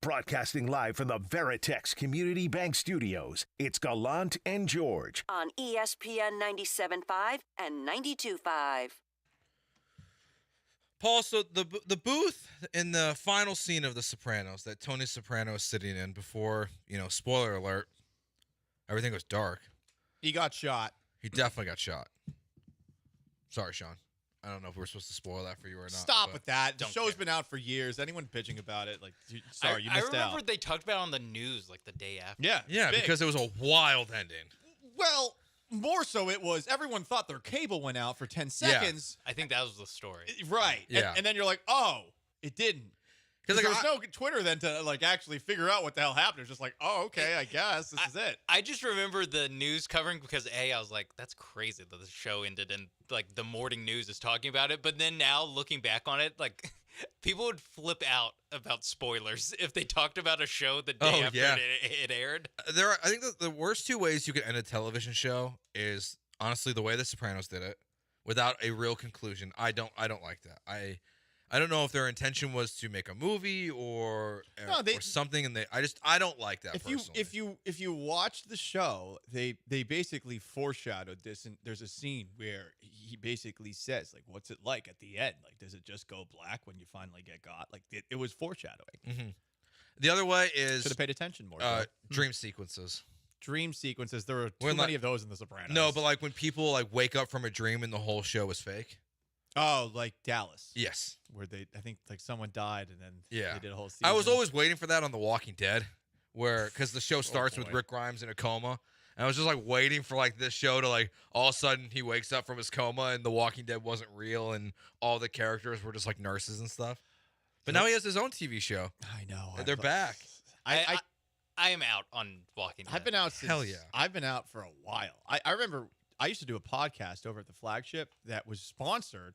Broadcasting live from the Veritex Community Bank Studios, it's Gallant and George. On ESPN 97.5 and 92.5. Paul, so the booth in the final scene of The Sopranos that Tony Soprano is sitting in before, spoiler alert, everything was dark. He got shot. He definitely got shot. Sorry, Sean. I don't know if we're supposed to spoil that for you or not. Stop with that. The show's been out for years. Anyone bitching about it, you missed out. I remember they talked about it on the news the day after. Yeah, because it was a wild ending. Well, more so it was everyone thought their cable went out for 10 seconds. I think that was the story. Right. Yeah. And then you're like, oh, it didn't. Because there was no Twitter then to actually figure out what the hell happened. It was just like, oh, okay, I guess this is it. I just remember the news covering because I was like, that's crazy that the show ended and the morning news is talking about it. But then now looking back on it, people would flip out about spoilers if they talked about a show the day after it aired. I think the worst two ways you could end a television show is honestly the way The Sopranos did it, without a real conclusion. I don't like that. I don't know if their intention was to make a movie or something, and I don't like that. If you watch the show, they basically foreshadowed this, and there's a scene where he basically says what's it like at the end? Does it just go black when you finally get got? It was foreshadowing. Mm-hmm. The other way is should have paid attention more. Dream sequences. Dream sequences. There are too many of those in The Sopranos. No, but when people wake up from a dream and the whole show is fake. Oh, like Dallas. Yes. Where I think someone died and then they did a whole season. I was always waiting for that on The Walking Dead, because the show starts with Rick Grimes in a coma. And I was just waiting for this show to all of a sudden he wakes up from his coma and The Walking Dead wasn't real and all the characters were just nurses and stuff. But now he has his own TV show. I know. And they're back. I am out on Walking Dead. I've been out since. Hell yeah. I've been out for a while. I remember I used to do a podcast over at the Flagship that was sponsored,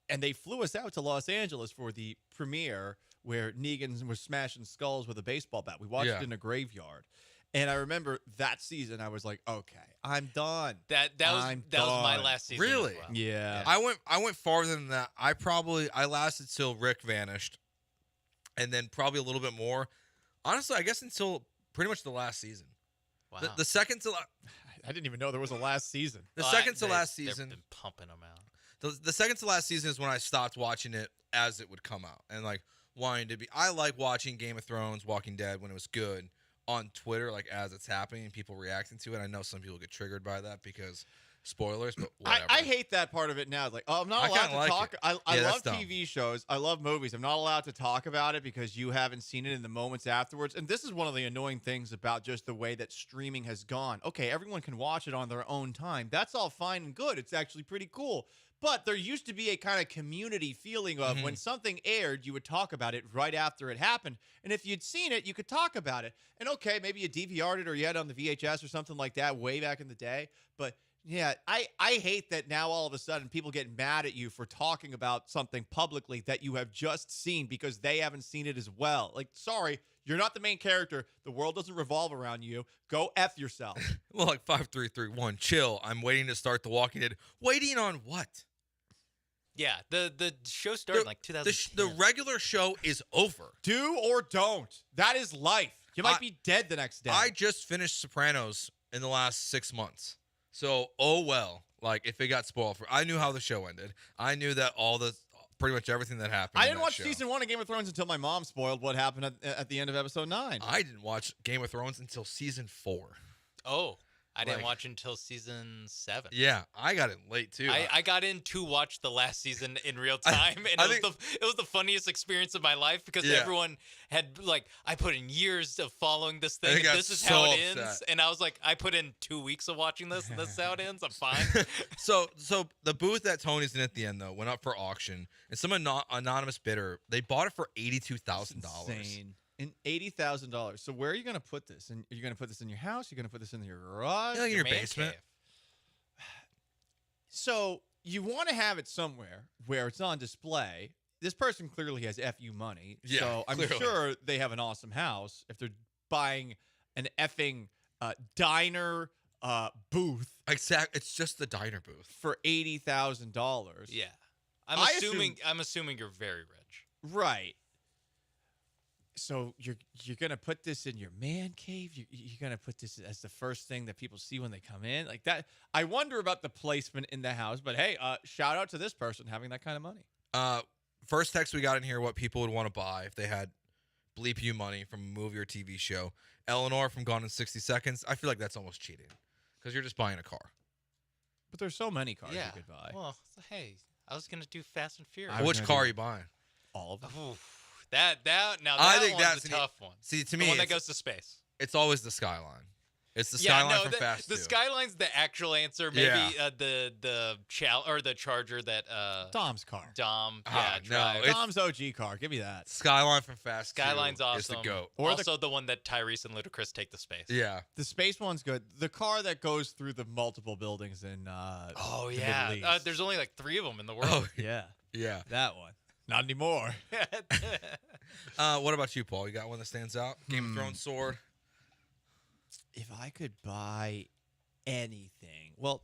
and they flew us out to Los Angeles for the premiere where Negan was smashing skulls with a baseball bat. We watched it in a graveyard. And I remember that season, I was like, okay, I'm done. That was my last season. Really? Well. Yeah. I went farther than that. I lasted till Rick vanished, and then probably a little bit more. Honestly, I guess until pretty much the last season. Wow. The second to I didn't even know there was a last season. The second to last season. They've been pumping them out. The second to last season is when I stopped watching it as it would come out and wanting to be. I like watching Game of Thrones, Walking Dead when it was good on Twitter, as it's happening and people reacting to it. I know some people get triggered by that because spoilers, but whatever. I hate that part of it now. I'm not allowed to talk. I love dumb. TV shows. I love movies. I'm not allowed to talk about it because you haven't seen it in the moments afterwards. And this is one of the annoying things about just the way that streaming has gone. Okay, everyone can watch it on their own time. That's all fine and good. It's actually pretty cool. But there used to be a kind of community feeling of when something aired, you would talk about it right after it happened. And if you'd seen it, you could talk about it. And okay, maybe you DVR'd it or you had it on the VHS or something like that way back in the day. But yeah, I hate that now all of a sudden people get mad at you for talking about something publicly that you have just seen because they haven't seen it as well. Sorry, you're not the main character. The world doesn't revolve around you. Go F yourself. Well, 5, 3, 3, 1, chill. I'm waiting to start The Walking Dead. Waiting on what? Yeah, the show started in 2010. The regular show is over. Do or don't. That is life. You might be dead the next day. I just finished Sopranos in the last 6 months. So, oh well. If it got spoiled I knew how the show ended. I knew that pretty much everything that happened. I didn't watch season 1 of Game of Thrones until my mom spoiled what happened at the end of episode 9. I didn't watch Game of Thrones until season 4. Oh. I didn't watch until season 7. Yeah, I got in late too. I got in to watch the last season in real time, and it was the funniest experience of my life because everyone had I put in years of following this thing. And this is how it ends, and I was like, I put in 2 weeks of watching this, and this is how it ends. I'm fine. So the booth that Tony's in at the end though went up for auction, and some anonymous bidder they bought it for $82,000. Insane. $80,000. So where are you going to put this? And are you going to put this in your house? You're going to put this in your garage? In your basement. Cave. So you want to have it somewhere where it's on display. This person clearly has FU money. Yeah, so I'm sure they have an awesome house if they're buying an effing diner booth. Exactly. It's just the diner booth for $80,000. Yeah. I'm assuming you're very rich. Right. So you're gonna put this in your man cave? You're gonna put this as the first thing that people see when they come in, like that? I wonder about the placement in the house. But hey, shout out to this person having that kind of money. First text we got in here: what people would want to buy if they had bleep you money from a movie or TV show. Eleanor from Gone in 60 Seconds. I feel like that's almost cheating because you're just buying a car. But there's so many cars Yeah. you could buy. Well, hey, I was gonna do Fast and Furious. I was Which gonna car do- are you buying? All of them. Oof. That now I that think one's that's a an- tough one. See, to The me, one that it's, goes to space. it's always the Skyline. It's the Yeah, Skyline no, from Fast the 2. Skyline's the actual answer. Maybe Yeah. the Charger that Dom's car. Dom Ah, no, drives. it's- Dom's OG car. Give me that. Skyline from Fast 2 Skyline's is awesome. the GOAT. Or Also the one that Tyrese and Ludacris take to space. Yeah. The space one's good. The car that goes through the multiple buildings in Oh the yeah. Middle East. There's only like 3 of them in the world. Oh, yeah, yeah. that one. Not anymore. What about you, Paul? You got one that stands out? Game of Thrones sword? If I could buy anything, well,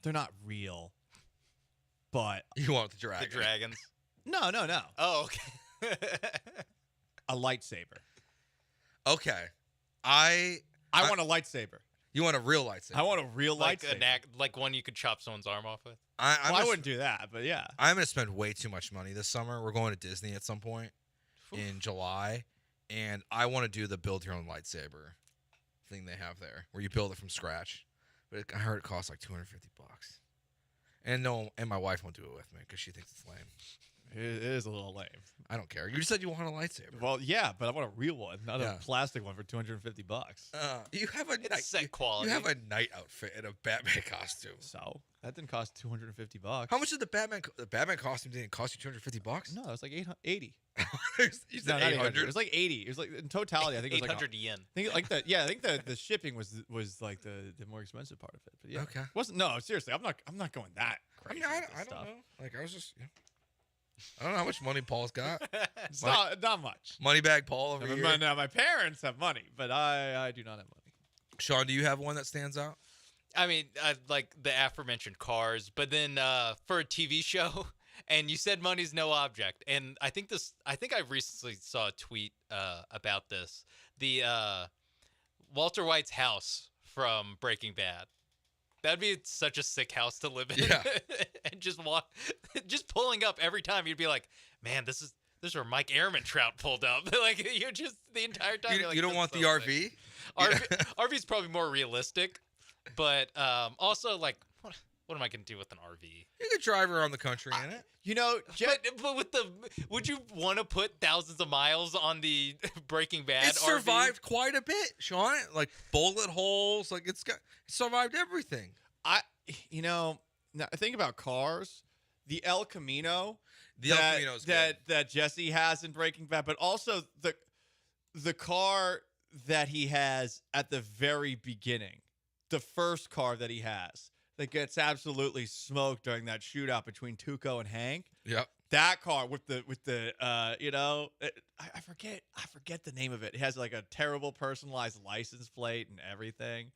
they're not real, but You want the the dragon. dragons. no. Oh, okay. A lightsaber. Okay. I want a lightsaber. You want a real lightsaber? I want a real like lightsaber. like one you could chop someone's arm off with. I wouldn't do that, but yeah. I'm going to spend way too much money this summer. We're going to Disney at some point in July, and I want to do the build your own lightsaber thing they have there, where you build it from scratch. But I heard it costs like $250. And my wife won't do it with me because she thinks it's lame. It is a little lame. I don't care. You just said you want a lightsaber. Well, yeah, but I want a real one, not Yeah. a plastic one for $250. You have a It's set quality. You have a night outfit and a Batman costume. So that didn't cost $250. How much did the Batman costume didn't cost you $250? No, it was like 80. You No, said not 800. 800. It was like 80. It was like in totality. I think it was like 800 yen. I think the shipping was like the more expensive part of it. But yeah, Okay. wasn't seriously. I'm not going that I crazy. mean, with I this don't stuff. know. Like I was just, I don't know how much money Paul's got. It's not much. Moneybag Paul over here. Now my parents have money, but I do not have money. Sean, do you have one that stands out? I mean, like the aforementioned cars, but then for a TV show, and you said money's no object, and I think I recently saw a tweet about this. The Walter White's house from Breaking Bad. That'd be such a sick house to live in. Yeah. And just pulling up every time, you'd be like, man, this is where Mike Ehrman Trout pulled up. Like you're just the entire time. You, you're like, you don't "This want is the so RV? sick." RV's probably more realistic, but also like, what am I gonna do with an RV? You could drive around the country in it. You know, But with would you want to put thousands of miles on the Breaking Bad It RV? survived quite a bit, Sean. Like bullet holes. Like it survived everything. now think about cars. The El Camino. The El Camino's good. that Jesse has in Breaking Bad, but also the car that he has at the very beginning, the first car that he has that gets absolutely smoked during that shootout between Tuco and Hank. Yep. That car with the I forget the name of it. It has like a terrible personalized license plate and everything.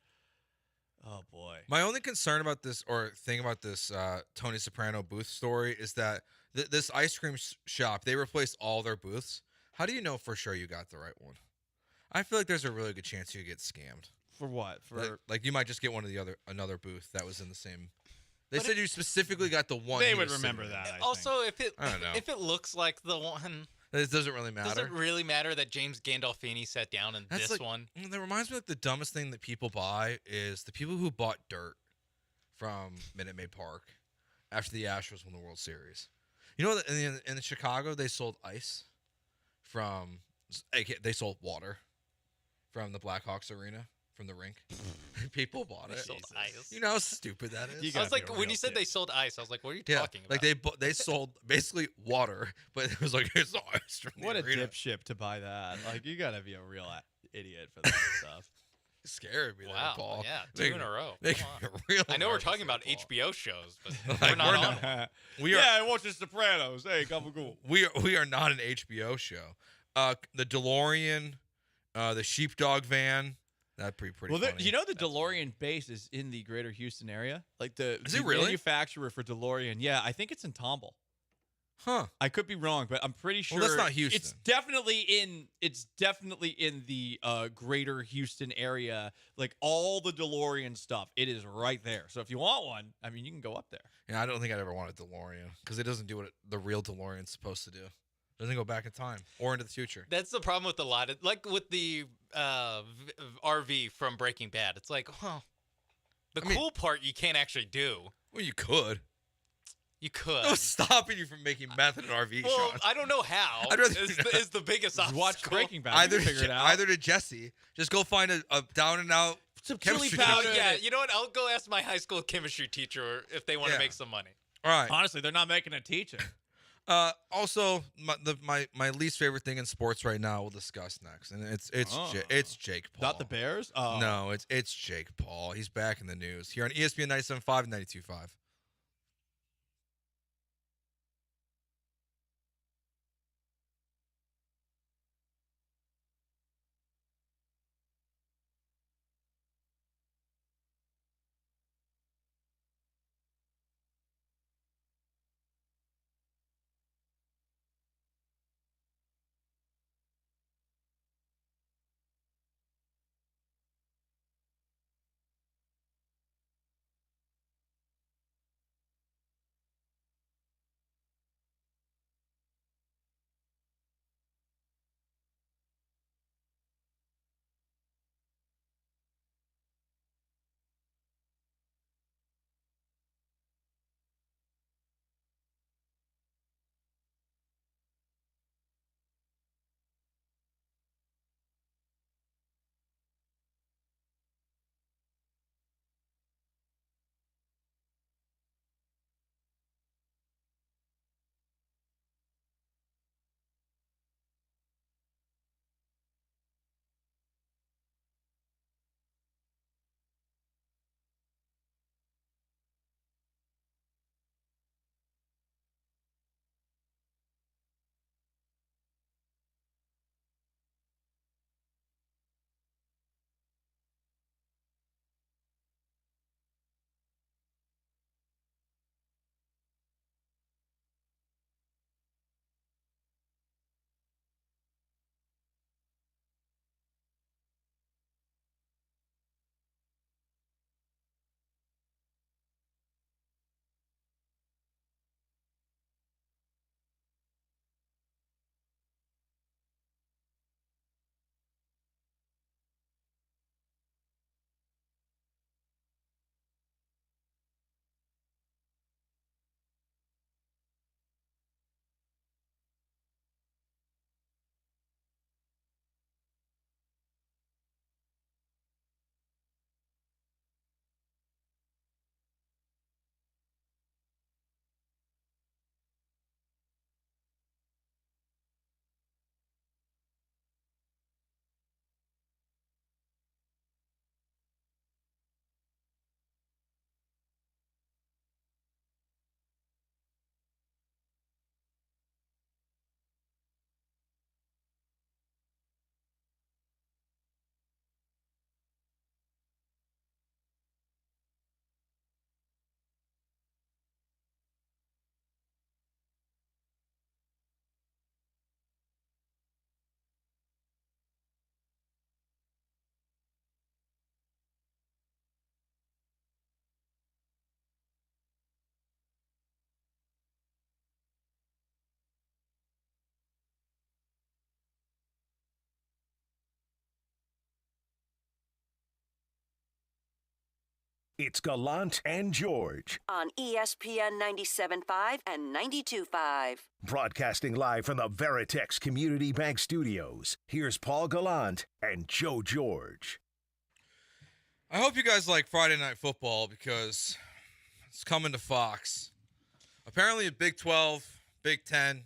Oh boy. My only concern about this or thing about this Tony Soprano booth story is that this ice cream shop, they replaced all their booths. How do you know for sure you got the right one? I feel like there's a really good chance you get scammed. For what? For Like you might just get one of another booth that was in the same. They said you specifically got the one. they he would was remember sitting in. that. Also, I don't know. if it looks like the one, It doesn't really does matter. it really matter that James Gandolfini sat down in That's this like- one? That reminds me, like the dumbest thing that people buy is the people who bought dirt from Minute Maid Park after the Astros won the World Series. You know that in Chicago they sold ice from, they sold water from the Blackhawks arena from the rink. People bought They it. sold ice. You know how stupid that is. You I gotta was be like, a when real you said kid. they sold ice, I was like, what are you Yeah, talking about? like they sold basically water, but it was like it's ice from the What a arena. dipshit to buy that. Like you gotta be a real idiot for that stuff. Scared me, Wow, there, Paul. yeah, Make 2 in me- a row. make Come me on. real I know we're nervous talking there, about Paul. HBO shows, but Like, we're not we're on not. them. We are. Yeah, I watch The Sopranos. Hey, come cool. We are not an HBO show. The DeLorean, the sheepdog van. That's pretty Well, funny. you know the DeLorean base is in the greater Houston area. Like Is the it really? manufacturer for DeLorean. Yeah, I think it's in Tomball. Huh. I could be wrong, but I'm pretty sure Well, that's not Houston. It's definitely in the greater Houston area. Like all the DeLorean stuff, it is right there. So if you want one, I mean, you can go up there. Yeah, I don't think I'd ever want a DeLorean because it doesn't do what the real DeLorean's supposed to do. It doesn't go back in time or into the future. That's the problem with a lot of, like with the RV from Breaking Bad. It's like, the cool part you can't actually do. Well, you could. You could. No stopping you from making meth in an RV, Well, Sean. I don't know how. I'd rather is the biggest obstacle. Watch Breaking Bad. Either you can figure it out. either to Jesse, just go find a down and out Some chili chemistry powder. teacher. Yeah, you know what? I'll go ask my high school chemistry teacher if they want to Yeah. make some money. All right. Honestly, they're not making a teaching. Also, my least favorite thing in sports right now we'll discuss next, and it's Jake Paul. Not the Bears? Oh. No, it's Jake Paul. He's back in the news here on ESPN 97.5 and 92.5. It's Gallant and George, On ESPN 97.5 and 92.5. broadcasting live from the Veritex Community Bank Studios. Here's Paul Gallant and Joe George. I hope you guys like Friday Night Football because it's coming to Fox. Apparently, the Big 12, Big 10,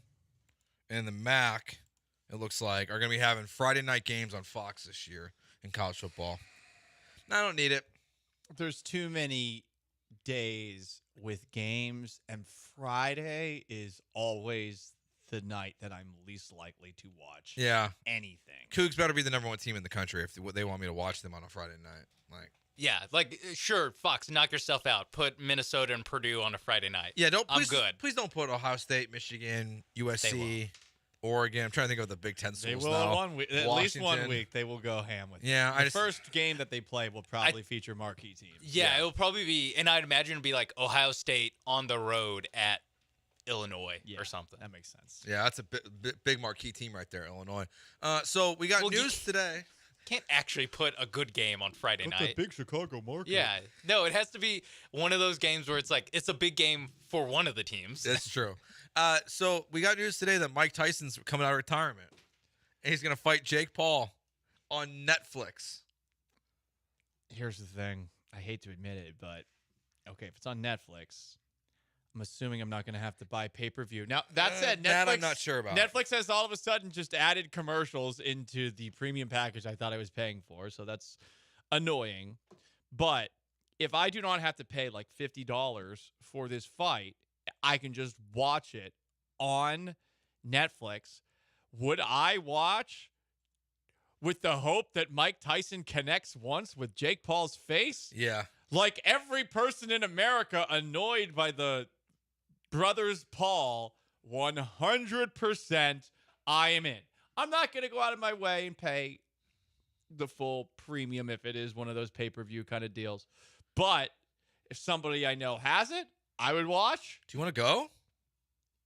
and the MAC, it looks like, are going to be having Friday night games on Fox this year in college football. I don't need it. There's too many days with games, and Friday is always the night that I'm least likely to watch Yeah. anything. Cougs better be the number one team in the country if they want me to watch them on a Friday night. Like, Yeah, like sure, Fox, knock yourself out. Put Minnesota and Purdue on a Friday night. Yeah, I'm good. Please don't put Ohio State, Michigan, They USC, Oregon. I'm trying to think of the Big Ten They schools will now. one week, at least 1 Washington. week. They will go ham with. Yeah, the first game that they play will probably feature marquee teams. Yeah, it'll probably be, and I'd imagine it'd be like Ohio State on the road at Illinois or something. That makes sense. Yeah, that's a big marquee team right there, Illinois. So we got news today. Can't actually put a good game on Friday night. big Chicago market. Yeah, no, it has to be one of those games where it's like it's a big game for one of the teams. That's true. So we got news today that Mike Tyson's coming out of retirement, and he's going to fight Jake Paul on Netflix. Here's the thing. I hate to admit it, but okay, if it's on Netflix, I'm assuming I'm not going to have to buy pay-per-view. Now, that said, Netflix, that I'm not sure about. Netflix has all of a sudden just added commercials into the premium package I thought I was paying for, so that's annoying. But if I do not have to pay like $50 for this fight, I can just watch it on Netflix. Would I watch with the hope that Mike Tyson connects once with Jake Paul's face? Yeah. Like every person in America annoyed by the brothers Paul, 100% I am in. I'm not going to go out of my way and pay the full premium if it is one of those pay-per-view kind of deals. But if somebody I know has it, I would watch. Do you want to go?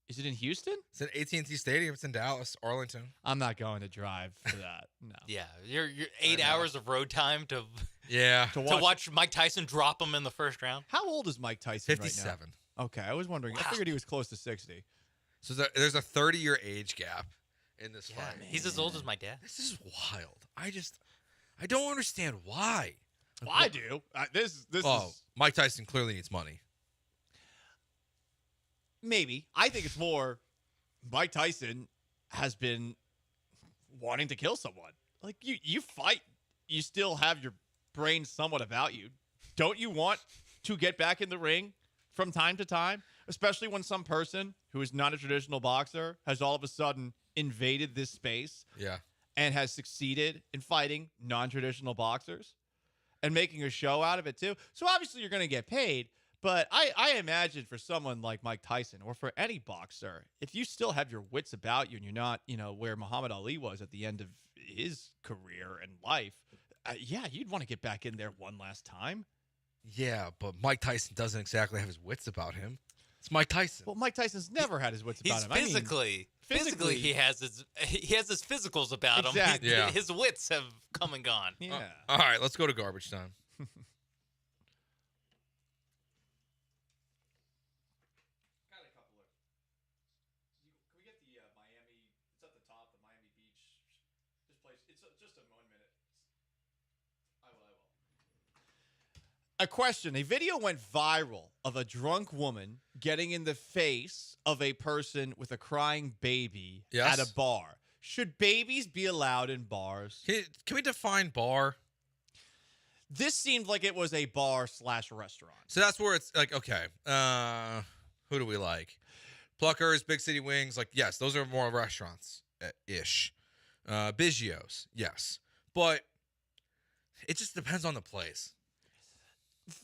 Is it in Houston? It's at AT&T Stadium. It's in Dallas, Arlington. I'm not going to drive for that. No. Yeah, you're 8 hours of road time to Yeah. to watch Mike Tyson drop him in the first round. How old is Mike Tyson 57. right now? Okay, I was wondering. I figured he was close to 60. So there's a 30-year age gap in this fight. He's as old as my dad. This is wild. I don't understand why. Well, I do. This is Mike Tyson clearly needs money. maybe. I think it's more Mike Tyson has been wanting to kill someone. Like you fight, you still have your brain somewhat about you. Don't you want to get back in the ring from time to time? Especially when some person who is not a traditional boxer has all of a sudden invaded this space Yeah. and has succeeded in fighting non-traditional boxers and making a show out of it too. So obviously you're going to get paid, but I imagine for someone like Mike Tyson or for any boxer, if you still have your wits about you and you're not, where Muhammad Ali was at the end of his career and life, yeah, you'd want to get back in there one last time. Yeah, but Mike Tyson doesn't exactly have his wits about him. It's Mike Tyson. Well, Mike Tyson's never had his wits about him. Physically, he has his physicals about Exactly. him. Yeah. His wits have come and gone. Yeah. All right, let's go to garbage time. Can we get the Miami? It's at the top, the Miami Beach. This place. It's just a 1 minute. I will. A question. A video went viral of a drunk woman getting in the face of a person with a crying baby Yes. at a bar. Should babies be allowed in bars? Can we define bar? This seemed like it was a bar/restaurant. So that's where it's like, okay, who do we like? Pluckers, Big City Wings, like, yes, those are more restaurants-ish. Biggio's, yes. But it just depends on the place.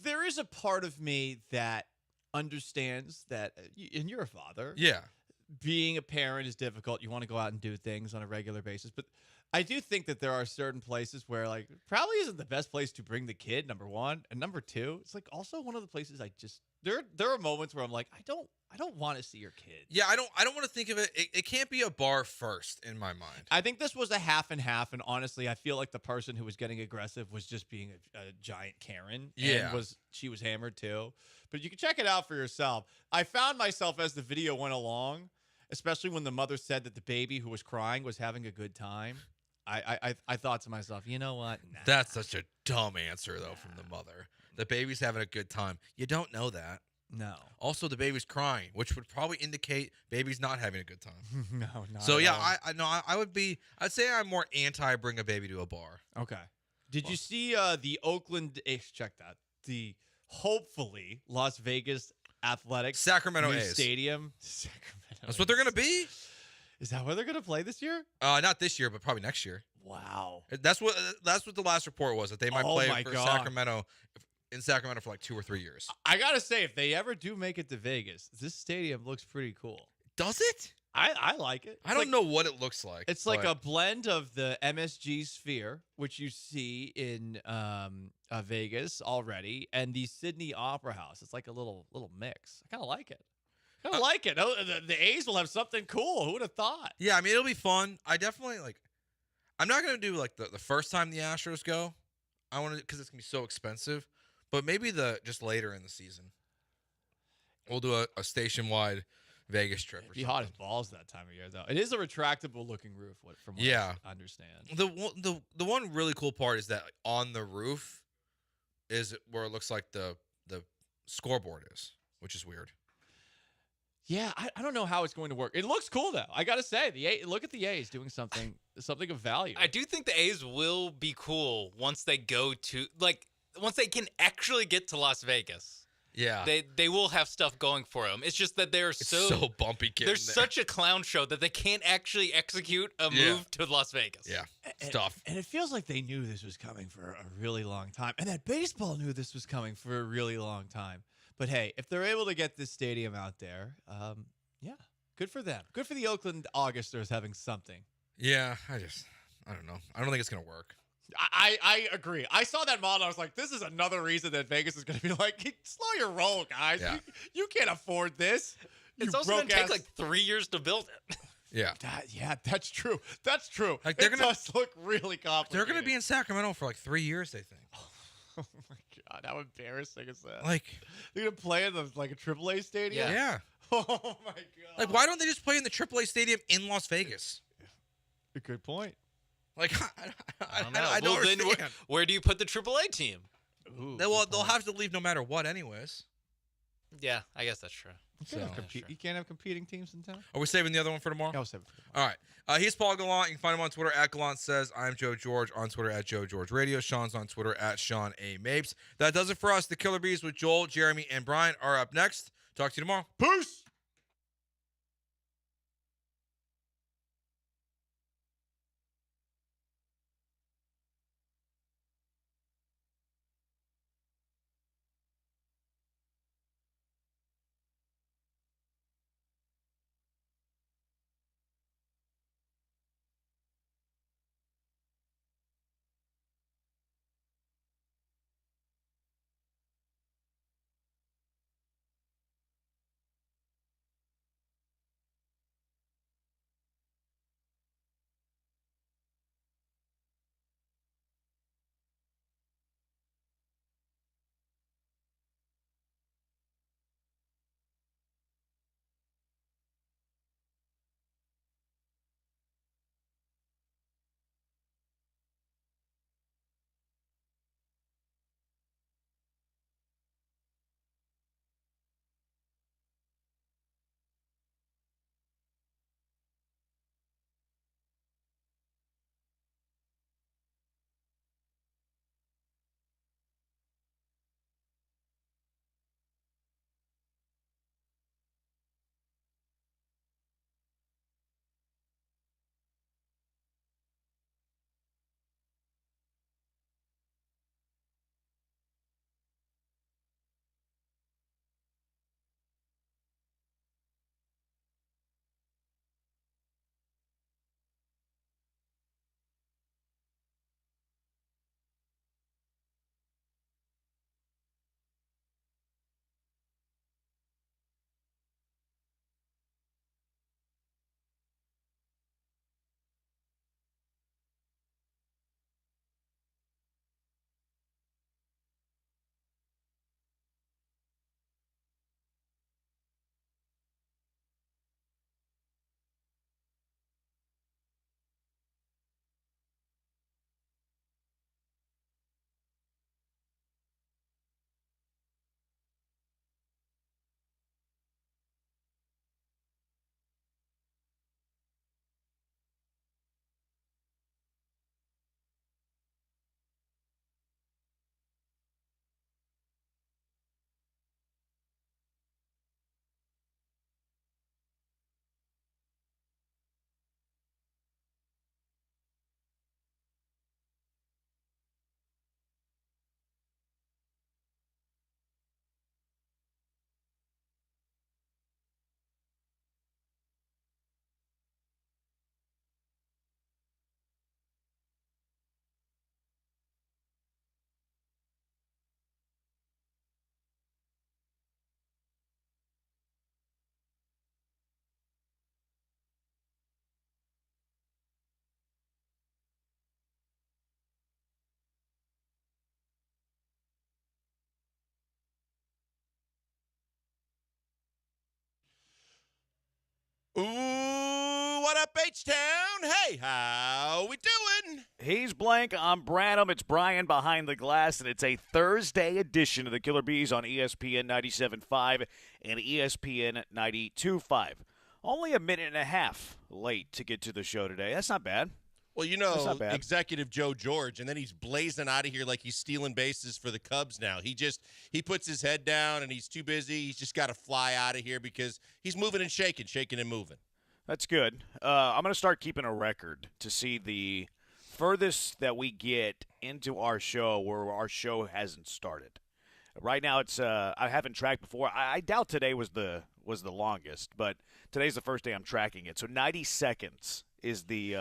There is a part of me that understands that, and you're a father. Yeah. Being a parent is difficult. You want to go out and do things on a regular basis. But I do think that there are certain places where, like, probably isn't the best place to bring the kid, number one. And number two, it's like also one of the places I just there are moments where I'm like, I don't want to see your kid. Yeah, I don't want to think of it. It can't be a bar first in my mind. I think this was a half and half, and honestly, I feel like the person who was getting aggressive was just being a giant Karen. Yeah. And she was hammered too. But you can check it out for yourself. I found myself as the video went along, especially when the mother said that the baby who was crying was having a good time. I thought to myself, you know what? Nah. That's such a dumb answer, though, from the mother. The baby's having a good time. You don't know that. No. Also, the baby's crying, which would probably indicate baby's not having a good time. No, not So at yeah, all. I'd say I'm more anti bring a baby to a bar. Okay. Did you see the Oakland A's? Check that. The hopefully Las Vegas Athletics Sacramento new A's. Stadium. Sacramento. That's what they're gonna be. Is that where they're gonna play this year? Not this year, but probably next year. Wow. That's what the last report was, that they might Oh play my for God. Sacramento for like 2 or 3 years. I gotta say, if they ever do make it to Vegas, this stadium looks pretty cool. Does it? I like it. I don't know what it looks like. It's like a blend of the MSG Sphere, which you see in Vegas already, and the Sydney Opera House. It's like a little mix. I kind of like it. Oh, the A's will have something cool. Who would have thought? Yeah, I mean, it'll be fun. I definitely I'm not gonna do like the first time the Astros go. I want to, because it's gonna be so expensive. But maybe just later in the season, we'll do a station-wide Vegas trip. It'd be hot as balls that time of year, though. It is a retractable looking roof, from what I understand. The one really cool part is that on the roof is where it looks like the scoreboard is, which is weird. Yeah, I don't know how it's going to work. It looks cool though. I gotta say, look at the A's doing something of value. I do think the A's will be cool once they go to once they can actually get to Las Vegas. Yeah, they will have stuff going for them. It's just that they're so bumpy. They're such a clown show that they can't actually execute a move to Las Vegas. Yeah, it's tough. And it feels like they knew this was coming for a really long time, and that baseball knew this was coming for a really long time. But hey, if they're able to get this stadium out there, yeah, good for them. Good for the Oakland Augusters having something. Yeah, I don't know. I don't think it's gonna work. I agree. I saw that model. I was like, this is another reason that Vegas is going to be like, slow your roll, guys. Yeah. You can't afford this. It's also going to take like 3 years to build it. Yeah. That's true. That's true. Like it does look really complicated. They're going to be in Sacramento for like 3 years, they think. Oh my God, how embarrassing is that? Like, they're going to play in a AAA stadium? Yeah. Oh my God. Like, why don't they just play in the AAA stadium in Las Vegas? A good point. Like, I don't know. I don't then understand. where do you put the AAA team? Ooh, They'll have to leave no matter what, anyways. Yeah, I guess that's true. You can't have competing teams in town? Are we saving the other one for tomorrow? I'll save it for tomorrow. All right. He's Paul Gallant. You can find him on Twitter at Gallant Says. I'm Joe George on Twitter at Joe George Radio. Sean's on Twitter at Sean A. Mapes. That does it for us. The Killer Bees with Joel, Jeremy, and Brian are up next. Talk to you tomorrow. Peace! what up, H-Town? Hey, how we doing? He's Blank. I'm Branham. It's Brian behind the glass, and it's a Thursday edition of the Killer Bees on ESPN 97.5 and ESPN 92.5. Only a minute and a half late to get to the show today. That's not bad. Well, Executive Joe George, and then he's blazing out of here like he's stealing bases for the Cubs now. He puts his head down, and he's too busy. He's just got to fly out of here because he's moving and shaking and moving. That's good. I'm going to start keeping a record to see the furthest that we get into our show where our show hasn't started. Right now, it's I haven't tracked before. I doubt today was the longest, but today's the first day I'm tracking it. So 90 seconds is the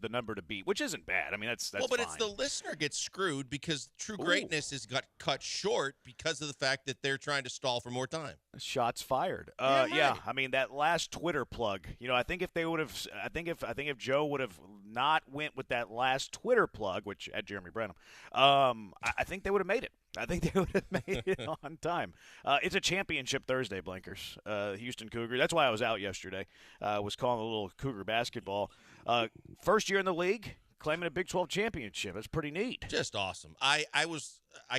number to beat, which isn't bad. I mean, that's well, but fine. It's the listener gets screwed because true greatness has got cut short because of the fact that they're trying to stall for more time. Shots fired. Yeah, I mean that last Twitter plug. I think if they would have, I think if Joe would have not went with that last Twitter plug, which at Jeremy Branham, I think they would have made it. I think they would have made it on time. It's a championship Thursday, Blinkers. Houston Cougar. That's why I was out yesterday. Was calling a little Cougar basketball. First year in the league, claiming a Big 12 championship. That's pretty neat. Just awesome. I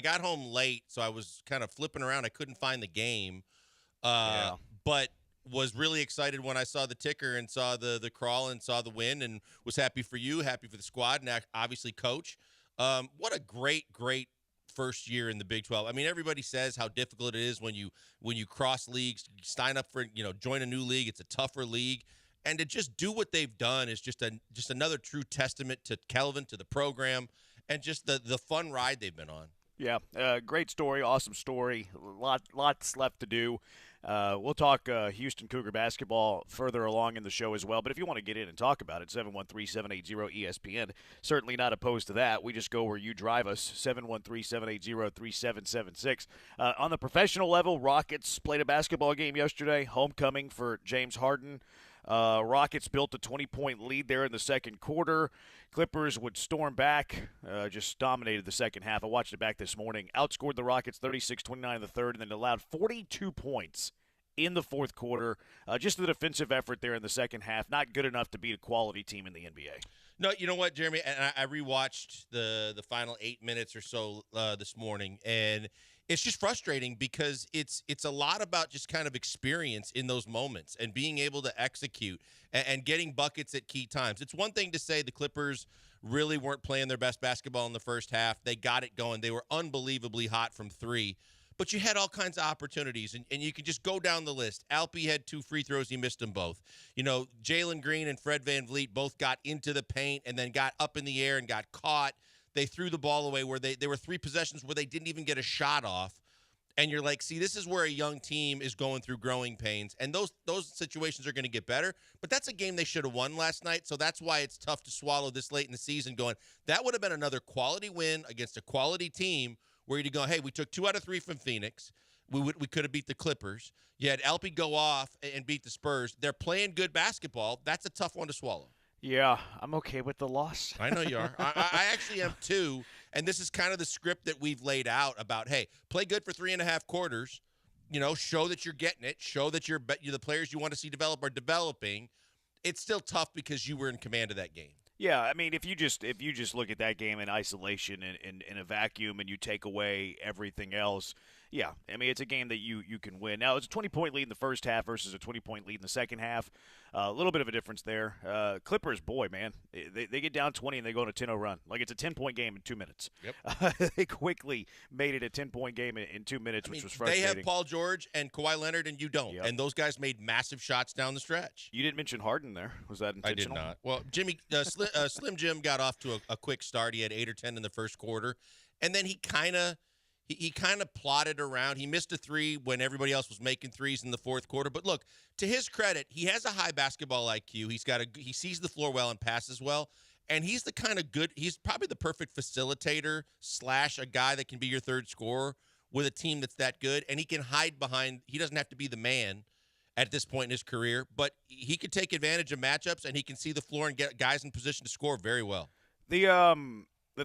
got home late, so I was kind of flipping around. I couldn't find the game, but was really excited when I saw the ticker and saw the crawl and saw the win, and was happy for you, happy for the squad, and obviously Coach. What a great first year in the Big 12. I mean, everybody says how difficult it is when you cross leagues, sign up for, join a new league. It's a tougher league. And to just do what they've done is just another true testament to Kelvin, to the program, and just the fun ride they've been on. Yeah, great story, awesome story. Lots left to do. We'll talk Houston Cougar basketball further along in the show as well. But if you want to get in and talk about it, 713-780-ESPN. Certainly not opposed to that. We just go where you drive us, 713-780-3776. On the professional level, Rockets played a basketball game yesterday, homecoming for James Harden. Rockets built a 20-point lead there in the second quarter. Clippers would storm back, just dominated the second half. I watched it back this morning. Outscored the Rockets 36-29 in the third, and then allowed 42 points in the fourth quarter. Just the defensive effort there in the second half, not good enough to beat a quality team in the NBA. No, you know what, Jeremy? And I rewatched the final 8 minutes or so this morning, and it's just frustrating because it's a lot about just kind of experience in those moments and being able to execute and getting buckets at key times. It's one thing to say the Clippers really weren't playing their best basketball in the first half. They got it going. They were unbelievably hot from three. But you had all kinds of opportunities, and you could just go down the list. Alpi had 2 free throws. He missed them both. Jalen Green and Fred VanVleet both got into the paint and then got up in the air and got caught. They threw the ball away where there were 3 possessions where they didn't even get a shot off. And you're like, see, this is where a young team is going through growing pains. And those situations are going to get better. But that's a game they should have won last night. So that's why it's tough to swallow this late in the season going, that would have been another quality win against a quality team where you'd go, hey, we took 2 out of 3 from Phoenix. We could have beat the Clippers. You had Alpi go off and beat the Spurs. They're playing good basketball. That's a tough one to swallow. Yeah, I'm okay with the loss. I know you are. I actually am too. And this is kind of the script that we've laid out about, hey, play good for 3.5 quarters. Show that you're getting it. Show that the players you want to see develop are developing. It's still tough because you were in command of that game. Yeah, I mean, if you just look at that game in isolation and in a vacuum and you take away everything else, yeah, I mean, it's a game that you can win. Now, it's a 20-point lead in the first half versus a 20-point lead in the second half. A little bit of a difference there. Clippers, boy, man, they get down 20 and they go on a 10-0 run. Like, it's a 10-point game in 2 minutes. Yep. They quickly made it a 10-point game in 2 minutes, which was frustrating. They have Paul George and Kawhi Leonard, and you don't. Yep. And those guys made massive shots down the stretch. You didn't mention Harden there. Was that intentional? I did not. Well, Jimmy Slim Jim got off to a quick start. He had 8 or 10 in the first quarter. And then he kind of plodded around. He missed a 3 when everybody else was making 3s in the fourth quarter. But look, to his credit, he has a high basketball IQ. He sees the floor well and passes well. And he's the kind of he's probably the perfect facilitator / a guy that can be your third scorer with a team that's that good. And he can hide behind, he doesn't have to be the man at this point in his career, but he could take advantage of matchups and he can see the floor and get guys in position to score very well. The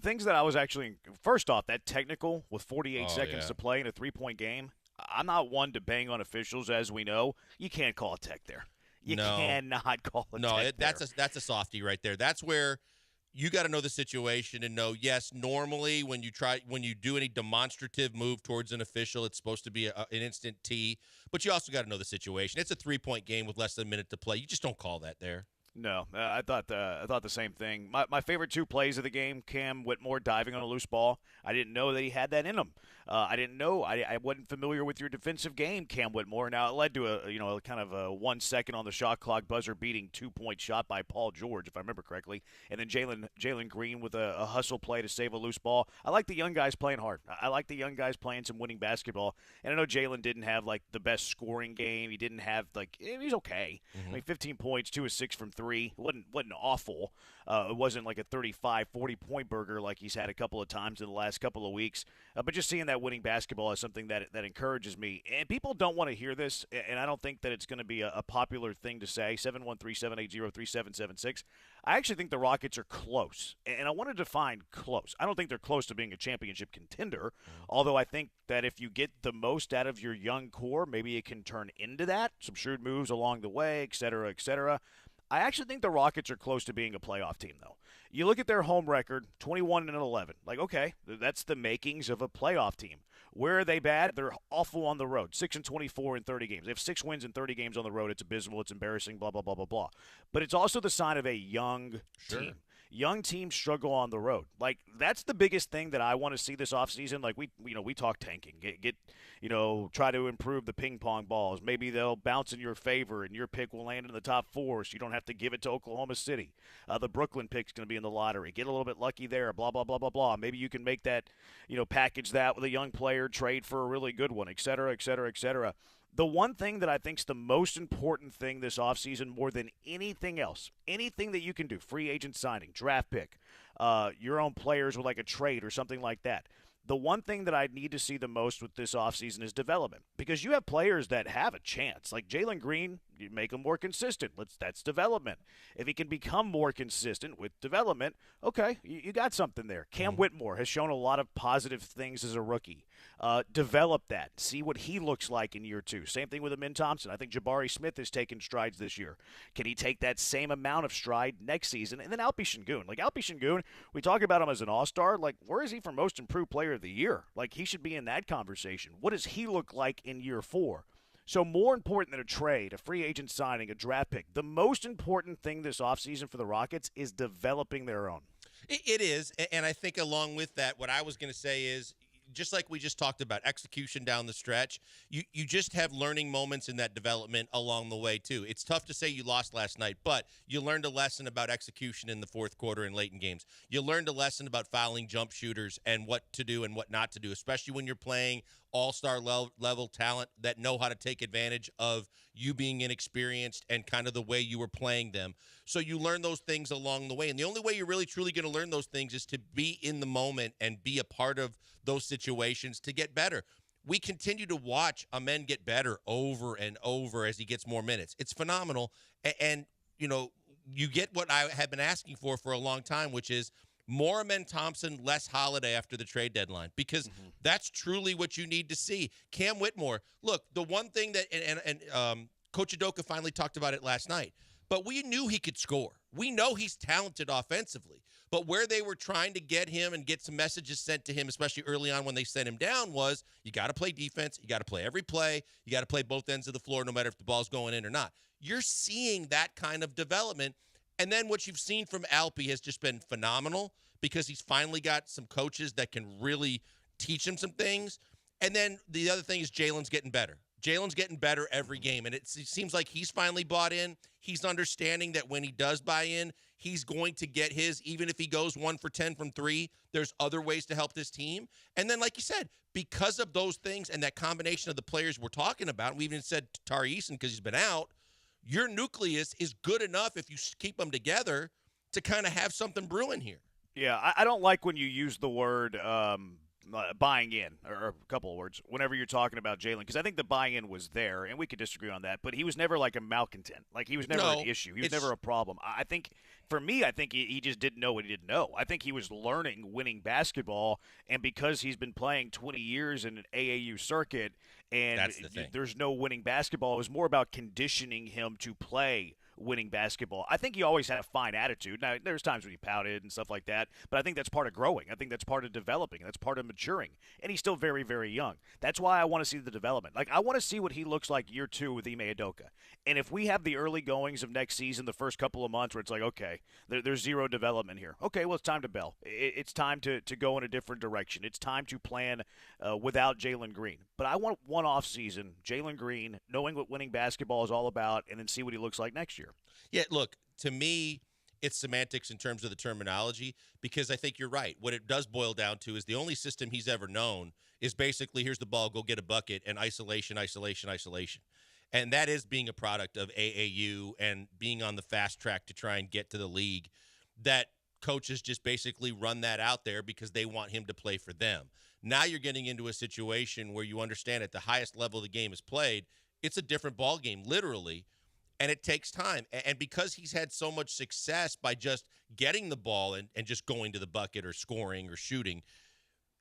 things that I was actually, first off, that technical with 48 seconds to play in a 3-point game, I'm not one to bang on officials, as we know. You can't call a tech there. You No. cannot call a No, tech there. that's a softie right there. That's where you got to know the situation and know, yes, normally when you do any demonstrative move towards an official, it's supposed to be an instant T, but you also got to know the situation. It's a 3-point game with less than a minute to play. You just don't call that there. No, I thought the same thing. My favorite two plays of the game: Cam Whitmore diving on a loose ball. I didn't know that he had that in him. I didn't know. I wasn't familiar with your defensive game, Cam Whitmore. Now it led to a kind of a 1 second on the shot clock buzzer beating 2-point shot by Paul George, if I remember correctly, and then Jalen Green with a hustle play to save a loose ball. I like the young guys playing hard. I like the young guys playing some winning basketball. And I know Jalen didn't have like the best scoring game. He didn't have he's okay. I mean, 15 points, 2 of 6 from 3. It wasn't awful. It wasn't like a 35, 40-point burger like he's had a couple of times in the last couple of weeks. But just seeing that winning basketball is something that encourages me. And people don't want to hear this, and I don't think that it's going to be a popular thing to say. 713-780-3776. I actually think the Rockets are close, and I want to define close. I don't think they're close to being a championship contender, although I think that if you get the most out of your young core, maybe it can turn into that. Some shrewd moves along the way, et cetera, et cetera. I actually think the Rockets are close to being a playoff team, though. You look at their home record, 21-11. Like, okay, that's the makings of a playoff team. Where are they bad? They're awful on the road. 6-24 in 30 games. They have 6 wins in 30 games on the road. It's abysmal. It's embarrassing. Blah blah blah blah blah. But it's also the sign of a young team. Young teams struggle on the road. Like, that's the biggest thing that I want to see this offseason. Like, we talk tanking. Try to improve the ping pong balls. Maybe they'll bounce in your favor and your pick will land in the top 4 so you don't have to give it to Oklahoma City. The Brooklyn pick's going to be in the lottery. Get a little bit lucky there, blah, blah, blah, blah, blah. Maybe you can make that, package that with a young player, trade for a really good one, et cetera, et cetera, et cetera. The one thing that I think is the most important thing this offseason more than anything else, anything that you can do, free agent signing, draft pick, your own players with like a trade or something like that, the one thing that I need to see the most with this offseason is development, because you have players that have a chance. Like Jalen Green, you make him more consistent. That's development. If he can become more consistent with development, okay, you got something there. Cam Whitmore has shown a lot of positive things as a rookie. Develop that. See what he looks like in year 2. Same thing with Amin Thompson. I think Jabari Smith has taken strides this year. Can he take that same amount of stride next season? And then Alpi Şengün. Like, Alpi Şengün, we talk about him as an all-star. Like, where is he for most improved player of the year? Like, he should be in that conversation. What does he look like in year 4? So more important than a trade, a free agent signing, a draft pick, the most important thing this offseason for the Rockets is developing their own. It is, and I think along with that, what I was going to say is, just like we just talked about, execution down the stretch, you just have learning moments in that development along the way, too. It's tough to say you lost last night, but you learned a lesson about execution in the fourth quarter and late in games. You learned a lesson about fouling jump shooters and what to do and what not to do, especially when you're playing all-star level talent that know how to take advantage of you being inexperienced and kind of the way you were playing them. So you learn those things along the way. And the only way you're really truly going to learn those things is to be in the moment and be a part of those situations to get better. We continue to watch Amen get better over and over as he gets more minutes. It's phenomenal. And you get what I have been asking for a long time, which is more Amen Thompson, less Holiday after the trade deadline, because that's truly what you need to see. Cam Whitmore, look, the one thing that and Coach Udoka finally talked about it last night, but we knew he could score. We know he's talented offensively, but where they were trying to get him and get some messages sent to him, especially early on when they sent him down, was you got to play defense, you got to play every play, you got to play both ends of the floor no matter if the ball's going in or not. You're seeing that kind of development. And then what you've seen from Alpi has just been phenomenal, because he's finally got some coaches that can really teach him some things. And then the other thing is Jalen's getting better. Jalen's getting better every game, and it seems like he's finally bought in. He's understanding that when he does buy in, he's going to get his, even if he goes 1 for 10 from 3, there's other ways to help this team. And then, like you said, because of those things and that combination of the players we're talking about, we even said Tari Eason because he's been out, your nucleus is good enough if you keep them together to kind of have something brewing here. Yeah, I don't like when you use the word buying in, or a couple of words, whenever you're talking about Jalen, because I think the buy-in was there, and we could disagree on that, but he was never like a malcontent. Like, he was never an issue. He was never a problem. I think, for me, I think he just didn't know what he didn't know. I think he was learning winning basketball, and because he's been playing 20 years in an AAU circuit, and there's no winning basketball, it was more about conditioning him to play winning basketball. I think he always had a fine attitude. Now, there's times when he pouted and stuff like that, but I think that's part of growing. I think that's part of developing. That's part of maturing. And he's still very, very young. That's why I want to see the development. Like, I want to see what he looks like year 2 with Ime Udoka. And if we have the early goings of next season, the first couple of months where it's like, okay, there's zero development here. Okay, well, it's time to bail. It's time to go in a different direction. It's time to plan without Jalen Green. But I want one off season, Jalen Green, knowing what winning basketball is all about, and then see what he looks like next year. Yeah, look, to me, it's semantics in terms of the terminology, because I think you're right. What it does boil down to is the only system he's ever known is basically, here's the ball, go get a bucket, and isolation, isolation, isolation. And that is being a product of AAU and being on the fast track to try and get to the league, that coaches just basically run that out there because they want him to play for them. Now you're getting into a situation where you understand at the highest level the game is played, it's a different ball game, literally. And it takes time. And because he's had so much success by just getting the ball and just going to the bucket or scoring or shooting,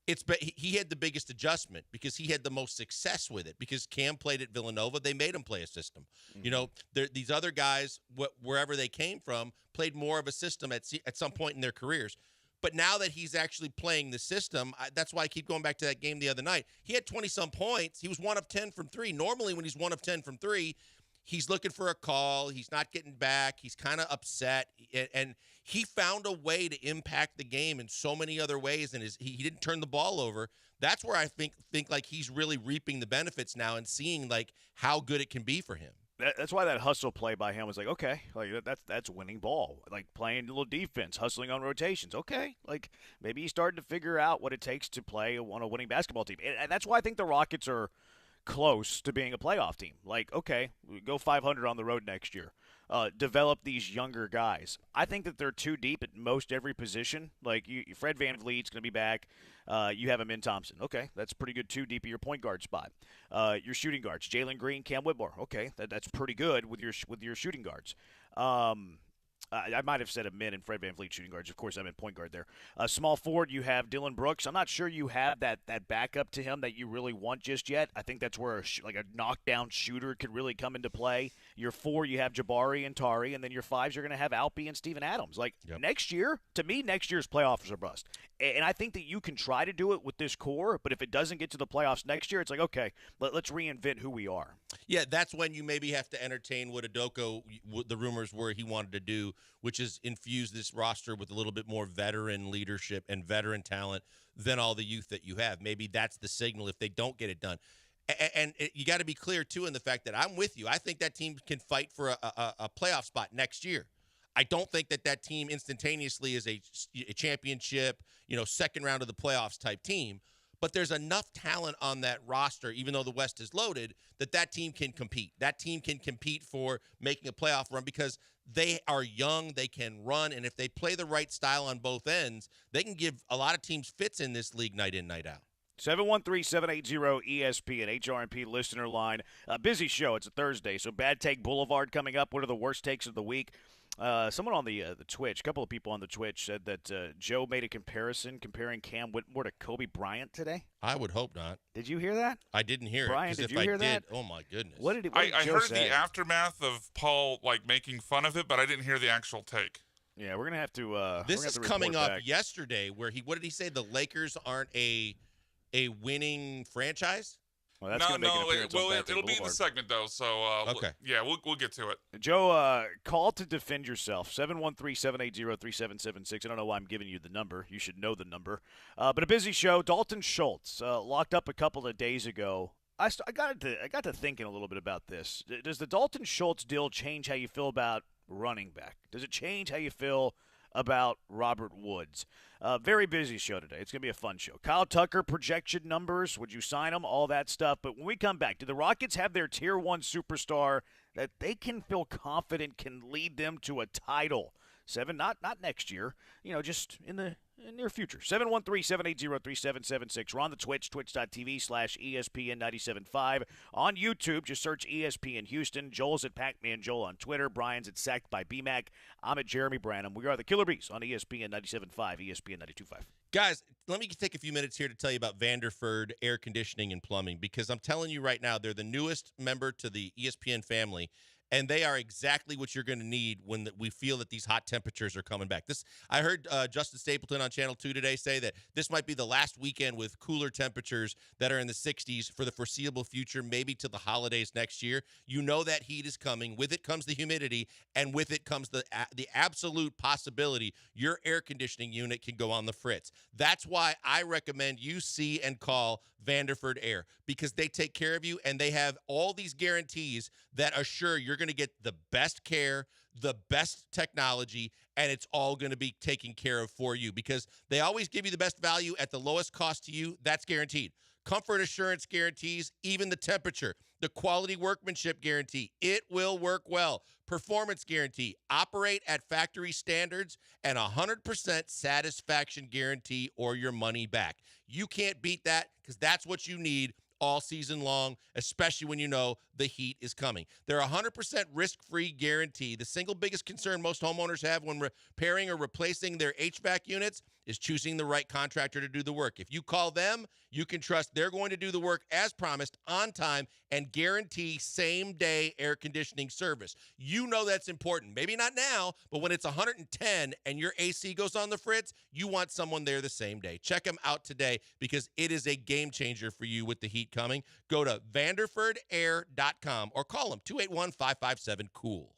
he had the biggest adjustment because he had the most success with it. Because Cam played at Villanova, they made him play a system. Mm-hmm. You know, these other guys, wherever they came from, played more of a system at some point in their careers. But now that he's actually playing the system, that's why I keep going back to that game the other night. He had 20-some points. He was 1 of 10 from 3. Normally when he's 1 of 10 from 3, he's looking for a call. He's not getting back. He's kind of upset. And he found a way to impact the game in so many other ways, and he didn't turn the ball over. That's where I think like he's really reaping the benefits now and seeing like how good it can be for him. That's why that hustle play by him was like, okay, like that's winning ball. Like playing a little defense, hustling on rotations. Okay, like maybe he's starting to figure out what it takes to play on a winning basketball team. And that's why I think the Rockets are close to being a playoff team. Like, okay, we go 500 on the road next year. Develop these younger guys. I think that they're too deep at most every position. Like, Fred VanVleet's going to be back. You have Amin Thompson. Okay, that's pretty good. Too deep at your point guard spot. Your shooting guards, Jalen Green, Cam Whitmore. Okay, that's pretty good with your shooting guards. I might have said Amin and Fred VanVleet shooting guards. Of course, I'm in point guard there. Small forward, you have Dylan Brooks. I'm not sure you have that backup to him that you really want just yet. I think that's where a knockdown shooter could really come into play. Your 4, you have Jabari and Tari, and then your 5s, you're going to have Alpi and Steven Adams. Like, Next year, to me, next year's playoffs are bust. And I think that you can try to do it with this core, but if it doesn't get to the playoffs next year, it's like, okay, let's reinvent who we are. Yeah, that's when you maybe have to entertain what the rumors were he wanted to do, which is infuse this roster with a little bit more veteran leadership and veteran talent than all the youth that you have. Maybe that's the signal if they don't get it done. And you got to be clear, too, in the fact that I'm with you. I think that team can fight for a playoff spot next year. I don't think that team instantaneously is a championship, second round of the playoffs type team. But there's enough talent on that roster, even though the West is loaded, that team can compete. That team can compete for making a playoff run because they are young, they can run, and if they play the right style on both ends, they can give a lot of teams fits in this league night in, night out. 713-780-ESPN, HRMP listener line. Busy show. It's a Thursday, so Bad Take Boulevard coming up. What are the worst takes of the week? Someone on the Twitch, a couple of people on the Twitch said that Joe made a comparison comparing Cam Whitmore to Kobe Bryant today. I would hope not. Did you hear that? I didn't hear Brian, it. did If you I hear did, that? oh my goodness. What did I Joe heard say? the aftermath of Paul making fun of it, but I didn't hear the actual take. Yeah, we're gonna have to. This is coming up yesterday, where what did he say? The Lakers aren't a winning franchise. Well, that's gonna make an appearance on Bad Take it'll be in the segment though. So okay, we'll get to it. Joe, call to defend yourself. 713-780-3776. I don't know why I'm giving you the number. You should know the number. But a busy show. Dalton Schultz locked up a couple of days ago. I got to thinking a little bit about this. Does the Dalton Schultz deal change how you feel about running back? Does it change how you feel about Robert Woods? Very busy show today. It's going to be a fun show. Kyle Tucker, projection numbers. Would you sign him? All that stuff. But when we come back, do the Rockets have their Tier 1 superstar that they can feel confident can lead them to a title? Not next year. Just in the in near future. 713-780-3776. We're on the Twitch, twitch.tv/ESPN975. On YouTube, just search ESPN Houston. Joel's at Pac-Man Joel on Twitter. Brian's at Sacked by BMAC. I'm at Jeremy Branham. We are the Killer Bees on ESPN 97.5, ESPN 92.5. Guys, let me take a few minutes here to tell you about Vanderford Air Conditioning and Plumbing, because I'm telling you right now, they're the newest member to the ESPN family, and they are exactly what you're going to need when we feel that these hot temperatures are coming back. I heard Justin Stapleton on Channel 2 today say that this might be the last weekend with cooler temperatures that are in the 60s for the foreseeable future, maybe to the holidays next year. You know that heat is coming. With it comes the humidity, and with it comes the absolute possibility your air conditioning unit can go on the fritz. That's why I recommend you see and call Vanderford Air, because they take care of you, and they have all these guarantees that assure you're going to get the best care, the best technology, and it's all going to be taken care of for you, because they always give you the best value at the lowest cost to you. That's guaranteed. Comfort assurance guarantees even the temperature. The quality workmanship guarantee, it will work well. Performance guarantee, operate at factory standards, and 100% satisfaction guarantee or your money back. You can't beat that, because that's what you need all season long, especially when you know the heat is coming. They're 100% risk-free guarantee. The single biggest concern most homeowners have when repairing or replacing their HVAC units is choosing the right contractor to do the work. If you call them, you can trust they're going to do the work as promised, on time, and guarantee same-day air conditioning service. You know that's important. Maybe not now, but when it's 110 and your AC goes on the fritz, you want someone there the same day. Check them out today, because it is a game changer for you with the heat coming. Go to vanderfordair.com or call them 281-557-COOL.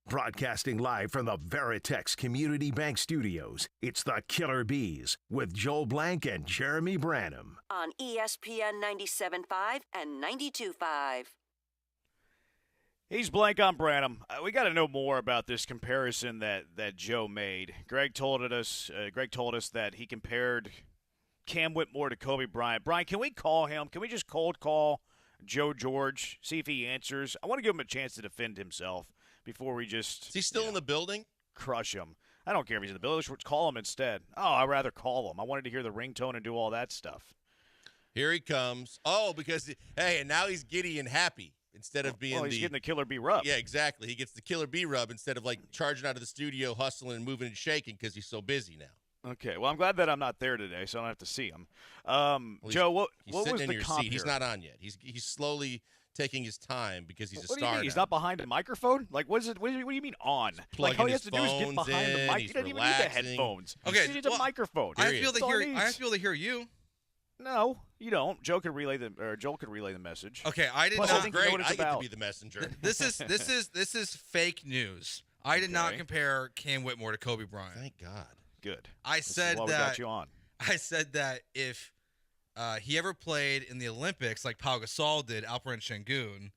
Broadcasting live from the Veritex Community Bank Studios, it's the Killer Bees with Joel Blank and Jeremy Branham. On ESPN 97.5 and 92.5. He's Blank on Branham. We got to know more about this comparison that Joe made. Greg told us that he compared Cam Whitmore to Kobe Bryant. Brian, can we call him? Can we just cold call Joe George, see if he answers? I want to give him a chance to defend himself before we just... Is he still in the building? Crush him. I don't care if he's in the building. Let's call him instead. Oh, I'd rather call him. I wanted to hear the ringtone and do all that stuff. Here he comes. Oh, because, hey, and now he's giddy and happy. instead of being he's getting the killer bee rub. Yeah, exactly. He gets the killer bee rub instead of like charging out of the studio, hustling and moving and shaking because he's so busy now. Okay, well, I'm glad that I'm not there today, so I don't have to see him. Joe, what sitting was in the your comp seat. He's here? not on yet. He's slowly taking his time because he's a What do you star mean? He's now. not behind a microphone? Like, what do you mean on? Plugging Like, all he has his to do is get phones behind the in, mic. he's He doesn't even need relaxing. the headphones. Okay, He needs a well, microphone. I have to be able That's to all hear. he I needs. have to be able to hear you. No, you don't. Joel could relay the message. Okay, I did Plus, I not. think you know Great. what it's I get to about. be the messenger. This is fake news. I did not Okay. compare Cam Whitmore to Kobe Bryant. Thank God. Good. I This is said why we that. got you on. I said that if he ever played in the Olympics like Pau Gasol did, Alperen Sengun,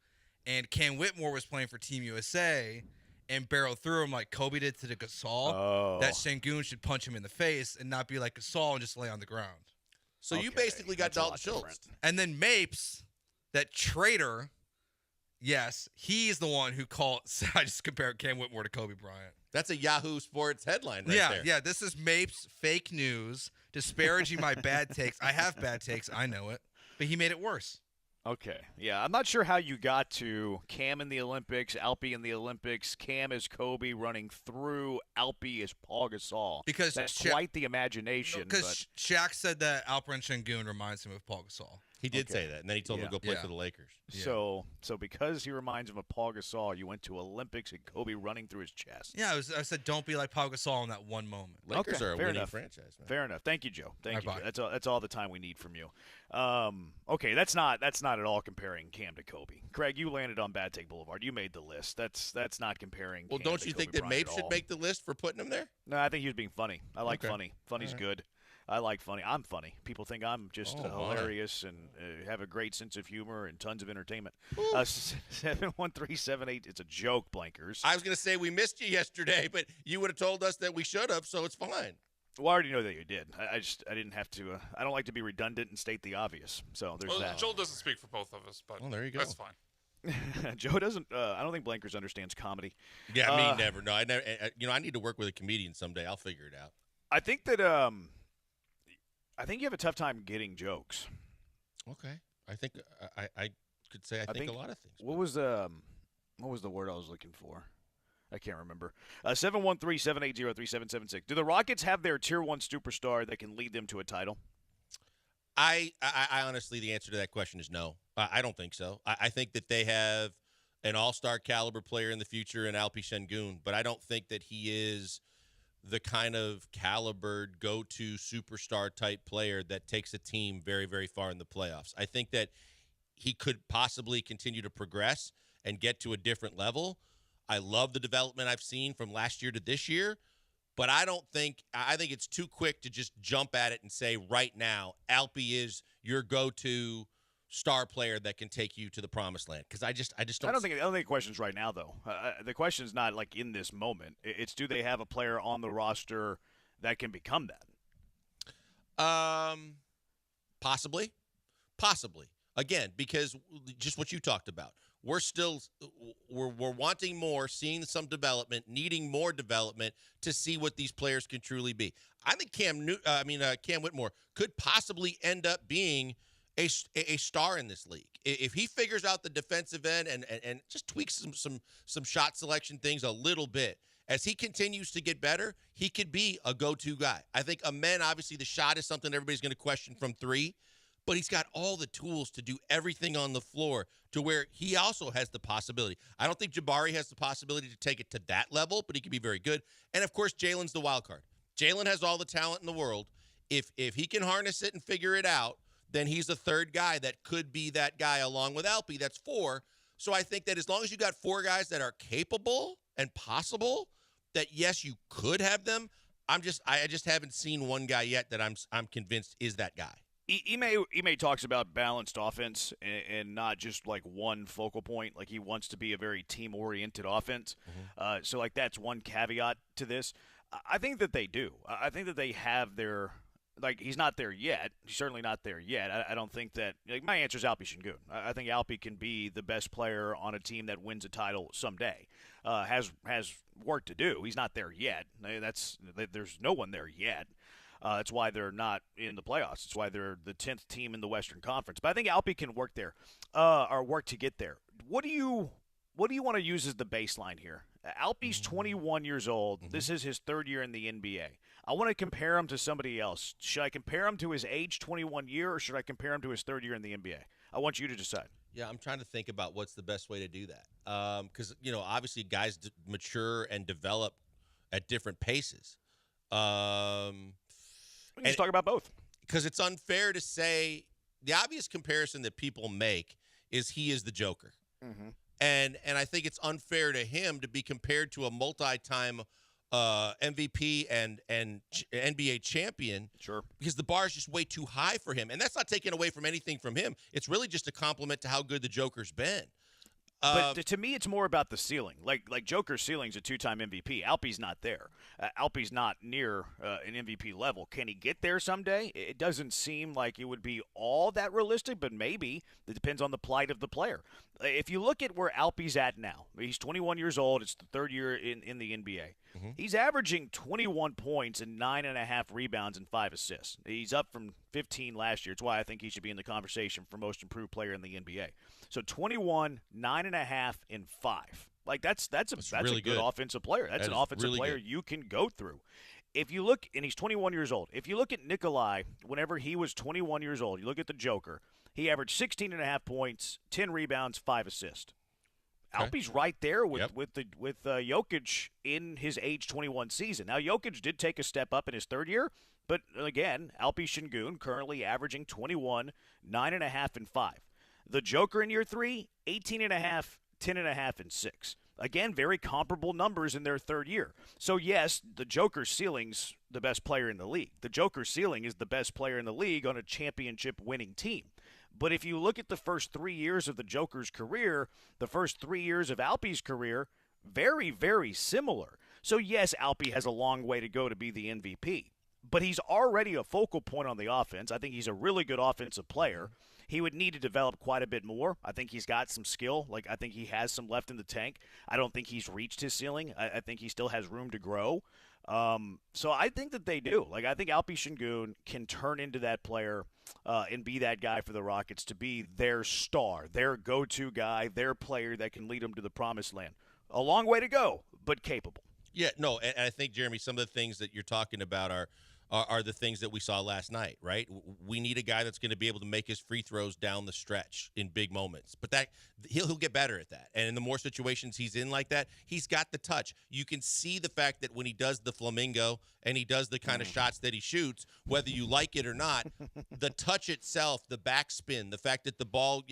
and Cam Whitmore was playing for Team USA and barreled through him like Kobe did to the Gasol, that Sengun should punch him in the face and not be like Gasol and just lay on the ground. So you Okay, basically got that's a Dalton lot Schultz. different. And then Mapes, that traitor, yes, he's the one who called. I just compared Cam Whitmore to Kobe Bryant. That's a Yahoo Sports headline right there. Yeah. This is Mapes fake news disparaging my bad takes. I have bad takes. I know it, but he made it worse. Okay. Yeah, I'm not sure how you got to Cam in the Olympics, Alpie in the Olympics, Cam is Kobe running through, Alpie is Paul Gasol. Because that's Sha- quite the imagination. Because Shaq said that Alperen Sengun reminds him of Paul Gasol. He did say that, and then he told him to go play Yeah. for the Lakers. Yeah. So because he reminds him of Paul Gasol, you went to Olympics and Kobe running through his chest. Yeah, I said don't be like Paul Gasol in that one moment. Lakers Okay, are a fair winning enough. franchise, man. Fair enough. Thank you, Joe. Thank you. Bye-bye. That's all the time we need from you. Okay, that's not at all comparing Cam to Kobe. Craig, you landed on Bad Take Boulevard. You made the list. That's not comparing. Well, Cam don't to you Kobe think that Bryant Mapes at should all. make the list for putting him there? No, I think he was being funny. I like Okay. funny. Funny's All right. good. I like funny. I'm funny. People think I'm just Oh, my. hilarious and have a great sense of humor and tons of entertainment. 71378. It's a joke, Blankers. I was going to say we missed you yesterday, but you would have told us that we should have, so it's fine. Well, I already know that you did. I didn't have to. I don't like to be redundant and state the obvious. So there's Well, that. Joel doesn't speak for both of us, but Well, there you go. that's fine. Joe doesn't. I don't think Blankers understands comedy. Yeah, me never. No, I never. I need to work with a comedian someday. I'll figure it out. I think that. I think you have a tough time getting jokes. Okay. I think I could say I think a lot of things. What was the word I was looking for? I can't remember. 713-780-3776. Do the Rockets have their Tier 1 superstar that can lead them to a title? I honestly, the answer to that question is no. I don't think so. I think that they have an all-star caliber player in the future in Alpi Sengun, but I don't think that he is the kind of calibered go-to superstar type player that takes a team very, very far in the playoffs. I think that he could possibly continue to progress and get to a different level. I love the development I've seen from last year to this year, but I think it's too quick to just jump at it and say right now, Alpi is your go-to star player that can take you to the promised land. Because I just don't. I don't think the question's right now, though. The question's not like in this moment. It's do they have a player on the roster that can become that? Possibly. Again, because just what you talked about. We're wanting more, seeing some development, needing more development to see what these players can truly be. I think Cam Whitmore could possibly end up being a star in this league if he figures out the defensive end and just tweaks some shot selection things a little bit. As he continues to get better, he could be a go-to guy. I think Amen, obviously, the shot is something everybody's going to question from three. But he's got all the tools to do everything on the floor to where he also has the possibility. I don't think Jabari has the possibility to take it to that level, but he can be very good. And, of course, Jalen's the wild card. Jalen has all the talent in the world. If he can harness it and figure it out, then he's the third guy that could be that guy along with Alpi. That's four. So I think that as long as you got four guys that are capable and possible, that, yes, you could have them. I just haven't seen one guy yet that I'm convinced is that guy. Ime talks about balanced offense and not just like one focal point. Like he wants to be a very team-oriented offense. Mm-hmm. So like that's one caveat to this. I think that they do. I think that they have their – like he's not there yet. He's certainly not there yet. I don't think that – like my answer is Alpi Sengun. I think Alpi can be the best player on a team that wins a title someday. Has work to do. He's not there yet. There's no one there yet. That's why they're not in the playoffs. It's why they're the 10th team in the Western Conference. But I think Alpi can work there, or work to get there. What do you want to use as the baseline here? Alpi's 21 years old. This is his third year in the NBA. I want to compare him to somebody else. Should I compare him to his age 21 year, or should I compare him to his third year in the NBA? I want you to decide. Yeah, I'm trying to think about what's the best way to do that. Because, obviously guys mature and develop at different paces. We can just talk about both. Because it's unfair to say the obvious comparison that people make is he is the Joker. Mm-hmm. And I think it's unfair to him to be compared to a multi-time MVP and NBA champion. Sure. Because the bar is just way too high for him. And that's not taking away from anything from him. It's really just a compliment to how good the Joker's been. But to me, it's more about the ceiling. Like Joker's ceiling's a 2-time MVP. Alpi's not there. Alpi's not near an MVP level. Can he get there someday? It doesn't seem like it would be all that realistic, but maybe. It depends on the plight of the player. If you look at where Alpi's at now, he's 21 years old. It's the third year in the NBA. Mm-hmm. He's averaging 21 points and 9.5 rebounds and 5 assists. He's up from 15 last year. It's why I think he should be in the conversation for most improved player in the NBA. So 21, 9.5, and 5. Like that's really a good offensive player. That's an offensive really player you can go through. If you look, and he's 21 years old. If you look at Nikolai, whenever he was 21 years old, you look at the Joker. He averaged 16.5 points, 10 rebounds, 5 assists. Okay. Alpi's right there with Jokic in his age 21 season. Now Jokic did take a step up in his third year, but again, Alpi Şengün currently averaging 21, 9.5, and 5. The Joker in year 3, 18.5, 10.5, and 6. Again, very comparable numbers in their third year. So, yes, the Joker's ceiling's the best player in the league. The Joker's ceiling is the best player in the league on a championship-winning team. But if you look at the first 3 years of the Joker's career, the first 3 years of Alpi's career, very, very similar. So, yes, Alpi has a long way to go to be the MVP. But he's already a focal point on the offense. I think he's a really good offensive player. He would need to develop quite a bit more. I think he's got some skill. I think he has some left in the tank. I don't think he's reached his ceiling. I think he still has room to grow. So I think that they do. I think Alpi Şengün can turn into that player and be that guy for the Rockets, to be their star, their go-to guy, their player that can lead them to the promised land. A long way to go, but capable. Yeah, no, and I think, Jeremy, some of the things that you're talking about are the things that we saw last night, right? We need a guy that's going to be able to make his free throws down the stretch in big moments. But that he'll get better at that. And in the more situations he's in like that, he's got the touch. You can see the fact that when he does the flamingo and he does the kind of shots that he shoots, whether you like it or not, the touch itself, the backspin, the fact that the ball,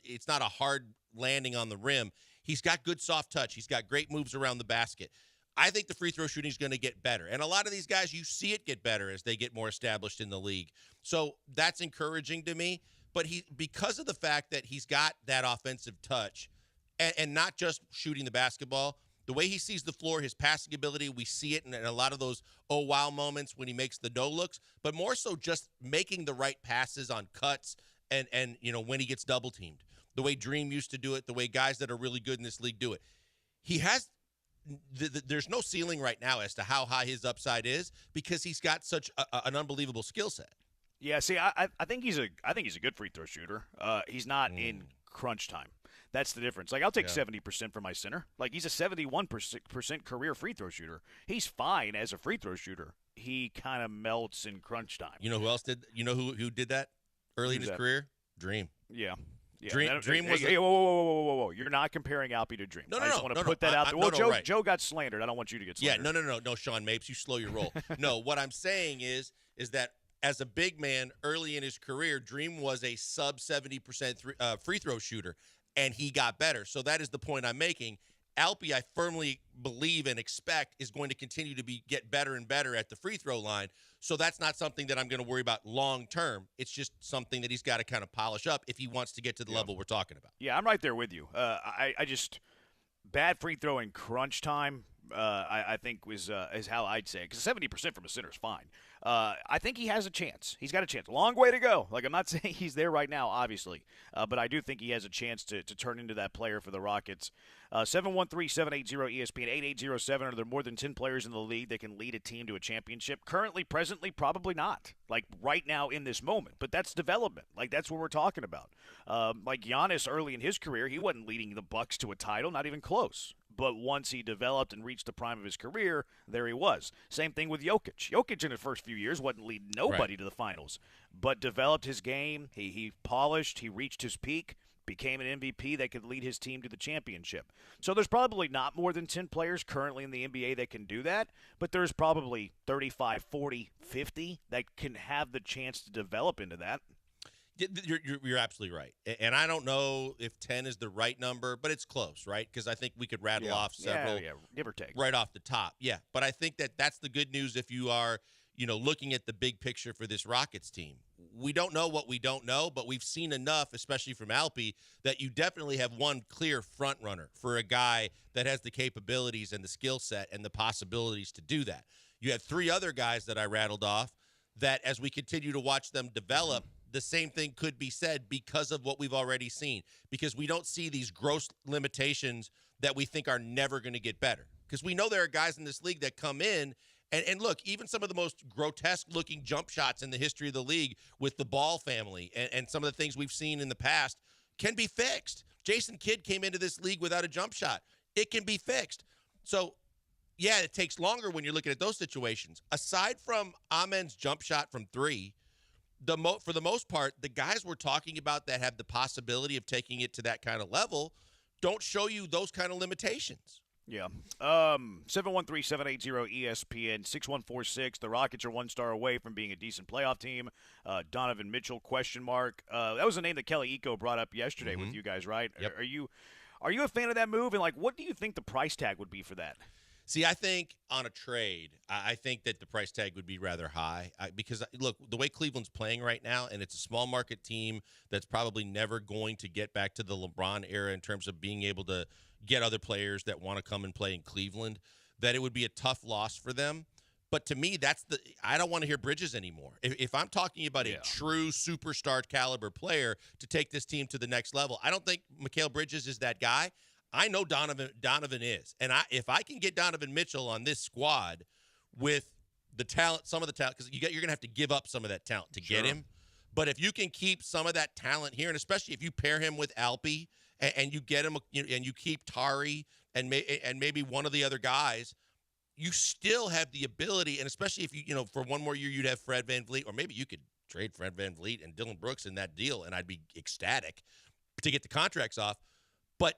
it's not a hard landing on the rim. He's got good soft touch. He's got great moves around the basket. I think the free throw shooting is going to get better. And a lot of these guys, you see it get better as they get more established in the league. So that's encouraging to me. But because of the fact that he's got that offensive touch and not just shooting the basketball, the way he sees the floor, his passing ability, we see it in a lot of those oh wow moments when he makes the no looks, but more so just making the right passes on cuts and when he gets double teamed. The way Dream used to do it, the way guys that are really good in this league do it. He has there's no ceiling right now as to how high his upside is because he's got such an unbelievable skill set. Yeah, see, I think he's a good free throw shooter. He's not in crunch time. That's the difference. I'll take 70% for my center. He's a 71% career free throw shooter. He's fine as a free throw shooter. He kind of melts in crunch time. You know who else did? You know who did that early in his career? Dream. Yeah. Yeah. Dream was. Hey, whoa! You're not comparing Alpi to Dream. I just want to put that out there. Well, Joe got slandered. I don't want you to get slandered. Yeah, no, Sean Mapes, you slow your roll. No, what I'm saying is that as a big man early in his career, Dream was a sub 70% free throw shooter, and he got better. So that is the point I'm making. Alpi, I firmly believe and expect, is going to continue to get better and better at the free throw line. So that's not something that I'm going to worry about long term. It's just something that he's got to kind of polish up if he wants to get to the level we're talking about. Yeah, I'm right there with you. I just bad free throw in crunch time. I think is how I'd say it. Because 70% from a center is fine. I think he has a chance. He's got a chance. Long way to go. Like, I'm not saying he's there right now, obviously, but I do think he has a chance to turn into that player for the Rockets. 713-780-ESPN 8807. Are there more than 10 players in the league that can lead a team to a championship? Currently, presently, probably not. Like, right now in this moment. But that's development. Like, that's what we're talking about. Like Giannis early in his career, he wasn't leading the Bucks to a title, not even close. But once he developed and reached the prime of his career, there he was. Same thing with Jokic. Jokic in the first few years wasn't leading nobody to the finals, but developed his game. He polished. He reached his peak, became an MVP that could lead his team to the championship. So there's probably not more than 10 players currently in the NBA that can do that, but there's probably 35, 40, 50 that can have the chance to develop into that. You're absolutely right. And I don't know if 10 is the right number, but it's close, right? Because I think we could rattle off several give or take. right off the top. Yeah, but I think that's the good news if you are, looking at the big picture for this Rockets team. We don't know what we don't know, but we've seen enough, especially from Alpi, that you definitely have one clear front runner for a guy that has the capabilities and the skill set and the possibilities to do that. You have three other guys that I rattled off that as we continue to watch them develop, the same thing could be said because of what we've already seen, because we don't see these gross limitations that we think are never going to get better. Because we know there are guys in this league that come in and look, even some of the most grotesque-looking jump shots in the history of the league with the Ball family and some of the things we've seen in the past can be fixed. Jason Kidd came into this league without a jump shot. It can be fixed. So, yeah, it takes longer when you're looking at those situations. Aside from Amen's jump shot from three, for the most part, the guys we're talking about that have the possibility of taking it to that kind of level don't show you those kind of limitations. Yeah. 713-780-ESPN 6146. The Rockets are 1 star away from being a decent playoff team. Donovan Mitchell, question mark. That was a name that Kelly Eco brought up yesterday with you guys, right? Yep. Are you a fan of that move? And, like, what do you think the price tag would be for that? See, I think on a trade, I think that the price tag would be rather high because, look, the way Cleveland's playing right now, and it's a small market team that's probably never going to get back to the LeBron era in terms of being able to get other players that want to come and play in Cleveland, that it would be a tough loss for them. But to me, I don't want to hear Bridges anymore. If I'm talking about a true superstar caliber player to take this team to the next level, I don't think Mikal Bridges is that guy. I know Donovan is. And if I can get Donovan Mitchell on this squad with the talent, some of the talent, because you're going to have to give up some of that talent to get him. But if you can keep some of that talent here, and especially if you pair him with Alpi and you get him, and you keep Tari and maybe one of the other guys, you still have the ability, and especially if for one more year you'd have Fred VanVleet, or maybe you could trade Fred VanVleet and Dylan Brooks in that deal, and I'd be ecstatic to get the contracts off. But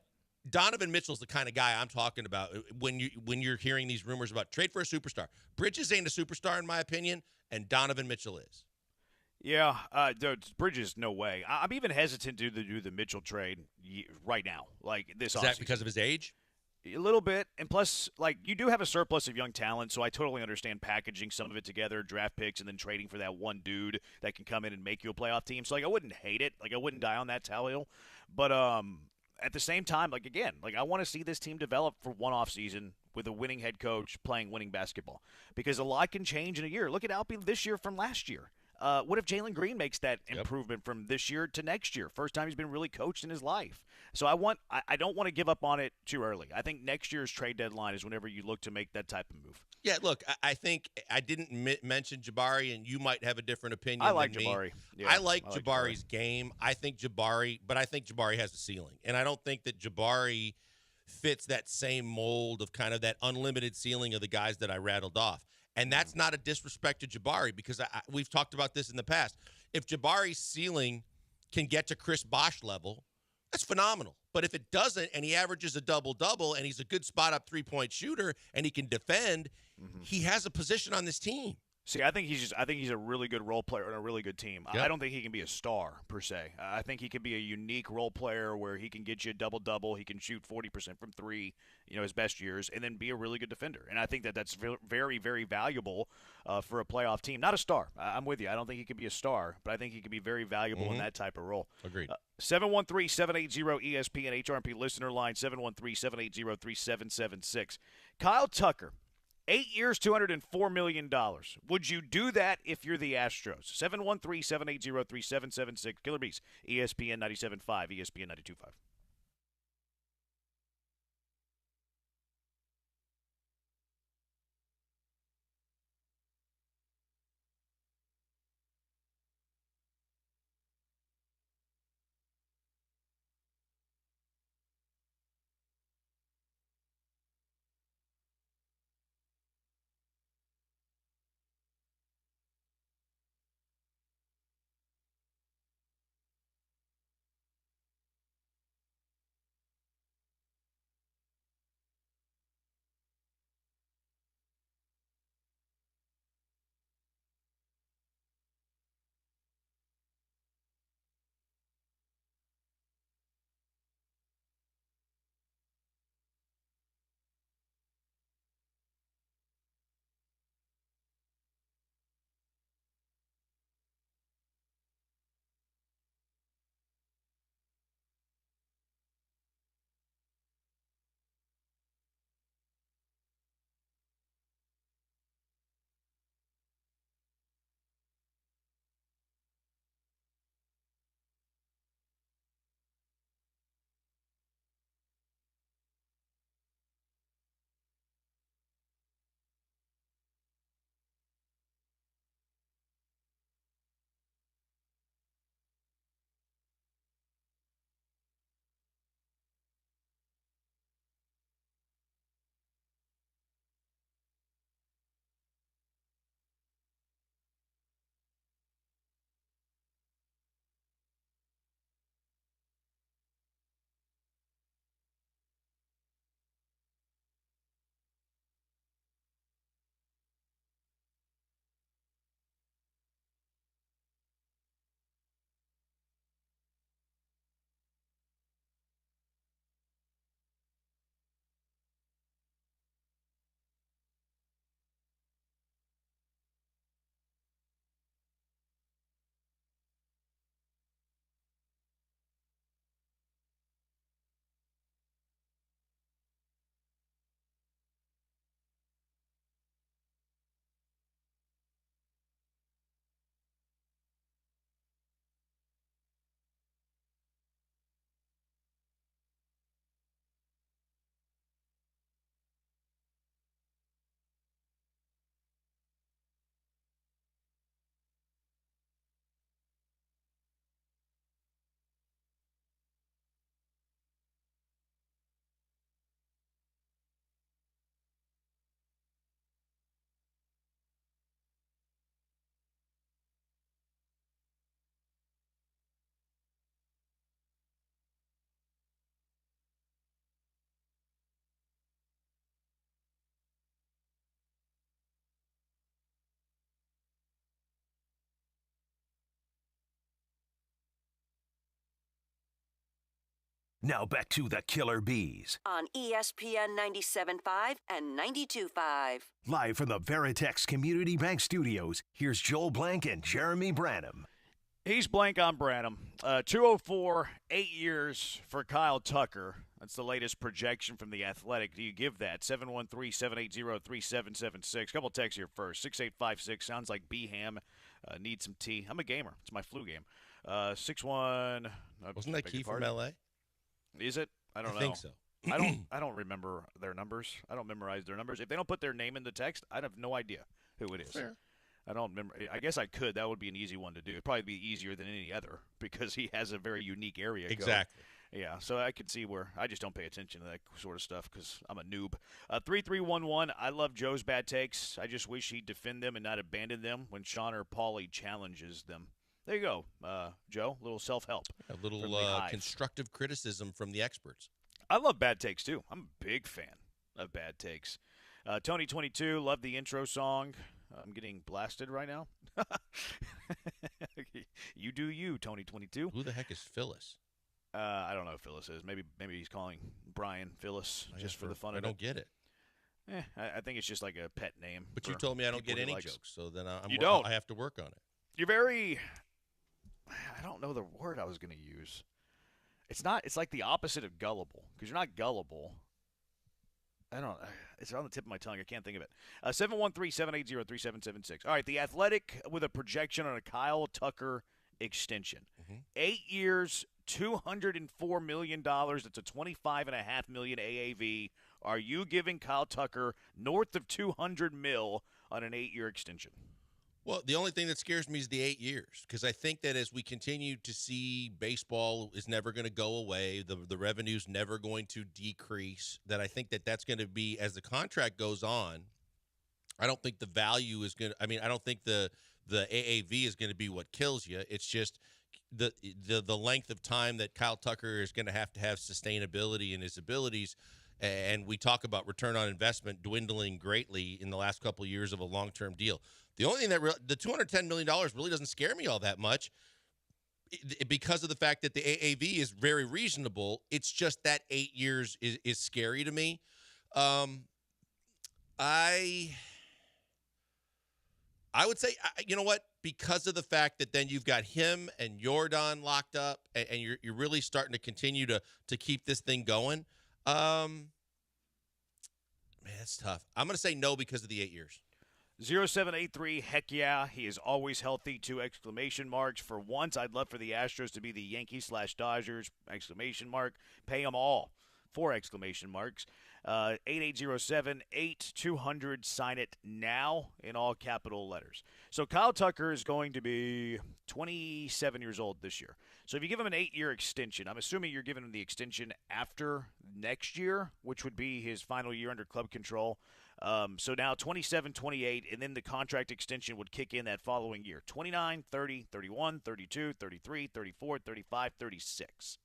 Donovan Mitchell's the kind of guy I'm talking about when you're hearing these rumors about trade for a superstar. Bridges ain't a superstar in my opinion, and Donovan Mitchell is. Yeah, Bridges, no way. I'm even hesitant to do the Mitchell trade right now, like this. Is that because of his age? A little bit, and plus, like, you do have a surplus of young talent, so I totally understand packaging some of it together, draft picks, and then trading for that one dude that can come in and make you a playoff team. So, like, I wouldn't hate it. Like, I wouldn't die on that towel hill. But at the same time, like, again, like, I want to see this team develop for one off season with a winning head coach playing winning basketball, because a lot can change in a year. Look at Alpi this year from last year. What if Jalen Green makes that improvement from this year to next year? First time he's been really coached in his life. So I don't want to give up on it too early. I think next year's trade deadline is whenever you look to make that type of move. Yeah, look, I think I didn't mention Jabari, and you might have a different opinion. I like than Jabari. Me. Yeah, I like Jabari's game. I think Jabari has a ceiling, and I don't think that Jabari fits that same mold of kind of that unlimited ceiling of the guys that I rattled off. And that's not a disrespect to Jabari, because we've talked about this in the past. If Jabari's ceiling can get to Chris Bosh level, that's phenomenal. But if it doesn't, and he averages a double-double, and he's a good spot-up three-point shooter, and he can defend, he has a position on this team. See, I think he's a really good role player and a really good team. Yep. I don't think he can be a star per se. I think he can be a unique role player where he can get you a double-double. He can shoot 40% from three, his best years, and then be a really good defender. And I think that's very, very valuable for a playoff team. Not a star. I'm with you. I don't think he could be a star, but I think he could be very valuable in that type of role. Agreed. 713-780-ESPN HRP listener line, 713-780-3776. Kyle Tucker. 8 years, $204 million. Would you do that if you're the Astros? 713-780-3776. Killer Bees, ESPN 97.5, ESPN 92.5. Now back to the Killer Bees. On ESPN 97.5 and 92.5. Live from the Veritex Community Bank Studios, here's Joel Blank and Jeremy Branham. He's Blank on Branham. 204, 8 years for Kyle Tucker. That's the latest projection from The Athletic. Do you give that? 713-780-3776. Couple texts here first. 6856 sounds like B-Ham. Need some tea. I'm a gamer. It's my flu game. 61. Wasn't that Key from L.A.? Is it? I don't know. I think so. I don't remember their numbers. I don't memorize their numbers. If they don't put their name in the text, I'd have no idea who it is. Fair. I don't remember. I guess I could. That would be an easy one to do. It'd probably be easier than any other because he has a very unique area. Exactly. Yeah, so I could see where I just don't pay attention to that sort of stuff because I'm a noob. 3311, I love Joe's bad takes. I just wish he'd defend them and not abandon them when Sean or Paulie challenges them. There you go, Joe. A little self-help. A little constructive criticism from the experts. I love bad takes, too. I'm a big fan of bad takes. Tony22, love the intro song. I'm getting blasted right now. You do you, Tony 22. Who the heck is Phyllis? I don't know who Phyllis is. Maybe he's calling Brian Phyllis just for the fun of it. I don't get it. I think it's just like a pet name. But you told me I don't get any jokes, so then I have to work on it. You're very – I don't know the word I was going to use. It's like the opposite of gullible because you're not gullible. I don't know. It's on the tip of my tongue. I can't think of it. 713-780-3776. All right, The Athletic with a projection on a Kyle Tucker extension. 8 years, $204 million. That's a $25.5 million AAV. Are you giving Kyle Tucker north of $200 million on an 8-year extension? Well, the only thing that scares me is the 8 years because I think that as we continue to see baseball is never going to go away, the revenue's never going to decrease, that I think that that's going to be, as the contract goes on, I don't think the value is going to – I mean, I don't think the AAV is going to be what kills you. It's just the length of time that Kyle Tucker is going to have sustainability in his abilities. And we talk about return on investment dwindling greatly in the last couple of years of a long-term deal. The only thing that the $210 million really doesn't scare me all that much because of the fact that the AAV is very reasonable. It's just that 8 years is scary to me. I would say, you know what? Because of the fact that then you've got him and Jordan locked up, and you're really starting to continue to keep this thing going. Man, that's tough. I'm going to say no because of the 8 years. 0783, heck yeah, he is always healthy, 2 exclamation marks. For once, I'd love for the Astros to be the Yankees/Dodgers, exclamation mark. Pay them all, 4 exclamation marks. 8807-8200, sign it now in all capital letters. So Kyle Tucker is going to be 27 years old this year. So if you give him an 8-year extension, I'm assuming you're giving him the extension after next year, which would be his final year under club control. So now 27, 28, and then the contract extension would kick in that following year. 29, 30, 31, 32, 33, 34, 35, 36.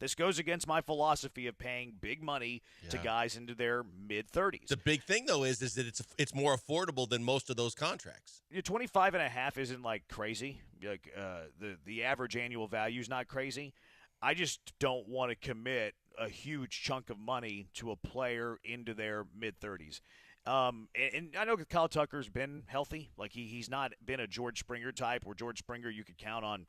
This goes against my philosophy of paying big money to guys into their mid-30s. The big thing, though, is that it's more affordable than most of those contracts. 25.5 isn't, like, crazy. Like the average annual value is not crazy. I just don't want to commit a huge chunk of money to a player into their mid-30s. And I know Kyle Tucker's been healthy. Like he's not been a George Springer type where George Springer you could count on,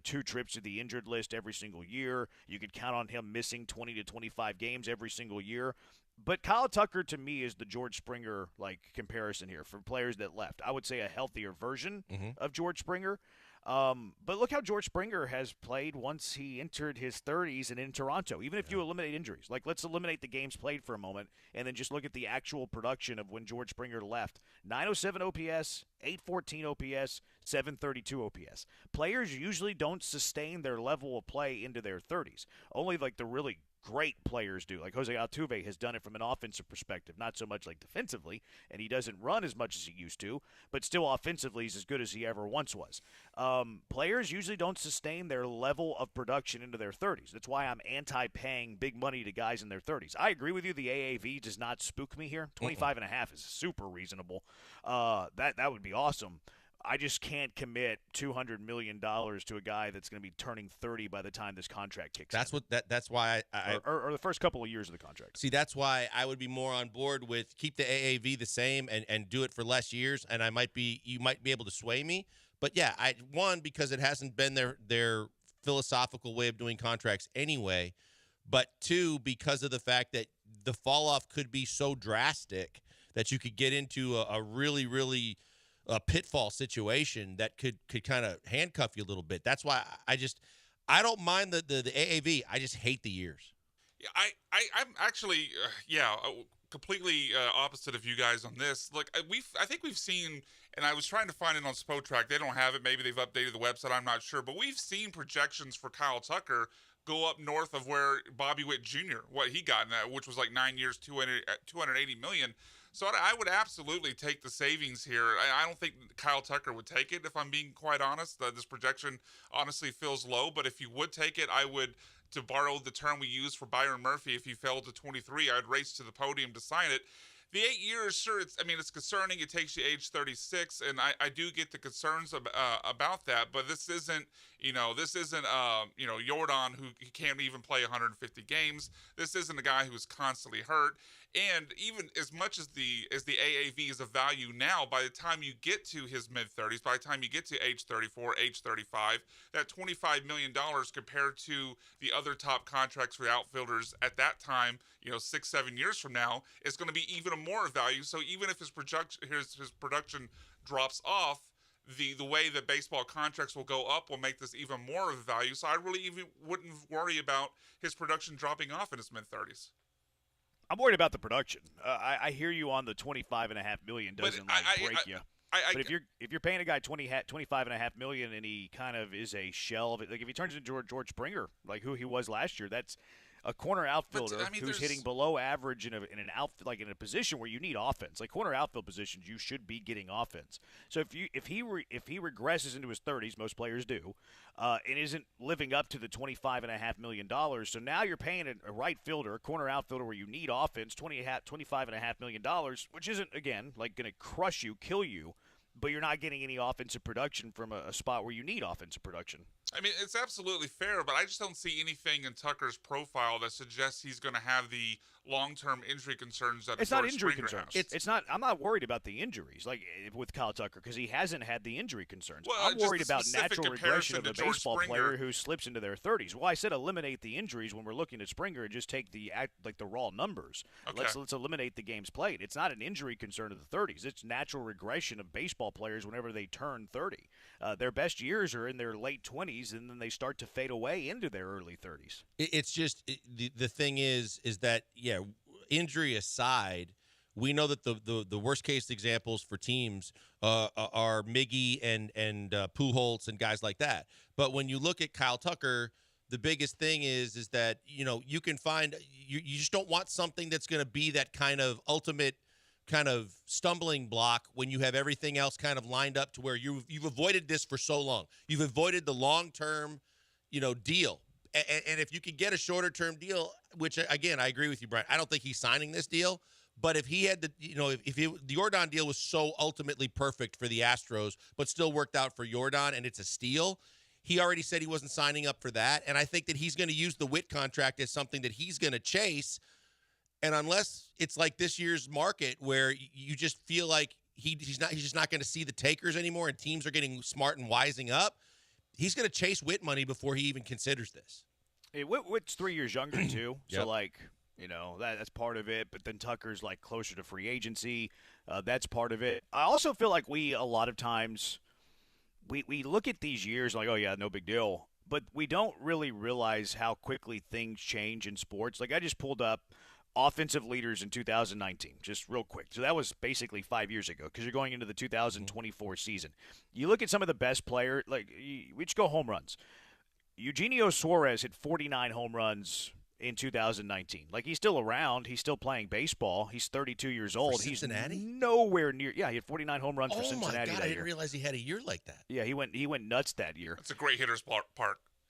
2 trips to the injured list every single year. You could count on him missing 20 to 25 games every single year. But Kyle Tucker to me is the George Springer comparison here for players that left. I would say a healthier version of George Springer. But look how George Springer has played once he entered his 30s and in Toronto, even if you eliminate injuries. Like, let's eliminate the games played for a moment and then just look at the actual production of when George Springer left. 907 OPS, 814 OPS, 732 OPS. Players usually don't sustain their level of play into their 30s. Only, the really great players do. Like Jose Altuve has done it from an offensive perspective, not so much defensively, and he doesn't run as much as he used to, but still offensively he's as good as he ever once was. Players usually don't sustain their level of production into their 30s. That's why I'm anti-paying big money to guys in their 30s. I agree with you. The AAV does not spook me here. 25.5 is super reasonable. That would be awesome. I just can't commit $200 million to a guy that's going to be turning 30 by the time this contract kicks in. That's why or the first couple of years of the contract. See, that's why I would be more on board with keep the AAV the same and do it for less years, and you might be able to sway me. But yeah, because it hasn't been their philosophical way of doing contracts anyway, but 2, because of the fact that the fall off could be so drastic that you could get into a really, really a pitfall situation that could kind of handcuff you a little bit. That's why I don't mind the AAV. I just hate the years. Yeah, I'm actually completely opposite of you guys on this. Look, I think we've seen, and I was trying to find it on Spotrac. They don't have it. Maybe they've updated the website. I'm not sure, but we've seen projections for Kyle Tucker go up north of where Bobby Witt Jr. what he got in that, which was 9 years, $280 million. So I would absolutely take the savings here. I don't think Kyle Tucker would take it, if I'm being quite honest. This projection honestly feels low, but if you would take it, I would, to borrow the term we used for Byron Murphy, if he fell to 23, I'd race to the podium to sign it. The 8 years, sure. It's concerning. It takes you age 36, and I do get the concerns about that. But this isn't, Jordan, who he can't even play 150 games. This isn't a guy who's constantly hurt. And even as much as the AAV is of value now, by the time you get to his mid-30s, by the time you get to age 34, age 35, that $25 million compared to the other top contracts for outfielders at that time, 6-7 years from now, is going to be even more value. So even if his production drops off, the way that baseball contracts will go up will make this even more of a value. So I really even wouldn't worry about his production dropping off in his mid-30s. I'm worried about the production. I hear you on the $25.5 million doesn't break you. But if you're paying a guy $25.5 million and he kind of is a shell of it, like if he turns into George Springer, like who he was last year, that's a corner outfielder who's hitting below average in in a position where you need offense. Like corner outfield positions, you should be getting offense. So if he regresses into his 30s, most players do, and isn't living up to the $25.5 million, so now you're paying a right fielder, a corner outfielder where you need offense, $25.5 million, which isn't again like going to crush you, kill you. But you're not getting any offensive production from a spot where you need offensive production. It's absolutely fair, but I just don't see anything in Tucker's profile that suggests he's going to have the long-term injury concerns that it's not George injury Springer concerns. has. It's not. I'm not worried about the injuries like with Kyle Tucker because he hasn't had the injury concerns. Well, I'm just worried the about specific natural regression of a comparison to baseball George player Springer. who slips into their 30s. Well, I said eliminate the injuries when we're looking at Springer and just take the raw numbers. Okay. Let's eliminate the games played. It's not an injury concern of the 30s. It's natural regression of baseball players whenever they turn 30. Their best years are in their late 20s, and then they start to fade away into their early 30s. It's just the thing is that injury aside, we know that the worst case examples for teams are Miggy and Pujols and guys like that. But when you look at Kyle Tucker, the biggest thing is that you can find you just don't want something that's going to be that kind of ultimate kind of stumbling block when you have everything else kind of lined up to where you've avoided this for so long. You've avoided the long-term, deal. And if you can get a shorter-term deal, which, again, I agree with you, Brian, I don't think he's signing this deal. But if he had the Jordan deal was so ultimately perfect for the Astros, but still worked out for Jordan and it's a steal, he already said he wasn't signing up for that. And I think that he's going to use the Witt contract as something that he's going to chase. And unless it's like this year's market where you just feel like he's just not going to see the takers anymore and teams are getting smart and wising up, he's going to chase Witt money before he even considers this. Hey, Witt's 3 years younger, too. Yep. So, that's part of it. But then Tucker's, closer to free agency. That's part of it. I also feel like a lot of times, we look at these years like, oh, yeah, no big deal. But we don't really realize how quickly things change in sports. Like, I just pulled up offensive leaders in 2019, just real quick. So that was basically 5 years ago because you're going into the 2024 season. You look at some of the best players, we just go home runs. Eugenio Suarez hit 49 home runs in 2019. He's still around. He's still playing baseball. He's 32 years old. For Cincinnati? He's nowhere near. Yeah, he had 49 home runs for Cincinnati. Oh, my God, that I didn't year. realize he had a year like that. Yeah, he went nuts that year. That's a great hitter's park.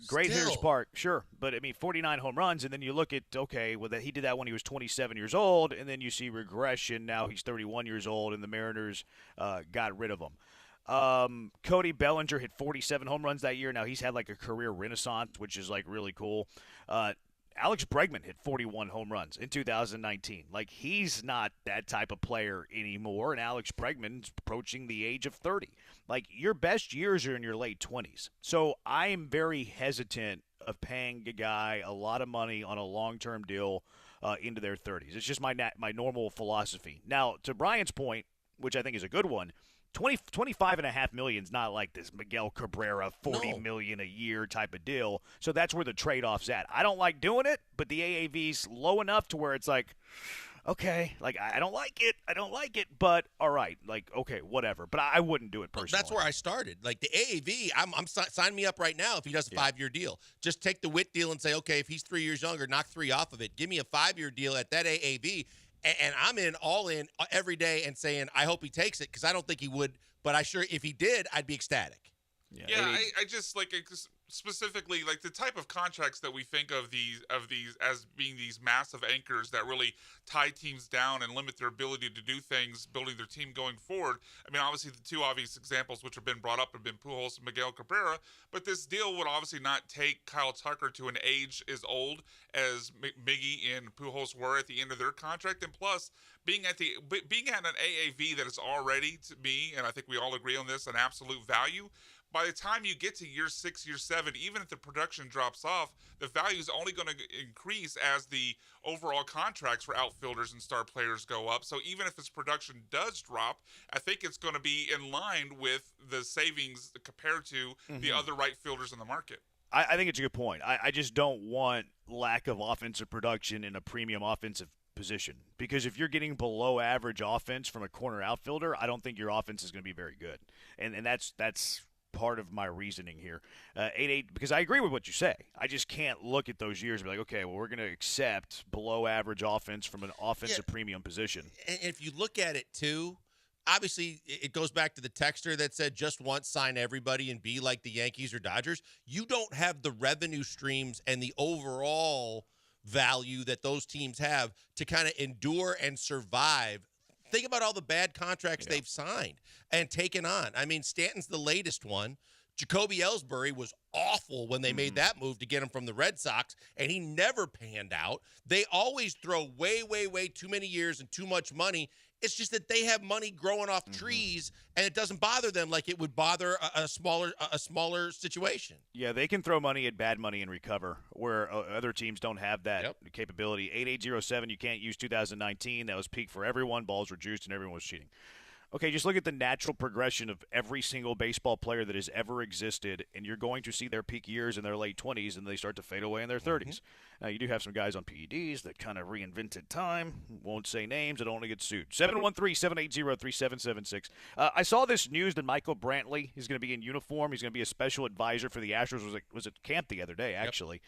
Great Still. hitters park, sure. But, 49 home runs, and then you look at, he did that when he was 27 years old, and then you see regression. Now he's 31 years old, and the Mariners got rid of him. Cody Bellinger hit 47 home runs that year. Now he's had, a career renaissance, which is, really cool. Alex Bregman hit 41 home runs in 2019. He's not that type of player anymore, and Alex Bregman's approaching the age of 30. Your best years are in your late 20s. So I am very hesitant of paying a guy a lot of money on a long-term deal into their 30s. It's just my normal philosophy. Now, to Brian's point, which I think is a good one, $25.5 million is not like this Miguel Cabrera $40 million a year type of deal. So that's where the trade-off's at. I don't like doing it, but the AAV's low enough to where it's okay, I don't like it, but all right, okay, whatever. But I wouldn't do it personally. That's where I started. The AAV, I'm sign me up right now if he does a 5-year deal. Just take the Witt deal and say, okay, if he's 3 years younger, knock 3 off of it. Give me a 5-year deal at that AAV. And I'm all in every day and saying, I hope he takes it because I don't think he would. But if he did, I'd be ecstatic. Yeah, I just specifically like the type of contracts that we think of these as being these massive anchors that really tie teams down and limit their ability to do things, building their team going forward. I mean, obviously the two obvious examples which have been brought up have been Pujols and Miguel Cabrera, but this deal would obviously not take Kyle Tucker to an age as old as Miggy and Pujols were at the end of their contract, and plus being at an AAV that is already, to me, and I think we all agree on this, an absolute value. By the time you get to year 6, year 7, even if the production drops off, the value is only going to increase as the overall contracts for outfielders and star players go up. So even if his production does drop, I think it's going to be in line with the savings compared to the other right fielders in the market. I think it's a good point. I just don't want lack of offensive production in a premium offensive position, because if you're getting below average offense from a corner outfielder, I don't think your offense is going to be very good. And that's part of my reasoning here. 8-8, because I agree with what you say. I just can't look at those years and be like, okay, well, we're going to accept below average offense from an offensive premium position. And if you look at it too, obviously it goes back to the texter that said just once sign everybody and be like the Yankees or Dodgers. You don't have the revenue streams and the overall value that those teams have to kind of endure and survive. Think about all the bad contracts they've signed and taken on. I mean, Stanton's the latest one. Jacoby Ellsbury was awful when they made that move to get him from the Red Sox, and he never panned out. They always throw way, way, way too many years and too much money. It's just that they have money growing off trees, and it doesn't bother them like it would bother a smaller situation. Yeah, they can throw money at bad money and recover, where other teams don't have that capability. 8807, you can't use 2019. That was peak for everyone. Balls were juiced, and everyone was cheating. Okay, just look at the natural progression of every single baseball player that has ever existed, and you're going to see their peak years in their late 20s, and they start to fade away in their 30s. Now, you do have some guys on PEDs that kind of reinvented time. Won't say names. I don't want to get sued. 713-780-3776. I saw this news that Michael Brantley is going to be in uniform. He's going to be a special advisor for the Astros. Was at camp the other day, actually.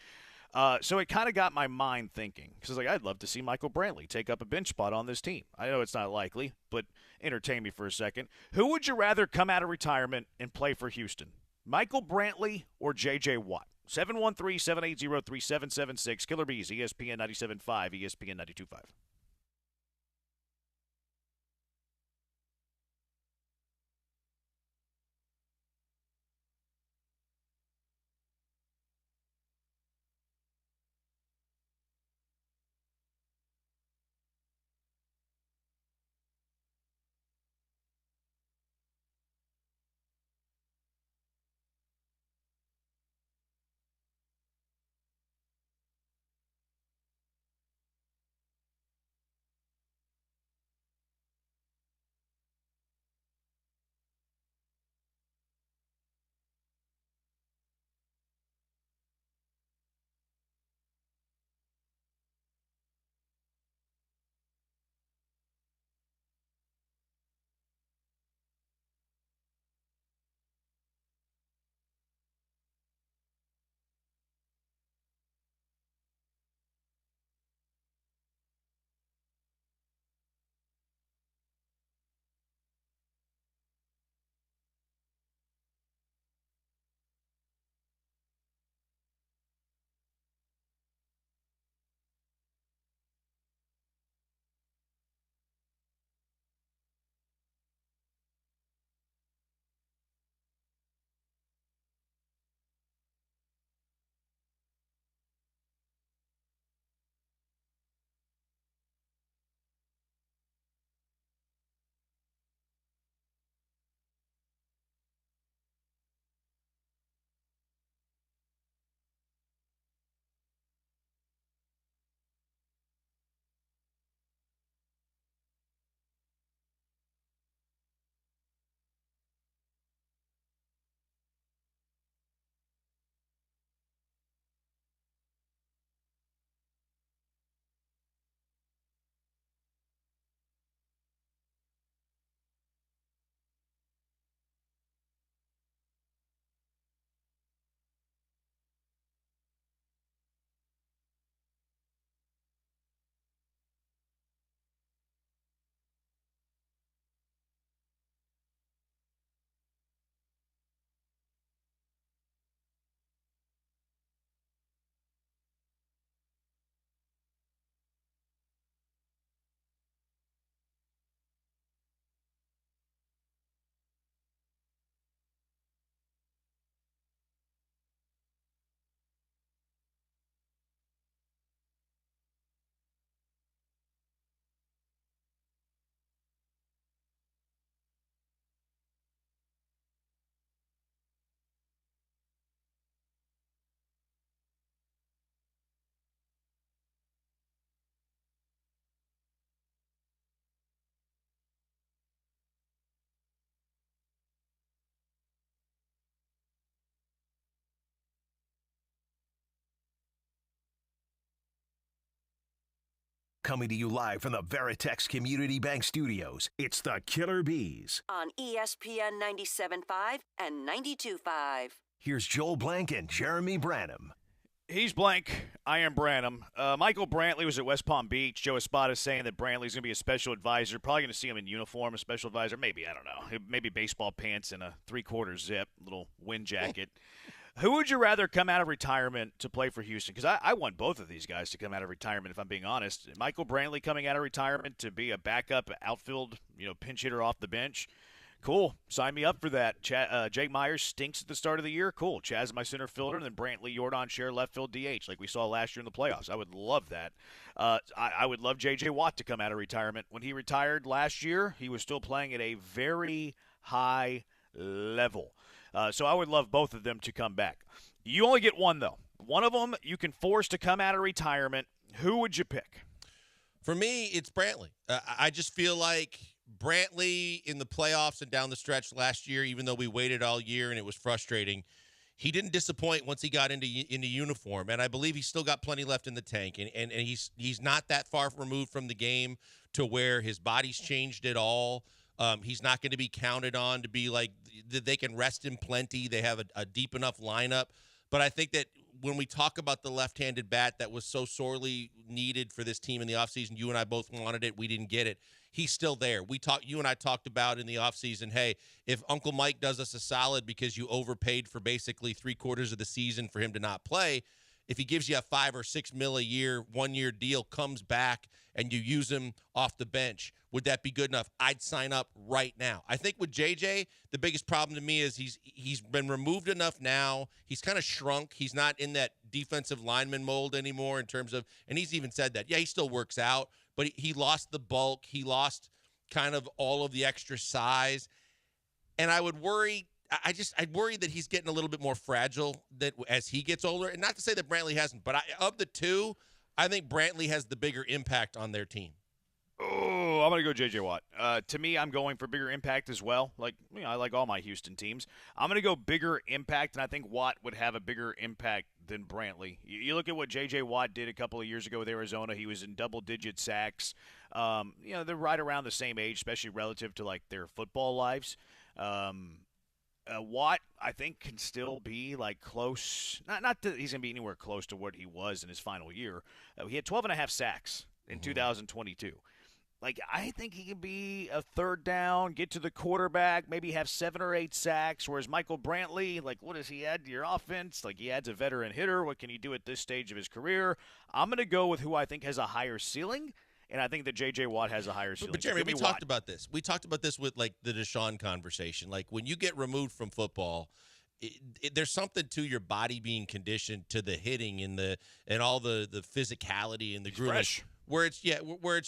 So it kind of got my mind thinking, because I'd love to see Michael Brantley take up a bench spot on this team. I know it's not likely, but entertain me for a second. Who would you rather come out of retirement and play for Houston? Michael Brantley or J.J. Watt? 713-780-3776. Killer Bees, ESPN 97.5, ESPN 92.5. Coming to you live from the Veritex Community Bank Studios, it's the Killer Bees. On ESPN 97.5 and 92.5. Here's Joel Blank and Jeremy Branham. He's Blank. I am Branham. Michael Brantley was at West Palm Beach. Joe Espada saying that Brantley's going to be a special advisor. Probably going to see him in uniform, a special advisor. Maybe, I don't know. Maybe baseball pants and a three-quarter zip, little wind jacket. Who would you rather come out of retirement to play for Houston? Because I want both of these guys to come out of retirement, if I'm being honest. Michael Brantley coming out of retirement to be a backup outfield, pinch hitter off the bench. Cool. Sign me up for that. Jake Myers stinks at the start of the year. Cool. Chaz my center fielder, and then Brantley, Jordan, Share left field DH like we saw last year in the playoffs. I would love that. I would love J.J. Watt to come out of retirement. When he retired last year, he was still playing at a very high level. So I would love both of them to come back. You only get one, though. One of them you can force to come out of retirement. Who would you pick? For me, it's Brantley. I just feel like Brantley in the playoffs and down the stretch last year, even though we waited all year and it was frustrating, he didn't disappoint once he got into uniform. And I believe he's still got plenty left in the tank. And he's not that far removed from the game to where his body's changed at all. He's not going to be counted on to be like they can rest him plenty. They have a deep enough lineup. But I think that when we talk about the left-handed bat that was so sorely needed for this team in the offseason, you and I both wanted it. We didn't get it. He's still there. You and I talked about in the offseason, hey, if Uncle Mike does us a solid because you overpaid for basically 3/4 of the season for him to not play, if he gives you a $5 or $6 million a year, 1-year deal, comes back, and you use him off the bench, would that be good enough? I'd sign up right now. I think with JJ, the biggest problem to me is he's been removed enough now. He's kind of shrunk. He's not in that defensive lineman mold anymore in terms of, and he's even said that. Yeah, he still works out, but he lost the bulk. He lost kind of all of the extra size. And I would worry I'd worry that he's getting a little bit more fragile that as he gets older. And not to say that Brantley hasn't, but of the two, I think Brantley has the bigger impact on their team. Oh, I'm going to go J.J. Watt. To me, I'm going for bigger impact as well. I like all my Houston teams. I'm going to go bigger impact, and I think Watt would have a bigger impact than Brantley. You look at what J.J. Watt did a couple of years ago with Arizona. He was in double-digit sacks. They're right around the same age, especially relative to, their football lives. Watt, I think, can still be close. Not that he's going to be anywhere close to what he was in his final year. He had 12.5 sacks in 2022. I think he can be a third down, get to the quarterback, maybe have 7 or 8 sacks. Whereas Michael Brantley, what does he add to your offense? He adds a veteran hitter. What can he do at this stage of his career? I'm going to go with who I think has a higher ceiling. And I think that J.J. Watt has a higher ceiling. But Jeremy, we talked about this. We talked about this with the Deshaun conversation. When you get removed from football, there's something to your body being conditioned to the hitting and all the physicality and the grooving. Where it's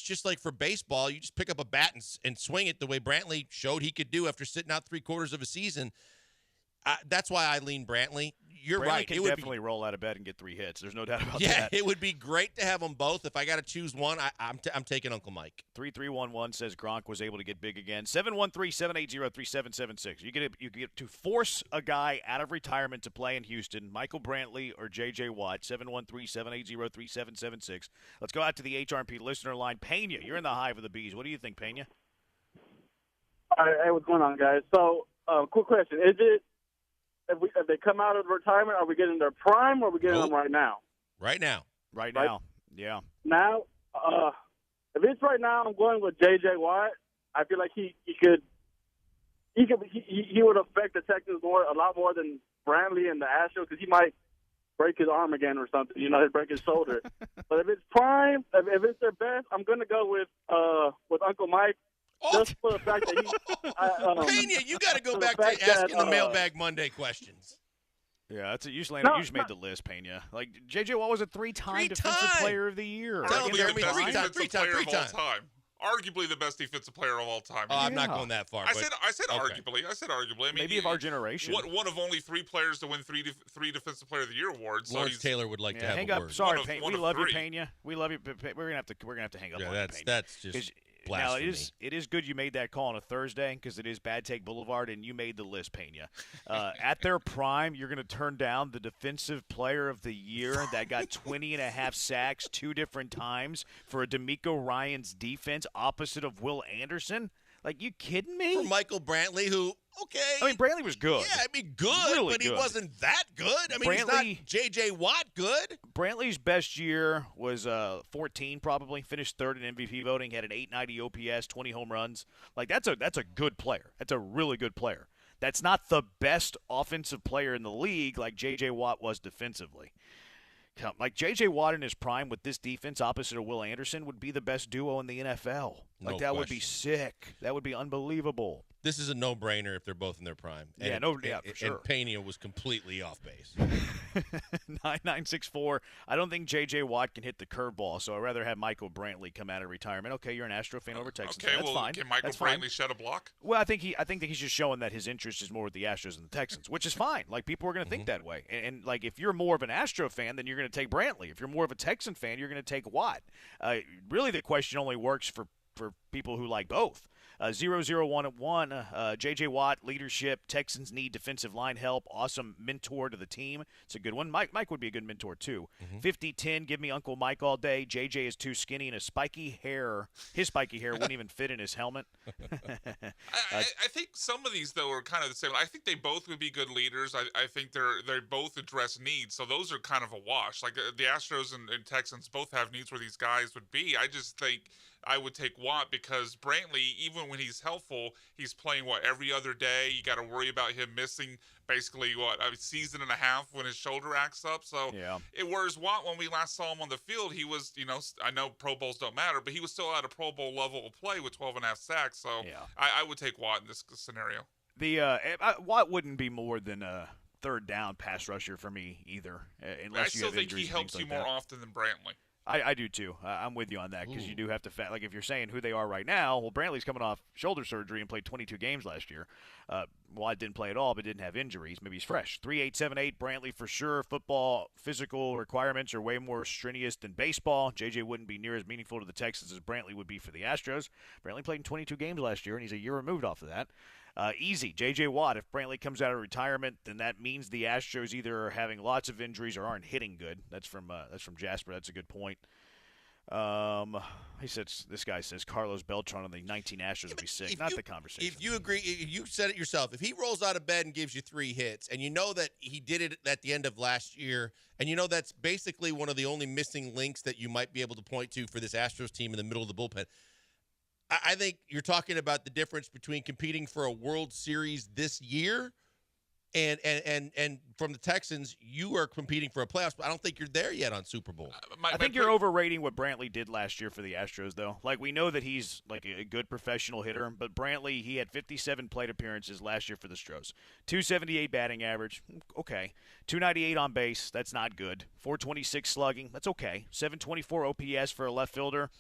just like for baseball, you just pick up a bat and swing it the way Brantley showed he could do after sitting out 3/4 of a season. That's why I lean Brantley. You're Brantley right. Can definitely roll out of bed and get 3 hits. There's no doubt about that. Yeah, it would be great to have them both. If I got to choose one, I'm taking Uncle Mike. 3311 says Gronk was able to get big again. 713-780-3776. You get to force a guy out of retirement to play in Houston, Michael Brantley or J.J. Watt. 713-780-3776. Let's go out to the HRP listener line. Pena, you're in the hive of the bees. What do you think, Pena? Hey, what's going on, guys? So, quick question: is it if they come out of retirement, are we getting their prime, or are we getting them right now? Right now. Right now. Yeah. Now, if it's right now, I'm going with J.J. Watt. I feel like he would affect the Texans a lot more than Brantley and the Astros, because he might break his arm again or something. He'd break his shoulder. But if it's prime, if it's their best, I'm going to go with Uncle Mike. Just for the fact that Pena, you got to go back to asking the Mailbag Monday questions. Yeah, that's usually made the list, Pena. J.J. Watt was a 3-time defensive player of the year. Arguably the best defensive player of all time. Arguably the best defensive player of all time. I'm not going that far. I said arguably. I said arguably. I mean, maybe of our generation. One of only 3 players to win three defensive player of the year awards. Lawrence Taylor would like to have hang a up. word. Sorry, Pena. We love you, Pena. We love you. We're gonna have to hang up on you, Pena. That's just. blasphemy. Now, it is good you made that call on a Thursday because it is Bad Take Boulevard, and you made the list, Pena. At their prime, you're going to turn down the Defensive Player of the Year that got 20.5 sacks 2 different times for a D'Amico Ryans defense opposite of Will Anderson? Like, you kidding me? For Michael Brantley, who, okay. I mean, Brantley was good. Yeah, I mean, good, Really but he good. wasn't that good. I mean, he's not J.J. Watt good. Brantley's best year was 14, probably. Finished third in MVP voting. Had an 890 OPS, 20 home runs. Like, that's a good player. That's a really good player. That's not the best offensive player in the league like J.J. Watt was defensively. Like, J.J. Watt in his prime with this defense opposite of Will Anderson would be the best duo in the NFL. Like, that would be sick. That would be unbelievable. This is a no-brainer if they're both in their prime. And, for sure. And Pena was completely off base. 9964. I don't think J.J. Watt can hit the curveball, so I'd rather have Michael Brantley come out of retirement. Okay, you're an Astro fan over Texas. Okay, That's fine. Can Michael That's fine. Brantley shed a block? Well, I think he's just showing that his interest is more with the Astros than the Texans, which is fine. Like, people are going to think that way. And, like, if you're more of an Astro fan, then you're going to take Brantley. If you're more of a Texan fan, you're going to take Watt. Really, the question only works for people who like both. 0011, J.J. Watt, leadership. Texans need defensive line help. Awesome mentor to the team. It's a good one. Mike would be a good mentor, too. 5010, give me Uncle Mike all day. J.J. is too skinny and his spiky hair wouldn't even fit in his helmet. I think some of these, though, are kind of the same. I think they both would be good leaders. I think they both address needs, so those are kind of a wash. Like, the Astros and Texans both have needs where these guys would be. I just think I would take Watt because Brantley, even when he's helpful, he's playing, every other day. You got to worry about him missing basically, a season and a half when his shoulder acts up. So, whereas Watt, when we last saw him on the field, he was, I know Pro Bowls don't matter, but he was still at a Pro Bowl level of play with 12.5 sacks. So, I would take Watt in this scenario. Watt wouldn't be more than a third down pass rusher for me either, unless you have injuries. I still think he helps you more often than Brantley. I do too. I'm with you on that because you do have to like if you're saying who they are right now. Well, Brantley's coming off shoulder surgery and played 22 games last year. Watt didn't play at all, but didn't have injuries. Maybe he's fresh. 3878 Brantley for sure. Football physical requirements are way more strenuous than baseball. JJ wouldn't be near as meaningful to the Texans as Brantley would be for the Astros. Brantley played in 22 games last year, and he's a year removed off of that. Easy. J.J. Watt, if Brantley comes out of retirement, then that means the Astros either are having lots of injuries or aren't hitting good. That's from Jasper. That's a good point. He says, this guy says Carlos Beltran on the 19 Astros would be sick. Not the conversation. If you agree, you said it yourself. If he rolls out of bed and gives you 3 hits, and you know that he did it at the end of last year, and you know that's basically one of the only missing links that you might be able to point to for this Astros team in the middle of the bullpen, I think you're talking about the difference between competing for a World Series this year and from the Texans, you are competing for a playoffs, but I don't think you're there yet on Super Bowl. I think you're overrating what Brantley did last year for the Astros, though. Like, we know that he's like a good professional hitter, but Brantley, he had 57 plate appearances last year for the Stros. 278 batting average, okay. 298 on base, that's not good. 426 slugging, that's okay. 724 OPS for a left fielder,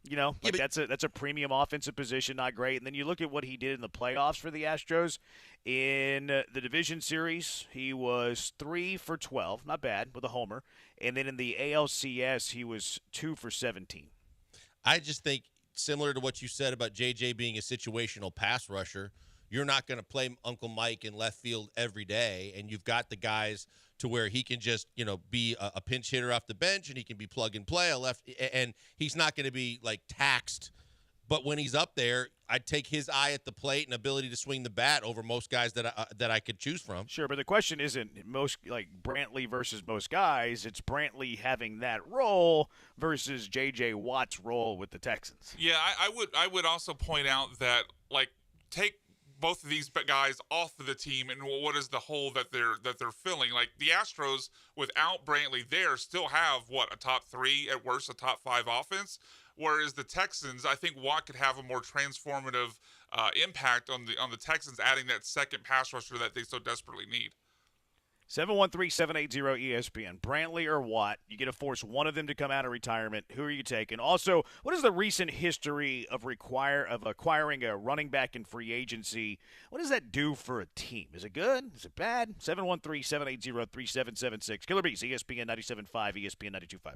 that's a premium offensive position, not great. And then you look at what he did in the playoffs for the Astros. In the division series, he was 3 for 12, not bad, with a homer. And then in the ALCS, he was 2 for 17. I just think, similar to what you said about JJ being a situational pass rusher, you're not going to play Uncle Mike in left field every day, and you've got the guys to where he can just, be a pinch hitter off the bench, and he can be plug and play and he's not going to be like taxed. But when he's up there, I'd take his eye at the plate and ability to swing the bat over most guys that I could choose from. Sure, but the question isn't most like Brantley versus most guys. It's Brantley having that role versus J.J. Watt's role with the Texans. Yeah, I would also point out that take both of these guys off of the team, and what is the hole that they're filling? Like the Astros, without Brantley there, still have a top 3, at worst a top 5 offense. Whereas the Texans, I think Watt could have a more transformative impact on the Texans, adding that second pass rusher that they so desperately need. 713-780-ESPN. Brantley or Watt? You get to force one of them to come out of retirement. Who are you taking? Also, what is the recent history of acquiring a running back in free agency? What does that do for a team? Is it good? Is it bad? 713-780-3776. Killer Bees, ESPN 97.5, ESPN 92.5.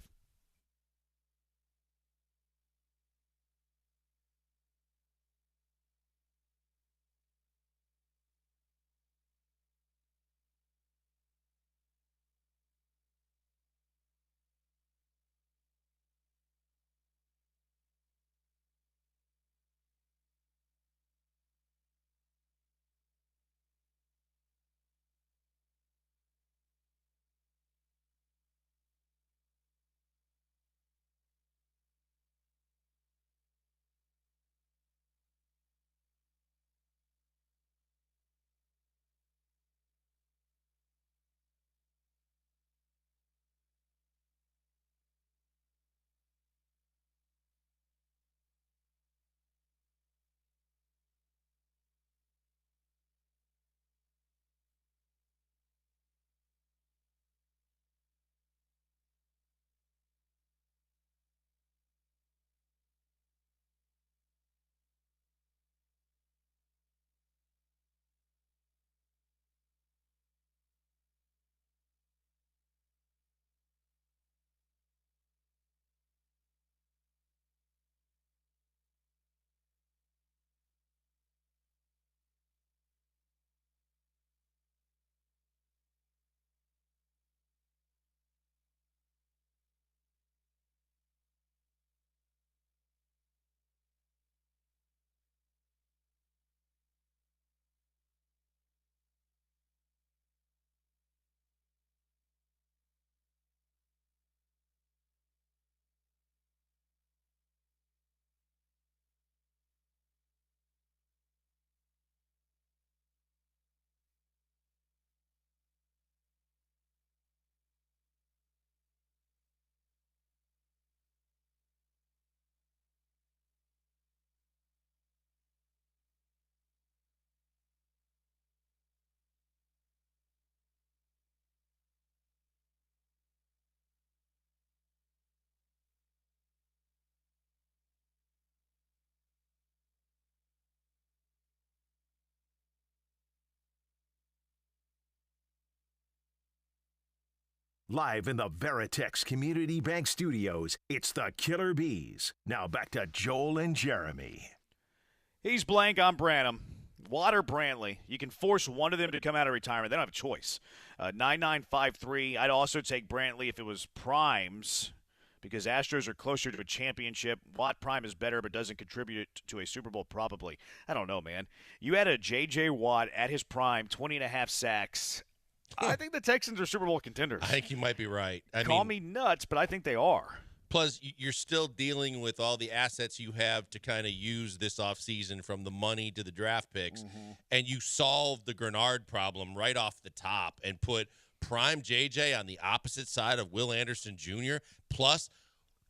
Live in the Veritex Community Bank Studios, it's the Killer Bees. Now back to Joel and Jeremy. He's Blank, I'm Branham. Watt or Brantley, you can force one of them to come out of retirement. They don't have a choice. 9953, I'd also take Brantley if it was primes, because Astros are closer to a championship. Watt prime is better but doesn't contribute to a Super Bowl probably. I don't know, man. You had a J.J. Watt at his prime, 20.5 sacks. I think the Texans are Super Bowl contenders. I think you might be right. Call me nuts, but I think they are. Plus, you're still dealing with all the assets you have to kind of use this offseason, from the money to the draft picks, and you solved the Grenard problem right off the top and put prime JJ on the opposite side of Will Anderson Jr. Plus,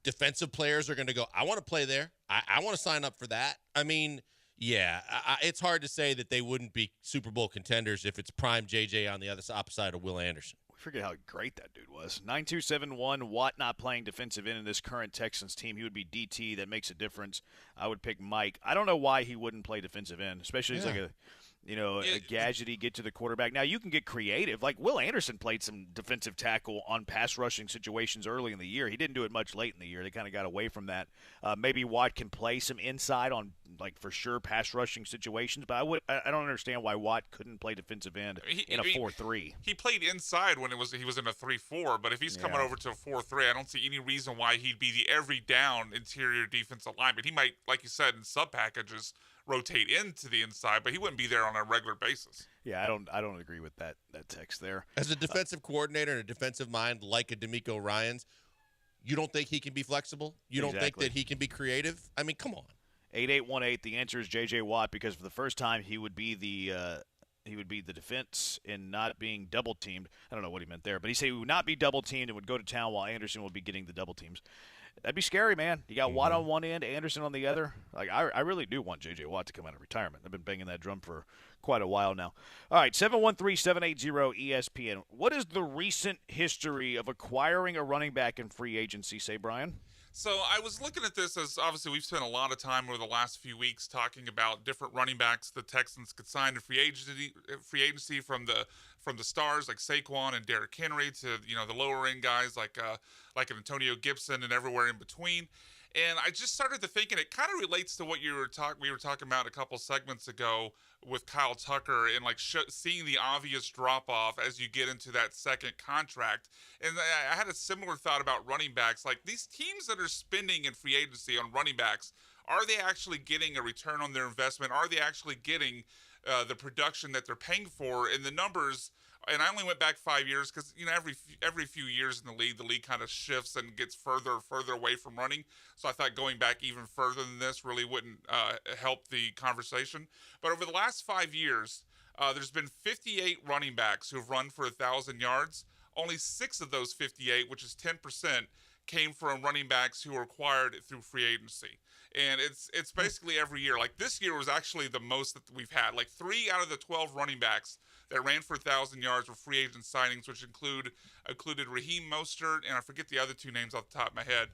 defensive players are going to go, I want to play there. I want to sign up for that. I mean, yeah, it's hard to say that they wouldn't be Super Bowl contenders if it's prime JJ on the opposite side of Will Anderson. Forget how great that dude was. 9271, Watt not playing defensive end in this current Texans team. He would be DT. That makes a difference. I would pick Mike. I don't know why he wouldn't play defensive end, especially as like a gadgety get to the quarterback. Now, you can get creative. Like Will Anderson played some defensive tackle on pass rushing situations early in the year. He didn't do it much late in the year. They kind of got away from that. Maybe Watt can play some inside on, like, for sure, pass rushing situations. But I don't understand why Watt couldn't play defensive end in a 4-3. He played inside when he was in a 3-4. But if he's coming over to a 4-3, I don't see any reason why he'd be the every down interior defensive lineman. He might, like you said, in sub packages, rotate into the inside, but he wouldn't be there on a regular basis. Yeah, I don't agree with that text there. As a defensive coordinator and a defensive mind like a D'Amico Ryans, you don't think he can be flexible? You don't think that he can be creative? I mean, come on. 8818, the answer is J.J. Watt, because for the first time he would be the defense in not being double teamed. I don't know what he meant there, but he said he would not be double teamed and would go to town while Anderson would be getting the double teams. That'd be scary, man. You got Watt on one end, Anderson on the other. Like I really do want J.J. Watt to come out of retirement. I've been banging that drum for quite a while now. All right, 713-780-ESPN. What is the recent history of acquiring a running back in free agency, say, Brian? So I was looking at this as, obviously, we've spent a lot of time over the last few weeks talking about different running backs the Texans could sign in free agency from the stars like Saquon and Derrick Henry to the lower end guys like an Antonio Gibson and everywhere in between. And I just started to think, and it kind of relates to what we were talking about a couple segments ago with Kyle Tucker and like seeing the obvious drop off as you get into that second contract. And I had a similar thought about running backs. Like these teams that are spending in free agency on running backs, are they actually getting a return on their investment? Are they actually getting the production that they're paying for? And the numbers. And I only went back 5 years because every few years in the league kind of shifts and gets further and further away from running. So I thought going back even further than this really wouldn't help the conversation. But over the last 5 years, there's been 58 running backs who've run for 1,000 yards. Only 6 of those 58, which is 10%, came from running backs who were acquired through free agency. And it's basically every year. Like this year was actually the most that we've had. Like 3 out of the 12 running backs that ran for 1,000 yards were free agent signings, which included Raheem Mostert, and I forget the other 2 names off the top of my head.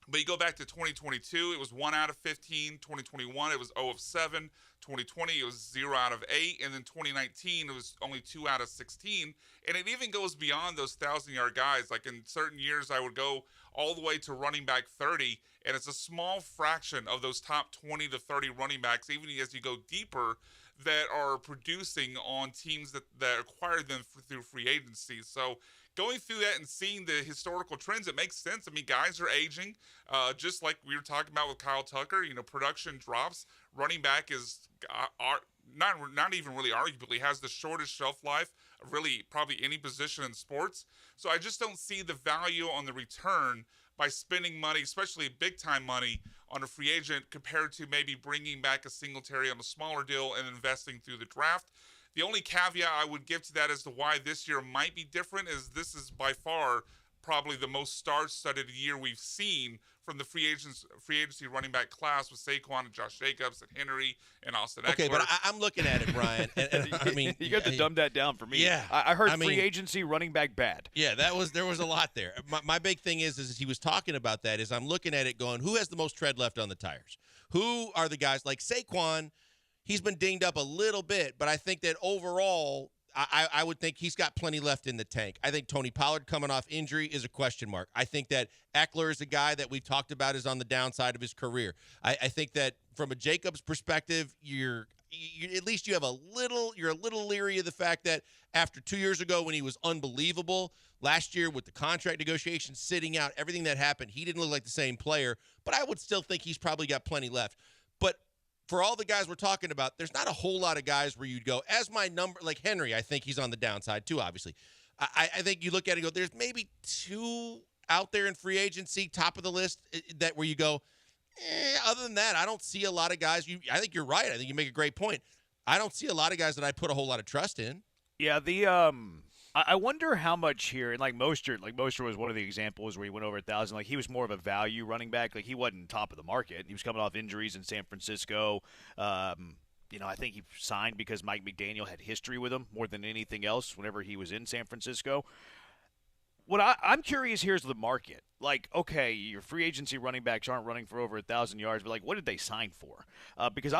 But you go back to 2022, it was 1 out of 15. 2021, it was 0 of 7. 2020, it was 0 out of 8. And then 2019, it was only 2 out of 16. And it even goes beyond those 1,000-yard guys. Like in certain years, I would go all the way to running back 30, and it's a small fraction of those top 20 to 30 running backs, even as you go deeper, that are producing on teams that acquired them through free agency. So going through that and seeing the historical trends, it makes sense. I mean, guys are aging, just like we were talking about with Kyle Tucker. Production drops. Running back is not even really arguably has the shortest shelf life of really probably any position in sports. So I just don't see the value on the return by spending money, especially big-time money, on a free agent compared to maybe bringing back a Singletary on a smaller deal and investing through the draft. The only caveat I would give to that as to why this year might be different is this is by far probably the most star-studded year we've seen from the free agency running back class with Saquon and Josh Jacobs and Henry and Austin Eckler. Okay, but I'm looking at it, Brian. And I mean, you got to dumb that down for me. Yeah, I heard free agency running back bad. Yeah, there was a lot there. My big thing is he was talking about that. Is I'm looking at it going, who has the most tread left on the tires? Who are the guys like Saquon? He's been dinged up a little bit, but I think that overall, I would think he's got plenty left in the tank. I think Tony Pollard coming off injury is a question mark. I think that Eckler is a guy that we've talked about is on the downside of his career. I think that from a Jacobs perspective, at least you're a little leery of the fact that after 2 years ago when he was unbelievable, last year with the contract negotiations sitting out, everything that happened, he didn't look like the same player, but I would still think he's probably got plenty left. But for all the guys we're talking about, there's not a whole lot of guys where you'd go, as my number, like Henry, I think he's on the downside too, obviously. I think you look at it and go, there's maybe two out there in free agency, top of the list, that where you go, other than that, I don't see a lot of guys. I think you're right. I think you make a great point. I don't see a lot of guys that I put a whole lot of trust in. Yeah, I wonder how much here, and like Mostert was one of the examples where he went over 1,000. Like he was more of a value running back. Like he wasn't top of the market. He was coming off injuries in San Francisco. I think he signed because Mike McDaniel had history with him more than anything else whenever he was in San Francisco. What I'm curious here is the market. Like, okay, your free agency running backs aren't running for over 1,000 yards, but like, what did they sign for? Because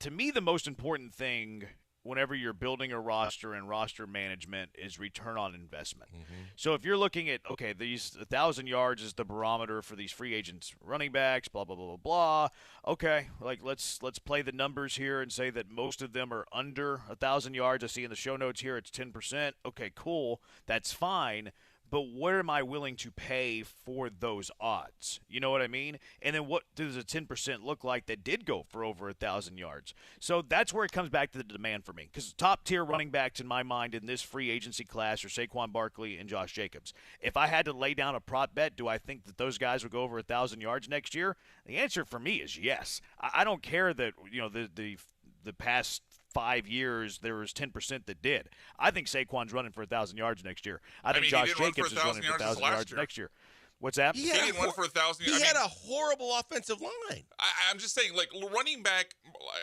to me, the most important thing whenever you're building a roster and roster management is return on investment. Mm-hmm. So if you're looking at, okay, these 1,000 yards is the barometer for these free agents running backs, blah, blah, blah, blah, blah. Okay, like let's play the numbers here and say that most of them are under 1,000 yards. I see in the show notes here it's 10%. Okay, cool. That's fine. But what am I willing to pay for those odds? You know what I mean? And then what does a 10% look like that did go for over 1,000 yards? So that's where it comes back to the demand for me. Because top-tier running backs in my mind in this free agency class are Saquon Barkley and Josh Jacobs. If I had to lay down a prop bet, do I think that those guys would go over 1,000 yards next year? The answer for me is yes. I don't care that the past 5 years, there was 10% that did. I think Saquon's running for 1,000 yards next year. I think Josh Jacobs is running for 1,000 yards next year. What's that? He didn't run for 1,000 yards. He had a horrible offensive line. I'm just saying, like, running back,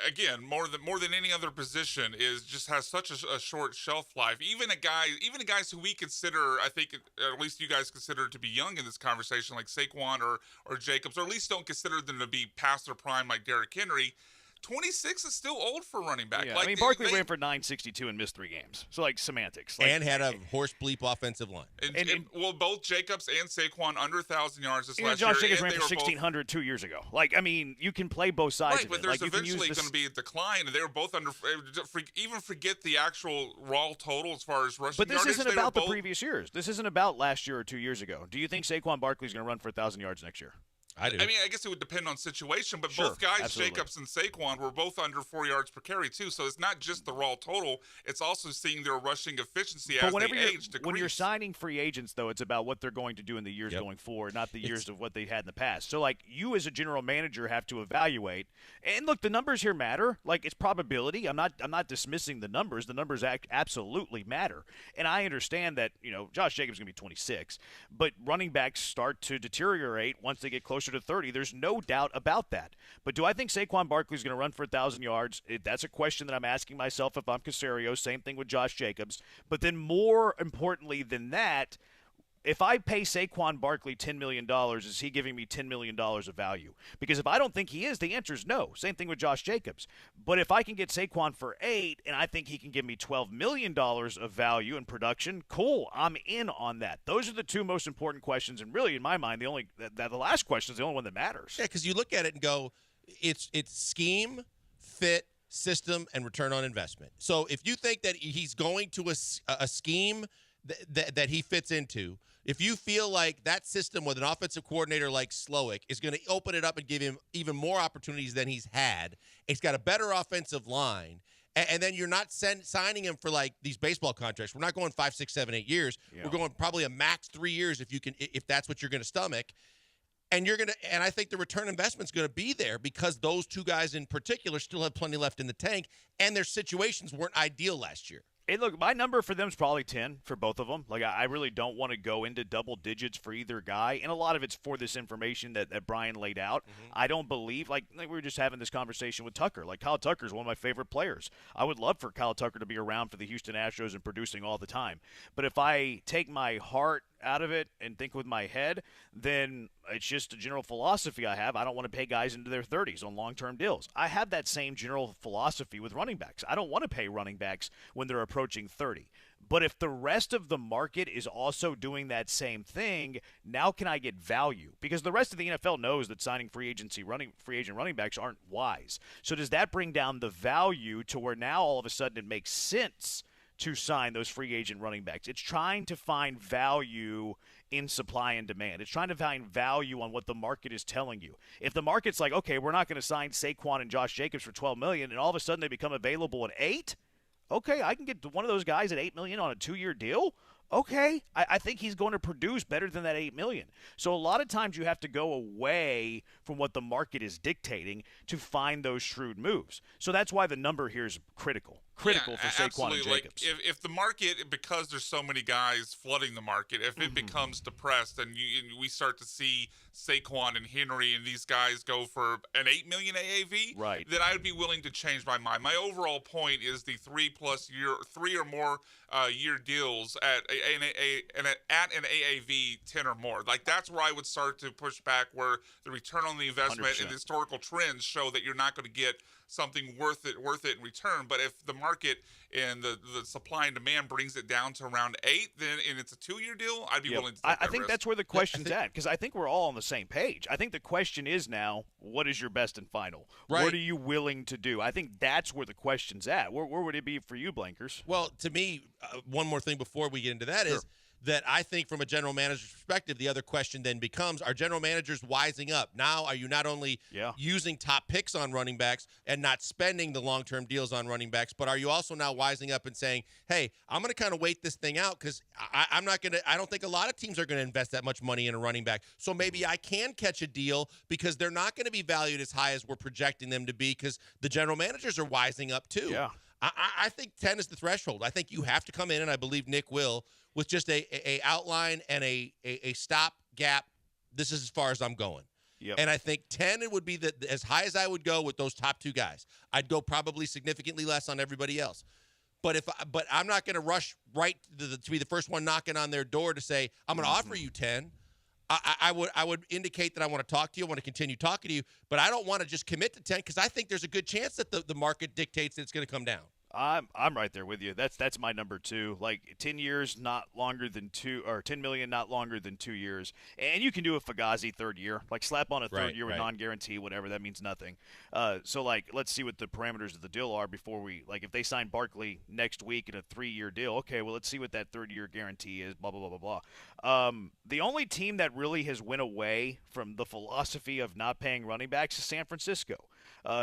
again, more than any other position, has such a short shelf life. Even guys who we consider, I think, at least you guys consider to be young in this conversation, like Saquon or Jacobs, or at least don't consider them to be past their prime, like Derrick Henry. 26 is still old for running back. Yeah, like, Barkley ran for 962 and missed 3 games. So, like, semantics. Like, and had a horse bleep offensive line. And both Jacobs and Saquon under 1,000 yards this last Josh year. Jacobs ran for 1,600 2 years ago. Like, I mean, you can play both sides of it. Right, but there's like, eventually going to be a decline, and they were both under. Even forget the actual raw total as far as rushing But this yardage, isn't about the previous years. This isn't about last year or 2 years ago. Do you think Saquon Barkley's going to run for 1,000 yards next year? I do. I mean, I guess it would depend on situation, but Sure, both guys, absolutely. Jacobs and Saquon, were both under 4 yards per carry, too. So it's not just the raw total. It's also seeing their rushing efficiency as they age decrease. When you're signing free agents, though, it's about what they're going to do in the years going forward, not the years of what they had in the past. So, like, you as a general manager have to evaluate. And, look, the numbers here matter. Like, it's probability. I'm not dismissing the numbers. The numbers absolutely matter. And I understand that, Josh Jacobs is going to be 26. But running backs start to deteriorate once they get closer to 30. There's no doubt about that. But do I think Saquon Barkley is going to run for 1,000 yards? That's a question that I'm asking myself if I'm Caserio. Same thing with Josh Jacobs. But then more importantly than that, if I pay Saquon Barkley $10 million, is he giving me $10 million of value? Because if I don't think he is, the answer is no. Same thing with Josh Jacobs. But if I can get Saquon for 8 and I think he can give me $12 million of value and production, cool, I'm in on that. Those are the two most important questions. And really, in my mind, the last question is the only one that matters. Yeah, because you look at it and go, it's scheme, fit, system, and return on investment. So if you think that he's going to a scheme that he fits into, if you feel like that system with an offensive coordinator like Slowick is going to open it up and give him even more opportunities than he's had, he's got a better offensive line, and then you're not signing him for like these baseball contracts. We're not going 5, 6, 7, 8 years. Yeah. We're going probably a max 3 years if that's what you're going to stomach. And I think the return investment's going to be there because those two guys in particular still have plenty left in the tank, and their situations weren't ideal last year. Hey, look, my number for them is probably 10 for both of them. Like, I really don't want to go into double digits for either guy, and a lot of it's for this information that Brian laid out. Mm-hmm. I don't believe, like we were just having this conversation with Tucker. Like, Kyle Tucker is one of my favorite players. I would love for Kyle Tucker to be around for the Houston Astros and producing all the time. But if I take my heart out of it and think with my head, then it's just a general philosophy I have. I don't want to pay guys into their 30s on long-term deals. I have that same general philosophy with running backs. I don't want to pay running backs when they're approaching 30. But if the rest of the market is also doing that same thing, now can I get value? Because the rest of the NFL knows that signing free agent running backs aren't wise. So does that bring down the value to where now all of a sudden it makes sense to sign those free agent running backs? It's trying to find value in supply and demand. It's trying to find value on what the market is telling you. If the market's like, okay, we're not going to sign Saquon and Josh Jacobs for $12 million, and all of a sudden they become available at $8, okay, I can get one of those guys at $8 million on a 2-year deal. Okay, I think he's going to produce better than that $8 million. So a lot of times you have to go away from what the market is dictating to find those shrewd moves. So that's why the number here is critical for Saquon absolutely. and Jacobs. Like if the market, because there's so many guys flooding the market, if it becomes depressed and we start to see Saquon and Henry and these guys go for an $8 million AAV, right, then I would be willing to change my mind. My overall point is the 3 or more year deals at an AAV 10 or more. Like that's where I would start to push back, where the return on the investment 100%. And the historical trends show that you're not going to get something worth it in return. But if the market and the supply and demand brings it down to around 8, then and it's a 2-year deal, I'd be willing to take I think risk. that's where the question's at, because I think we're all on the same page. I think the question is now, what is your best and final? Right. What are you willing to do? I think that's where the question's at. Where would it be for you, Blankers? Well, to me, one more thing before we get into that is that I think from a general manager's perspective, the other question then becomes, are general managers wising up? Now, are you not only using top picks on running backs and not spending the long-term deals on running backs, but are you also now wising up and saying, hey, I'm going to kind of wait this thing out because I don't think a lot of teams are going to invest that much money in a running back. So maybe I can catch a deal because they're not going to be valued as high as we're projecting them to be because the general managers are wising up too. Yeah. I think 10 is the threshold. I think you have to come in, and I believe Nick will, with just a outline and a stop gap. This is as far as I'm going. Yep. And I think 10 it would be as high as I would go with those top 2 guys. I'd go probably significantly less on everybody else. But I'm not going to rush right to be the first one knocking on their door to say, I'm going to offer you 10. I would indicate that I want to talk to you, I want to continue talking to you, but I don't want to just commit to 10 because I think there's a good chance that the market dictates that it's going to come down. I'm right there with you. That's my number 2. Like 10 years, not longer than 2, or 10 million, not longer than 2 years. And you can do a Fugazi 3rd year, like slap on a 3rd year with non-guarantee, whatever. That means nothing. So like, let's see what the parameters of the deal are before we, like, if they sign Barkley next week in a 3-year deal, okay, well, let's see what that 3rd year guarantee is. Blah blah blah blah blah. The only team that really has went away from the philosophy of not paying running backs is San Francisco.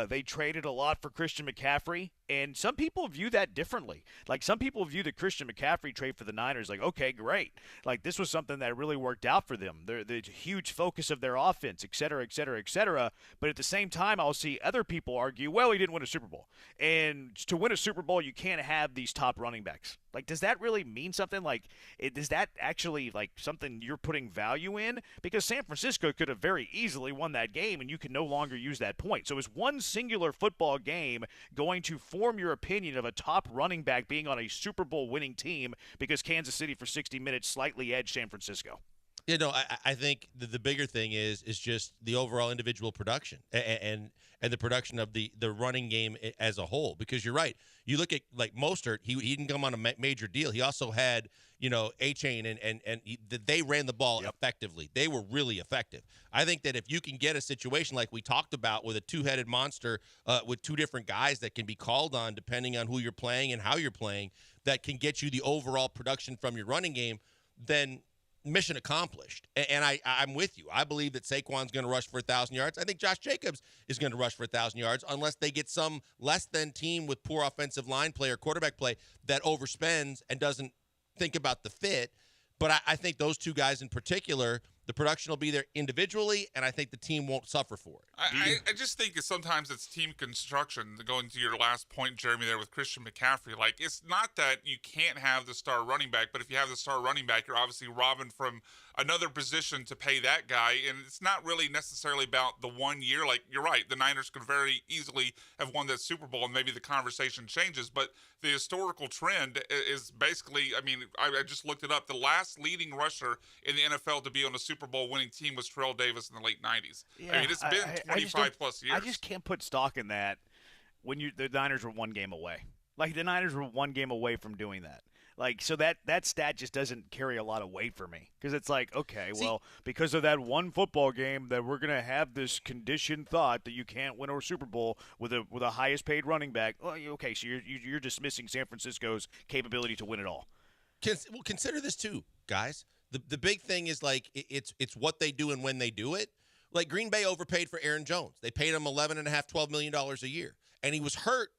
They traded a lot for Christian McCaffrey, and some people view that differently. Like, some people view the Christian McCaffrey trade for the Niners like, okay, great. Like, this was something that really worked out for them. They're the huge focus of their offense, et cetera, et cetera, et cetera. But at the same time, I'll see other people argue, well, he didn't win a Super Bowl. And to win a Super Bowl, you can't have these top running backs. Like, does that really mean something? Like, is that actually, like, something you're putting value in? Because San Francisco could have very easily won that game, and you can no longer use that point. So is one singular football game going to form your opinion of a top running back being on a Super Bowl winning team because Kansas City for 60 minutes slightly edged San Francisco? You know, I think the bigger thing is just the overall individual production and the production of the running game as a whole. Because you're right. You look at, like, Mostert, he didn't come on a major deal. He also had, A-Chain, and they ran the ball effectively. They were really effective. I think that if you can get a situation like we talked about with a two-headed monster with 2 different guys that can be called on depending on who you're playing and how you're playing, that can get you the overall production from your running game, then mission accomplished. And I'm with you. I believe that Saquon's going to rush for 1,000 yards. I think Josh Jacobs is going to rush for 1,000 yards unless they get some less than team with poor offensive line play or quarterback play that overspends and doesn't think about the fit. But I think those 2 guys in particular, the production will be there individually, and I think the team won't suffer for it. I just think sometimes it's team construction. Going to your last point, Jeremy, there with Christian McCaffrey, like, it's not that you can't have the star running back, but if you have the star running back, you're obviously robbing from another position to pay that guy, and it's not really necessarily about the 1 year. Like, you're right, the Niners could very easily have won that Super Bowl, and maybe the conversation changes, but the historical trend is basically, I mean, I just looked it up. The last leading rusher in the NFL to be on a Super Bowl winning team was Terrell Davis in the late 90s. Yeah, I mean, it's been 25 plus years. I just can't put stock in that when the Niners were 1 game away. Like the Niners were one game away from doing that. Like so that stat just doesn't carry a lot of weight for me because it's like okay, well, because of that one football game that we're gonna have this conditioned thought that you can't win a Super Bowl with a highest paid running back. Well, okay, so you're dismissing San Francisco's capability to win it all. Well, consider this too, guys. The big thing is like it's what they do and when they do it. Like Green Bay overpaid for Aaron Jones. They paid him $11.5–12 million a year, and he was hurt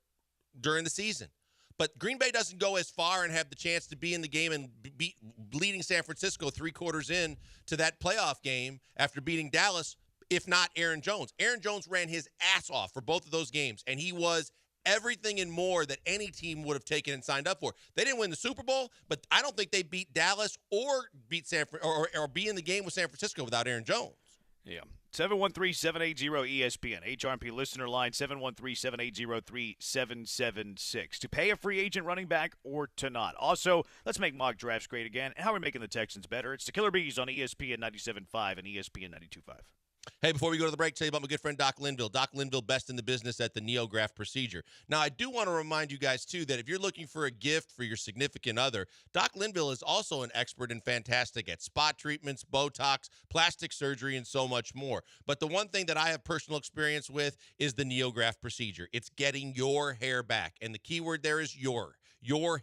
during the season. But Green Bay doesn't go as far and have the chance to be in the game and beat leading San Francisco 3 quarters in to that playoff game after beating Dallas, if not Aaron Jones. Aaron Jones ran his ass off for both of those games, and he was everything and more that any team would have taken and signed up for. They didn't win the Super Bowl, but I don't think they beat Dallas or beat or be in the game with San Francisco without Aaron Jones. Yeah. 713-780-ESPN. HRP listener line 713-780-3776. To pay a free agent running back or to not. Also, let's make mock drafts great again. And how are we making the Texans better? It's the Killer Bees on ESPN 97.5 and ESPN 92.5. Hey, before we go to the break, tell you about my good friend Doc Linville. Doc Linville, best in the business at the NeoGraft procedure. Now, I do want to remind you guys, too, that if you're looking for a gift for your significant other, Doc Linville is also an expert and fantastic at spot treatments, Botox, plastic surgery, and so much more. But the one thing that I have personal experience with is the NeoGraft procedure. It's getting your hair back, and the key word there is your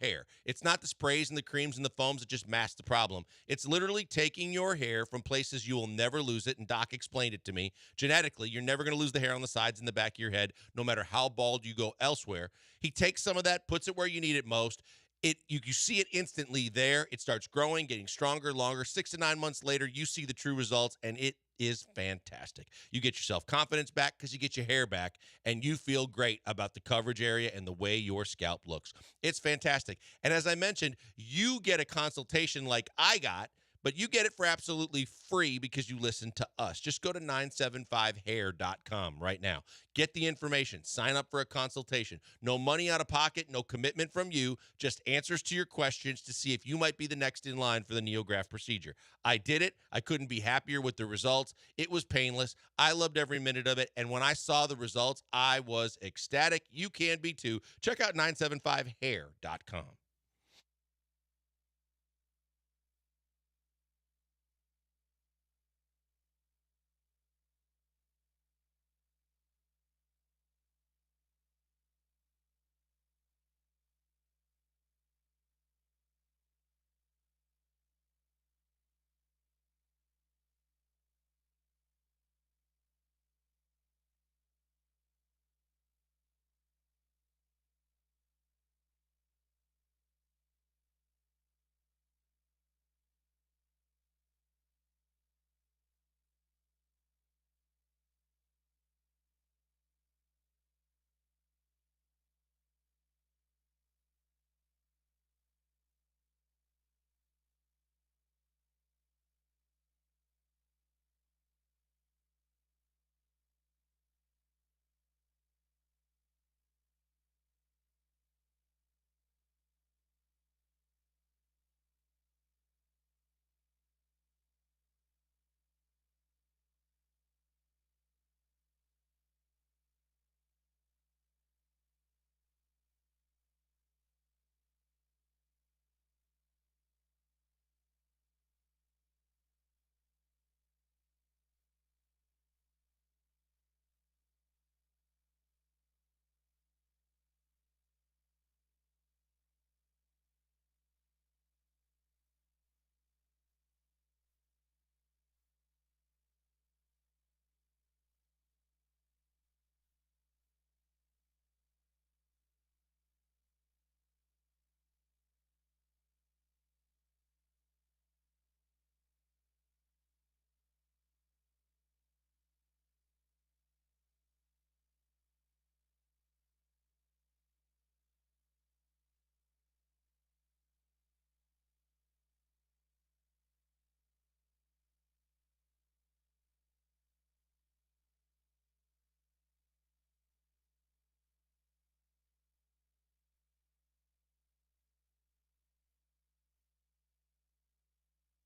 hair. It's not the sprays and the creams and the foams that just mask the problem. It's literally taking your hair from places you will never lose it, and Doc explained it to me. Genetically, you're never going to lose the hair on the sides and the back of your head, no matter how bald you go elsewhere. He takes some of that, puts it where you need it most. You see it instantly there. It starts growing, getting stronger, longer. 6 to 9 months later, you see the true results, and it is fantastic. You get your self-confidence back because you get your hair back, and you feel great about the coverage area and the way your scalp looks. It's fantastic. And as I mentioned, you get a consultation like I got, but you get it for absolutely free because you listen to us. Just go to 975hair.com right now. Get the information. Sign up for a consultation. No money out of pocket, no commitment from you, just answers to your questions to see if you might be the next in line for the NeoGraft procedure. I did it. I couldn't be happier with the results. It was painless. I loved every minute of it. And when I saw the results, I was ecstatic. You can be too. Check out 975hair.com.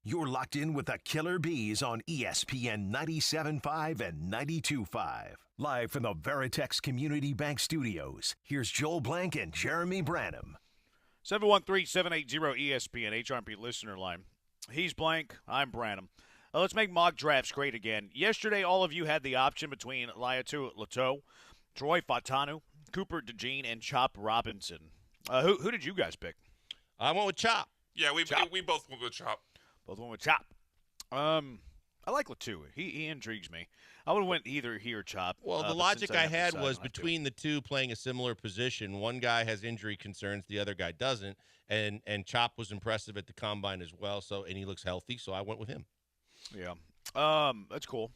You're locked in with the Killer Bees on ESPN 97.5 and 92.5. Live from the Veritex Community Bank Studios, here's Joel Blank and Jeremy Branham. 713-780-ESPN, HRP listener line. He's Blank, I'm Branham. Let's make mock drafts great again. Yesterday, all of you had the option between Laiatu Lato, Troy Fautanu, Cooper DeJean, and Chop Robinson. Who did you guys pick? I went with Chop. Yeah, we both went with Chop. Both went with Chop. I like Latou. He intrigues me. I would have went either he or Chop. Well, the logic I had was between the two playing a similar position. One guy has injury concerns, the other guy doesn't, and Chop was impressive at the combine as well. So and he looks healthy, so I went with him. Yeah, that's cool.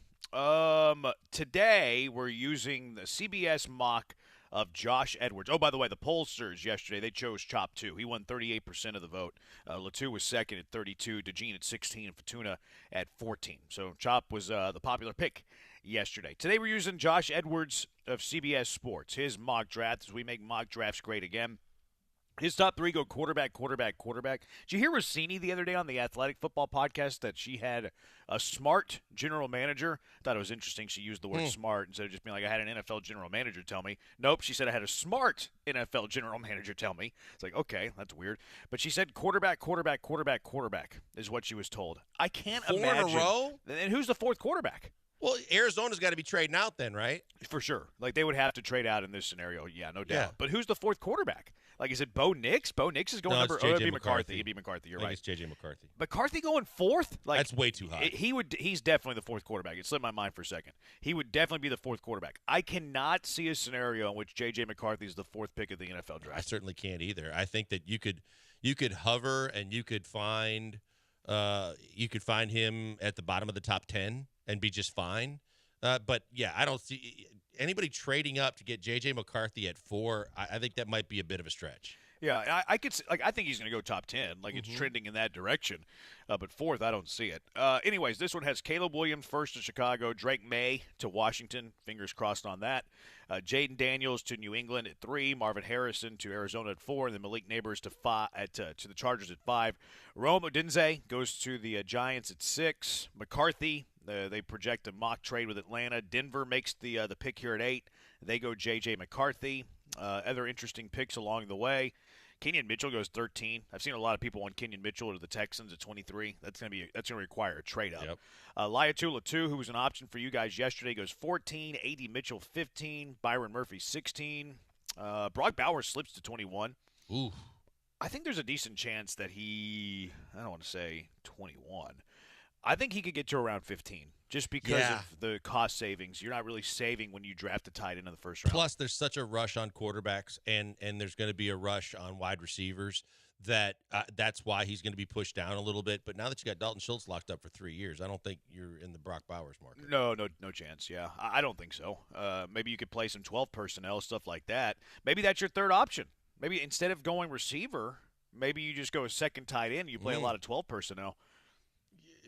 Today we're using the CBS mock of Josh Edwards. Oh, by the way, the pollsters yesterday, they chose Chop too. He won 38% of the vote. Latou was second at 32, DeJean at 16, and Fortuna at 14. So Chop was the popular pick yesterday. Today we're using Josh Edwards of CBS Sports, his mock draft, as we make mock drafts great again. His top three go quarterback, quarterback, quarterback. Did you hear Rossini the other day on the Athletic Football Podcast that she had a smart general manager? I thought it was interesting she used the word smart instead of just being like, I had an NFL general manager tell me. Nope, she said I had a smart NFL general manager tell me. It's like, okay, that's weird. But she said quarterback, quarterback, quarterback, quarterback is what she was told. I can't imagine. 4 in a row? And who's the fourth quarterback? Well, Arizona's got to be trading out then, right? For sure. Like, they would have to trade out in this scenario. Yeah, no doubt. Yeah. But who's the fourth quarterback? Like, is it Bo Nix? Bo Nix is going No, number. it's Oh, it'd J.J. be McCarthy. McCarthy. It'd be McCarthy. You're I think right. it's J.J. McCarthy. McCarthy going fourth? Like, That's way too high. He's definitely the fourth quarterback. It slipped my mind for a second. He would definitely be the fourth quarterback. I cannot see a scenario in which J.J. McCarthy is the fourth pick of the NFL draft. I certainly can't either. I think that you could hover and you could find him at the bottom of the top 10 and be just fine. But yeah, I don't see anybody trading up to get J.J. McCarthy at 4. I think that might be a bit of a stretch. Yeah, I could I think he's going to go top 10. Like, it's trending in that direction. But fourth, I don't see it. Anyways, this one has Caleb Williams first to Chicago, Drake May to Washington. Fingers crossed on that. Jaden Daniels to New England at 3, Marvin Harrison to Arizona at 4, and then Malik Neighbors to the Chargers at 5. Rome Odunze goes to the Giants at 6. McCarthy, they project a mock trade with Atlanta. Denver makes the pick here at 8. They go J.J. McCarthy. Other interesting picks along the way. Kenyon Mitchell goes 13. I've seen a lot of people on Kenyon Mitchell to the Texans at 23. That's going to require a trade up. Yep. Laiatu Latou, who was an option for you guys yesterday, goes 14. A.D. Mitchell 15. Byron Murphy 16. Brock Bowers slips to 21. Ooh. I think there's a decent chance that I don't want to say 21. I think he could get to around 15 just because of the cost savings. You're not really saving when you draft a tight end in the first round. Plus, there's such a rush on quarterbacks, and there's going to be a rush on wide receivers that's why he's going to be pushed down a little bit. But now that you got Dalton Schultz locked up for 3 years, I don't think you're in the Brock Bowers market. No chance. Yeah, I don't think so. Maybe you could play some 12 personnel, stuff like that. Maybe that's your third option. Maybe instead of going receiver, maybe you just go a second tight end. You play a lot of 12 personnel.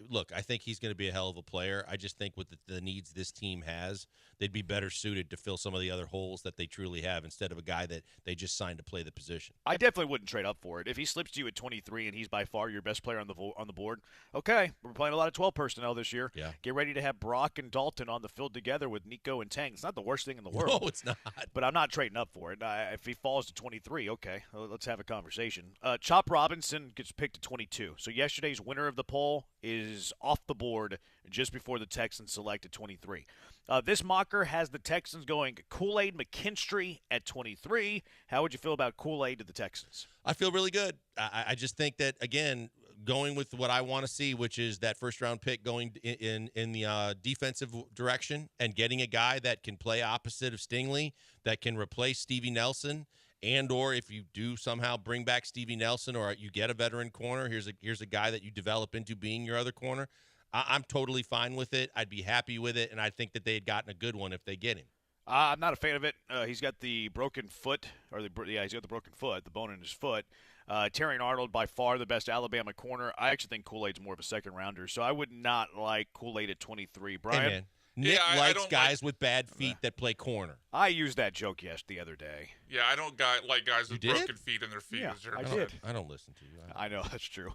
Look, I think he's going to be a hell of a player. I just think with the needs this team has, they'd be better suited to fill some of the other holes that they truly have instead of a guy that they just signed to play the position. I definitely wouldn't trade up for it. If he slips to you at 23 and he's by far your best player on the board, okay, we're playing a lot of 12 personnel this year. Yeah. Get ready to have Brock and Dalton on the field together with Nico and Tang. It's not the worst thing in the world. No, it's not. But I'm not trading up for it. If he falls to 23, okay, let's have a conversation. Chop Robinson gets picked at 22. So yesterday's winner of the poll is off the board just before the Texans selected 23. This mocker has the Texans going Kool-Aid McKinstry at 23. How would you feel about Kool-Aid to the Texans? I feel really good. I just think that, again, going with what I want to see, which is that first-round pick going in the defensive direction and getting a guy that can play opposite of Stingley, that can replace Stevie Nelson, and or if you do somehow bring back Stevie Nelson or you get a veteran corner, here's a guy that you develop into being your other corner. I'm totally fine with it. I'd be happy with it, and I think that they had gotten a good one if they get him. I'm not a fan of it. He's got the broken foot, he's got the broken foot, the bone in his foot. Terrion Arnold, by far the best Alabama corner. I actually think Kool-Aid's more of a second rounder, so I would not like Kool-Aid at 23. Brian? Hey, man. Nick I likes don't guys with bad feet that play corner. I used that joke the other day. Yeah, I don't like guys with broken feet in their feet. Yeah, as Jeremy I said. did. I don't listen to you. I know, that's true.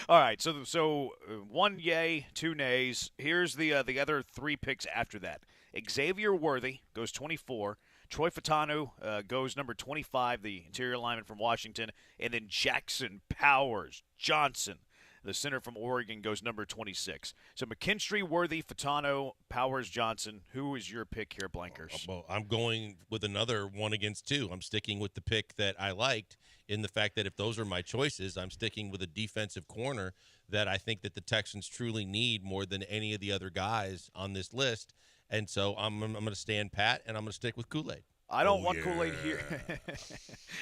All right, so one yay, two nays. Here's the other three picks after that. Xavier Worthy goes 24. Troy Fatanu goes number 25, the interior lineman from Washington. And then Jackson Powers Johnson, the center from Oregon, goes number 26. So McKinstry, Worthy, Fatano, Powers, Johnson. Who is your pick here, Blankers? Well, I'm going with another 1 against 2. I'm sticking with the pick that I liked in the fact that if those are my choices, I'm sticking with a defensive corner that I think that the Texans truly need more than any of the other guys on this list. And so I'm going to stand pat, and I'm going to stick with Kool-Aid. I don't want Kool-Aid here.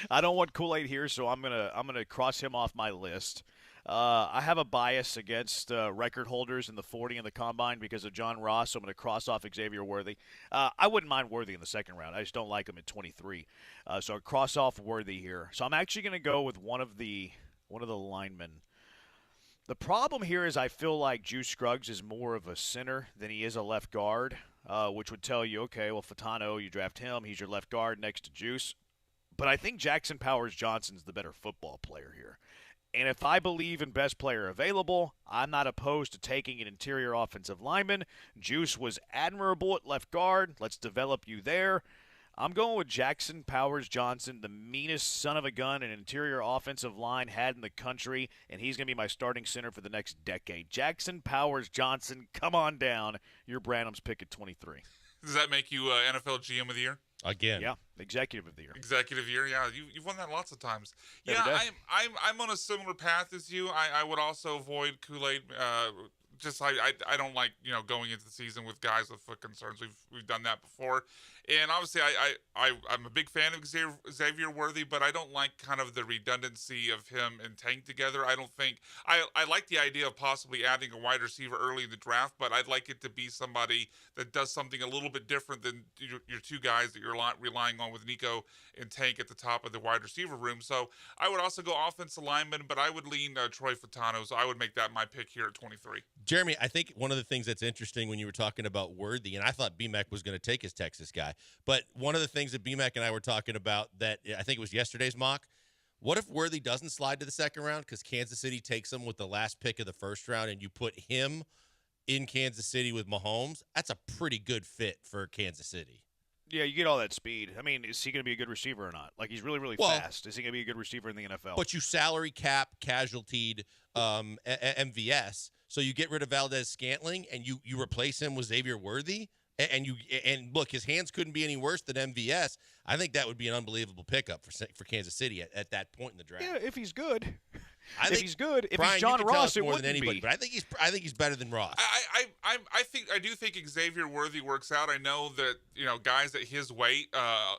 I don't want Kool-Aid here, so I'm gonna cross him off my list. I have a bias against record holders in the 40 and the combine because of John Ross, so I'm going to cross off Xavier Worthy. I wouldn't mind Worthy in the second round. I just don't like him at 23. So I'll cross off Worthy here. So I'm actually going to go with one of the linemen. The problem here is I feel like Juice Scruggs is more of a center than he is a left guard, which would tell you, okay, well, Fatano, you draft him. He's your left guard next to Juice. But I think Jackson Powers Johnson's the better football player here. And if I believe in best player available, I'm not opposed to taking an interior offensive lineman. Juice was admirable at left guard. Let's develop you there. I'm going with Jackson Powers Johnson, the meanest son of a gun an interior offensive line had in the country, and he's going to be my starting center for the next decade. Jackson Powers Johnson, come on down. You're Branham's pick at 23. Does that make you NFL GM of the year? Again. Yeah, executive of the year. Executive year, yeah. You've won that lots of times. Every Yeah, day. I'm on a similar path as you. I would also avoid Kool-Aid. I don't like going into the season with guys with foot concerns. We've done that before, and obviously I'm a big fan of Xavier Worthy, but I don't like kind of the redundancy of him and Tank together. I don't think I like the idea of possibly adding a wide receiver early in the draft, but I'd like it to be somebody that does something a little bit different than your two guys that you're relying on with Nico and Tank at the top of the wide receiver room. So I would also go offensive lineman, but I would lean Troy Fatano, so I would make that my pick here at 23. Jeremy, I think one of the things that's interesting when you were talking about Worthy, and I thought BMAC was going to take his Texas guy, but one of the things that BMAC and I were talking about that I think it was yesterday's mock, what if Worthy doesn't slide to the second round because Kansas City takes him with the last pick of the first round and you put him in Kansas City with Mahomes? That's a pretty good fit for Kansas City. Yeah, you get all that speed. I mean, is he going to be a good receiver or not? Like, he's really, really fast. Is he going to be a good receiver in the NFL? But you salary cap casualtied MVS, so you get rid of Valdez-Scantling and you replace him with Xavier Worthy, and look, his hands couldn't be any worse than MVS. I think that would be an unbelievable pickup for Kansas City at that point in the draft. Yeah, if he's good. If he's good. If Brian, he's John you can tell Ross, us it more wouldn't than anybody. be. But I think he's better than Ross. I do think Xavier Worthy works out. I know that guys at his weight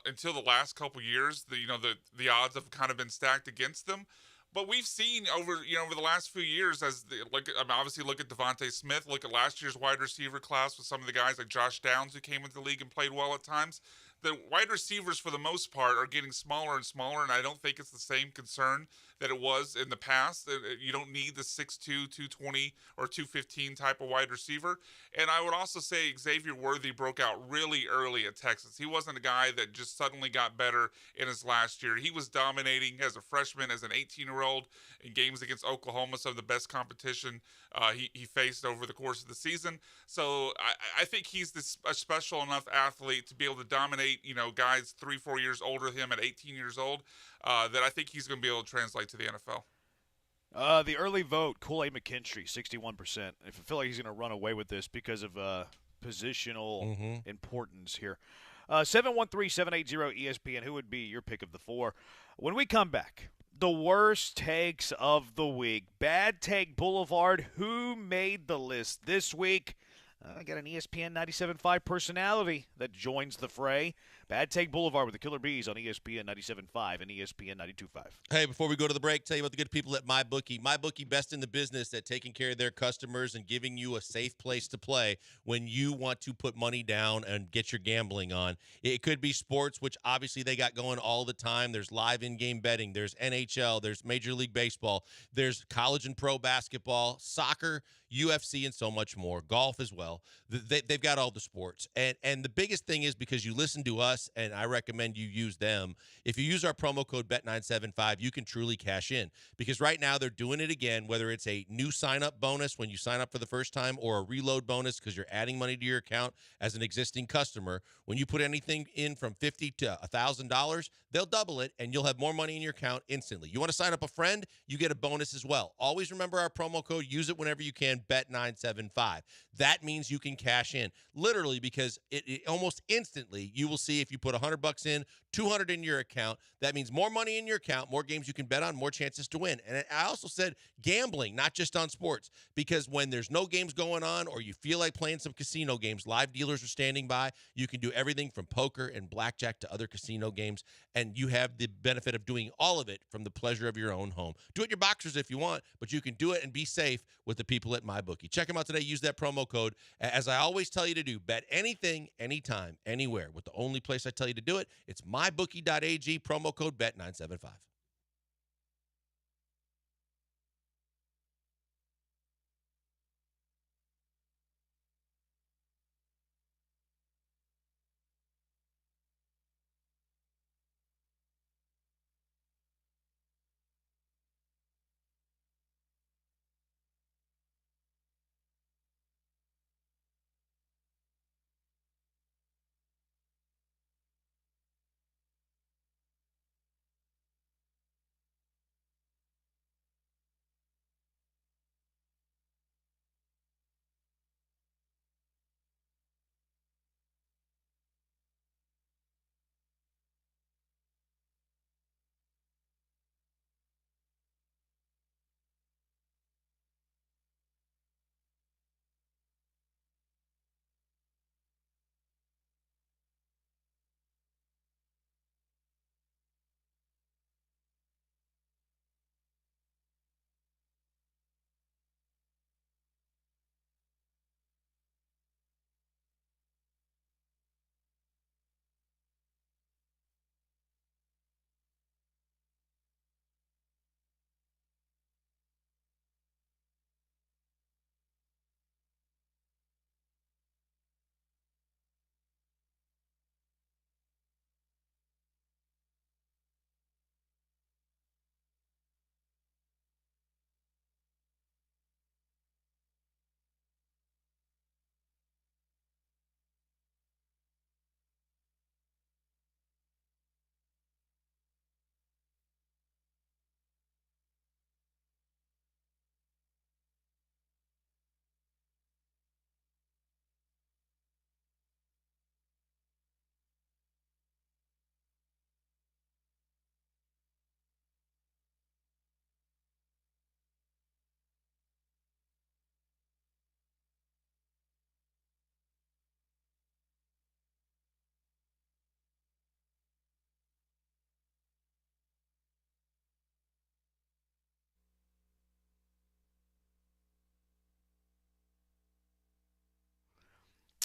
until the last couple years, the odds have kind of been stacked against them. But we've seen over the last few years obviously look at Devontae Smith, look at last year's wide receiver class with some of the guys like Josh Downs who came into the league and played well at times. The wide receivers for the most part are getting smaller and smaller, and I don't think it's the same concern that it was in the past. You don't need the 6'2", 220, or 215 type of wide receiver. And I would also say Xavier Worthy broke out really early at Texas. He wasn't a guy that just suddenly got better in his last year. He was dominating as a freshman, as an 18-year-old in games against Oklahoma, some of the best competition he faced over the course of the season. So I think he's a special enough athlete to be able to dominate, guys 3-4 years older than him at 18 years old, that I think he's going to be able to translate to the NFL. The early vote, Kool-Aid McKinstry, 61%. I feel like he's going to run away with this because of positional importance here. 713-780-ESPN, who would be your pick of the four? When we come back, the worst takes of the week. Bad Take Boulevard, who made the list this week? I got an ESPN 97.5 personality that joins the fray. Bad Take Boulevard with the Killer Bees on ESPN 97.5 and ESPN 92.5. Hey, before we go to the break, tell you about the good people at MyBookie. MyBookie, best in the business at taking care of their customers and giving you a safe place to play when you want to put money down and get your gambling on. It could be sports, which obviously they got going all the time. There's live in-game betting. There's NHL. There's Major League Baseball. There's college and pro basketball, soccer, UFC, and so much more. Golf as well. They've got all the sports. And the biggest thing is because you listen to us, and I recommend you use them. If you use our promo code BET975, you can truly cash in. Because right now they're doing it again, whether it's a new sign-up bonus when you sign up for the first time or a reload bonus because you're adding money to your account as an existing customer. When you put anything in from $50 to $1,000, they'll double it, and you'll have more money in your account instantly. You want to sign up a friend? You get a bonus as well. Always remember our promo code. Use it whenever you can. Bet975. That means you can cash in, literally, because it almost instantly you will see if you put $100 in, $200 in your account. That means more money in your account, more games you can bet on, more chances to win. And I also said gambling, not just on sports, because when there's no games going on or you feel like playing some casino games, live dealers are standing by. You can do everything from poker and blackjack to other casino games, and you have the benefit of doing all of it from the pleasure of your own home. Do it in your boxers if you want, but you can do it and be safe with the people at MyBookie. Check them out today. Use that promo code. As I always tell you to do, bet anything, anytime, anywhere. With the only place I tell you to do it, it's mybookie.ag, promo code BET975.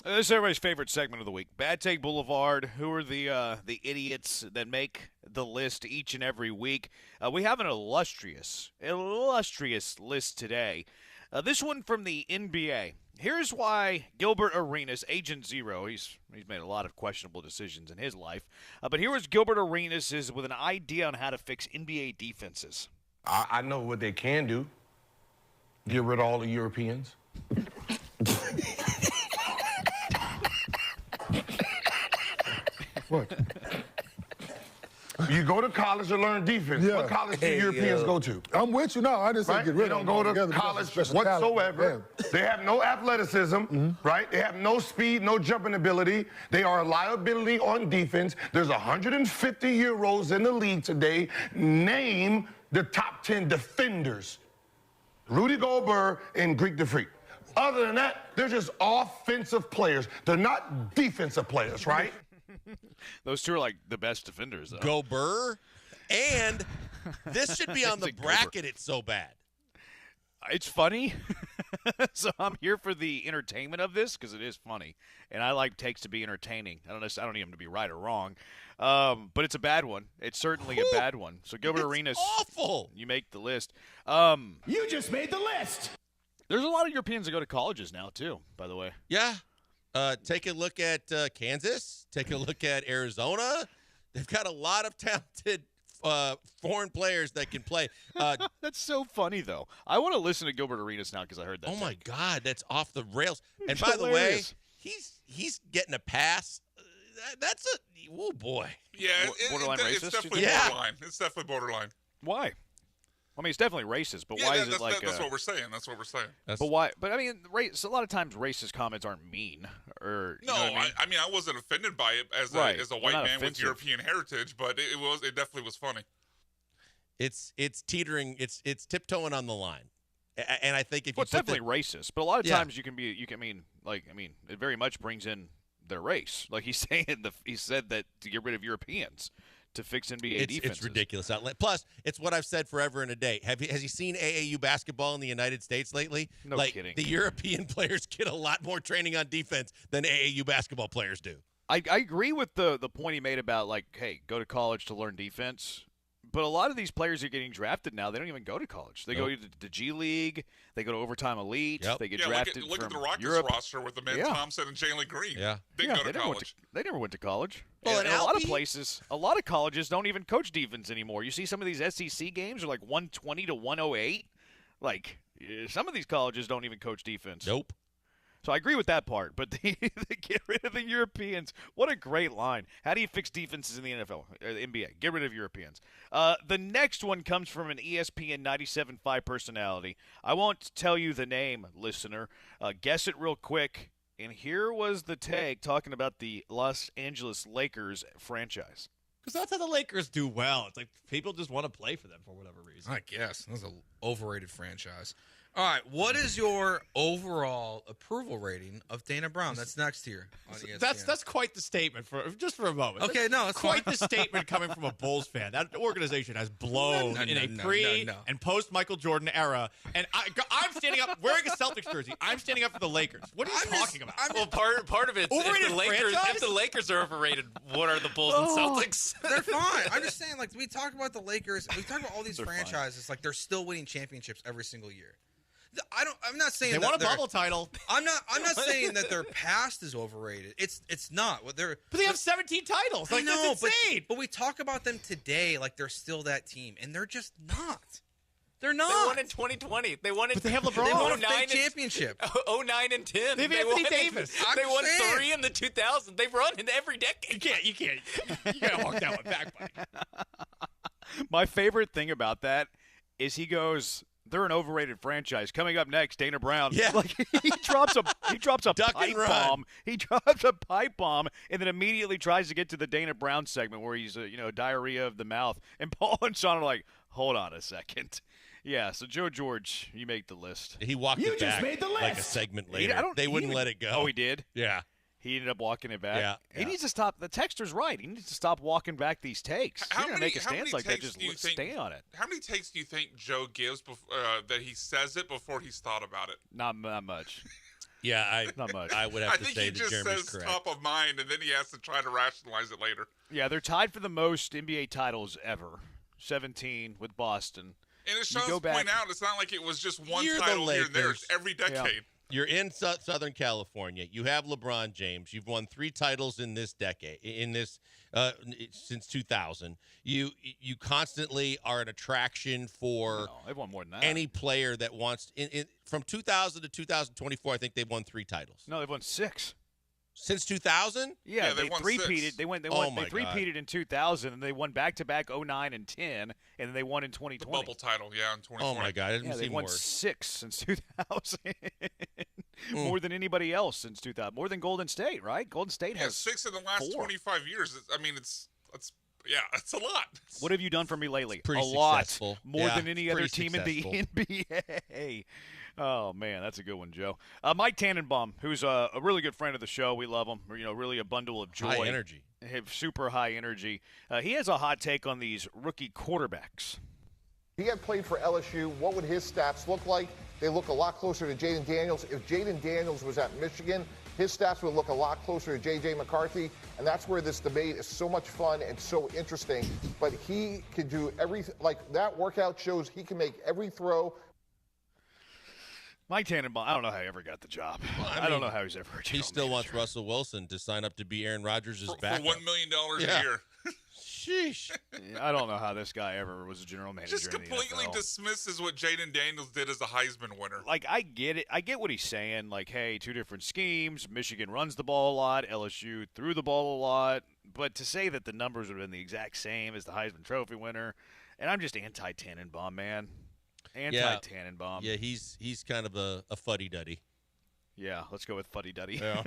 This is everybody's favorite segment of the week. Bad Take Boulevard. Who are the idiots that make the list each and every week? We have an illustrious list today. This one from the NBA. Here's why Gilbert Arenas, Agent Zero, he's made a lot of questionable decisions in his life. But here was Gilbert Arenas is with an idea on how to fix NBA defenses. I know what they can do. Get rid of all the Europeans. What? You go to college to learn defense. Yeah. What college do Europeans go to? I'm with you. No, I didn't say Right? get rid They of don't them go to altogether college because of special talent. whatsoever. They have no athleticism, right? They have no speed, no jumping ability. They are a liability on defense. There's 150 Euros in the league today. Name the top 10 defenders. Rudy Gobert and Greek the Freak. Other than that, they're just offensive players. They're not defensive players, right? Those two are like the best defenders, though. Go Burr. And this should be on the bracket. It's so bad. It's funny. So I'm here for the entertainment of this because it is funny. And I like takes to be entertaining. I don't need them to be right or wrong. But it's a bad one. It's certainly a bad one. So Gilbert Arenas, awful. You make the list. You just made the list. There's a lot of Europeans that go to colleges now, too, by the way. Yeah. Take a look at Kansas. Take a look at Arizona. They've got a lot of talented foreign players that can play. That's so funny, though. I want to listen to Gilbert Arenas now because I heard that. Oh, take. my God. That's off the rails. And It's by the way, hilarious. he's getting a pass. That's a – oh, boy. Yeah, Borderline it's racist, definitely you think? Yeah. borderline. It's definitely borderline. Why? I mean, it's definitely racist, but why is it like? That's what we're saying. That's what we're saying. But why? But I mean, a lot of times racist comments aren't mean, or No, you know what I mean I wasn't offended by it as Right. a They're white not man with offensive. European heritage, but it definitely was funny. It's teetering. It's tiptoeing on the line. And I think if Well, you it's definitely racist, but a lot of Yeah. times it very much brings in their race. Like he said that to get rid of Europeans to fix NBA defenses. It's ridiculous outlet. Plus, it's what I've said forever and a day. Has he seen AAU basketball in the United States lately? No like, kidding. The European players get a lot more training on defense than AAU basketball players do. I agree with the point he made about like, hey, go to college to learn defense. But a lot of these players are getting drafted now. They don't even go to college. They go to the G League. They go to Overtime Elite. Yep. They get Yeah, drafted look at from the Rockets Europe. roster with the man Yeah. Thompson and Jalen Green. Yeah. Didn't go they to never college. they never went to college. Well, And and a lot of Alpi- places, a lot of colleges don't even coach defense anymore. You see some of these SEC games are like 120 to 108. Like some of these colleges don't even coach defense. Nope. So I agree with that part, but the get rid of the Europeans. What a great line. How do you fix defenses in the NFL or the NBA? Get rid of Europeans. The next one comes from an ESPN 97.5 personality. I won't tell you the name, listener. Guess it real quick. And here was the tag talking about the Los Angeles Lakers franchise. Because that's how the Lakers do well. It's like people just want to play for them for whatever reason. I guess. That's an overrated franchise. All right, what is your overall approval rating of Dana Brown? That's next here on ESPN. That's quite the statement for a moment. Okay, no, that's quite fine. the statement coming from a Bulls fan. That organization has blown in a pre and post Michael Jordan era. And I'm standing up wearing a Celtics jersey. I'm standing up for the Lakers. What are you talking about? Well, part of it is Overrated if the Lakers are overrated, what are the Bulls and Celtics? They're fine. I'm just saying, like, we talk about the Lakers, we talk about all these They're franchises, like they're still winning championships every single year. I'm not saying They that won a bubble title, I'm not saying that their past is overrated. It's not. What they're but they have 17 titles. Like, I know, that's insane. but we talk about them today like they're still that team, and they're just not. They're not. They won in 2020. They won in. But they have LeBron. They won a 09 fake championship. 09 and 10. They have Anthony won Davis. They I'm won saying. 3 in the 2000s. They've run in every decade. You gotta walk that one back, buddy. My favorite thing about that is he goes, they're an overrated franchise. Coming up next, Dana Brown. Yeah. Like he drops a Duck pipe and run. bomb. He drops a pipe bomb and then immediately tries to get to the Dana Brown segment where he's diarrhea of the mouth. And Paul and Sean are like, hold on a second. Yeah, so Joe George, you make the list. He walked You it just back made the like a list. segment He- later. They he wouldn't even- let it go. Oh, he did? Yeah. He ended up walking it back. Yeah. He needs to stop. The texter's right. He needs to stop walking back these takes. How You're going to many- make a how stance many like that, takes just do you think- stay on it. How many takes do you think Joe gives that he says it before he's thought about it? Not much. Yeah, Not much. I would I have to think say he that just Jeremy's says correct. top of mind, and then he has to try to rationalize it later. Yeah, they're tied for the most NBA titles ever. 17 with Boston. And it You shows go back- point out it's not like it was just one You're the title here and there. It's Lakers. every decade. You're in Southern California. You have LeBron James. You've won 3 titles in this decade. Since 2000. You constantly are an attraction for No, they've won more than that. any player that wants. From 2000 to 2024, I think they've won 3 titles. No, they've won 6. Since 2000? Yeah, Yeah, they they won three-peated. 6. They won. They Oh won. my They three-peated in 2000, and they won back-to-back 09 and 10, and then they won in The 2020. bubble title, yeah, in 2020. Oh my God! It Yeah, doesn't they seem won worse. 6 since 2000. More than anybody else since 2000. More than Golden State, right? Golden State Yeah, has 6 in the last 4. 25 years. It's a lot. What have you done for me lately? pretty a lot. successful. More Yeah, than any it's other pretty team in the successful. NBA. Oh, man, that's a good one, Joe. Mike Tannenbaum, who's a really good friend of the show. We love him. Really a bundle of joy. High energy. Super high energy. He has a hot take on these rookie quarterbacks. He had played for LSU. What would his stats look like? They look a lot closer to Jaden Daniels. If Jaden Daniels was at Michigan, his stats would look a lot closer to J.J. McCarthy, and that's where this debate is so much fun and so interesting. But he can do everything. Like, that workout shows he can make every throw. Mike Tannenbaum, I don't know how he ever got the job. Well, I don't know how he's ever a He still wants Russell Wilson to sign up to be Aaron Rodgers' backup. For $1 million a year. Sheesh. I don't know how this guy ever was a general manager. Just completely dismisses what Jaden Daniels did as a Heisman winner. Like, I get it. I get what he's saying. Like, hey, two different schemes. Michigan runs the ball a lot. LSU threw the ball a lot. But to say that the numbers would have been the exact same as the Heisman Trophy winner, and I'm just anti-Tannenbaum, man. Anti-Tannenbaum. Yeah, he's kind of a fuddy-duddy. Yeah, let's go with fuddy-duddy. Yeah.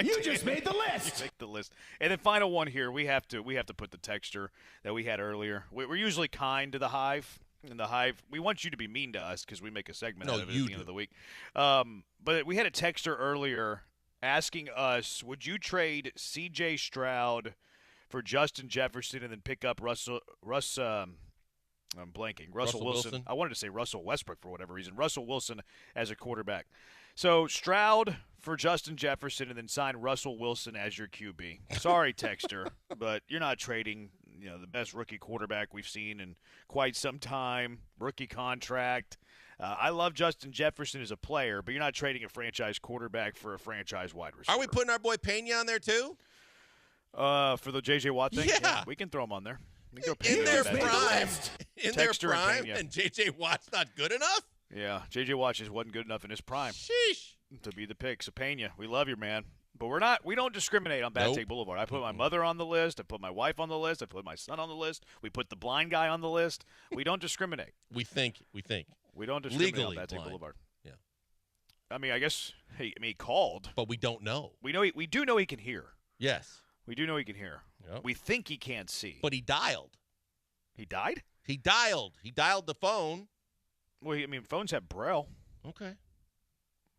You just made the list. Make the list. And then final one here. We have to put the texter that we had earlier. We're usually kind to the Hive. And the Hive, we want you to be mean to us because we make a segment out of it at the end of the week. But we had a texter earlier asking us, would you trade C.J. Stroud for Justin Jefferson and then pick up Russell Wilson. I wanted to say Russell Westbrook for whatever reason. Russell Wilson as a quarterback. So Stroud for Justin Jefferson and then sign Russell Wilson as your QB. Sorry, Texter, but you're not trading the best rookie quarterback we've seen in quite some time. Rookie contract. I love Justin Jefferson as a player, but you're not trading a franchise quarterback for a franchise wide receiver. Are we putting our boy Pena on there too? For the J.J. Watt thing? Yeah. We can throw him on there. In their prime, and J.J. Watt's not good enough? Yeah, J.J. Watt just wasn't good enough in his prime. Sheesh. To be the pick. So, Pena, we love you, man. But we don't discriminate on Bad Take Boulevard. I put my mother on the list. I put my wife on the list. I put my son on the list. We put the blind guy on the list. We don't discriminate. We think. We don't discriminate Legally on Bad Take blind. Boulevard. Yeah. I mean, I guess, he called. But we don't know. We do know he can hear. Yes. We do know he can hear. Yep. We think he can't see. But he dialed. He died? He dialed. He dialed the phone. Well, phones have Braille. Okay.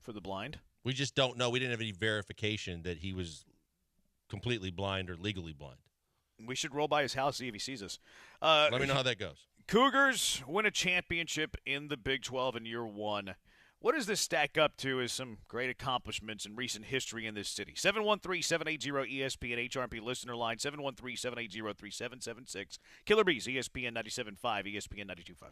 For the blind. We just don't know. We didn't have any verification that he was completely blind or legally blind. We should roll by his house, see if he sees us. Let me know how that goes. Cougars win a championship in the Big 12 in year one. What does this stack up to as some great accomplishments in recent history in this city? 713-780-ESPN HRP listener line, 713-780-3776. Killer Bees, ESPN 97.5, ESPN 92.5.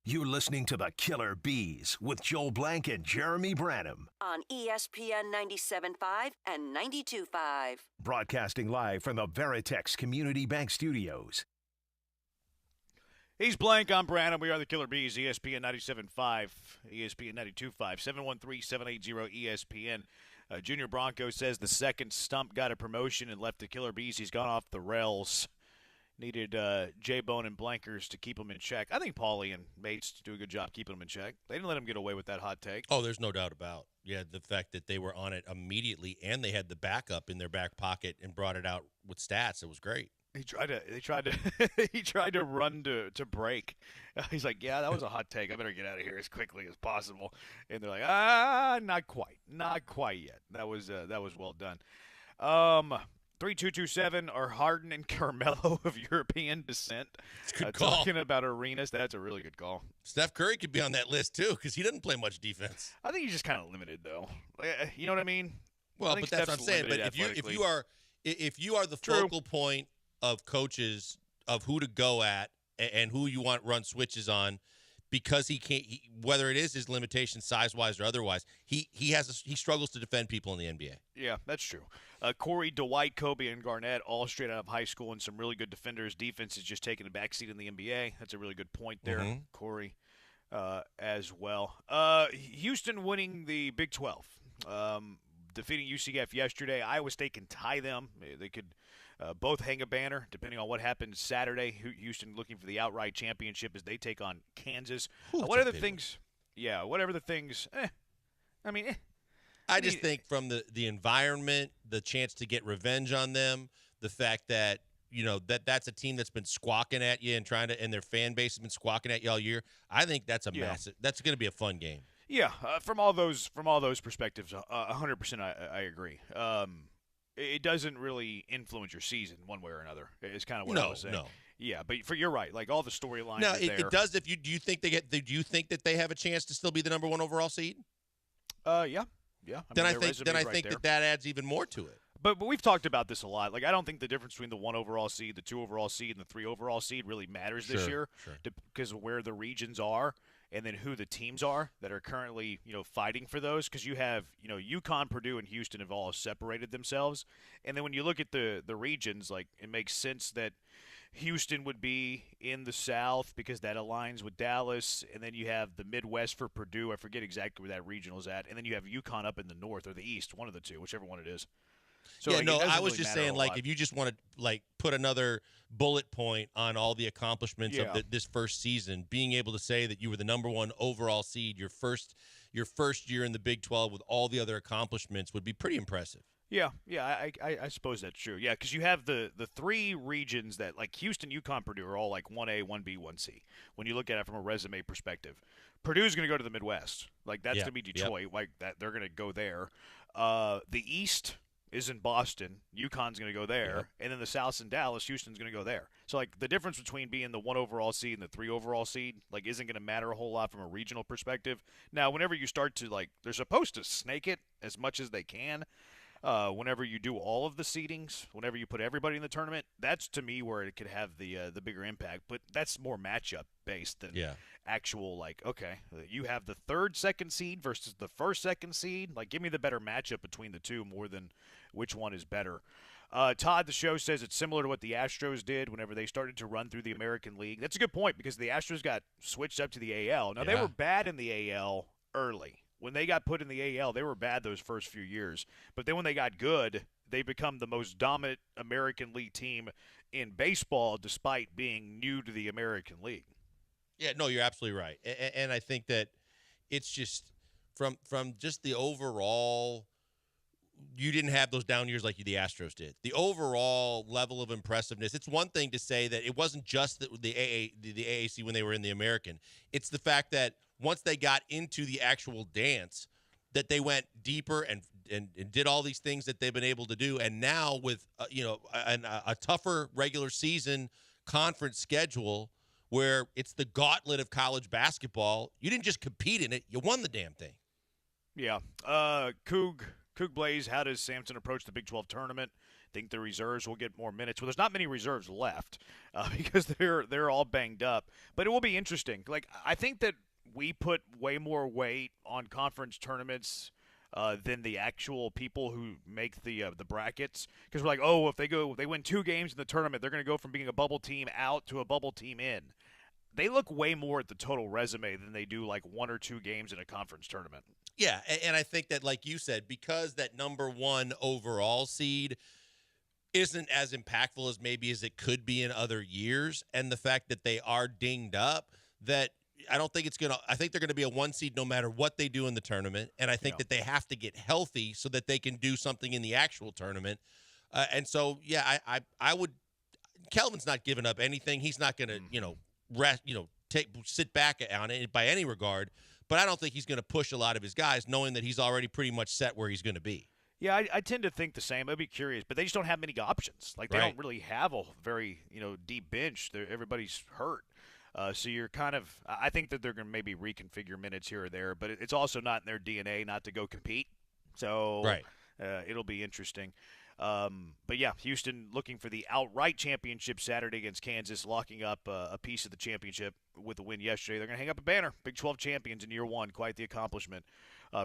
You're listening to the Killer Bees with Joel Blank and Jeremy Branham. On ESPN 97.5 and 92.5. Broadcasting live from the Veritex Community Bank Studios. He's Blank, I'm Branham. We are the Killer Bees, ESPN 97.5, ESPN 92.5, 713-780-ESPN. Junior Bronco says the second stump got a promotion and left the Killer Bees. He's gone off the rails. Needed J-Bone and Blankers to keep him in check. I think Paulie and Mates do a good job keeping him in check. They didn't let him get away with that hot take. Oh, there's no doubt about. Yeah, the fact that they were on it immediately and they had the backup in their back pocket and brought it out with stats. It was great. He tried to run to break. He's like, yeah, that was a hot take. I better get out of here as quickly as possible. And they're like, not quite yet. That was well done. 3227 are Harden and Carmelo of European descent. It's a good call. Talking about arenas, that's a really good call. Steph Curry could be on that list too because he doesn't play much defense. I think he's just kind of limited though. You know what I mean? Well, but that's what I'm saying. But if you are the focal point of coaches of who to go at and who you want run switches on, because he can't, whether it is his limitation size wise or otherwise, he struggles to defend people in the NBA. Yeah, that's true. Corey, Dwight, Kobe, and Garnett all straight out of high school and some really good defenders. Defense is just taking a backseat in the NBA. That's a really good point there, Corey, as well. Houston winning the Big 12, defeating UCF yesterday. Iowa State can tie them. They could both hang a banner, depending on what happens Saturday. Houston looking for the outright championship as they take on Kansas. Whatever the things. I just think from the environment, the chance to get revenge on them, the fact that that's a team that's been squawking at you and their fan base has been squawking at you all year. I think that's massive. That's going to be a fun game. Yeah, from all those perspectives, 100% I agree. It doesn't really influence your season one way or another. It's kind of what I was saying. No. Yeah, but you're right. Like all the storylines. No, it does. Do you think that they have a chance to still be the number one overall seed? Yeah. I think that adds even more to it. But we've talked about this a lot. Like I don't think the difference between the 1 overall seed, the 2 overall seed, and the 3 overall seed really matters this year, because of where the regions are and then who the teams are that are currently fighting for those. Because you have UConn, Purdue, and Houston have all separated themselves, and then when you look at the regions, like it makes sense that Houston would be in the South because that aligns with Dallas, and then you have the Midwest for Purdue. I forget exactly where that regional is at, and then you have UConn up in the North or the East, one of the two, whichever one it is. So I was really just saying, like, if you just want to like put another bullet point on all the accomplishments of this first season, being able to say that you were the number 1 overall seed your first year in the Big 12 with all the other accomplishments would be pretty impressive. Yeah, I suppose that's true. Yeah, because you have the 3 regions that, like Houston, UConn, Purdue, are all like 1A, 1B, 1C. When you look at it from a resume perspective, Purdue's going to go to the Midwest. Like that's going to be Detroit. Like that, they're going to go there. The East is in Boston. UConn's going to go there, and then the South's in Dallas. Houston's going to go there. So like the difference between being the 1 overall seed and the 3 overall seed like isn't going to matter a whole lot from a regional perspective. Now, whenever you start to they're supposed to snake it as much as they can. Whenever you do all of the seedings, whenever you put everybody in the tournament, that's to me where it could have the bigger impact. But that's more matchup based than actual you have the 3rd, 2nd seed versus the 1st, 2nd seed. Like, give me the better matchup between the two more than which one is better. Todd, the show, says it's similar to what the Astros did whenever they started to run through the American League. That's a good point because the Astros got switched up to the AL. Now, they were bad in the AL early. When they got put in the AL, they were bad those first few years. But then when they got good, they become the most dominant American League team in baseball despite being new to the American League. Yeah, no, you're absolutely right. And I think that it's just from just the overall, you didn't have those down years like the Astros did. The overall level of impressiveness, it's one thing to say that it wasn't just the AAC when they were in the American. It's the fact that once they got into the actual dance, that they went deeper and did all these things that they've been able to do. And now with a tougher regular season conference schedule where it's the gauntlet of college basketball, you didn't just compete in it, you won the damn thing. Yeah. Coog Coug Blaze, how does Sampson approach the Big 12 tournament? Think the reserves will get more minutes? Well, there's not many reserves left because they're all banged up. But it will be interesting. Like, I think that we put way more weight on conference tournaments than the actual people who make the brackets, because we're like, oh, if they win 2 games in the tournament, they're going to go from being a bubble team out to a bubble team in. They look way more at the total resume than they do like 1 or 2 games in a conference tournament. Yeah, and I think that, like you said, because that number 1 overall seed isn't as impactful as maybe as it could be in other years, and the fact that they are dinged up, that I don't think it's going to – I think they're going to be a 1 seed no matter what they do in the tournament, and I think that they have to get healthy so that they can do something in the actual tournament. And so, yeah, I would – Kelvin's not giving up anything. He's not going to, rest, sit back on it by any regard, but I don't think he's going to push a lot of his guys knowing that he's already pretty much set where he's going to be. Yeah, I tend to think the same. I'd be curious, but they just don't have many options. Like, they don't really have a very, deep bench. Everybody's hurt. So you're kind of – I think that they're going to maybe reconfigure minutes here or there, but it's also not in their DNA not to go compete. So it'll be interesting. But, yeah, Houston looking for the outright championship Saturday against Kansas, locking up a piece of the championship with a win yesterday. They're going to hang up a banner. Big 12 champions in year 1. Quite the accomplishment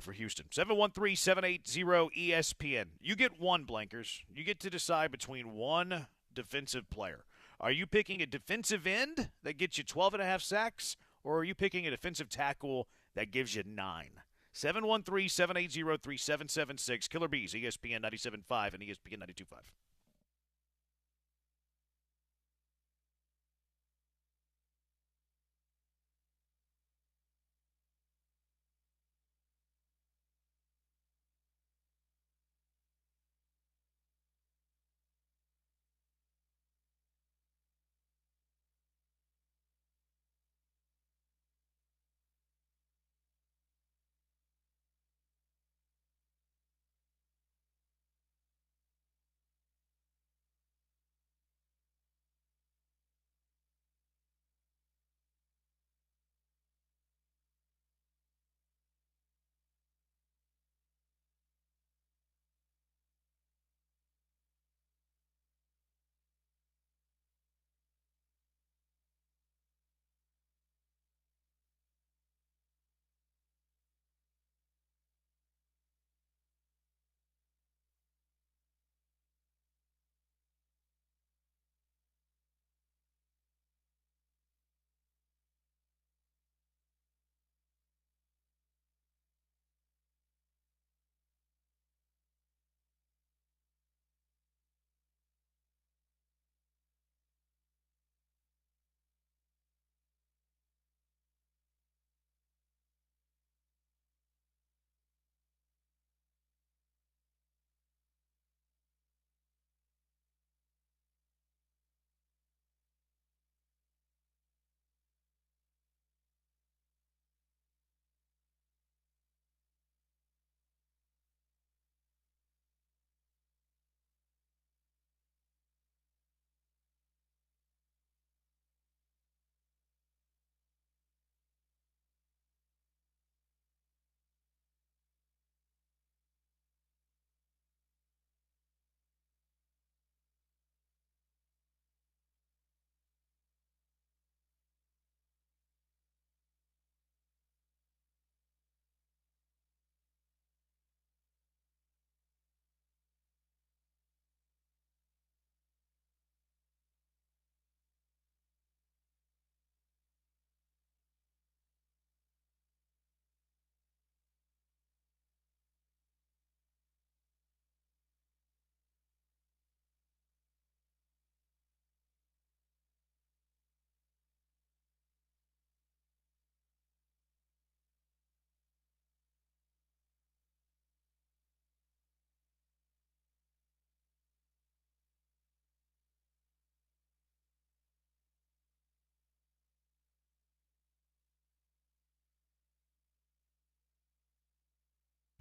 for Houston. 713-780-ESPN. You get one, Blankers. You get to decide between one defensive player. Are you picking a defensive end that gets you 12.5 sacks, or are you picking a defensive tackle that gives you 9? 713-780-3776. Killer Bees, ESPN 97.5 and ESPN 92.5.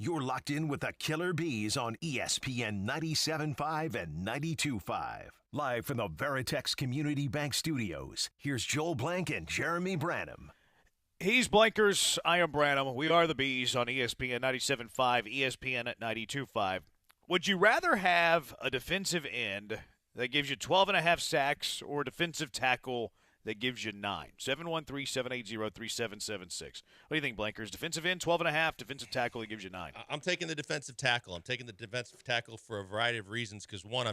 You're locked in with the Killer Bees on ESPN 97.5 and 92.5. Live from the Veritex Community Bank Studios, here's Joel Blank and Jeremy Branham. He's Blankers. I am Branham. We are the Bees on ESPN 97.5, ESPN at 92.5. Would you rather have a defensive end that gives you 12.5 sacks or a defensive tackle that gives you 9? 713-780-3776. What do you think, Blankers? Defensive end, 12.5, defensive tackle that gives you 9. I'm taking the defensive tackle. I'm taking the defensive tackle for a variety of reasons because, one,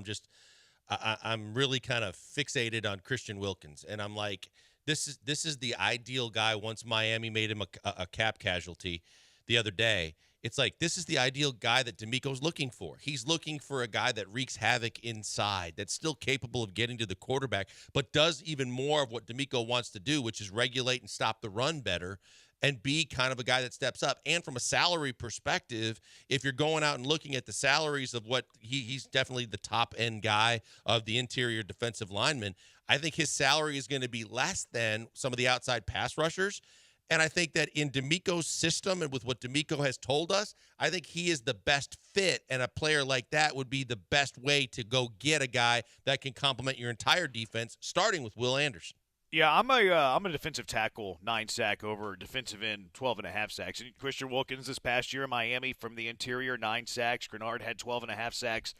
I'm really kind of fixated on Christian Wilkins, and I'm like, this is the ideal guy once Miami made him a cap casualty the other day. It's like this is the ideal guy that D'Amico's looking for. He's looking for a guy that wreaks havoc inside, that's still capable of getting to the quarterback, but does even more of what D'Amico wants to do, which is regulate and stop the run better and be kind of a guy that steps up. And from a salary perspective, if you're going out and looking at the salaries of what he's definitely the top end guy of the interior defensive linemen, I think his salary is going to be less than some of the outside pass rushers. And I think that in D'Amico's system and with what D'Amico has told us, I think he is the best fit, and a player like that would be the best way to go get a guy that can complement your entire defense, starting with Will Anderson. Yeah, I'm a defensive tackle, 9 sack over defensive end, 12.5 sacks. And Christian Wilkins this past year in Miami from the interior, 9 sacks. Grenard had 12.5 sacks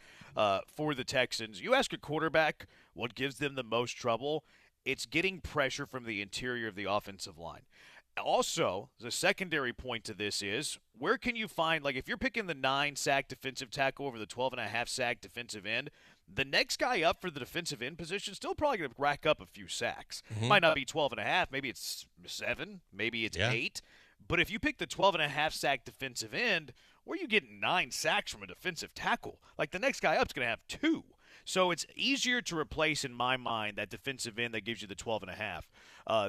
for the Texans. You ask a quarterback what gives them the most trouble, it's getting pressure from the interior of the offensive line. Also, the secondary point to this is where can you find, like if you're picking the 9 sack defensive tackle over the 12.5 sack defensive end, the next guy up for the defensive end position still probably going to rack up a few sacks. Might not be 12.5, maybe it's 7, maybe it's 8. But if you pick the 12.5 sack defensive end, where are you getting 9 sacks from a defensive tackle? Like the next guy up is going to have 2. So it's easier to replace, in my mind, that defensive end that gives you the 12.5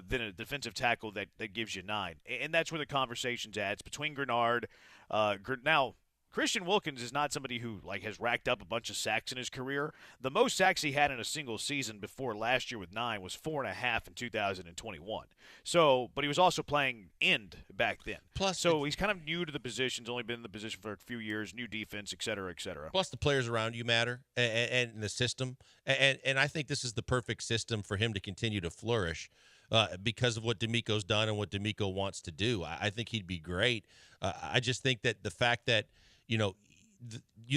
than a defensive tackle that gives you 9. And that's where the conversation's at. It's between Grenard. Now, Christian Wilkins is not somebody who has racked up a bunch of sacks in his career. The most sacks he had in a single season before last year with 9 was 4.5 in 2021. So, but he was also playing end back then. Plus, so he's kind of new to the position. He's only been in the position for a few years, new defense, et cetera, et cetera. Plus, the players around you matter and the system. And I think this is the perfect system for him to continue to flourish because of what D'Amico's done and what D'Amico wants to do. I think he'd be great. I just think that the fact that, you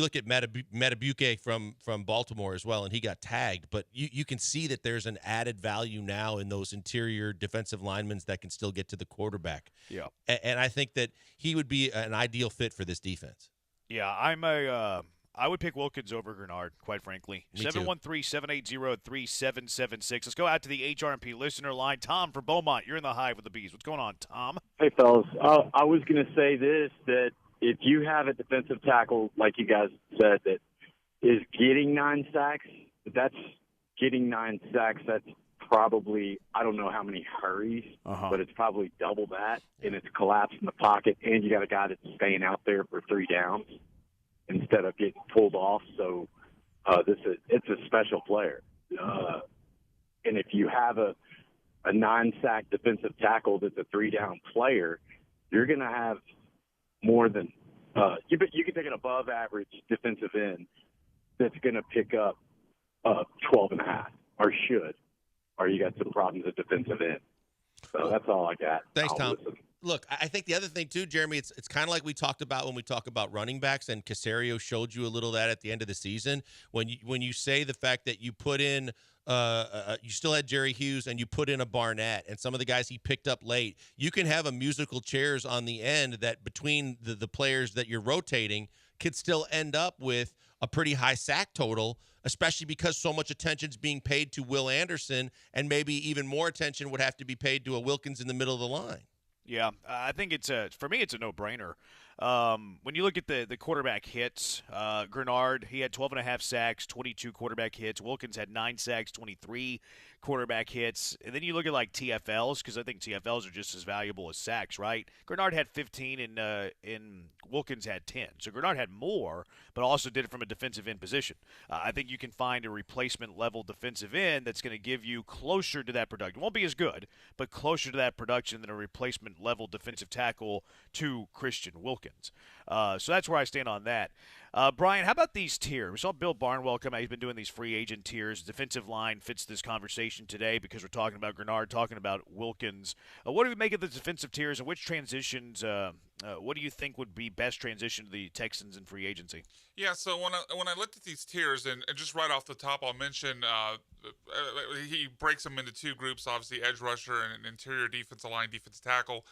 look at Matabuke from Baltimore as well, and he got tagged, but you can see that there's an added value now in those interior defensive linemen that can still get to the quarterback. Yeah. And I think that he would be an ideal fit for this defense. Yeah, I would pick Wilkins over Grenard, quite frankly. 713-780-3776. Let's go out to the HRMP listener line. Tom from Beaumont, you're in the Hive with the Bees. What's going on, Tom? Hey, fellas. I was going to say this, that if you have a defensive tackle, like you guys said, that is getting 9 sacks, that's getting 9 sacks. That's probably, I don't know how many hurries, but it's probably double that, and it's collapsed in the pocket, and you got a guy that's staying out there for 3 downs instead of getting pulled off. So it's a special player. And if you have a 9-sack defensive tackle that's a 3-down player, you're going to have more than you can take an above average defensive end that's going to pick up 12.5 or should, or you got some problems at defensive end. So that's all I got. Thanks, Tom. Look, I think the other thing too, Jeremy, it's kind of like we talked about when we talk about running backs, and Caserio showed you a little of that at the end of the season when you say the fact that you put in you still had Jerry Hughes and you put in a Barnett and some of the guys he picked up late. You can have a musical chairs on the end that between the players that you're rotating could still end up with a pretty high sack total, especially because so much attention is being paid to Will Anderson, and maybe even more attention would have to be paid to a Wilkins in the middle of the line. Yeah, I think for me, it's a no-brainer. When you look at the quarterback hits, Grenard, he had 12.5 sacks, 22 quarterback hits. Wilkins had 9 sacks, 23 quarterback hits. And then you look at TFLs, because I think TFLs are just as valuable as sacks, right? Grenard had 15 and Wilkins had 10. So Grenard had more, but also did it from a defensive end position. I think you can find a replacement level defensive end that's going to give you closer to that production. It won't be as good, but closer to that production than a replacement level defensive tackle to Christian Wilkins. Wilkins. So that's where I stand on that. Brian, how about these tiers? We saw Bill Barnwell come out. He's been doing these free agent tiers. Defensive line fits this conversation today because we're talking about Grenard, talking about Wilkins. What do we make of the defensive tiers, and which transitions, what do you think would be best transition to the Texans in free agency? Yeah, so when I looked at these tiers, and just right off the top, I'll mention he breaks them into two groups, obviously edge rusher and interior defensive line, defensive tackle.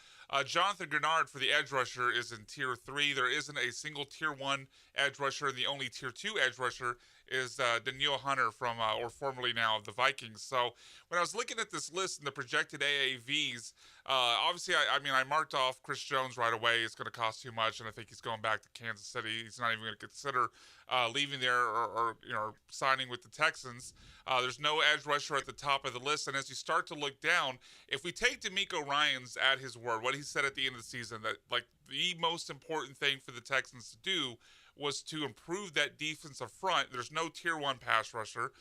Jonathan Grenard for the edge rusher is in tier 3. There isn't a single tier 1 edge rusher, and the only tier 2 edge rusher is Danielle Hunter from, or formerly now, the Vikings. So when I was looking at this list and the projected AAVs, obviously, I marked off Chris Jones right away. It's going to cost too much, and I think he's going back to Kansas City. He's not even going to consider leaving there or signing with the Texans. There's no edge rusher at the top of the list, and as you start to look down, if we take DeMeco Ryans at his word, what he said at the end of the season, that like the most important thing for the Texans to do was to improve that defensive front. There's no tier 1 pass rusher.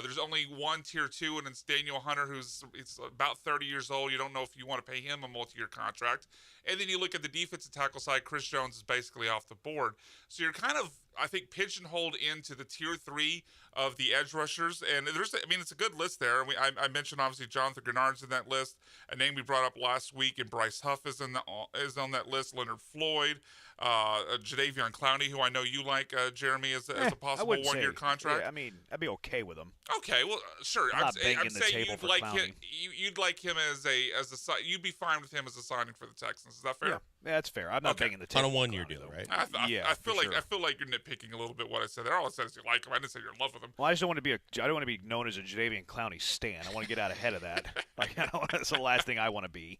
There's only one tier 2, and it's Daniel Hunter, who's about 30 years old. You don't know if you want to pay him a multi-year contract. And then you look at the defensive tackle side, Chris Jones is basically off the board. So you're kind of, I think, pigeonholed into the tier 3 of the edge rushers. And it's a good list there. I mentioned, obviously, Jonathan Grenard's in that list. A name we brought up last week, and Bryce Huff is on that list. Leonard Floyd, Jadeveon Clowney, who I know you like, Jeremy, as a possible one-year contract. Yeah, I'd be okay with him. Okay, well, sure. I'm saying you'd like him. You'd like him you'd be fine with him as a signing for the Texans. Is that fair? Yeah, that's fair. I'm not banging the table on a one-year deal, right? I feel like you're nitpicking a little bit what I said there. All I said is you like him. I didn't say you're in love with him. Well, I just don't want to be known as a Jadeveon Clowney stan. I want to get out ahead of that. That's the last thing I want to be.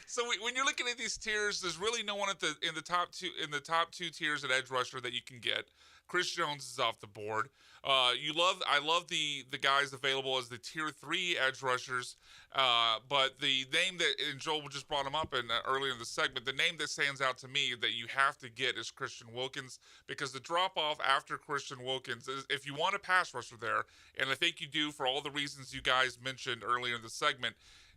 So when you're looking at these tiers, there's really no one in the top two tiers at edge rusher that you can get. Chris Jones is off the board. I love the guys available as the tier 3 edge rushers, but the name that, and Joel just brought him up earlier in the segment, the name that stands out to me that you have to get is Christian Wilkins, because the drop off after Christian Wilkins is, if you want a pass rusher there, and I think you do for all the reasons you guys mentioned earlier in the segment,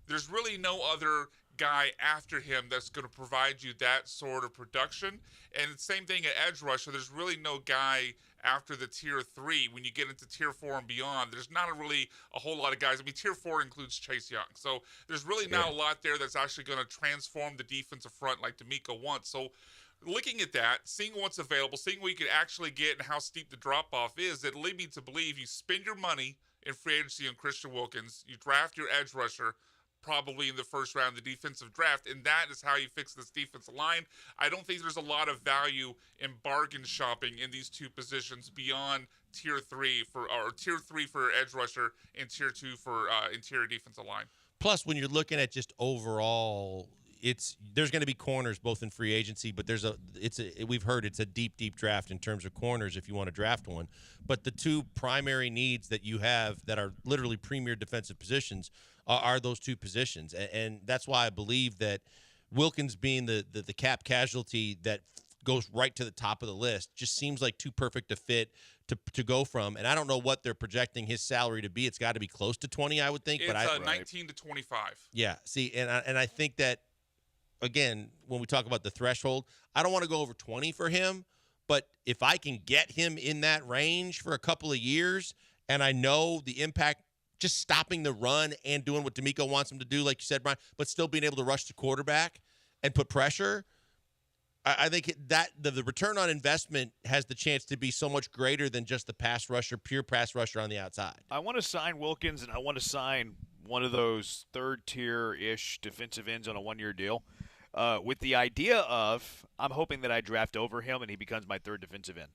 there's really no other guy after him that's going to provide you that sort of production. And the same thing at edge rusher, there's really no guy after the tier 3. When you get into tier 4 and beyond, there's not really a whole lot of guys. Tier 4 includes Chase Young. So there's really not a lot there that's actually going to transform the defensive front like DeMeco wants. So looking at that, seeing what's available, seeing what you could actually get and how steep the drop-off is, it leads me to believe you spend your money in free agency on Christian Wilkins, you draft your edge rusher, probably in the first round of the defensive draft, and that is how you fix this defensive line. I don't think there's a lot of value in bargain shopping in these two positions beyond tier 3 for edge rusher and tier 2 for interior defensive line. Plus, when you're looking at just overall, there's going to be corners both in free agency, but we've heard it's a deep draft in terms of corners if you want to draft one. But the two primary needs that you have that are literally premier defensive positions are those two positions, and that's why I believe that Wilkins being the cap casualty that goes right to the top of the list just seems like too perfect a fit to go from. And I don't know what they're projecting his salary to be. It's got to be close to 20, I would think. It's 19 to 25. Yeah. See, and I think that, again, when we talk about the threshold, I don't want to go over 20 for him, but if I can get him in that range for a couple of years, and I know the impact just stopping the run and doing what DeMeco wants him to do, like you said, Brian, but still being able to rush the quarterback and put pressure, I think that the return on investment has the chance to be so much greater than just the pure pass rusher on the outside. I want to sign Wilkins, and I want to sign one of those third-tier-ish defensive ends on a one-year deal with the idea of I'm hoping that I draft over him and he becomes my third defensive end.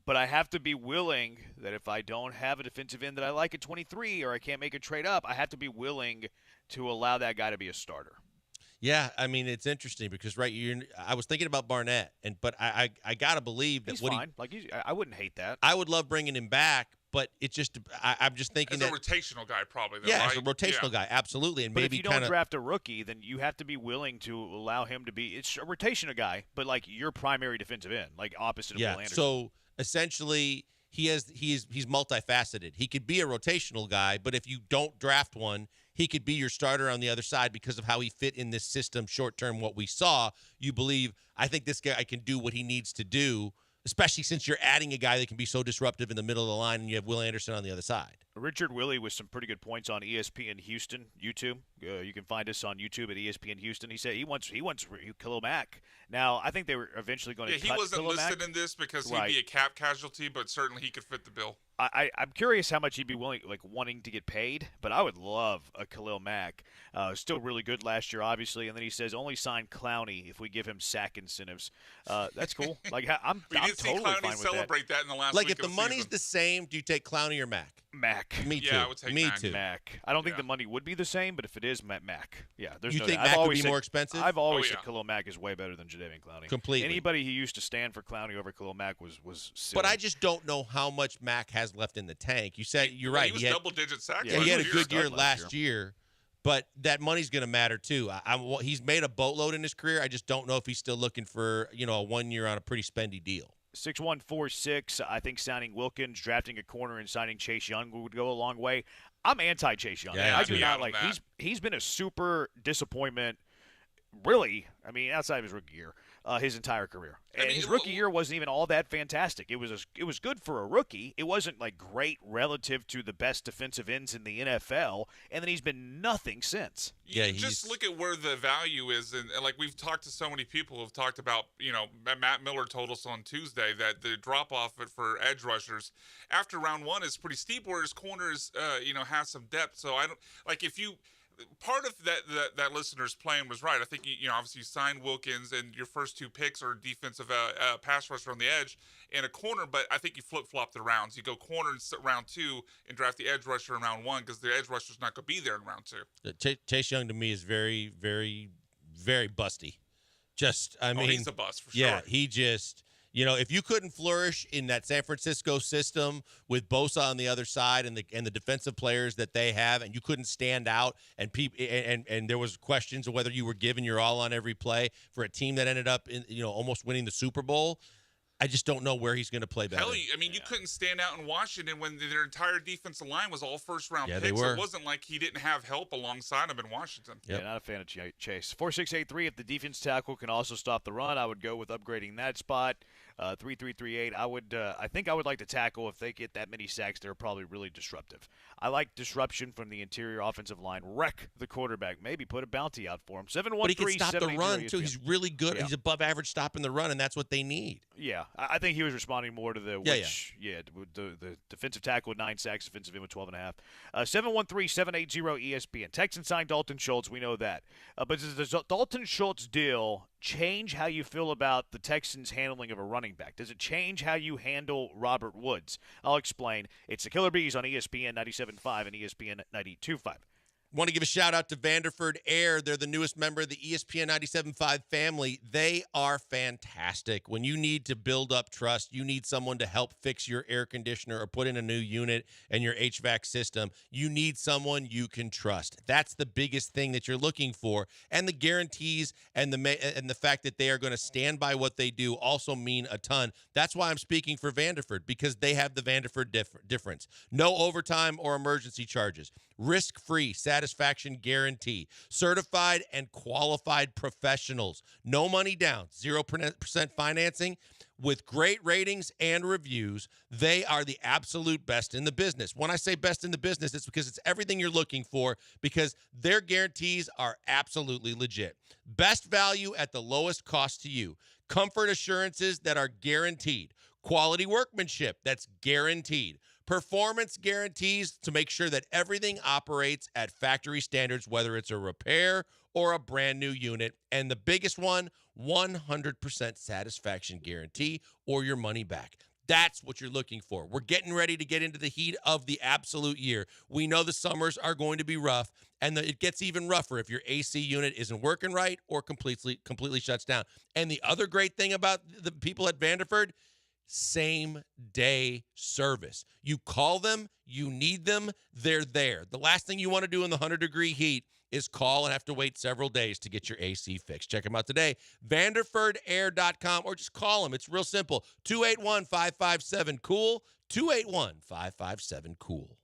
But I have to be willing that if I don't have a defensive end that I like at 23 or I can't make a trade up, I have to be willing to allow that guy to be a starter. Yeah, it's interesting because I was thinking about Barnett, but I got to believe that he's fine. I wouldn't hate that. I would love bringing him back, but it's just I'm just thinking as a rotational guy probably. Though, yeah, right? as a rotational guy, absolutely. And but maybe if you don't draft a rookie, then you have to be willing to allow him to be. It's a rotational guy, but like your primary defensive end, like opposite of Will Anderson. So essentially, he's multifaceted. He could be a rotational guy, but if you don't draft one, he could be your starter on the other side because of how he fit in this system short term, what we saw. You believe, I think this guy can do what he needs to do, especially since you're adding a guy that can be so disruptive in the middle of the line and you have Will Anderson on the other side. Richard Willie with some pretty good points on ESPN Houston YouTube. You can find us on YouTube at ESPN Houston. He said he wants Khalil Mack. Now, I think they were eventually going to cut he wasn't Khalil listed Mack. in this because Right. he'd be a cap casualty, but certainly he could fit the bill. I'm curious how much he'd be willing, wanting to get paid, but I would love a Khalil Mack. Still really good last year, obviously, and then he says only sign Clowney if we give him sack incentives. That's cool. I'm We did see totally Clowney fine with celebrate that in the last Like, week if the of money's season. the same, do you take Clowney or Mack? Mack. Me too. Yeah, I would take Me Mack. too. Mack. I don't think the money would be the same, but if it is, Mack. Yeah, there's You no think doubt. Mack I've would always be said- more expensive? I've always yeah. said Khalil Mack is way better than Jadeveon Clowney. Completely. Anybody who used to stand for Clowney over Khalil Mack was silly. But I just don't know how much Mack has left in the tank. You said you're Well, right. He was had- double-digit sacks. Yeah, he had a last good year Stud last year, but that money's going to matter too. He's made a boatload in his career. I just don't know if he's still looking for a 1 year on a pretty spendy deal. 6146. I think signing Wilkins, drafting a corner, and signing Chase Young would go a long way. I'm anti Chase Young. Yeah, I do yeah, not on like. that. He's been a super disappointment. Really, I mean, outside of his rookie year, his entire career. And his rookie year wasn't even all that fantastic. It was good for a rookie. It wasn't great relative to the best defensive ends in the NFL. And then he's been nothing since. Yeah, just look at where the value is, and like we've talked to so many people who've talked about, Matt Miller told us on Tuesday that the drop off for edge rushers after round one is pretty steep, whereas corners, has some depth. So I don't if you. Part of that listener's plan was right. I think obviously you sign Wilkins and your first two picks are defensive pass rusher on the edge and a corner, but I think you flip-flop the rounds. You go corner in round two and draft the edge rusher in round one because the edge rusher's not going to be there in round two. Chase Young to me is very, very, very busty. He's a bust for sure. Yeah, he just. If you couldn't flourish in that San Francisco system with Bosa on the other side and the defensive players that they have, and you couldn't stand out, and and there was questions of whether you were giving your all on every play for a team that ended up in almost winning the Super Bowl. I just don't know where he's going to play better. Hell, you couldn't stand out in Washington when their entire defensive line was all first-round Yeah, picks. they were. It wasn't like he didn't have help alongside him in Washington. Yep. Yeah, not a fan of Chase. 4683. If the defense tackle can also stop the run, I would go with upgrading that spot. 3338. I think I would like to tackle if they get that many sacks. They're probably really disruptive. I like disruption from the interior offensive line. Wreck the quarterback. Maybe put a bounty out for him. 713. But he can stop the run too. ESPN. He's really good. Yeah. He's above average stopping the run, and that's what they need. Yeah, I think he was responding more to the the defensive tackle with 9 sacks, defensive end with 12.5. 713-780 ESPN. Texans signed Dalton Schultz. We know that. But does the Dalton Schultz deal change how you feel about the Texans' handling of a running back? Does it change how you handle Robert Woods? I'll explain. It's the Killer Bees on ESPN 97.5 and ESPN 92.5. Want to give a shout out to Vanderford Air. They're the newest member of the ESPN 97.5 family. They are fantastic. When you need to build up trust, you need someone to help fix your air conditioner or put in a new unit and your HVAC system. You need someone you can trust. That's the biggest thing that you're looking for. And the guarantees and the fact that they are going to stand by what they do also mean a ton. That's why I'm speaking for Vanderford, because they have the Vanderford difference. No overtime or emergency charges. Risk-free satisfaction guarantee. Certified and qualified professionals. No money down. 0% financing. With great ratings and reviews, they are the absolute best in the business. When I say best in the business, it's because it's everything you're looking for, because their guarantees are absolutely legit. Best value at the lowest cost to you. Comfort assurances that are guaranteed. Quality workmanship that's guaranteed. Performance guarantees to make sure that everything operates at factory standards, whether it's a repair or a brand new unit. And the biggest one, 100% satisfaction guarantee or your money back. That's what you're looking for. We're getting ready to get into the heat of the absolute year. We know the summers are going to be rough, and it gets even rougher if your AC unit isn't working right or completely shuts down. And the other great thing about the people at Vanderford, same day service. You call them, you need them, they're there. The last thing you want to do in the 100-degree heat is call and have to wait several days to get your AC fixed. Check them out today, vanderfordair.com, or just call them. It's real simple. 281-557-COOL, 281-557-COOL.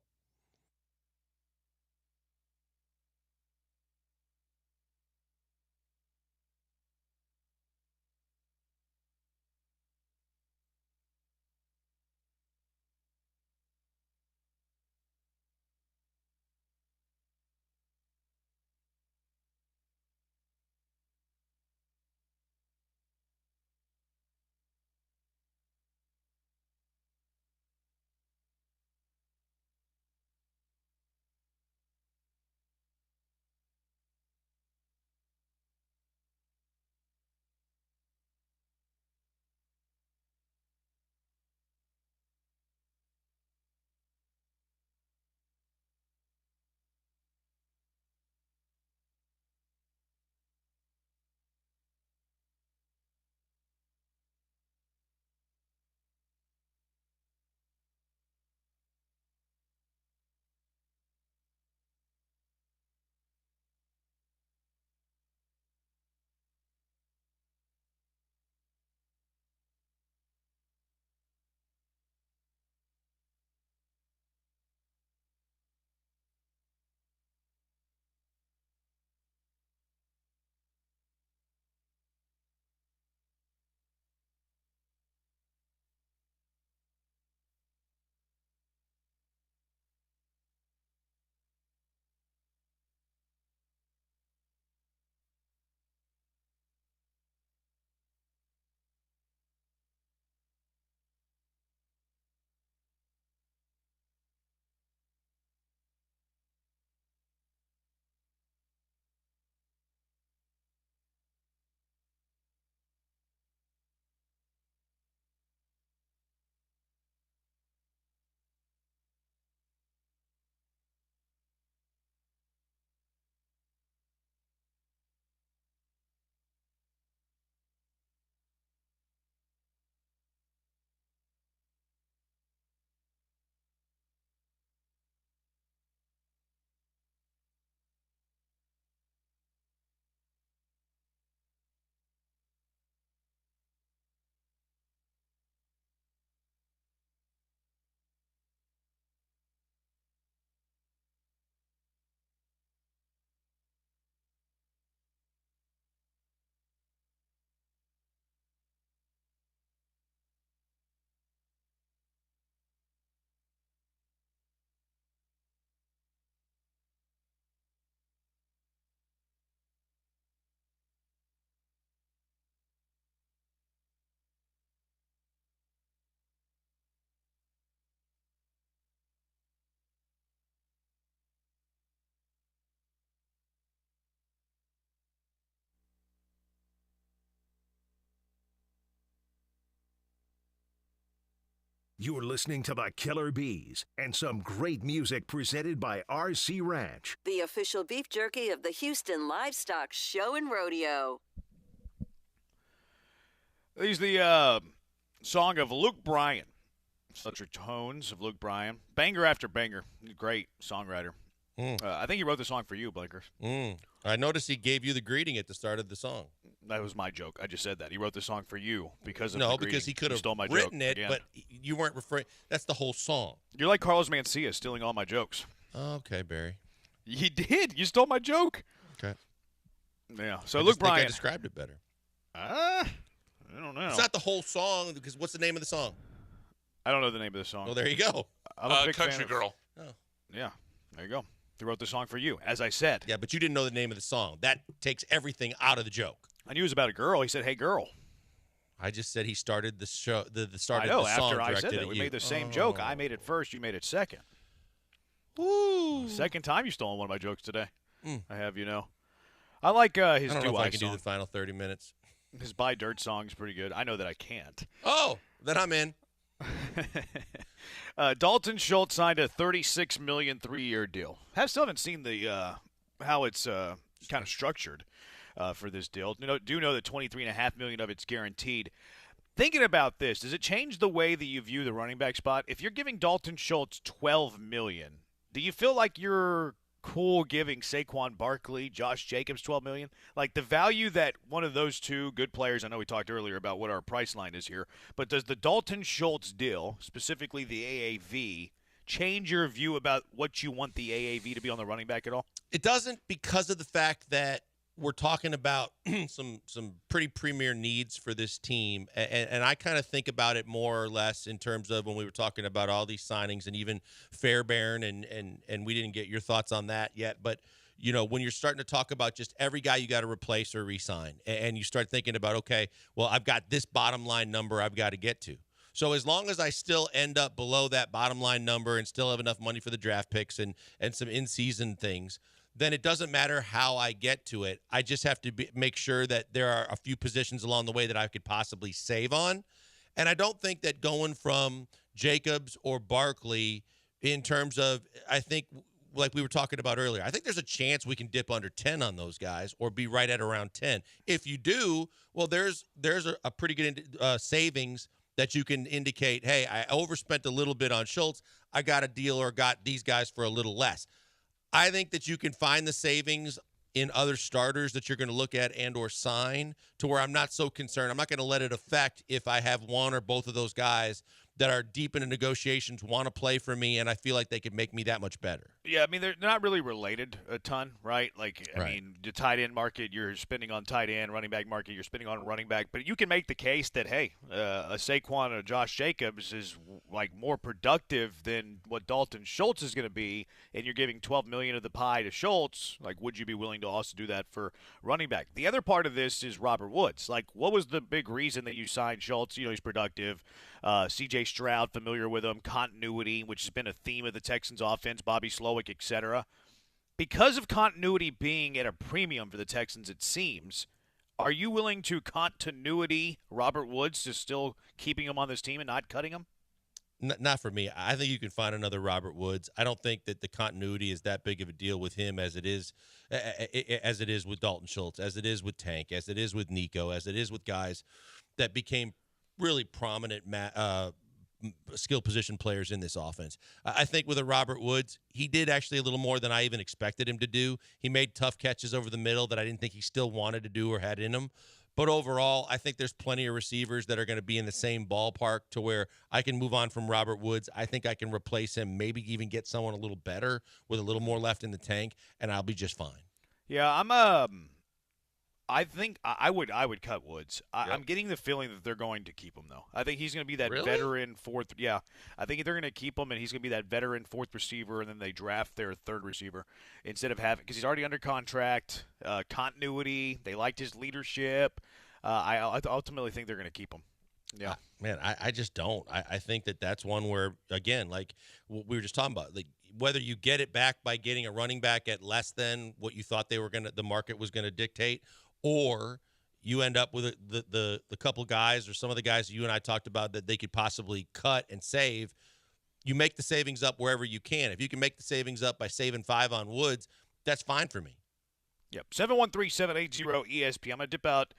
You're listening to the Killer Bees and some great music presented by RC Ranch. The official beef jerky of the Houston Livestock Show and Rodeo. He's the song of Luke Bryan. Such are tones of Luke Bryan. Banger after banger. Great songwriter. I think he wrote the song for you, Blankers. I noticed he gave you the greeting at the start of the song. That was my joke. I just said that. He wrote the song for you because of the greeting. Because he could have my written joke it, again. but you weren't referring. That's the whole song. You're like Carlos Mencia stealing all my jokes. Okay, Barry. You did. You stole my joke. Okay. Yeah. So I Luke just think Bryan. I described it better. I don't know. It's not the whole song because what's the name of the song? I don't know the name of the song. Well, there you go. I'm a big Country fan of- Girl. Oh. Yeah. There you go. He wrote the song for you, as I said. Yeah, but you didn't know the name of the song. That takes everything out of the joke. I knew it was about a girl. He said, "Hey, girl." I just said he started the show. The start I know. of the song After I directed said that, at we you. made the same joke. I made it first. You made it second. Woo. Second time you stole one of my jokes today. I have, I like his I don't know if do-I I can song. do the final 30 minutes. His Buy Dirt song is pretty good. I know that I can't. Oh, then I'm in. Dalton Schultz signed a $36 million 3-year deal. I still haven't seen the how it's kind of structured for this deal. Do know that $23.5 million of it's guaranteed. Thinking about this, does it change the way that you view the running back spot? If you're giving Dalton Schultz $12 million, do you feel like you're cool giving Saquon Barkley, Josh Jacobs $12 million? Like the value that one of those two good players, I know we talked earlier about what our price line is here, but does the Dalton Schultz deal, specifically the AAV, change your view about what you want the AAV to be on the running back at all? It doesn't, because of the fact that we're talking about some pretty premier needs for this team. And I kind of think about it more or less in terms of when we were talking about all these signings and even Fairbairn, and we didn't get your thoughts on that yet. But, when you're starting to talk about just every guy you got to replace or re-sign, and you start thinking about, okay, well, I've got this bottom line number I've got to get to. So as long as I still end up below that bottom line number and still have enough money for the draft picks and some in-season things, then it doesn't matter how I get to it. I just have to make sure that there are a few positions along the way that I could possibly save on. And I don't think that going from Jacobs or Barkley in terms of, I think, like we were talking about earlier, I think there's a chance we can dip under 10 on those guys or be right at around 10. If you do, well, there's a pretty good savings that you can indicate, hey, I overspent a little bit on Schultz. I got a deal or got these guys for a little less. I think that you can find the savings in other starters that you're going to look at and or sign to where I'm not so concerned. I'm not going to let it affect if I have one or both of those guys that are deep into negotiations, want to play for me, and I feel like they could make me that much better. Yeah, I mean, they're not really related a ton, right? Like, I Right. mean, the tight end market, you're spending on tight end, running back market, you're spending on running back. But you can make the case that, hey, a Saquon or a Josh Jacobs is, like, more productive than what Dalton Schultz is going to be, and you're giving $12 million of the pie to Schultz. Like, would you be willing to also do that for running back? The other part of this is Robert Woods. Like, what was the big reason that you signed Schultz? He's productive. C.J. Stroud, familiar with him, continuity, which has been a theme of the Texans' offense, Bobby Slowick, etc. Because of continuity being at a premium for the Texans, it seems, are you willing to continuity Robert Woods to still keeping him on this team and not cutting him? Not for me. I think you can find another Robert Woods. I don't think that the continuity is that big of a deal with him as it is with Dalton Schultz, as it is with Tank, as it is with Nico, as it is with guys that became really prominent skill position players in this offense. I think with a Robert Woods, he did actually a little more than I even expected him to do. He made tough catches over the middle that I didn't think he still wanted to do or had in him. But overall, I think there's plenty of receivers that are going to be in the same ballpark to where I can move on from Robert Woods. I think I can replace him, maybe even get someone a little better with a little more left in the tank, and I'll be just fine. Yeah, I think I would cut Woods. I'm getting the feeling that they're going to keep him, though. I think he's going to be that veteran fourth. Yeah, I think they're going to keep him, and he's going to be that veteran fourth receiver, and then they draft their third receiver instead of having – because he's already under contract, continuity. They liked his leadership. I ultimately think they're going to keep him. Yeah. Man, I just don't. I think that's one where, again, like what we were just talking about, like whether you get it back by getting a running back at less than what you thought the market was going to dictate, or you end up with the couple guys or some of the guys you and I talked about that they could possibly cut and save. You make the savings up wherever you can. If you can make the savings up by saving 5 on Woods, that's fine for me. Yep, 713-780-ESP. I'm going to dip out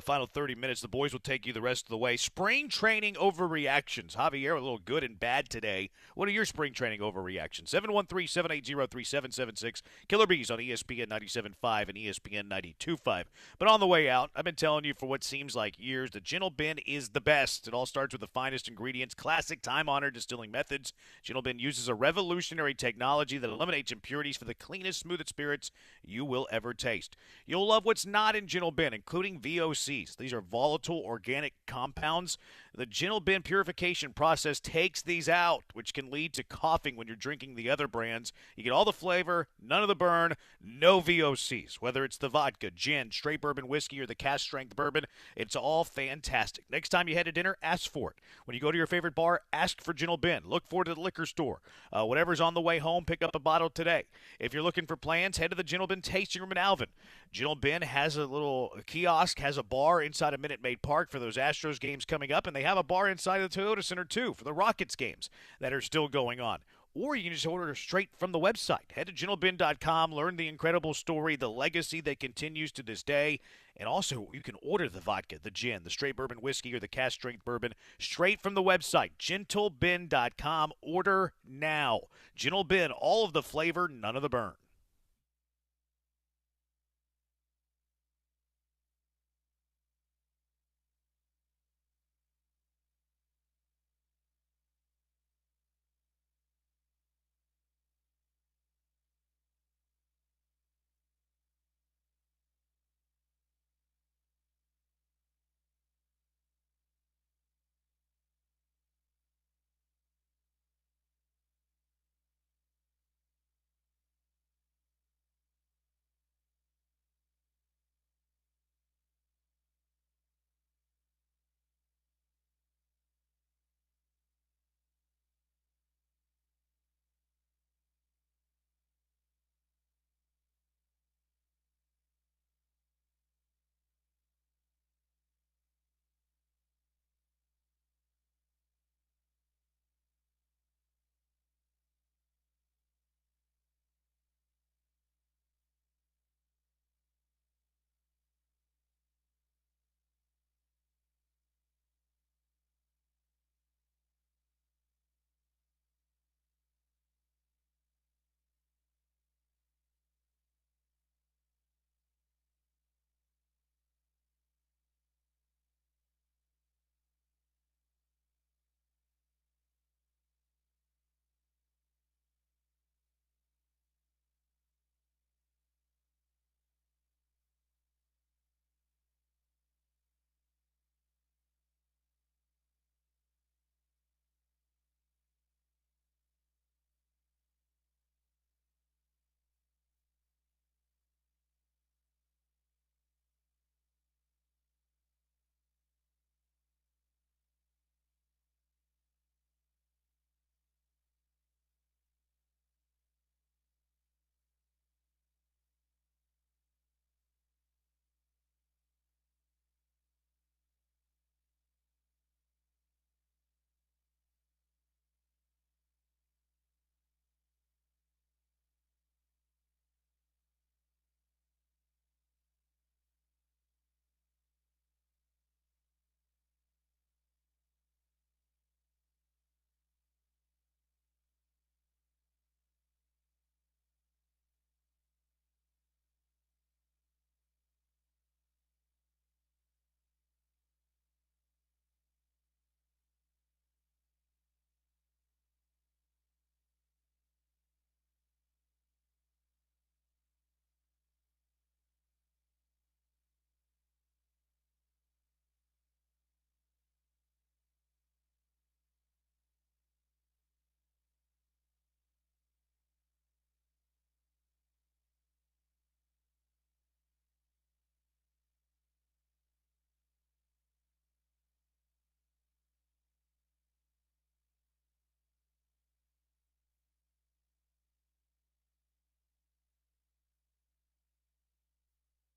final 30 minutes. The boys will take you the rest of the way. Spring training overreactions. Javier, a little good and bad today. What are your spring training overreactions? 713-780-3776. Killer Bees on ESPN 97.5 and ESPN 92.5. But on the way out, I've been telling you for what seems like years that Gentle Bin is the best. It all starts with the finest ingredients, classic time-honored distilling methods. Gentle Bin uses a revolutionary technology that eliminates impurities for the cleanest, smoothest spirits you will ever taste. You'll love what's not in Gentle Bin, including VOCs. These are volatile organic compounds. The Gentle Bin purification process takes these out, which can lead to coughing when you're drinking the other brands. You get all the flavor, none of the burn, no VOCs. Whether it's the vodka, gin, straight bourbon whiskey, or the cast strength bourbon, it's all fantastic. Next time you head to dinner, ask for it. When you go to your favorite bar, ask for Gentle Bin. Look for it at the liquor store. Whatever's on the way home, pick up a bottle today. If you're looking for plans, head to the Gentle Bin tasting room in Alvin. Gentle Bin has a little kiosk, has a bar inside of Minute Maid Park for those Astros games coming up, and they have a bar inside of the Toyota Center, too, for the Rockets games that are still going on. Or you can just order straight from the website. Head to gentlebin.com, learn the incredible story, the legacy that continues to this day. And also, you can order the vodka, the gin, the straight bourbon whiskey, or the cast strength bourbon straight from the website, gentlebin.com. Order now. Gentle Bin, all of the flavor, none of the burn.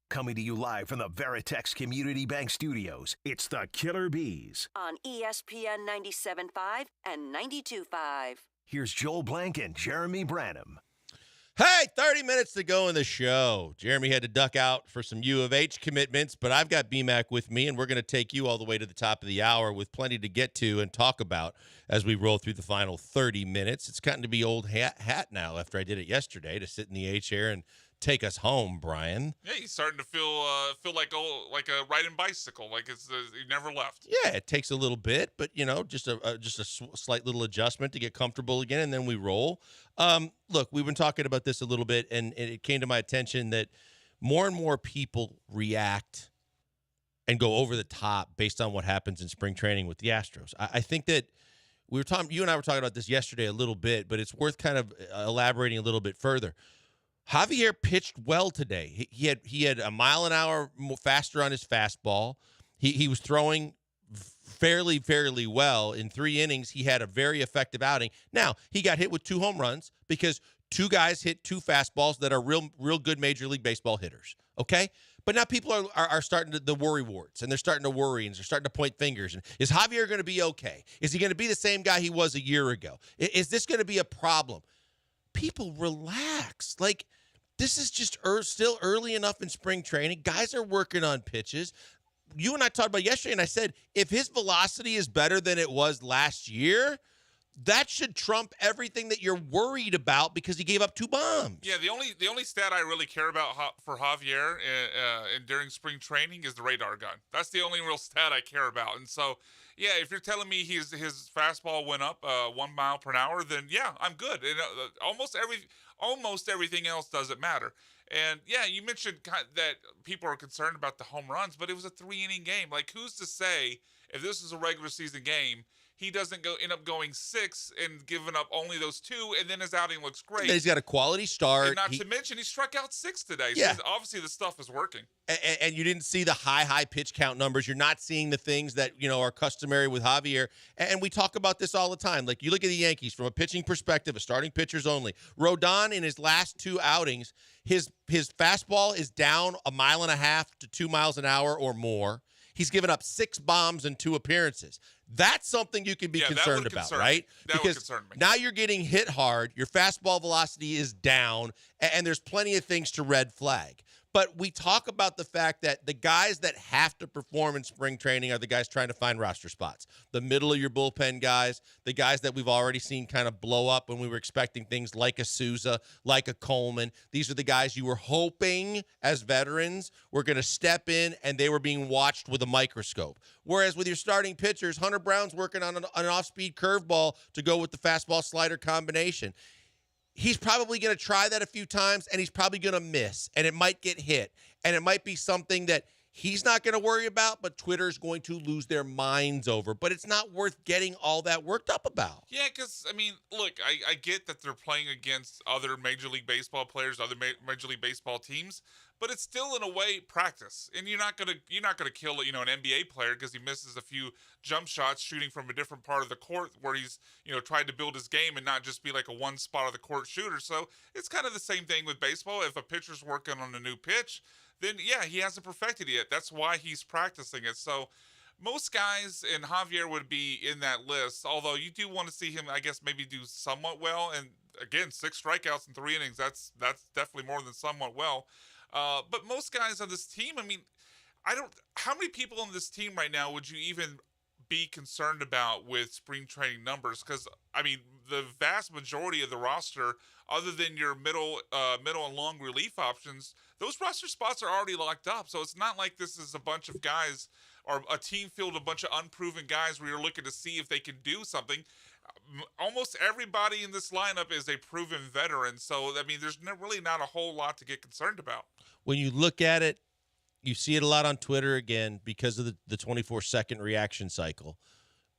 Coming to you live from the Veritex Community Bank Studios, it's the Killer Bees. On ESPN 97.5 and 92.5. Here's Joel Blank and Jeremy Branham. Hey, 30 minutes to go in the show. Jeremy had to duck out for some U of H commitments, but I've got BMAC with me, and we're going to take you all the way to the top of the hour with plenty to get to and talk about as we roll through the final 30 minutes. It's gotten to be old hat now after I did it yesterday to sit in the A chair and take us home, Brian. Yeah, he's starting to feel like a riding bicycle, like it's he never left. Yeah, it takes a little bit, but just a slight little adjustment to get comfortable again, and then we roll. Look, we've been talking about this a little bit, and it came to my attention that more and more people react and go over the top based on what happens in spring training with the Astros. I think that you and I were talking about this yesterday a little bit, but it's worth kind of elaborating a little bit further. Javier pitched well today. He had a mile an hour faster on his fastball. He was throwing fairly well. In 3 innings, he had a very effective outing. Now, he got hit with 2 home runs because 2 guys hit 2 fastballs that are real good Major League Baseball hitters, okay? But now people are starting to, the worry warts, and they're starting to worry, and they're starting to point fingers. And is Javier going to be okay? Is he going to be the same guy he was a year ago? Is this going to be a problem? People relax. Like, this is just still early enough in spring training. Guys are working on pitches. You and I talked about yesterday, and I said, if his velocity is better than it was last year, that should trump everything that you're worried about because he gave up 2 bombs. Yeah, the only stat I really care about for Javier during spring training is the radar gun. That's the only real stat I care about. And so, yeah, if you're telling me his fastball went up 1 mile per hour, then yeah, I'm good. And almost everything else doesn't matter. And yeah, you mentioned that people are concerned about the home runs, but it was a 3-inning game. Like, who's to say if this is a regular season game, he doesn't end up going 6 and giving up only those 2, and then his outing looks great. He's got a quality start. And not to mention, he struck out 6 today. Yeah. So obviously the stuff is working. And you didn't see the high pitch count numbers. You're not seeing the things that, are customary with Javier. And we talk about this all the time. Like, you look at the Yankees from a pitching perspective, a starting pitchers only. Rodon, in his last 2 outings, his fastball is down 1.5 miles to 2 miles an hour or more. He's given up 6 bombs in 2 appearances. That's something you can be concerned about, right? That would concern me. Now you're getting hit hard. Your fastball velocity is down, and there's plenty of things to red flag. But we talk about the fact that the guys that have to perform in spring training are the guys trying to find roster spots. The middle of your bullpen guys, the guys that we've already seen kind of blow up when we were expecting things like a Souza, like a Coleman. These are the guys you were hoping as veterans were going to step in, and they were being watched with a microscope. Whereas with your starting pitchers, Hunter Brown's working on an off-speed curveball to go with the fastball slider combination. He's probably going to try that a few times, and he's probably going to miss, and it might get hit, and it might be something that he's not going to worry about, but Twitter's going to lose their minds over. But it's not worth getting all that worked up about. Yeah, because, look, I get that they're playing against other Major League Baseball players, other Major League Baseball teams, but it's still, in a way, practice. And you're not gonna kill an NBA player because he misses a few jump shots shooting from a different part of the court where he's tried to build his game and not just be like a one spot of the court shooter. So it's kind of the same thing with baseball. If a pitcher's working on a new pitch, then yeah, he hasn't perfected it yet. That's why he's practicing it. So most guys, and Javier would be in that list, although you do want to see him, I guess, maybe do somewhat well. And again, 6 strikeouts in 3 innings, that's definitely more than somewhat well. But most guys on this team, how many people on this team right now would you even be concerned about with spring training numbers? Because, the vast majority of the roster, other than your middle and long relief options, those roster spots are already locked up. So it's not like this is a bunch of guys or a team filled with a bunch of unproven guys where you're looking to see if they can do something. Almost everybody in this lineup is a proven veteran. So, there's really not a whole lot to get concerned about. When you look at it, you see it a lot on Twitter again because of the 24-second reaction cycle.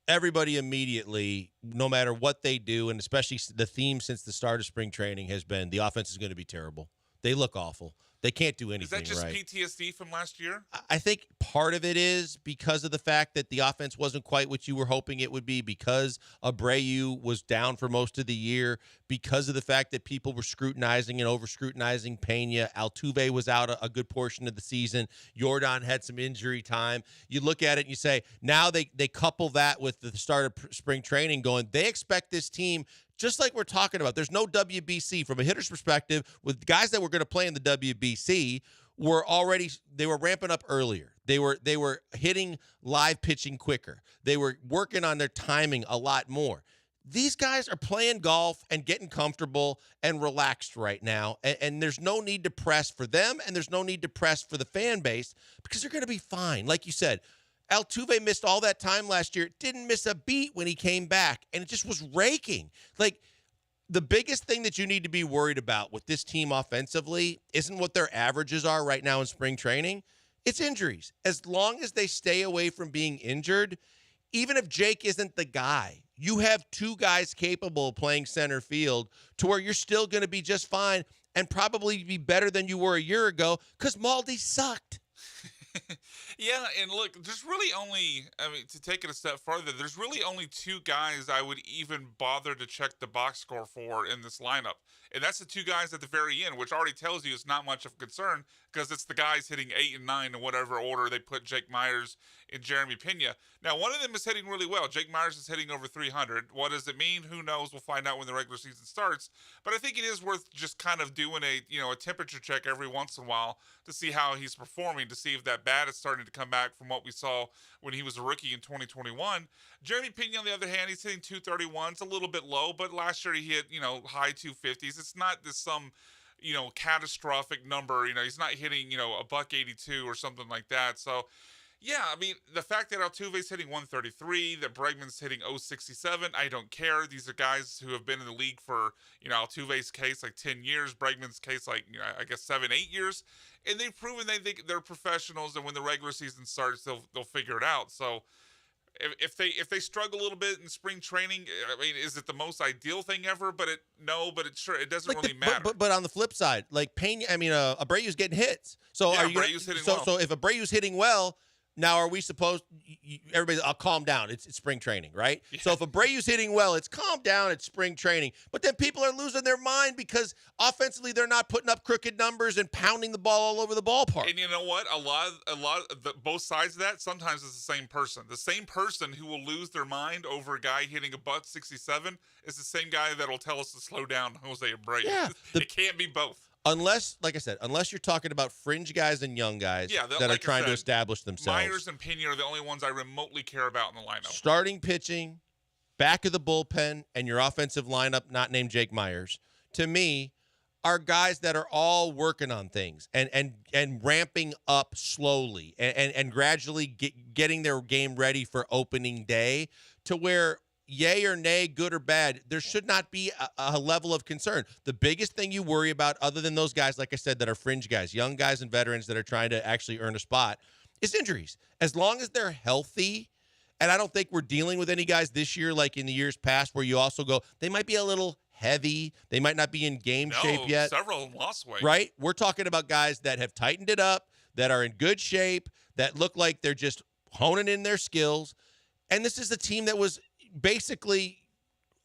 Everybody immediately, no matter what they do, and especially the theme since the start of spring training has been the offense is going to be terrible. They look awful. They can't do anything Is that just right. PTSD from last year? I think part of it is because of the fact that the offense wasn't quite what you were hoping it would be, because Abreu was down for most of the year, because of the fact that people were scrutinizing and over-scrutinizing Pena. Altuve was out a good portion of the season. Yordan had some injury time. You look at it and you say, now they couple that with the start of spring training going, they expect this team, just like we're talking about, there's no WBC from a hitter's perspective. With guys that were going to play in the WBC, they were ramping up earlier. They were hitting live pitching quicker. They were working on their timing a lot more. These guys are playing golf and getting comfortable and relaxed right now, and there's no need to press for them, and there's no need to press for the fan base, because they're going to be fine. Like you said, Altuve missed all that time last year, didn't miss a beat when he came back, and it just was raking. Like, the biggest thing that you need to be worried about with this team offensively isn't what their averages are right now in spring training. It's injuries. As long as they stay away from being injured, even if Jake isn't the guy, you have two guys capable of playing center field to where you're still going to be just fine and probably be better than you were a year ago, because Maldi sucked. Yeah, and look, there's really only, to take it a step further, there's really only two guys I would even bother to check the box score for in this lineup. And that's the two guys at the very end, which already tells you it's not much of a concern, because it's the guys hitting 8 and 9 in whatever order they put Jake Myers and Jeremy Pena. Now, one of them is hitting really well. Jake Myers is hitting over 300. What does it mean? Who knows? We'll find out when the regular season starts. But I think it is worth just kind of doing a temperature check every once in a while to see how he's performing, to see if that bat is starting to come back from what we saw when he was a rookie in 2021. Jeremy Pena, on the other hand, he's hitting 231. It's a little bit low, but last year he hit, high 250s. It's not this some catastrophic number. He's not hitting, a buck 82 or something like that. So, yeah, the fact that Altuve's hitting 133, that Bregman's hitting 067, I don't care. These are guys who have been in the league for, Altuve's case, like 10 years, Bregman's case, like, I guess 7, 8 years. And they've proven they're professionals, and when the regular season starts, they'll figure it out. So, if they struggle a little bit in spring training, is it the most ideal thing ever? But it doesn't really matter. But on the flip side, like Abreu's getting hits. So yeah, are you Abreu's hitting well. So if Abreu's hitting well, now are we supposed? Everybody, I'll calm down. It's spring training, right? Yeah. So if Abreu's hitting well, it's calm down. It's spring training. But then people are losing their mind because offensively they're not putting up crooked numbers and pounding the ball all over the ballpark. And you know what? A lot of both sides of that, sometimes it's the same person. The same person who will lose their mind over a guy hitting a buck 67 is the same guy that'll tell us to slow down Jose Abreu. Yeah, it can't be both. Unless you're talking about fringe guys and young guys that are trying to establish themselves. Myers and Pena are the only ones I remotely care about in the lineup. Starting pitching, back of the bullpen, and your offensive lineup, not named Jake Myers, to me, are guys that are all working on things and ramping up slowly and gradually getting their game ready for opening day, to where yay or nay, good or bad, there should not be a level of concern. The biggest thing you worry about, other than those guys, like I said, that are fringe guys, young guys and veterans that are trying to actually earn a spot, is injuries. As long as they're healthy, and I don't think we're dealing with any guys this year like in the years past where you also go, they might be a little heavy. They might not be in game shape yet. Several of them lost weight. Right? We're talking about guys that have tightened it up, that are in good shape, that look like they're just honing in their skills. And this is a team that was basically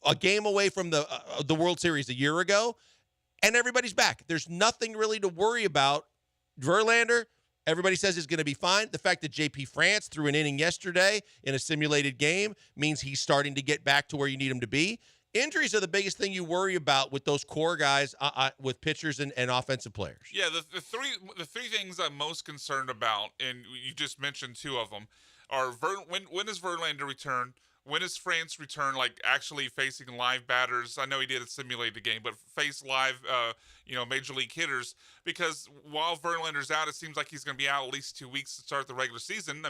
a game away from the World Series a year ago, and everybody's back. There's nothing really to worry about. Verlander, everybody says is going to be fine. The fact that JP France threw an inning yesterday in a simulated game means he's starting to get back to where you need him to be. Injuries are the biggest thing you worry about with those core guys, with pitchers and offensive players. Yeah, the three things I'm most concerned about, and you just mentioned two of them, are when does Verlander return? When does France return, like actually facing live batters? I know he did a simulated game, but face live, major league hitters. Because while Verlander's out, it seems like he's going to be out at least 2 weeks to start the regular season.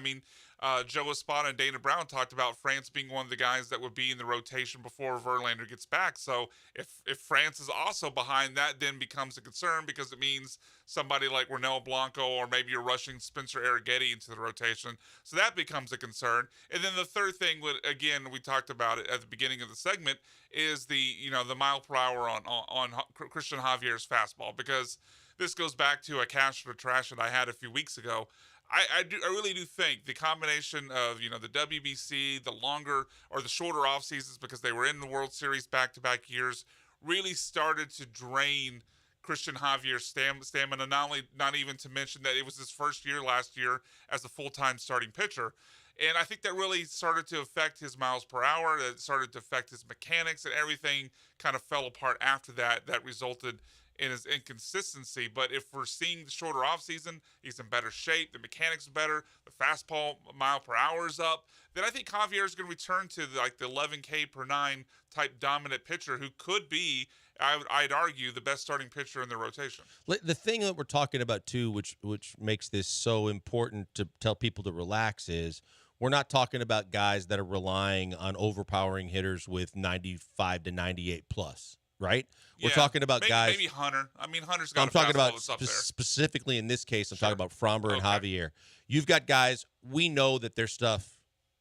Joe Espada and Dana Brown talked about France being one of the guys that would be in the rotation before Verlander gets back. So if France is also behind, that then becomes a concern because it means somebody like Ronel Blanco or maybe you're rushing Spencer Arrighetti into the rotation. So that becomes a concern. And then the third thing, again, we talked about it at the beginning of the segment, is the mile per hour on Christian Javier's fastball, because this goes back to a cash or trash that I had a few weeks ago. I really do think the combination of the WBC, the longer or the shorter off seasons because they were in the World Series back-to-back years, really started to drain Christian Javier's stamina. Not even to mention that it was his first year last year as a full-time starting pitcher, and I think that really started to affect his miles per hour. That started to affect his mechanics, and everything kind of fell apart after that. That resulted in his inconsistency. But if we're seeing the shorter offseason, he's in better shape, the mechanics are better, the fastball mile per hour is up, then I think Javier is going to return to the 11K per nine type dominant pitcher who could be, I'd argue, the best starting pitcher in the rotation. The thing that we're talking about too, which makes this so important to tell people to relax, is we're not talking about guys that are relying on overpowering hitters with 95 to 98 plus. Right? We're talking about guys. Maybe Hunter. I mean, Hunter's got. I'm talking about specifically in this case. I'm talking about Framber and Javier. You've got guys. We know that their stuff,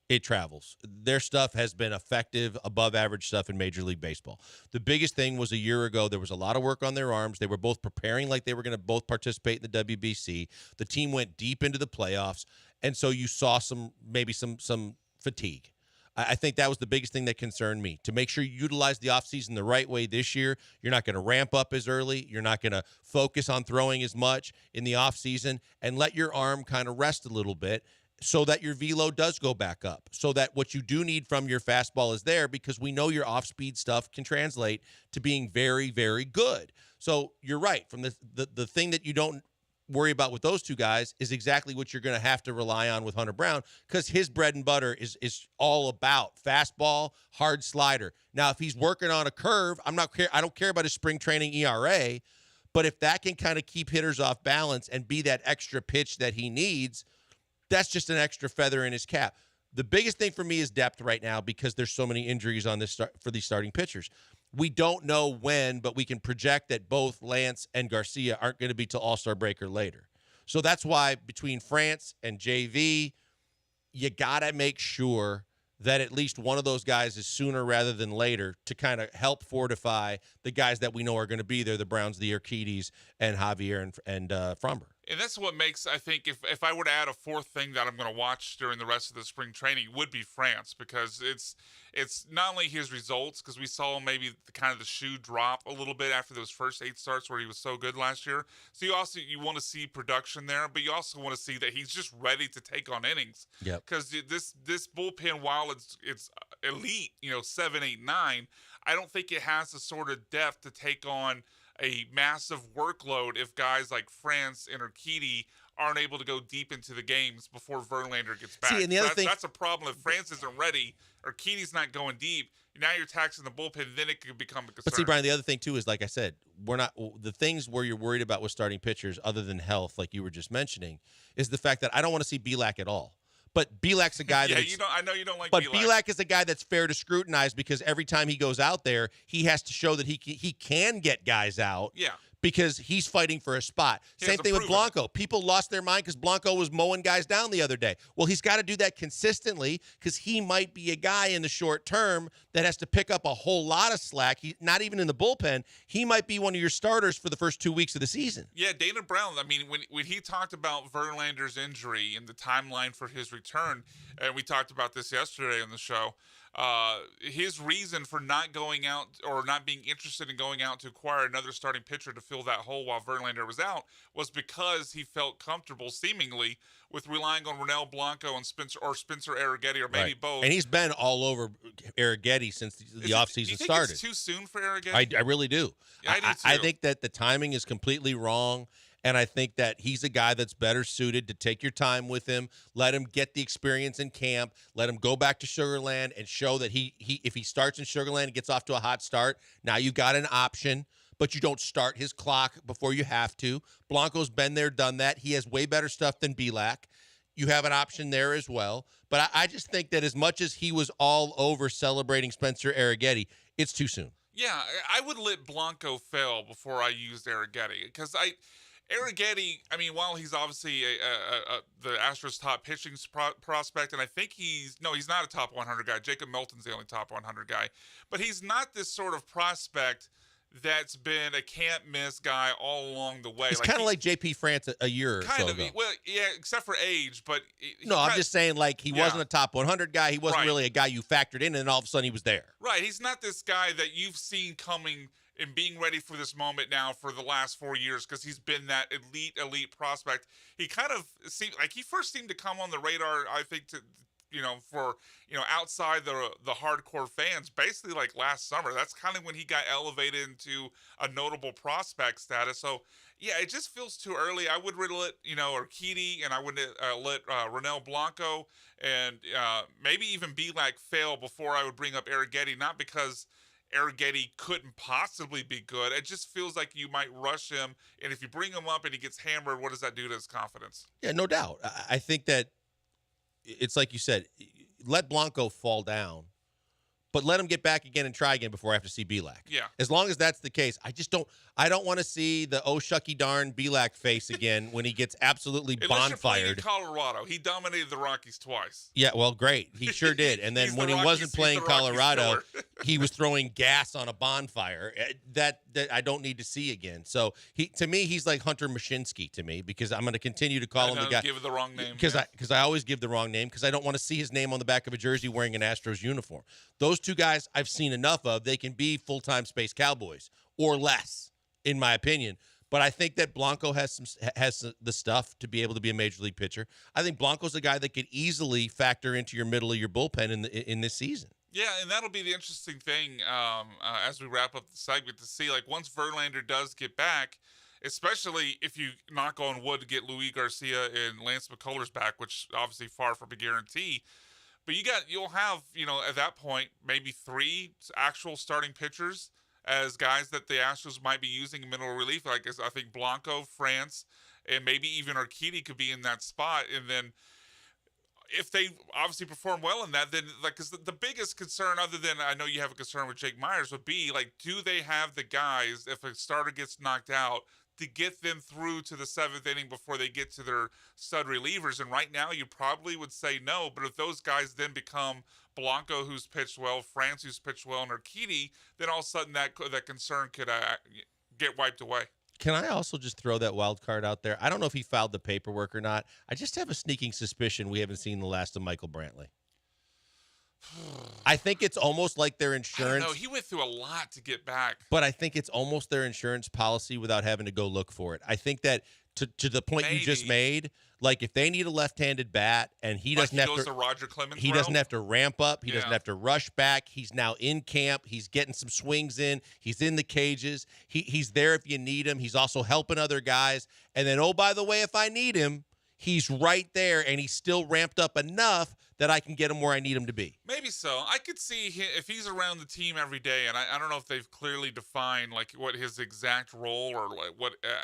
it travels. Their stuff has been effective, above average stuff in Major League Baseball. The biggest thing was a year ago. There was a lot of work on their arms. They were both preparing like they were going to both participate in the WBC. The team went deep into the playoffs, and so you saw some fatigue. I think that was the biggest thing that concerned me. To make sure you utilize the offseason the right way this year, you're not going to ramp up as early. You're not going to focus on throwing as much in the offseason, and let your arm kind of rest a little bit so that your velo does go back up, so that what you do need from your fastball is there, because we know your off-speed stuff can translate to being very, very good. So you're right. From the thing that you don't worry about with those two guys is exactly what you're going to have to rely on with Hunter Brown, because his bread and butter is all about fastball, hard slider. Now, if he's working on a curve, I don't care about his spring training ERA, but if that can kind of keep hitters off balance and be that extra pitch that he needs, that's just an extra feather in his cap. The biggest thing for me is depth right now, because there's so many injuries on this for these starting pitchers. We don't know when, but we can project that both Lance and Garcia aren't going to be till All-Star break or later. So that's why between France and JV, you got to make sure that at least one of those guys is sooner rather than later to kind of help fortify the guys that we know are going to be there, the Browns, the Urquidis, and Javier and Framber. And that's what makes, I think, if I were to add a fourth thing that I'm going to watch during the rest of the spring training, would be France, because it's not only his results, because we saw maybe the shoe drop a little bit after those first 8 starts where he was so good last year. So you want to see production there, but you also want to see that he's just ready to take on innings. Yep. Because this bullpen, while it's elite, 7, 8, 9, I don't think it has the sort of depth to take on a massive workload if guys like France and Urquidy aren't able to go deep into the games before Verlander gets back. See, and the other thing, that's a problem. If France isn't ready, Urquidy's not going deep, now you're taxing the bullpen, then it could become a concern. But see, Brian, the other thing too is, like I said, the things where you're worried about with starting pitchers, other than health, like you were just mentioning, is the fact that I don't want to see Bielak at all. But Bielak's a guy that I know you don't like But Bielak. Bielak is a guy that's fair to scrutinize, because every time he goes out there, he has to show that he can get guys out. Yeah. Because he's fighting for a spot. Same thing with Blanco. People lost their mind because Blanco was mowing guys down the other day. Well, he's got to do that consistently, because he might be a guy in the short term that has to pick up a whole lot of slack. Not even in the bullpen. He might be one of your starters for the first 2 weeks of the season. Yeah, Dana Brown, I mean, when he talked about Verlander's injury and the timeline for his return, and we talked about this yesterday on the show, his reason for not going out or not being interested in going out to acquire another starting pitcher to fill that hole while Verlander was out was because he felt comfortable, seemingly, with relying on Ronel Blanco and Spencer Arrighetti, or maybe both. And he's been all over Arrighetti since the offseason started. Do you think started. It's too soon for Arrighetti? I really do. Yeah, I do too. I think that the timing is completely wrong. And I think that he's a guy that's better suited to take your time with him, let him get the experience in camp, let him go back to Sugar Land and show that he if he starts in Sugar Land and gets off to a hot start, now you've got an option, but you don't start his clock before you have to. Blanco's been there, done that. He has way better stuff than Bielak. you have an option there as well. But I just think that as much as he was all over celebrating Spencer Arrighetti, it's too soon. Yeah, I would let Blanco fail before I used Arrighetti because Arrighetti, I mean, while he's obviously the Astros' top pitching prospect, and I think he's not a top 100 guy. Jacob Milton's the only top 100 guy, but he's not this sort of prospect that's been a can't-miss guy all along the way. It's kind of like J.P. France a year or so ago. Well, yeah, except for age, but I'm just saying, like, he wasn't a top 100 guy. He wasn't really a guy you factored in, and then all of a sudden he was there. Right, he's not this guy that you've seen coming and being ready for this moment now for the last 4 years because he's been that elite prospect. He kind of seemed like he first seemed to come on the radar, I think, for outside the hardcore fans, basically like last summer. That's kind of when he got elevated into a notable prospect status. So yeah, it just feels too early. I would let Urquidy, and I would let Ronel Blanco and maybe even Belak fail before I would bring up Arrighetti. Not because Arrighetti couldn't possibly be good. It just feels like you might rush him, and if you bring him up and he gets hammered, what does that do to his confidence? Yeah, no doubt. I think that it's like you said, let Blanco fall down, but let him get back again and try again before I have to see Belak. Yeah. As long as that's the case, I don't want to see the oh shucky darn Belak face again when he gets absolutely bonfired. In Colorado, he dominated the Rockies twice. Yeah, well, great. He sure did. And then when he wasn't playing Colorado, he was throwing gas on a bonfire. That I don't need to see again. So to me, he's like Hunter Mashinsky to me, because I'm going to continue to call him the guy. Give it the wrong name. Because I always give the wrong name because I don't want to see his name on the back of a jersey wearing an Astros uniform. Those two guys I've seen enough of. They can be full-time Space Cowboys or less, in my opinion. But I think that Blanco has the stuff to be able to be a major league pitcher. I think Blanco's a guy that could easily factor into your middle of your bullpen in this season. Yeah, and that'll be the interesting thing as we wrap up the segment to see, like, once Verlander does get back, especially if you knock on wood to get Luis Garcia and Lance McCullers back, which obviously far from a guarantee. But you'll have, at that point, maybe 3 actual starting pitchers as guys that the Astros might be using in middle relief. Like, I think Blanco, France, and maybe even Urquidy could be in that spot. And then if they obviously perform well in that, then, like, because the biggest concern, other than I know you have a concern with Jake Myers, would be, like, do they have the guys, if a starter gets knocked out, to get them through to the 7th inning before they get to their stud relievers? And right now you probably would say no, but if those guys then become Blanco, who's pitched well, France, who's pitched well, and Urquidy, then all of a sudden that concern could get wiped away. Can I also just throw that wild card out there? I don't know if he filed the paperwork or not. I just have a sneaking suspicion we haven't seen the last of Michael Brantley. I think it's almost like their insurance. No, he went through a lot to get back. But I think it's almost their insurance policy without having to go look for it. I think that to the point you just made, like, if they need a left-handed bat and he doesn't have to, Roger Clemens he route? doesn't have to ramp up, he doesn't have to rush back. He's now in camp. He's getting some swings in. He's in the cages. He's there if you need him. He's also helping other guys. And then, oh, by the way, if I need him, he's right there, and he's still ramped up enough that I can get him where I need him to be. Maybe so. I could see if he's around the team every day, and I don't know if they've clearly defined, like, what his exact role or like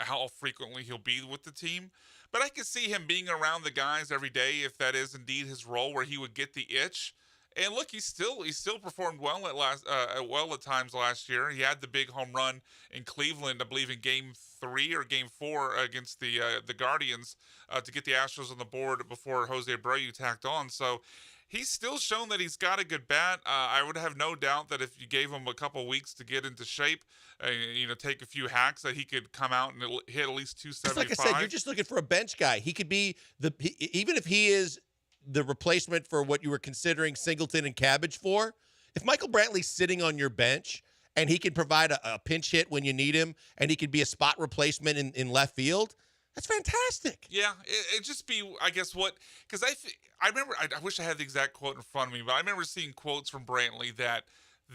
how frequently he'll be with the team. But I could see him being around the guys every day if that is indeed his role, where he would get the itch. And look, he still performed well at times last year. He had the big home run in Cleveland, I believe, in Game 3 or Game 4 against the Guardians to get the Astros on the board before Jose Abreu tacked on. So he's still shown that he's got a good bat. I would have no doubt that if you gave him a couple weeks to get into shape, take a few hacks, that he could come out and hit at least 275. Like I said, you're just looking for a bench guy. He could be even if he is the replacement for what you were considering Singleton and Cabbage for. If Michael Brantley's sitting on your bench and he can provide a pinch hit when you need him, and he could be a spot replacement in left field, that's fantastic. Yeah, it just be, I guess, because I remember, I wish I had the exact quote in front of me, but I remember seeing quotes from Brantley that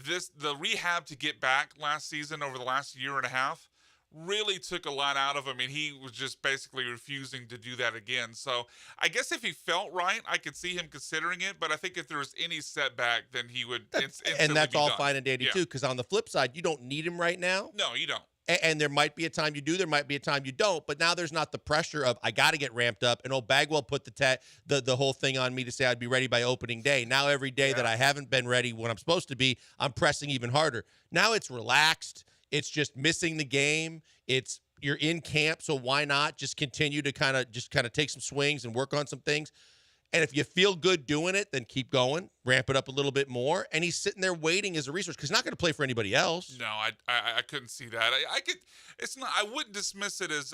the rehab to get back last season over the last year and a half really took a lot out of him, and he was just basically refusing to do that again. So I guess if he felt right, I could see him considering it, but I think if there was any setback, then he would instantly and that's be all done. fine and dandy too, because on the flip side, you don't need him right now. No, you don't. And there might be a time you do, there might be a time you don't. But now there's not the pressure of I got to get ramped up. And Bagwell put the whole thing on me to say I'd be ready by opening day. Now every day that I haven't been ready when I'm supposed to be, I'm pressing even harder. Now it's relaxed. It's just missing the game. You're in camp, so why not just continue to kind of take some swings and work on some things. And if you feel good doing it, then keep going, ramp it up a little bit more. And he's sitting there waiting as a resource because he's not going to play for anybody else. No, I couldn't see that. I could. It's not. I wouldn't dismiss it as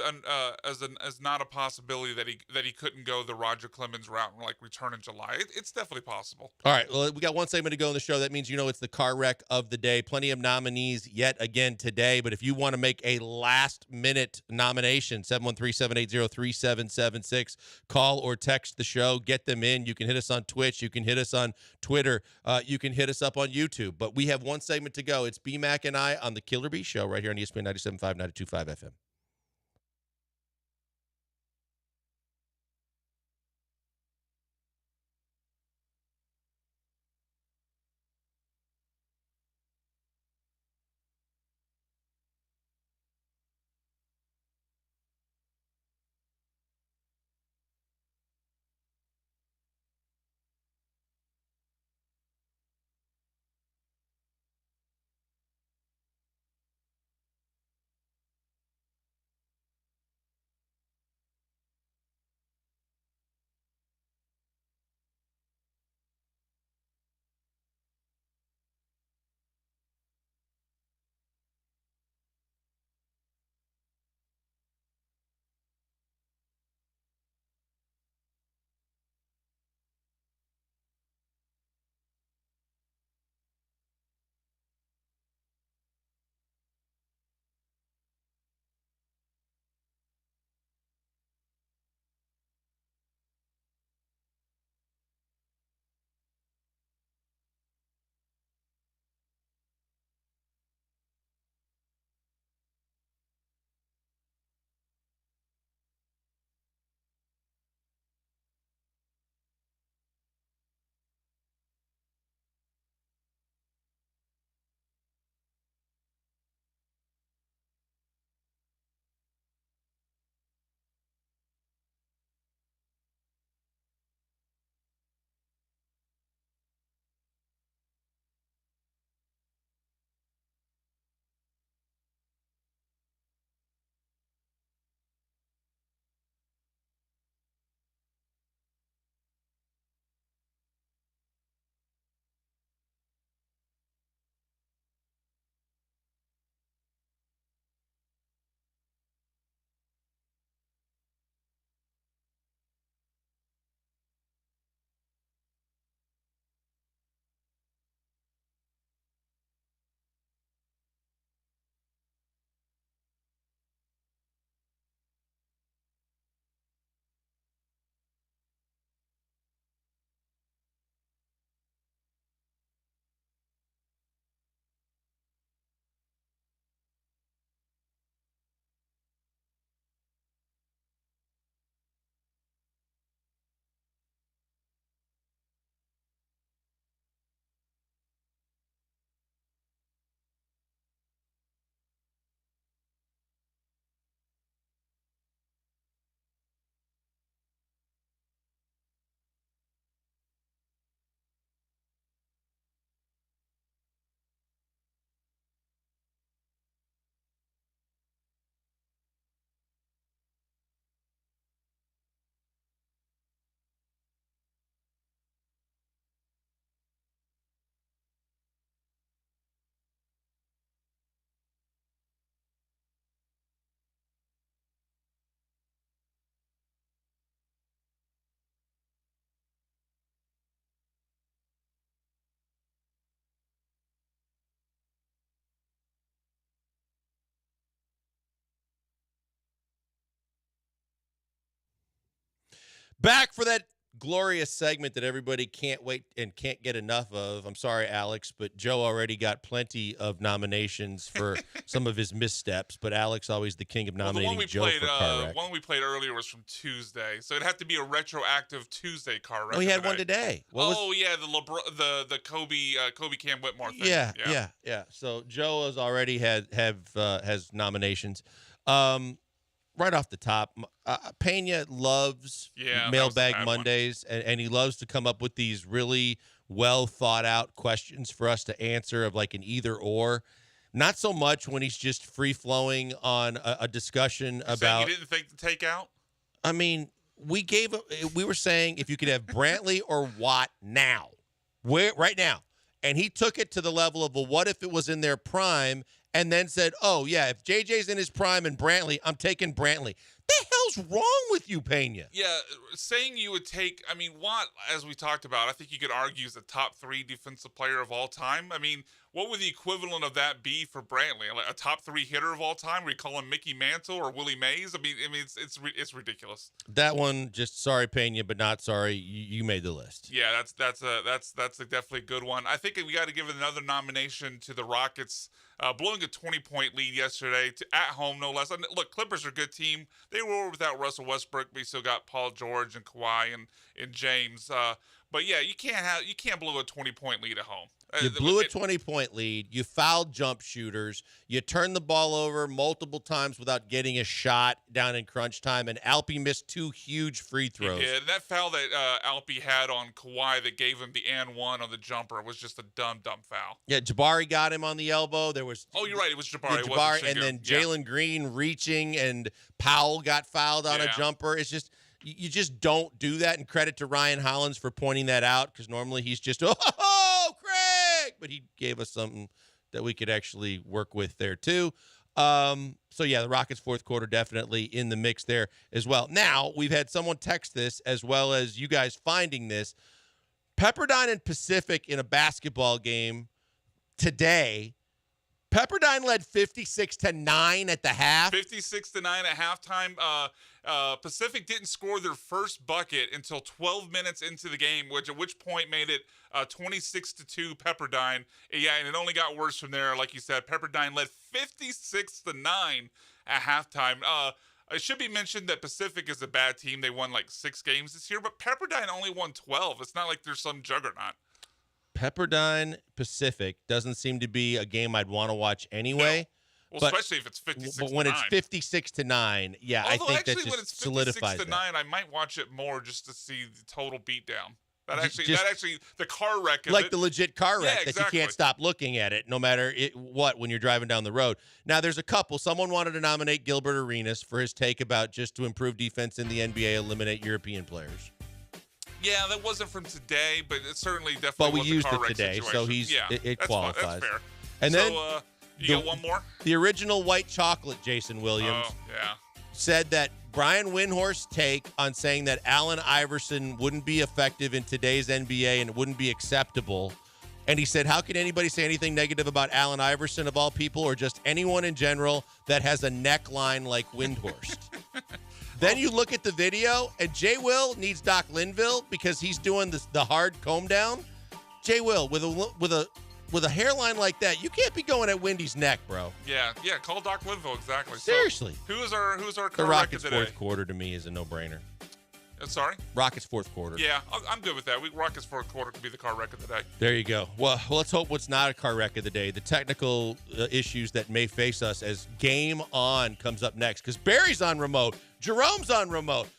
not a possibility that he couldn't go the Roger Clemens route and like return in July. It's definitely possible. All right. Well, we got one segment to go in the show. That means it's the car wreck of the day. Plenty of nominees yet again today. But if you want to make a last minute nomination, 713-780-3776, call or text the show. Get them in. You can hit us on Twitch. You can hit us on Twitter. You can hit us up on YouTube. But we have one segment to go. It's BMAC and I on the Killer Bee Show right here on ESPN 97.5, 92.5 FM. Back for that glorious segment that everybody can't wait and can't get enough of. I'm sorry, Alex, but Joe already got plenty of nominations for some of his missteps. But Alex, always the king of nominating Joe for car wreck. One we played earlier was from Tuesday, so it'd have to be a retroactive Tuesday car wreck. Oh, he had one today. Yeah, the Kobe Cam Whitmore thing. Yeah. So Joe has already has nominations. Right off the top, Pena loves Mailbag Mondays, and he loves to come up with these really well thought out questions for us to answer of like an either or. Not so much when he's just free flowing on a discussion about. You didn't think to take out? I mean, we were saying if you could have Brantley or Watt now, right now, and he took it to the level of, well, what if it was in their prime? And then said, oh, yeah, if JJ's in his prime and Brantley, I'm taking Brantley. The hell's wrong with you, Pena? Yeah, saying you would take, I mean, Watt, as we talked about, I think you could argue is the top 3 defensive player of all time. I mean, what would the equivalent of that be for Brantley? Like a top 3 hitter of all time? We call him Mickey Mantle or Willie Mays? I mean, it's ridiculous. That one, just sorry, Pena, but not sorry. You made the list. Yeah, that's definitely a good one. I think we got to give another nomination to the Rockets. Blowing a 20-point lead yesterday at home, no less. And look, Clippers are a good team. They were without Russell Westbrook, but you still got Paul George and Kawhi and James. But yeah, you can't blow a 20-point lead at home. You blew a 20-point lead. You fouled jump shooters. You turned the ball over multiple times without getting a shot down in crunch time. And Alpi missed 2 huge free throws. Yeah, that foul that Alpi had on Kawhi that gave him the and one on the jumper was just a dumb foul. Yeah, Jabari got him on the elbow. You're right. It was Jabari. Yeah, Jabari, and then Jalen Green reaching, and Powell got fouled on a jumper. It's just you just don't do that. And credit to Ryan Hollins for pointing that out, because normally he's just Craig, but he gave us something that we could actually work with there too. So yeah, the Rockets fourth quarter definitely in the mix there as well. Now we've had someone text this as well as you guys finding this. Pepperdine and Pacific in a basketball game today. Pepperdine led 56-9 at the half. 56-9 at halftime. Pacific didn't score their first bucket until 12 minutes into the game, at which point made it 26-2 Pepperdine. Yeah, and it only got worse from there. Like you said, Pepperdine led 56-9 at halftime. It should be mentioned that Pacific is a bad team. They won like 6 games this year, but Pepperdine only won 12. It's not like there's some juggernaut. Pepperdine Pacific doesn't seem to be a game I'd want to watch anyway. No. Well, especially if it's 56-9. But when it's 56-9, yeah, although I think actually, that just when it's 56 solidifies to that. 9, I might watch it more just to see the total beatdown. That actually, the car wreck of like it. the legit car wreck exactly. that you can't stop looking at it, no matter what, when you're driving down the road. Now, there's a couple. Someone wanted to nominate Gilbert Arenas for his take about just to improve defense in the NBA, eliminate European players. Yeah, that wasn't from today, but it certainly definitely. But we was used a car it wreck today, situation. so it that's qualifies. Fine. That's fair. And then you got one more. The original white chocolate, Jason Williams. Oh yeah. Said that Brian Windhorst's take on saying that Allen Iverson wouldn't be effective in today's NBA and it wouldn't be acceptable. And he said, how can anybody say anything negative about Allen Iverson of all people, or just anyone in general that has a neckline like Windhorst? Then you look at the video, and Jay Will needs Doc Linville because he's doing the hard comb down. Jay Will, with a hairline like that, you can't be going at Wendy's neck, bro. Yeah. Call Doc Linville, exactly. Seriously. So, who's our The car Rockets' today? fourth quarter to me is a no-brainer. Sorry? Rockets' fourth quarter. Yeah, I'm good with that. Rockets fourth quarter could be the car wreck of the day. There you go. Well, let's hope what's not a car wreck of the day, the technical issues that may face us as Game On comes up next, because Barry's on remote. Jerome's on remote.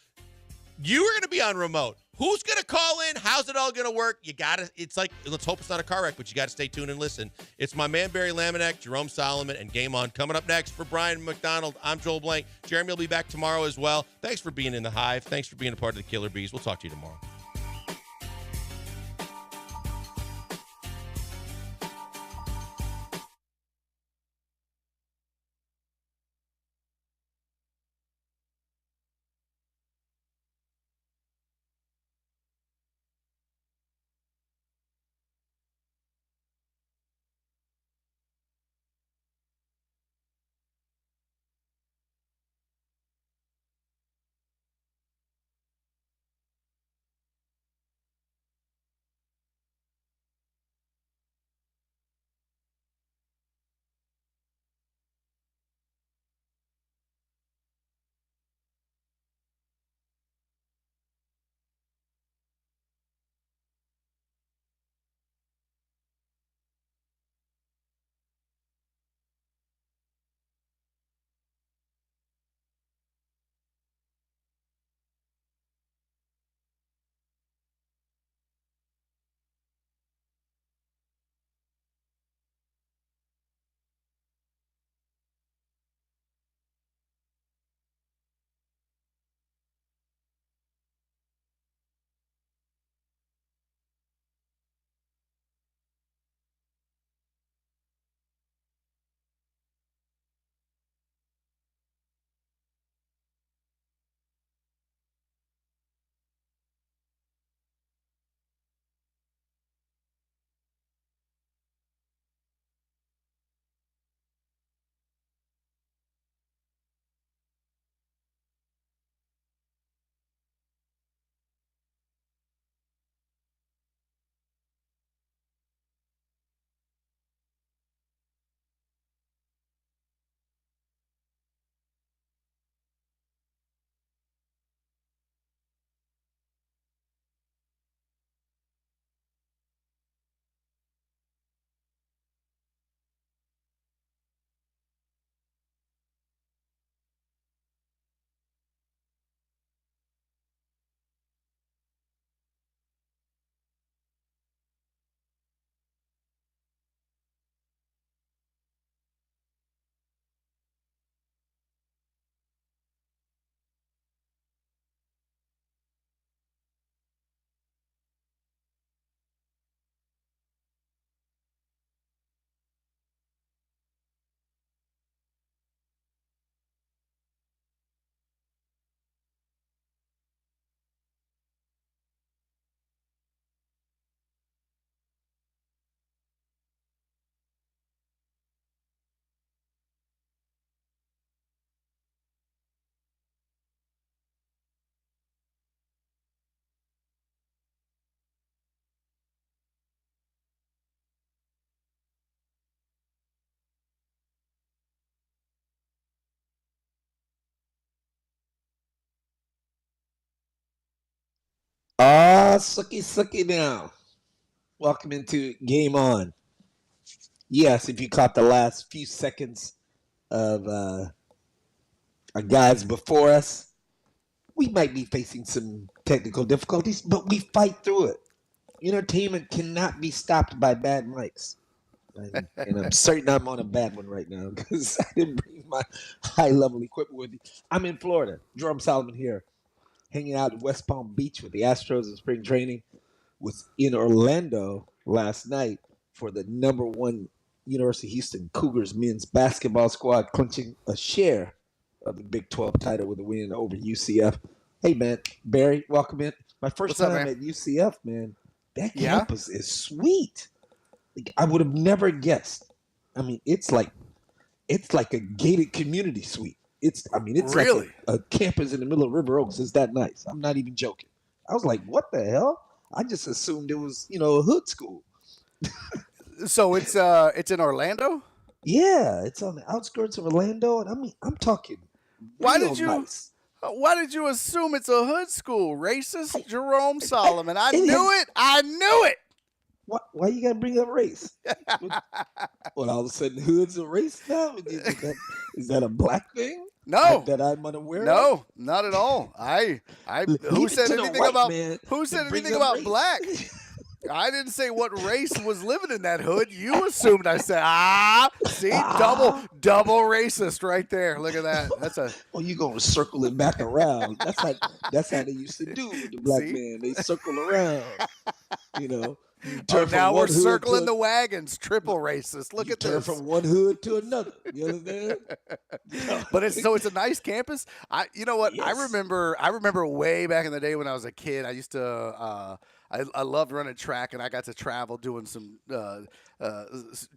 You are going to be on remote. Who's going to call in? How's it all going to work? It's like, let's hope it's not a car wreck, but you got to stay tuned and listen. It's my man, Barry Laminack, Jerome Solomon, and Game On coming up next. For Brian McDonald, I'm Joel Blank. Jeremy will be back tomorrow as well. Thanks for being in the Hive. Thanks for being a part of the Killer Bees. We'll talk to you tomorrow. Sucky now. Welcome into Game On. Yes, if you caught the last few seconds of our guys before us, we might be facing some technical difficulties, but we fight through it. Entertainment cannot be stopped by bad mics. And I'm certain I'm on a bad one right now because I didn't bring my high-level equipment with me. I'm in Florida. Jerome Solomon here, hanging out in West Palm Beach with the Astros in spring training. Was in Orlando last night for the number one University of Houston Cougars men's basketball squad clinching a share of the Big 12 title with a win over UCF. Hey, man, Barry, welcome in. My first time at UCF, man. That campus is sweet. Like, I would have never guessed. I mean, it's like a gated community suite. It's really like a campus in the middle of River Oaks. It's that nice. I'm not even joking. I was like, what the hell? I just assumed it was, a hood school. So it's in Orlando? Yeah, it's on the outskirts of Orlando, and I'm talking. Why did you assume it's a hood school? Racist Jerome Solomon. I knew it. Why you gotta bring up race? What, all of a sudden hood's a race now? Is that a black thing? No, that I'm unaware of? No, not at all. Who said anything about black? I didn't say what race was living in that hood. You assumed I said, double racist right there. Look at that. That's a. Well, you gonna circle it back around. That's how they used to do with the black man. They circle around. Now we're circling the wagons. Triple racist. Look at this. Turn from one hood to another. You understand? But it's a nice campus. You know what? Yes. I remember way back in the day when I was a kid. I used to. I loved running track, and I got to travel doing some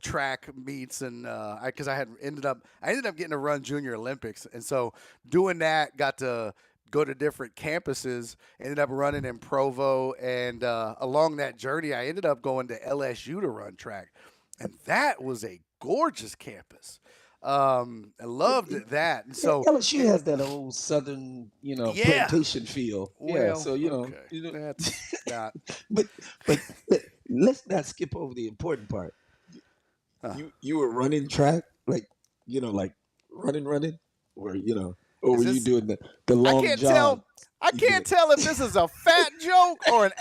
track meets, and because I ended up getting to run Junior Olympics, and so doing that, got to go to different campuses. Ended up running in Provo, and along that journey, I ended up going to LSU to run track, and that was a gorgeous campus. I loved that. And so LSU has that old Southern, plantation feel. Well, so that's not. but let's not skip over the important part. You were running track, like running, or or were you doing the long jog? I can't tell if this is a fat joke or an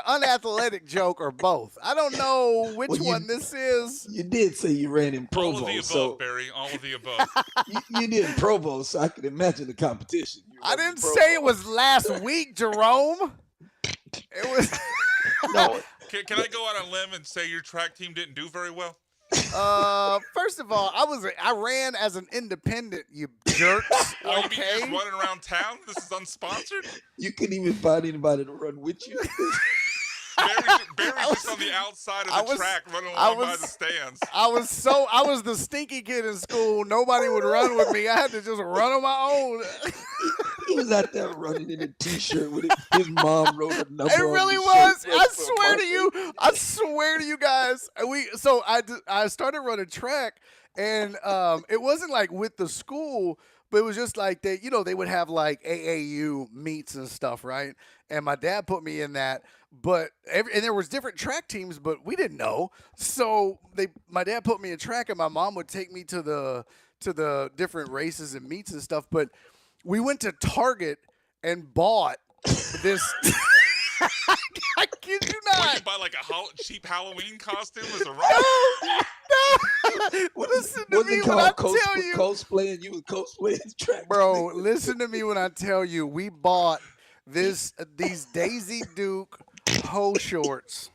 unathletic joke or both. I don't know which one this is. You did say you ran in Provo. All of the above, Barry. All of the above. you did in Provo, so I can imagine the competition. I didn't say it was last week, Jerome. It was. No. Can I go out on a limb and say your track team didn't do very well? First of all, I ran as an independent, you jerks. You mean Okay. you're just running around town? This is unsponsored? You couldn't even find anybody to run with you. Barry's just on the outside of the track running along by the stands. I was the stinky kid in school. Nobody would run with me. I had to just run on my own. He was out there running in a T-shirt with his mom wrote a number. It really was. I swear to you guys. I started running track, and it wasn't like with the school, but it was just like they would have like AAU meets and stuff, right? And my dad put me in that, but and there was different track teams, but we didn't know. So my dad put me in track, and my mom would take me to the different races and meets and stuff. But we went to Target and bought this. I kid you not. What, you buy like a cheap Halloween costume as a runner? No. Listen to me when I tell you. Cosplaying, you were cosplaying track. Bro, listen to me when I tell you. We bought these Daisy Duke hoe shorts.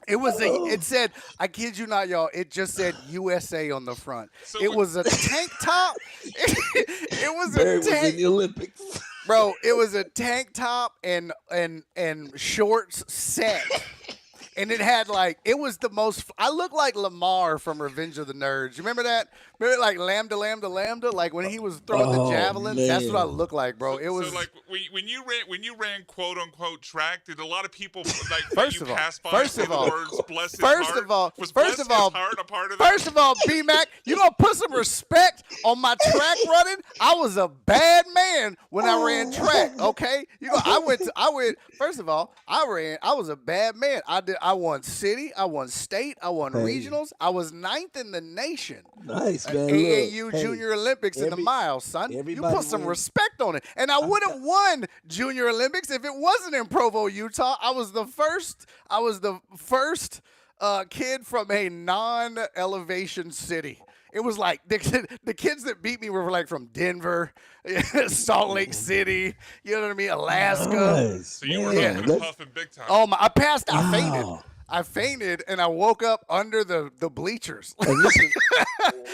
It said, I kid you not, y'all, it just said USA on the front. So it was a tank top. It was Barry a tank. was in the Olympics. Bro, it was a tank top and shorts set. and it had like it was the most. I looked like Lamar from Revenge of the Nerds. You remember that? Remember like lambda, lambda, lambda? Like when he was throwing the javelin. Man. That's what I looked like, bro. It was so like when you ran quote unquote track. Did a lot of people like First you of all, pass by first say of the all, words bless his first heart? of all, Was first bless of all, his heart a part of that? First of all, B-Mac, you gonna put some respect on my track running? I was a bad man when I ran track. Okay, First of all, I was a bad man. I won city, I won state, I won regionals. I was 9th in the nation. Nice, At man. AAU Look, hey, Junior Olympics in the miles, son. You everybody put some wins. respect on it. And I would have won Junior Olympics if it wasn't in Provo, Utah. I was the first kid from a non-elevation city. It was like the kids that beat me were like from Denver, Salt Lake City, you know what I mean, Alaska. Nice, So you were man. huffing and puffing big time. Oh my! I passed. I fainted. Wow. I fainted and I woke up under the bleachers. And this is,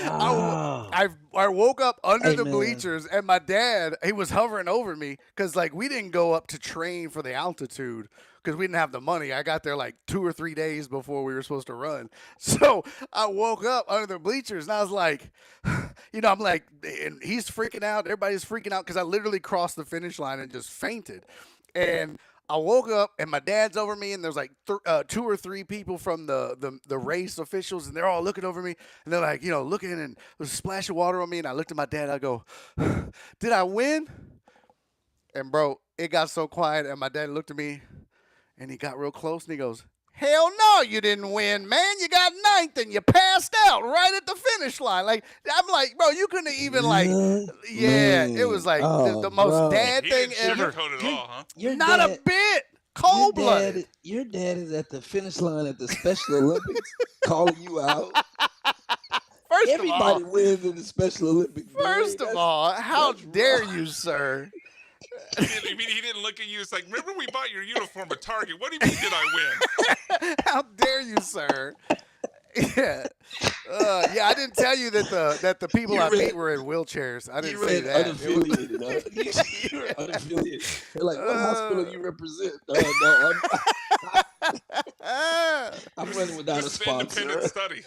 wow. I woke up under Hey, the man. bleachers and my dad, he was hovering over me because like we didn't go up to train for the altitude because we didn't have the money. I got there like 2 or 3 days before we were supposed to run. So I woke up under the bleachers and I was like, I'm like, and he's freaking out. Everybody's freaking out because I literally crossed the finish line and just fainted. And I woke up and my dad's over me, and there's like 2 or 3 people from the race officials, and they're all looking over me, and they're like, looking, and there's a splash of water on me, and I looked at my dad. I go, "Did I win?" And bro, it got so quiet, and my dad looked at me, and he got real close, and he goes, "Hell no, you didn't win, man. You got 9th and you passed out right at the finish line." Like, I'm like, bro, you couldn't even like, yeah, it was like the most bro. dad He thing didn't ever. sugarcoat it all, huh? Not a bit. Cold blooded. Your dad is at the finish line at the Special Olympics calling you out. First Everybody of all, wins in the Special Olympics. first of all, how dare you, sir? You mean he didn't look at you? It's like, remember we bought your uniform at Target. What do you mean did I win? How dare you, sir? Yeah, I didn't tell you that the people I beat were in wheelchairs. I didn't say that. Unaffiliated. You were unaffiliated. They're like, what hospital do you represent? No, I'm running without Just a an independent sponsor. study.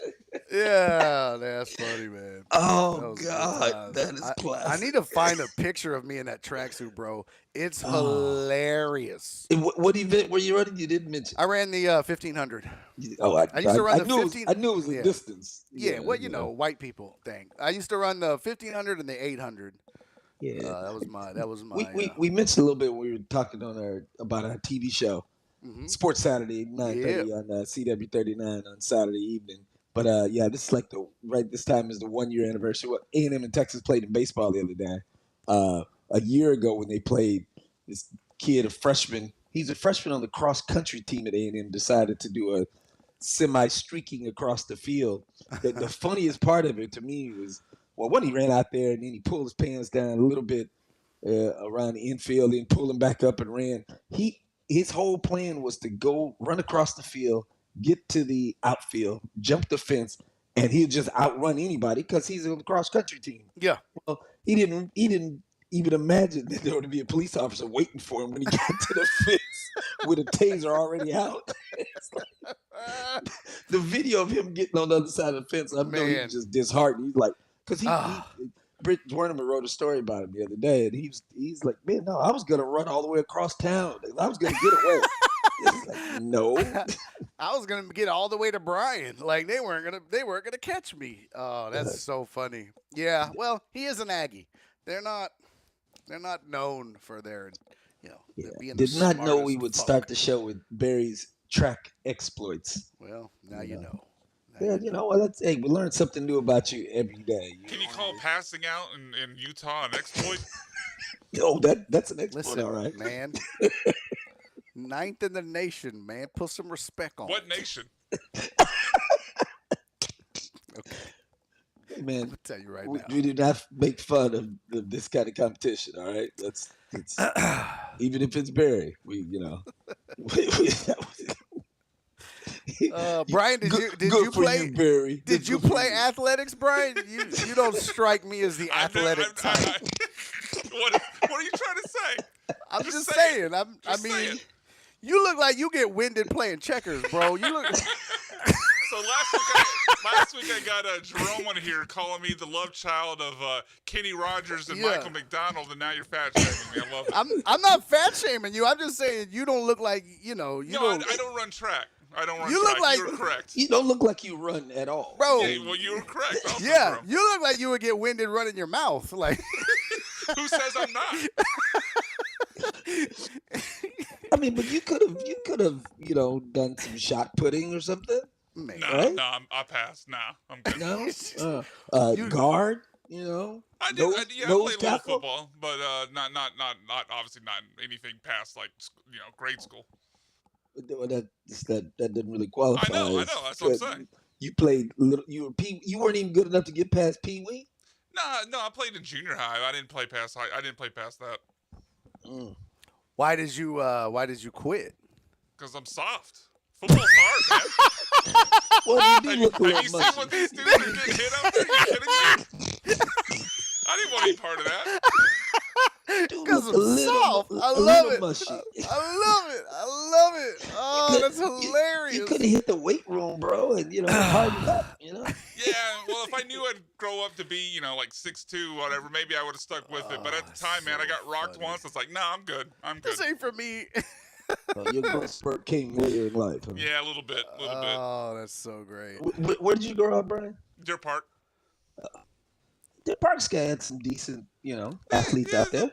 Yeah, that's funny, man. Oh was God, good that times. is classic. I need to find a picture of me in that tracksuit, bro. It's hilarious. What event were you running? You didn't mention. I ran the 1500. Oh, I used to run the knew 15. I knew it was a Yeah. distance. Yeah, well, white people thing. I used to run the 1500 and the 800. Yeah, That was my. we mentioned a little bit when we were talking on about our TV show, Sports Saturday 9:30 on CW39 on Saturday evening. But this is like this time is the 1 year anniversary. What A&M and Texas played in baseball the other day. A year ago when they played, this kid, a freshman, he's a freshman on the cross country team at A&M, decided to do a semi-streaking across the field. The funniest part of it to me was, when he ran out there and then he pulled his pants down a little bit around the infield and pulled him back up and ran. His whole plan was to go run across the field, get to the outfield, jump the fence, and he'd just outrun anybody because he's on the cross country team. Yeah. Well, he didn't even imagine that there would be a police officer waiting for him when he got to the fence with a taser already out. The video of him getting on the other side of the fence, I know he was just disheartened. He's like, because Britt Werneman wrote a story about him the other day, and he's like, man, no, I was gonna run all the way across town. I was gonna get away. It's like, no. I was gonna get all the way to Bryan. Like they weren't gonna catch me. Oh, that's so funny. Yeah. Well, he is an Aggie. They're not known for their, being the Did not know smartest we would fuck. start the show with Barry's track exploits. Well, now you know. Yeah, we learn something new about you every day. Can you call passing out in Utah an exploit? Oh, that's an exploit, Listen, all right. man. 9th in the nation, man. Put some respect on What it. nation? Hey, man, I'll tell you right we, now. we do not make fun of this kind of competition, all right? It's even if it's Barry, Brian, did you for play? you, Barry. Did you play athletics, Brian? You don't strike me as the athletic type. What are you trying to say? I'm just say it. saying. I Just say mean, it. You look like you get winded playing checkers, bro. You look. So last week I got Jerome on here calling me the love child of Kenny Rogers and Michael McDonald, and now you're fat shaming me. I love it. I'm not fat shaming you. I'm just saying you don't look like you No, don't. I don't run track. I don't run You track. look like You're correct. You don't look like you run at all, bro. Yeah, well, you were correct. Also, yeah, bro. you look like you would get winded running your mouth. Like who says I'm not? I mean, but you could have, done some shot putting or something. No, right? no, I passed. Nah, I'm good. No, guard. I did. I played a little football, but not obviously not anything past like grade school. That didn't really qualify. I know. That's what I'm saying. You played little. You weren't even good enough to get past Pee Wee. No, I played in junior high. I didn't play past high. I didn't play past that. Why did you quit? Because I'm soft. Football's hard, man. Well, you do look a Have little you seen mushy. what these dudes are getting hit out there? Are you kidding me? I didn't want any part of that. Because I'm soft. I love it. Mushy. I love it. Oh, that's hilarious. You could have hit the weight room, bro, and hardened up. Yeah, well, if I knew I'd grow up to be, like 6'2", whatever, maybe I would have stuck with it. But at the time, man, I got rocked once. It's like, nah, I'm good. This ain't for me. Your growth spurt came later in life. Huh? Yeah, a little bit. Oh, that's so great. Where did you grow up, Brian? Deer Park. Deer Park's got some decent, athletes out there.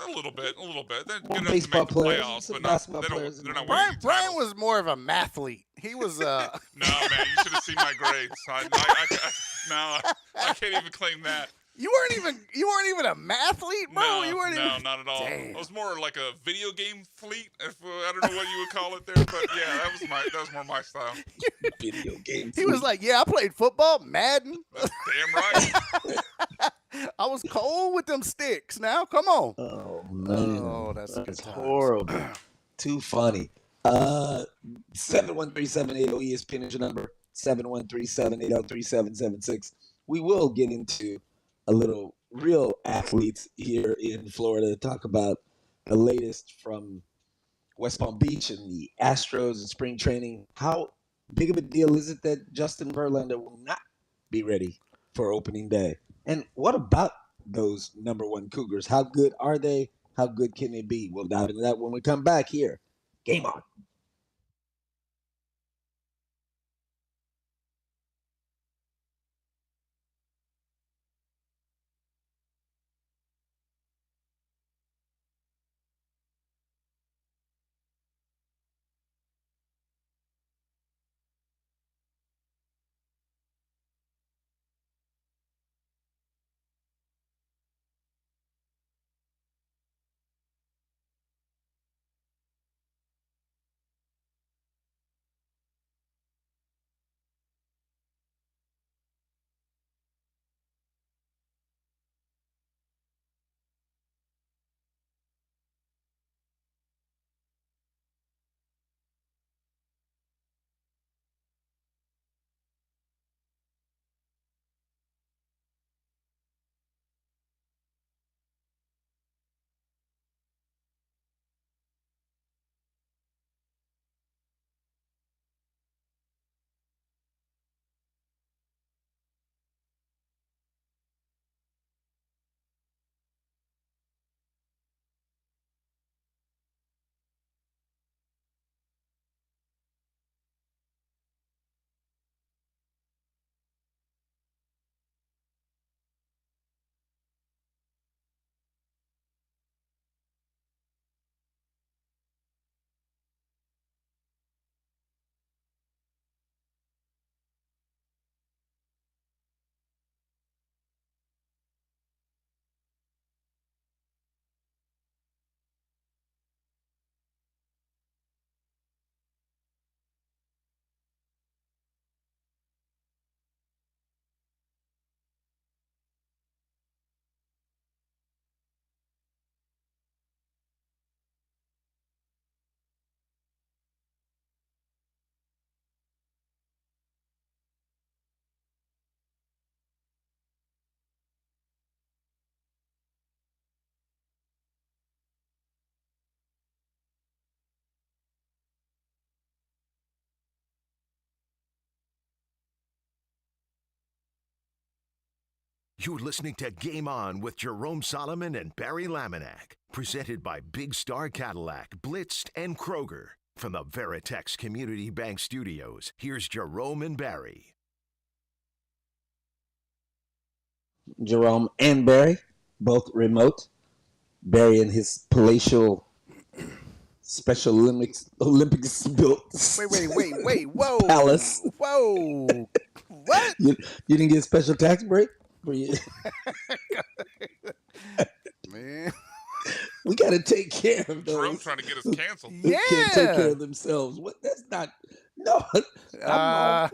A little bit. They're More good enough to baseball make the players, playoffs, some but basketball they're players. not winning Brian was more of a mathlete. He was No, man, you should have seen my grades. I can't even claim that. You weren't even a mathlete, bro. No, You weren't even. not at all. Damn. I was more like a video game fleet. I don't know what you would call it there, but yeah, that was more my style. Video game. He was like, yeah, I played football, Madden. Damn right. I was cold with them sticks. Now, come on. Oh man, oh, that's horrible. Too funny. 713-780 ESPN is your number. 713-780-3776. We will get into a little real athletes here in Florida to talk about the latest from West Palm Beach and the Astros in spring training. How big of a deal is it that Justin Verlander will not be ready for opening day? And what about those number one Cougars? How good are they? How good can they be? We'll dive into that when we come back here. Game on. You're listening to Game On with Jerome Solomon and Barry Laminack. Presented by Big Star Cadillac, Blitzed, and Kroger. From the Veritex Community Bank Studios, here's Jerome and Barry. Jerome and Barry, both remote. Barry in his palatial Special Olympics built. Wait, whoa. Palace. Whoa. What? You didn't get a special tax break? Man. We got to take care of those. Jerome trying to get us canceled. Who can't take care of themselves. What? That's not. No. I'm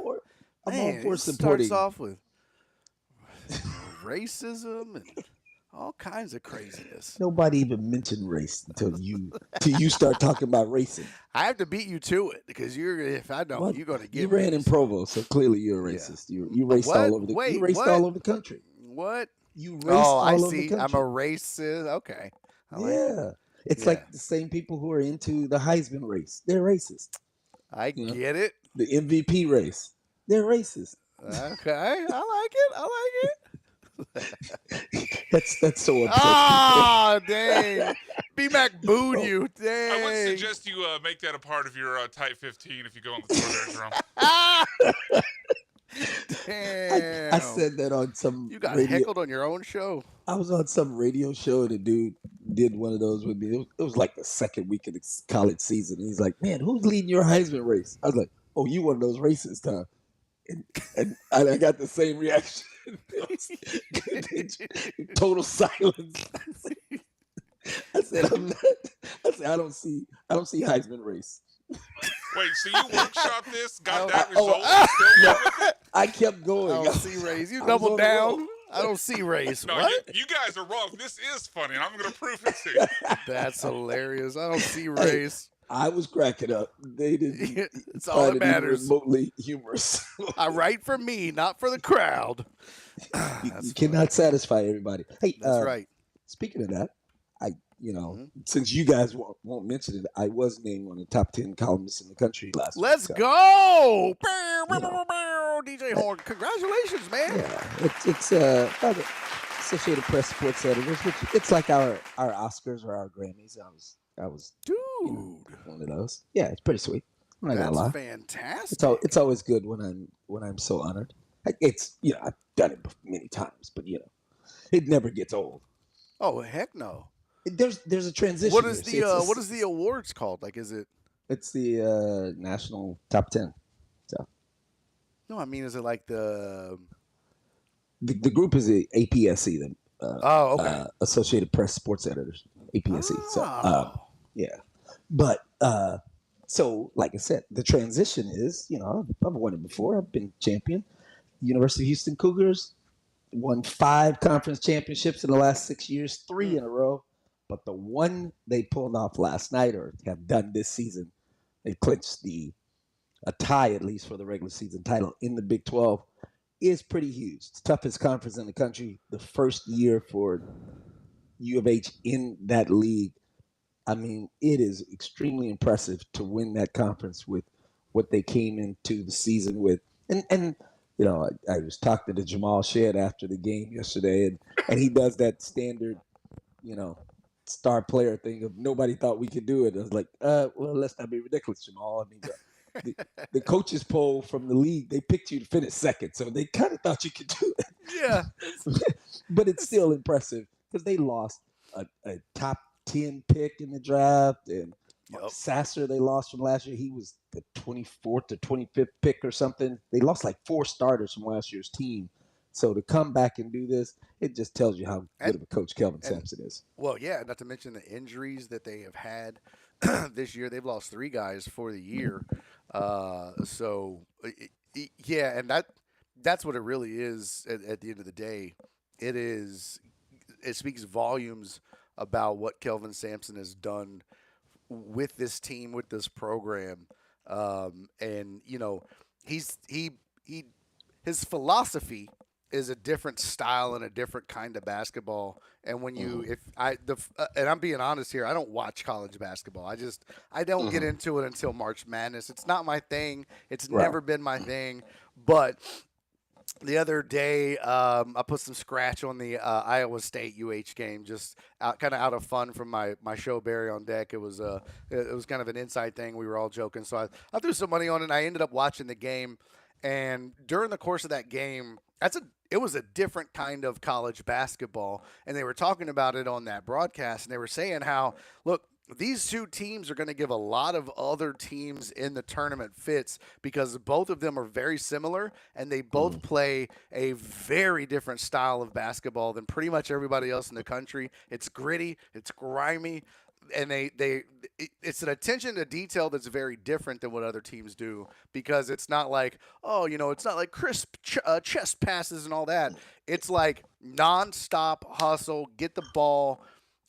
all for supporting. Starts off with racism and all kinds of craziness. Nobody even mentioned race until you start talking about racing. I have to beat you to it because if I don't, you're going to get. You ran in Provo, so clearly you're a racist. Yeah. You raced all over all over the country. What? You raced all over the country. I'm a racist. Okay. It's like the same people who are into the Heisman race. They're racist. I get it. The MVP race. They're racist. Okay. I like it. That's so unfortunate. Oh, dang. B-Mac booed you. Dang. I would suggest you make that a part of your Type 15 if you go on the tour there, Jerome. Damn. I said that on some You got heckled on your own show. I was on some radio show and a dude did one of those with me. It was like the second week of the college season. And he's like, man, who's leading your Heisman race? I was like, oh, you one of those racist, huh? And I got the same reaction. Total silence. I said, I don't see Heisman race. Wait, so you workshopped this, got that result, still went with it? I kept going. I don't see race. You doubled down. I don't see race. No, what? You guys are wrong. This is funny, and I'm going to prove it to you. That's hilarious. I don't see race. I was cracking up. They didn't. It's all that matters. Remotely humorous. I write for me, not for the crowd. You cannot satisfy everybody. Hey, that's right. Speaking of that, since you guys won't mention it, I was named one of the top 10 columnists in the country last week. Let's go, DJ Horn. Congratulations, man. Yeah, it's by the Associated Press Sports Editors, which it's like our Oscars or our Grammys. I was one of those. Yeah, it's pretty sweet. I'm not gonna lie. That's fantastic. It's always good when I'm so honored. It's I've done it many times, but it never gets old. Oh heck no. There's a transition. What is the awards called? Like, is it? It's the National Top 10. So. No, I mean, is it like the group is the APSE, okay. Associated Press Sports Editors, APSE. Oh. So but so like I said, the transition is I've won it before. I've been champion. University of Houston Cougars won 5 conference championships in the last 6 years, 3 in a row. But the one they pulled off last night, or have done this season, they clinched a tie at least for the regular season title in the Big 12, is pretty huge. It's the toughest conference in the country. The first year for U of H in that league. I mean, it is extremely impressive to win that conference with what they came into the season with. And I was talking to Jamal Shedd after the game yesterday, and he does that standard, star player thing of nobody thought we could do it. I was like, well, let's not be ridiculous, Jamal. I mean, the coaches poll from the league, they picked you to finish second, so they kind of thought you could do it. Yeah. But it's still impressive because they lost a top 10 pick in the draft, and Sasser they lost from last year. He was the 24th or 25th pick or something. They lost like 4 starters from last year's team. So to come back and do this, it just tells you how good of a coach Kelvin Sampson is. Well, yeah, not to mention the injuries that they have had this year. They've lost 3 guys for the year. Yeah, and that's what it really is at the end of the day. It speaks volumes about what Kelvin Sampson has done with this team, with this program. And his philosophy is a different style and a different kind of basketball. And when and I'm being honest here, I don't watch college basketball. I don't get into it until March Madness. It's not my thing. It's never been my thing. But The other day, I put some scratch on the Iowa State game, just kind of out of fun from my show Barry on Deck. It was kind of an inside thing. We were all joking, so I threw some money on it. And I ended up watching the game, and during the course of that game, it was a different kind of college basketball, and they were talking about it on that broadcast, and they were saying how, look, these two teams are going to give a lot of other teams in the tournament fits because both of them are very similar and they both play a very different style of basketball than pretty much everybody else in the country. It's gritty, it's grimy, and it's an attention to detail that's very different than what other teams do because it's not like, it's not like crisp chest passes and all that. It's like nonstop hustle, get the ball.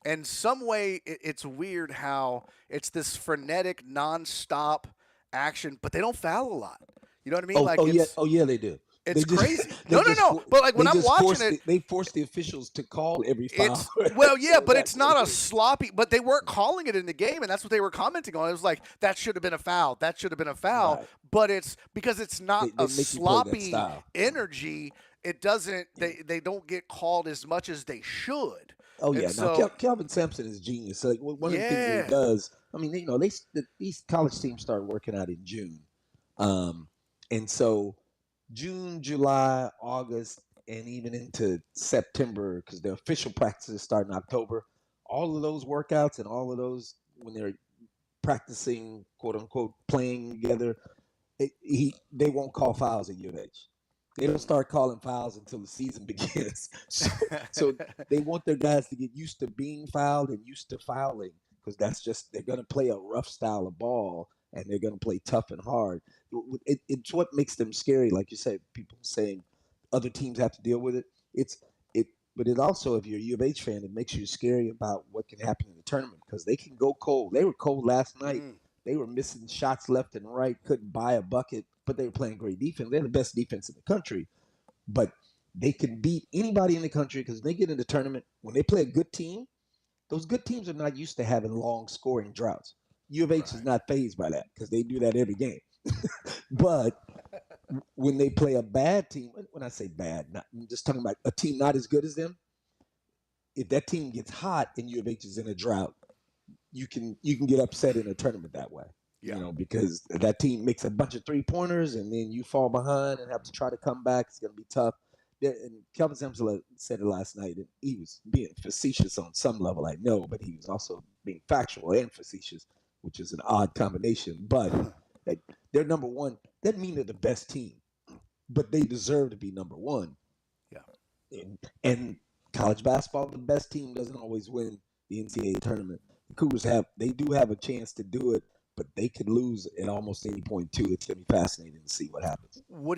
And some way, it's weird how it's this frenetic, nonstop action, but they don't foul a lot. You know what I mean? Yeah, they do. It's crazy. No. But like when I'm watching it, they force the officials to call every foul. But it's not a sloppy. But they weren't calling it in the game, and that's what they were commenting on. It was like that should have been a foul. That should have been a foul. Right. But it's because it's not a sloppy energy. It doesn't. They don't get called as much as they should. Oh yeah, now Kelvin Sampson is genius. Like one of the things he does. I mean, these college teams start working out in June, and so June, July, August, and even into September, because the official practices start in October. All of those workouts and all of those when they're practicing, quote unquote, playing together, they won't call fouls at UH. They don't start calling fouls until the season begins. So they want their guys to get used to being fouled and used to fouling because they're going to play a rough style of ball and they're going to play tough and hard. It's what makes them scary. Like you said, people saying other teams have to deal with it. But it also, if you're a U of H fan, it makes you scary about what can happen in the tournament because they can go cold. They were cold last night. They were missing shots left and right, couldn't buy a bucket, but they were playing great defense. They're the best defense in the country, but they can beat anybody in the country because they get in the tournament. When they play a good team, those good teams are not used to having long scoring droughts. U of H is not fazed by that because they do that every game. But when they play a bad team, when I say bad, I'm just talking about a team not as good as them, if that team gets hot and U of H is in a drought, you can get upset in a tournament that way. Yeah. Because that team makes a bunch of 3-pointers and then you fall behind and have to try to come back. It's going to be tough. And Kelvin Sampson said it last night, and he was being facetious on some level, I know, but he was also being factual and facetious, which is an odd combination. But they're number one. That means they're the best team, but they deserve to be number one. Yeah. And college basketball, the best team doesn't always win the NCAA tournament. The Cougars do have a chance to do it, but they could lose at almost any point too. It's gonna be fascinating to see what happens. What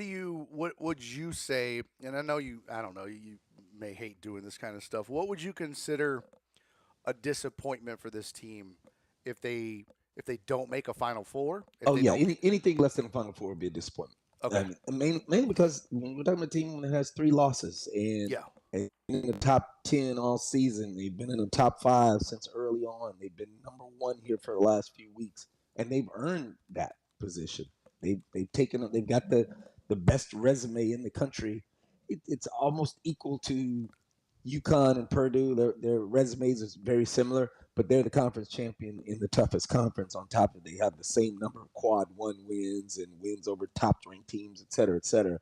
would you say? And I don't know, you may hate doing this kind of stuff. What would you consider a disappointment for this team if they don't make a Final Four? Anything less than a Final Four would be a disappointment. Okay, mainly because we're talking about a team that has 3 losses and in the top 10 all season. They've been in the top 5 since early on. They've been number 1 here for the last few weeks, and they've earned that position. They've got the best resume in the country. It's almost equal to UConn and Purdue. Their resumes is very similar, but they're the conference champion in the toughest conference. On top of it, they have the same number of quad 1 wins and wins over top ranked teams, et cetera, et cetera.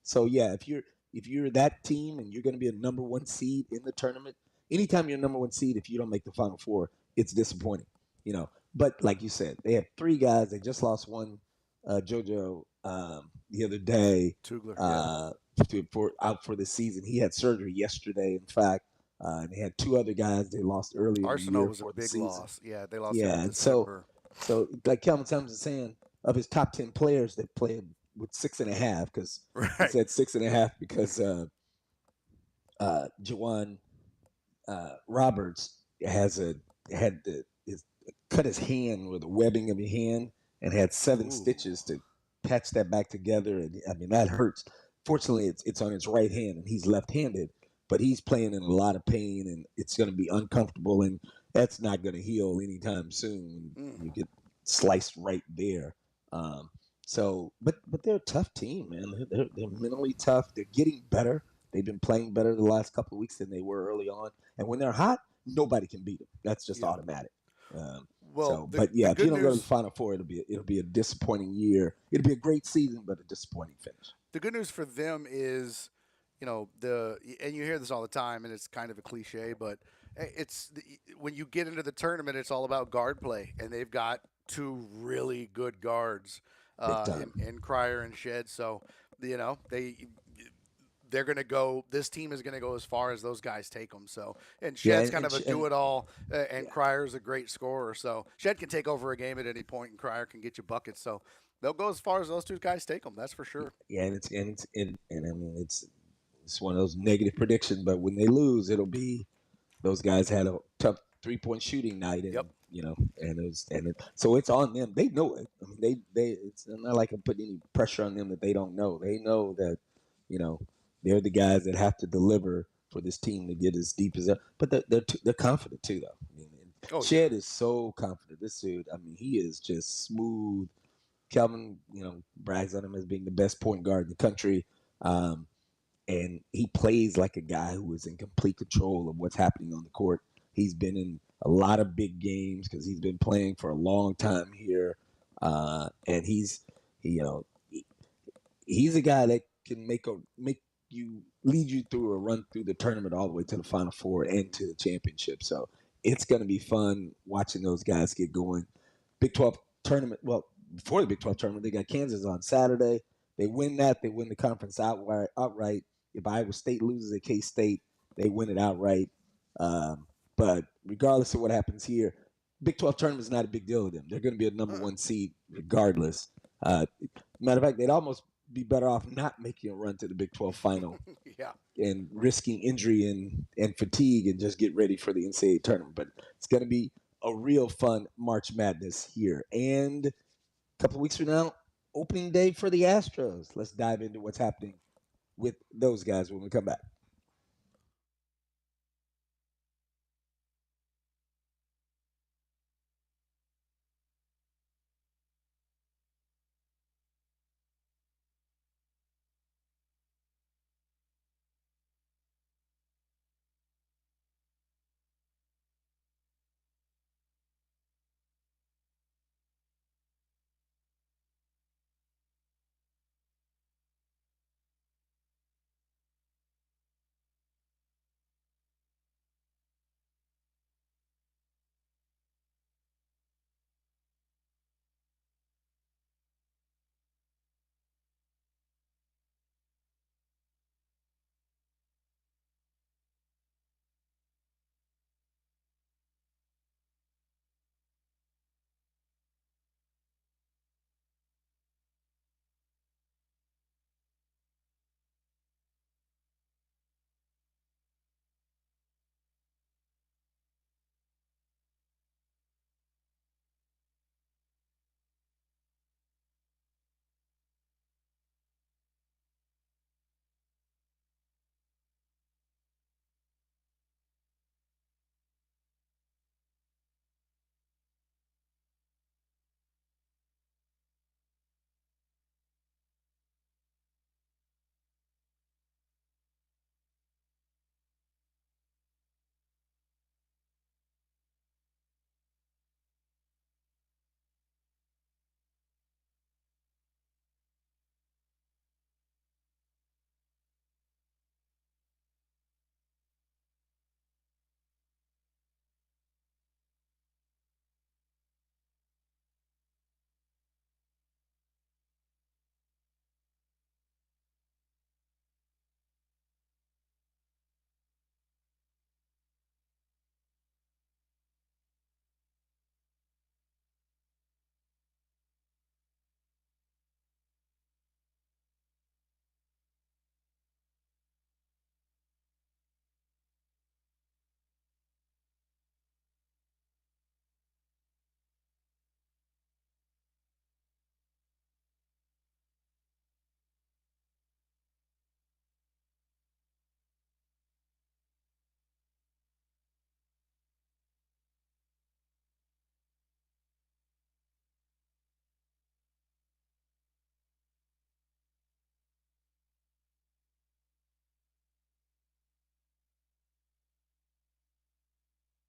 So yeah, if you're that team and you're going to be a number 1 seed in the tournament, anytime you're a number 1 seed, if you don't make the Final Four, it's disappointing, But like you said, they have 3 guys. They just lost one, JoJo, the other day. Tugler, out for the season. He had surgery yesterday, in fact. And they had 2 other guys they lost earlier. Arsenal in the year was a big season. loss. Yeah, they lost. Yeah, and so like Kelvin Sampson saying, of his top 10 players, they played with 6.5 because he said 6.5 because Jawan Roberts cut his hand with the webbing of his hand and had 7 stitches to patch that back together. And I mean, that hurts. Fortunately, it's on his right hand and he's left-handed, but he's playing in a lot of pain and it's going to be uncomfortable, and that's not going to heal anytime soon. You get sliced right there. So, but they're a tough team, man. They're mentally tough. They're getting better. They've been playing better the last couple of weeks than they were early on. And when they're hot, nobody can beat them. That's just automatic. Well, But yeah, the if you good don't go to the news Final Four, it'll be a disappointing year. It'll be a great season, but a disappointing finish. the good news for them is, and you hear this all the time, and it's kind of a cliche, but when you get into the tournament, it's all about guard play, and they've got two really good guards, Big time. in Crier and Shed. So they're going to go. This team is going to go as far as those guys take them. So, and Shed's kind of a do-it-all, and Crier's a great scorer. So Shed can take over a game at any point, and Crier can get you buckets. So they'll go as far as those two guys take them. That's for sure. Yeah, and I mean it's one of those negative predictions, but when they lose, it'll be those guys had a tough 3-point shooting night, and so it's on them. They know it. I mean, it's not like I'm putting any pressure on them that they don't know. They know that, they're the guys that have to deliver for this team to get as deep as that. But they're confident too, though. I mean, Shed is so confident. This dude, I mean, he is just smooth. Kelvin, brags on him as being the best point guard in the country. And he plays like a guy who is in complete control of what's happening on the court. He's been in a lot of big games because he's been playing for a long time here, and he's a guy that can lead you through or run through the tournament all the way to the Final Four and to the championship. So it's going to be fun watching those guys get going. Big 12 tournament. Well, before the Big 12 tournament, they got Kansas on Saturday. They win that. They win the conference outright. If Iowa State loses at K-State, they win it outright. But regardless of what happens here, Big 12 tournament is not a big deal to them. They're going to be a number one seed regardless. Matter of fact, they'd almost be better off not making a run to the Big 12 final Yeah. and risking injury and fatigue and just get ready for the NCAA tournament. But it's going to be a real fun March Madness here. And a couple of weeks from now, opening day for the Astros. Let's dive into what's happening with those guys when we come back.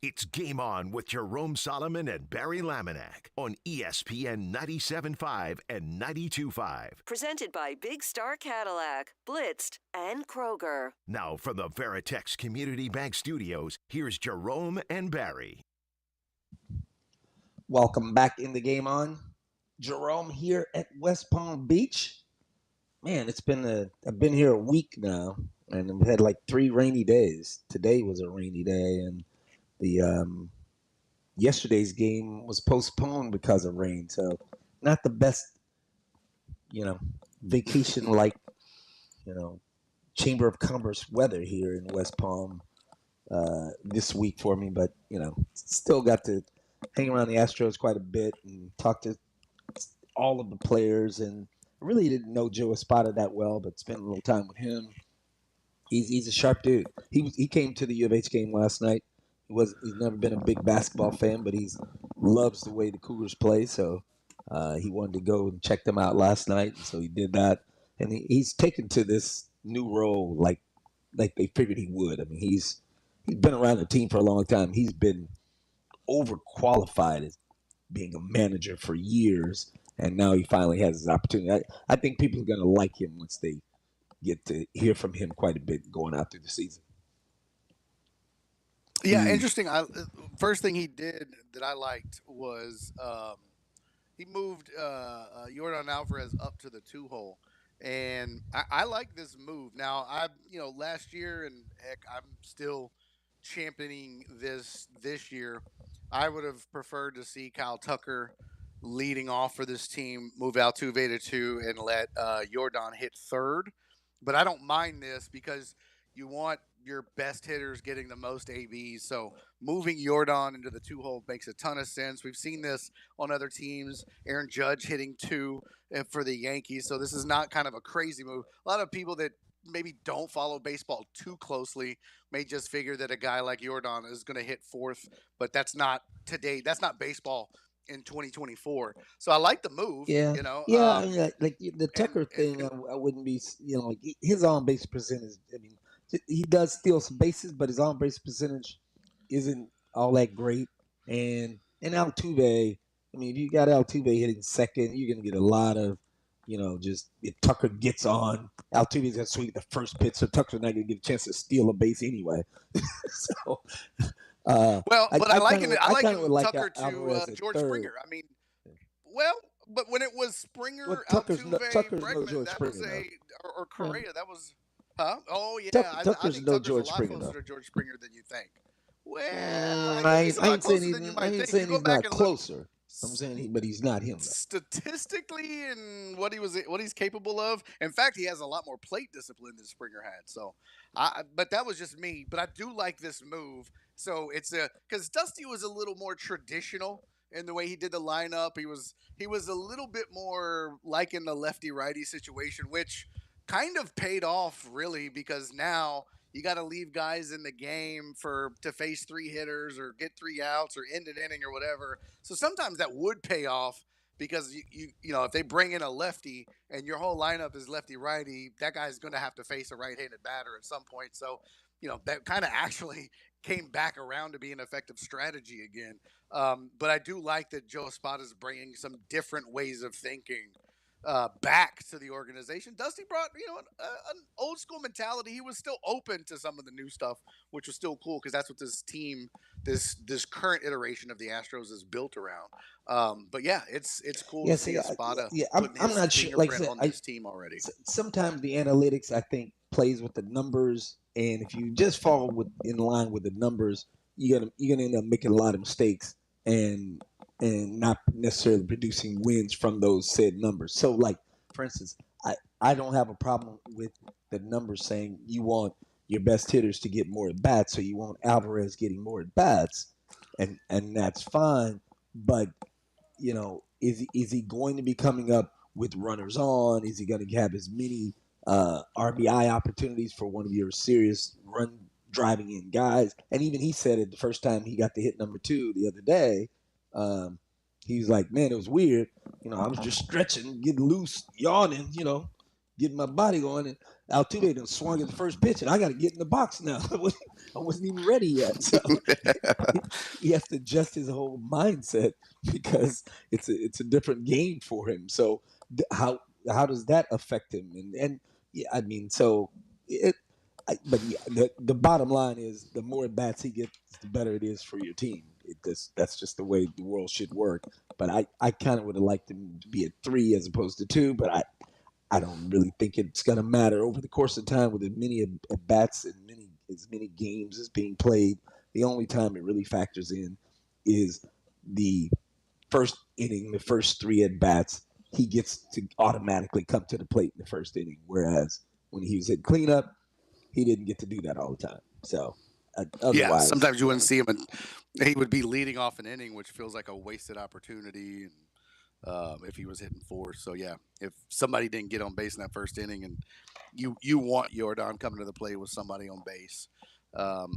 It's Game On with Jerome Solomon and Barry Laminack on ESPN 97.5 and 92.5. Presented by Big Star Cadillac, Blitzed, and Kroger. Now from the Veritex Community Bank Studios, here's Jerome and Barry. Welcome back in the Game On. Jerome here at West Palm Beach. Man, I've been here a week now, and we've had like 3 rainy days. Today was a rainy day, and the yesterday's game was postponed because of rain. So not the best, vacation like, Chamber of Commerce weather here in West Palm this week for me. But, still got to hang around the Astros quite a bit and talk to all of the players. And I really didn't know Joe Espada that well, but spent a little time with him. He's a sharp dude. He came to the U of H game last night. He's never been a big basketball fan, but loves the way the Cougars play. So he wanted to go and check them out last night, and so he did that. And he's taken to this new role like they figured he would. I mean, he's been around the team for a long time. He's been overqualified as being a manager for years, and now he finally has his opportunity. I think people are going to like him once they get to hear from him quite a bit going out through the season. Yeah, interesting. First thing he did that I liked was he moved Yordan Alvarez up to the 2-hole, and I like this move. Now, last year, and heck, I'm still championing this year. I would have preferred to see Kyle Tucker leading off for this team, move Altuve to 2, and let Yordan hit 3rd. But I don't mind this because you want your best hitters getting the most ABs. So moving Yordan into the 2-hole makes a ton of sense. We've seen this on other teams. Aaron Judge hitting 2 for the Yankees. So this is not kind of a crazy move. A lot of people that maybe don't follow baseball too closely may just figure that a guy like Yordan is going to hit 4th, but that's not today. That's not baseball in 2024. So I like the move. Yeah. I mean, like the Tucker thing, I wouldn't be, like his on base percentage. I mean, he does steal some bases, but his on base percentage isn't all that great. And Altuve, I mean, if you got Altuve hitting 2nd, you're going to get a lot of, just if Tucker gets on, Altuve's going to swing the first pitch, so Tucker's not going to get a chance to steal a base anyway. So, I like Tucker Alvarez to George 3rd. Springer. I mean, but when it was Springer, Tucker's Altuve, no Bregman, George that Springer, was or Correa, that was, huh? Oh yeah, Tucker's I think no Tucker's George a lot Springer, closer though. to George Springer than you think. Well, I he's a lot ain't saying closer than you might think. he's You go back not and look closer. I'm saying but he's not him, though. statistically and what he's capable of. In fact, he has a lot more plate discipline than Springer had. So, but that was just me. But I do like this move. So it's because Dusty was a little more traditional in the way he did the lineup. He was a little bit more like in the lefty righty situation, which kind of paid off really because now you got to leave guys in the game to face 3 hitters or get 3 outs or end an inning or whatever. So sometimes that would pay off because you if they bring in a lefty and your whole lineup is lefty righty, that guy's going to have to face a right-handed batter at some point. So that kind of actually came back around to be an effective strategy again. But I do like that Joe Espada is bringing some different ways of thinking back to the organization. Dusty brought an old school mentality. He was still open to some of the new stuff, which was still cool because that's what this team, this current iteration of the Astros is built around. But yeah, it's cool to see Espada. I'm not sure. Like I said, on this team already. Sometimes the analytics I think plays with the numbers, and if you just fall in line with the numbers, you're gonna end up making a lot of mistakes and not necessarily producing wins from those said numbers. So, like, for instance, I don't have a problem with the numbers saying you want your best hitters to get more at bats, so you want Alvarez getting more at bats, and that's fine. But is he going to be coming up with runners on? Is he going to have as many RBI opportunities for one of your serious run driving in guys? And even he said it the first time he got to hit number 2 the other day. He was like, man, it was weird. I was just stretching, getting loose, yawning, getting my body going, and Altuve done swung at the first pitch, and I got to get in the box now. I wasn't even ready yet. So he has to adjust his whole mindset because it's a different game for him. So how does that affect him? And yeah, I mean, so it. But yeah, the bottom line is the more at bats he gets, the better it is for your team. That's just the way the world should work. But I kind of would have liked him to be at 3 as opposed to 2. But I don't really think it's going to matter over the course of time with as many at bats and as many games as being played. The only time it really factors in is the first inning, the first 3 at bats. He gets to automatically come to the plate in the first inning, whereas when he was at cleanup, he didn't get to do that all the time. So, otherwise, yeah, sometimes you wouldn't see him, and he would be leading off an inning, which feels like a wasted opportunity. And if he was hitting 4, so yeah, if somebody didn't get on base in that first inning, and you want Jordan coming to the plate with somebody on base,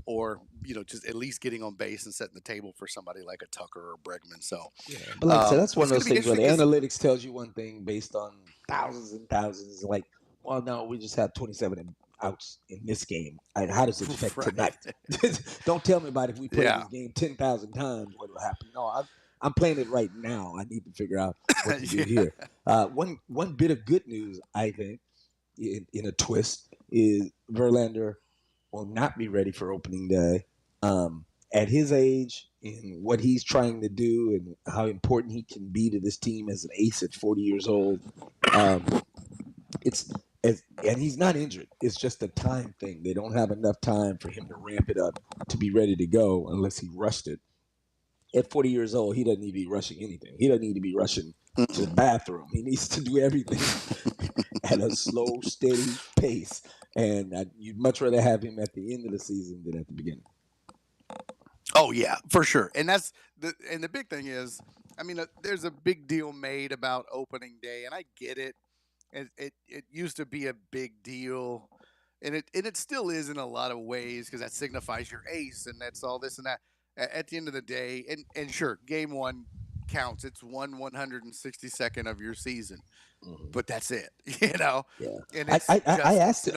or just at least getting on base and setting the table for somebody like a Tucker or Bregman. So, yeah. But like I said, that's one of those things where the analytics tells you one thing based on thousands and thousands. Like, well, no, we just had 27 outs in this game. How does it affect tonight? Don't tell me about if we play this game 10,000 times, what will happen. No, I'm playing it right now. I need to figure out what to do here. One bit of good news, I think, in a twist, is Verlander will not be ready for opening day. At his age, and what he's trying to do, and how important he can be to this team as an ace at 40 years old, and he's not injured. It's just a time thing. They don't have enough time for him to ramp it up to be ready to go unless he rushed it. At 40 years old, he doesn't need to be rushing anything. He doesn't need to be rushing to the bathroom. He needs to do everything at a slow, steady pace. And you'd much rather have him at the end of the season than at the beginning. Oh yeah, for sure. And the big thing is, I mean, there's a big deal made about opening day, and I get it. It used to be a big deal, and it still is in a lot of ways because that signifies your ace, and that's all this and that. At the end of the day, and sure, game 1 counts. It's 1/162nd of your season, but that's it. Yeah. And I asked him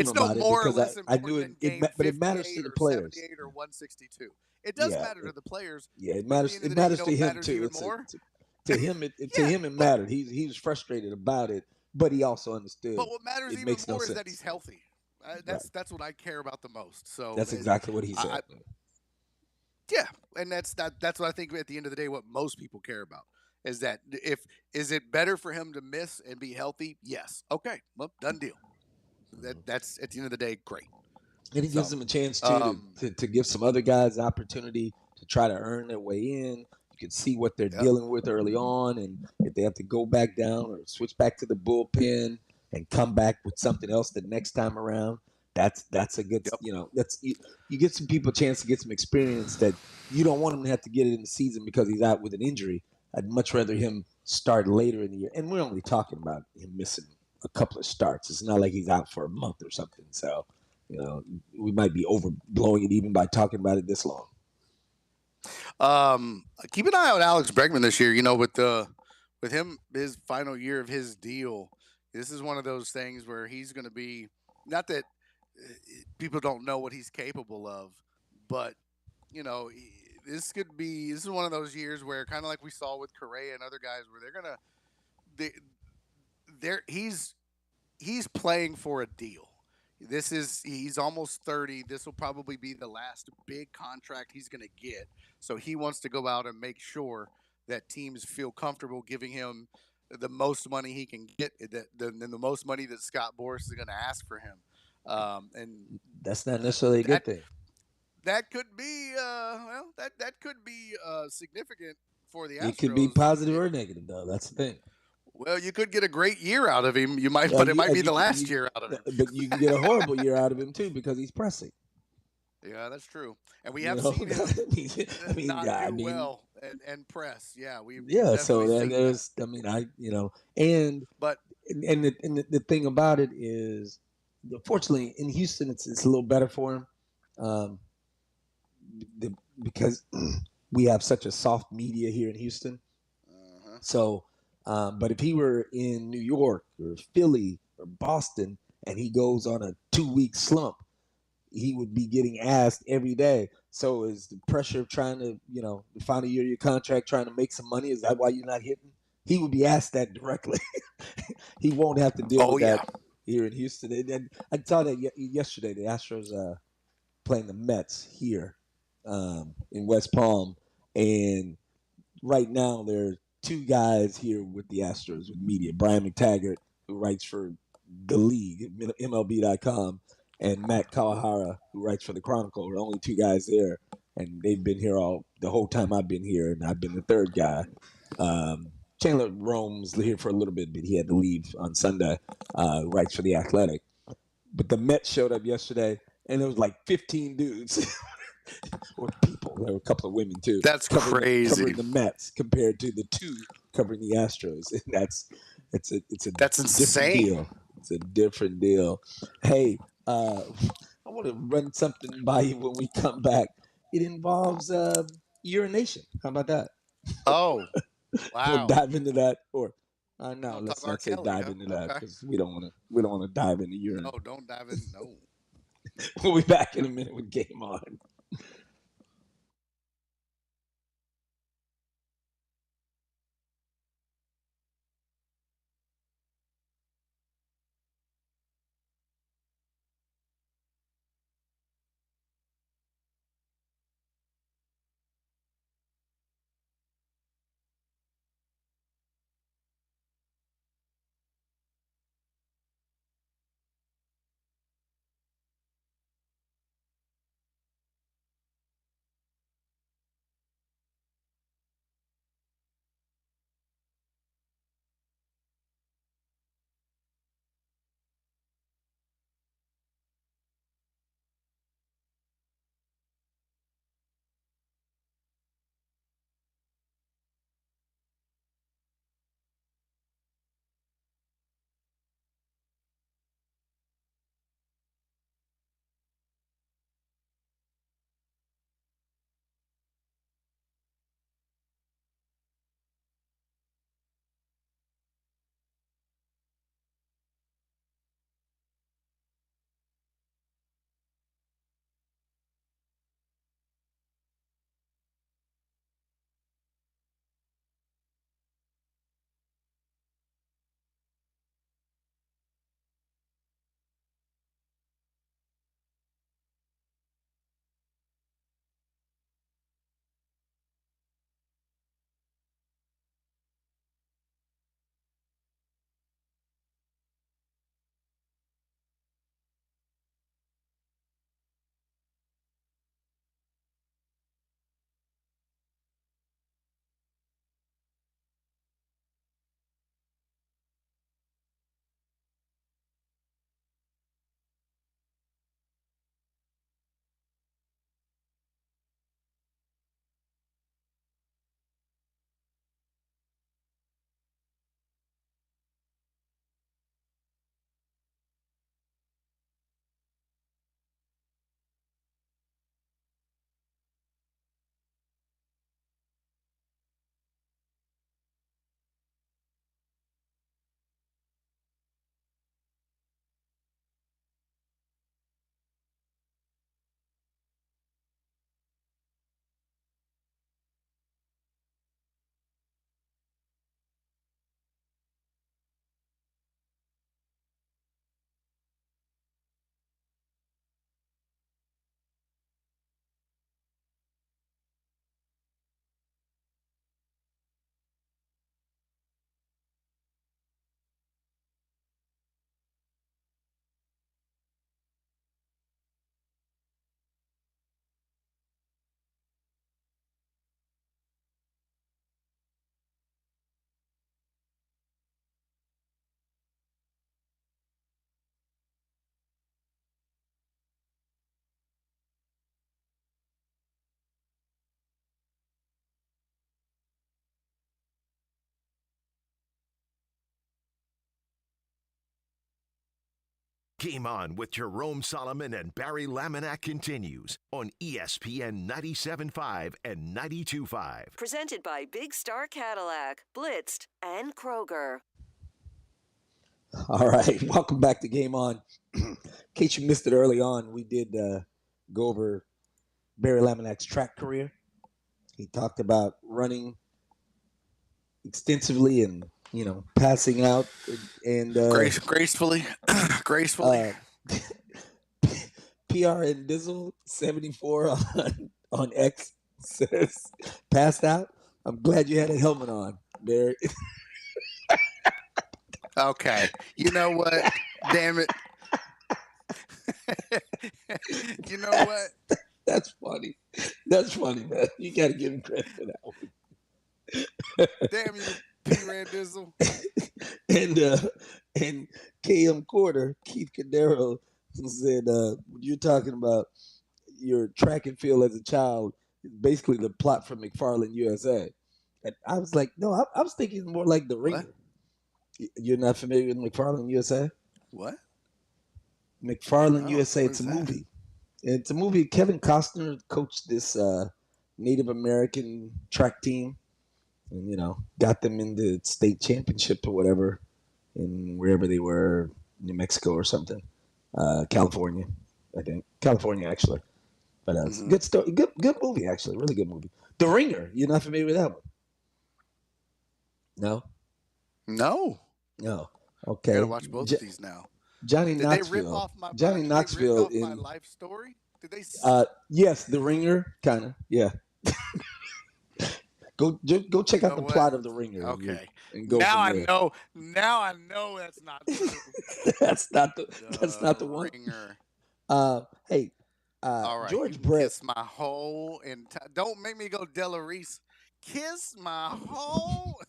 about it because I knew but it matters to the players. 78 or 162. It does matter to the players. Yeah, it matters. It matters to him too. To him, it mattered. He was frustrated about it, but he also understood. But what matters even more is that he's healthy. That's what I care about the most. So that's exactly what he said. Yeah, and that's what I think at the end of the day, what most people care about is that is it better for him to miss and be healthy? Yes. Okay. Well, done deal. That's at the end of the day, great. And he gives them a chance to give some other guys opportunity to try to earn their way in. You can see what they're dealing with early on, and if they have to go back down or switch back to the bullpen and come back with something else the next time around. That's a good, you get some people a chance to get some experience that you don't want him to have to get it in the season because he's out with an injury. I'd much rather him start later in the year. And we're only talking about him missing a couple of starts. It's not like he's out for a month or something. So, we might be overblowing it even by talking about it this long. Keep an eye on Alex Bregman this year, with him, his final year of his deal. This is one of those things where he's going to be, not that people don't know what he's capable of, but this is one of those years where, kind of like we saw with Correa and other guys, where he's playing for a deal. He's almost 30. This will probably be the last big contract he's going to get. So he wants to go out and make sure that teams feel comfortable giving him the most money he can get, the most money that Scott Boras is going to ask for him. And that's not necessarily a good thing. That could be that could be significant for the Astros. It could be positive or negative, though. That's the thing. Well, you could get a great year out of him. You might, but it might be the last year out of him. But you can get a horrible year out of him too because he's pressing. Yeah, that's true. And we have seen him not do well and press. Yeah, so there's and the thing about it is, fortunately in Houston it's a little better for him, because we have such a soft media here in Houston. So, but if he were in New York or Philly or or Boston and he goes on a 2-week slump, he would be getting asked every day. So is the pressure of trying to, the final year of your contract, trying to make some money, is that why you're not hitting? He would be asked that directly. He won't have to deal with that here in Houston. And I saw that yesterday. The Astros playing the Mets here in West Palm. And right now there are two guys here with the Astros, with media. Brian McTaggart, who writes for The League, MLB.com, and Matt Kawahara, who writes for The Chronicle. Are only two guys there, and they've been here the whole time I've been here, and I've been the third guy. Chandler Rome's here for a little bit, but he had to leave on Sunday. Writes for The Athletic. But the Mets showed up yesterday, and there was like 15 dudes. Or people. There were a couple of women too. That's crazy. Covering the Mets compared to the two covering the Astros, and that's that's different insane. deal. It's a different deal. Hey, I want to run something by you when we come back. It involves urination. How about that? Oh, wow. We'll dive into that, or no, Don't let's talk R. not say Kelly, dive huh? into that Okay. because we don't want to dive into urine. No, don't dive in. No. We'll be back in a minute with Game On. Game On with Jerome Solomon and Barry Laminack continues on ESPN 97.5 and 92.5. Presented by Big Star Cadillac, Blitzed, and Kroger. All right, welcome back to Game On. In case you missed it early on, we did go over Barry Laminak's track career. He talked about running extensively and passing out and gracefully. PR and Dizzle 74 on X says passed out. I'm glad you had a helmet on, Barry. Okay. You know what? Damn it. You know what? That's funny. That's funny, man. You got to give him credit for that one. Damn you, P. Randizzle. And KM Quarter, Keith Cadero said, you're talking about your track and field as a child, basically the plot from McFarland USA. And I was like, no, I was thinking more like The Ringer. What? You're not familiar with McFarland USA? What? McFarland USA. It's a movie. It's a movie. Kevin Costner coached this Native American track team, and got them in the state championship or whatever, in wherever they were, New Mexico or something, California, I think, California actually. But it's a good story, good movie actually, really good movie. The Ringer. You're not familiar with that one? No. Okay. I gotta watch both of these now. Johnny Did Knoxville. they rip off my in my life story? Did they? Yes, The Ringer, kind of. Yeah. Go check out the plot of The Ringer. Okay. And go now from I there. know. Now I know that's not true. That's not the one. Ringer. Hey, all right. George Brett. Kiss my whole entire. Don't make me go Della Reese. Kiss my whole.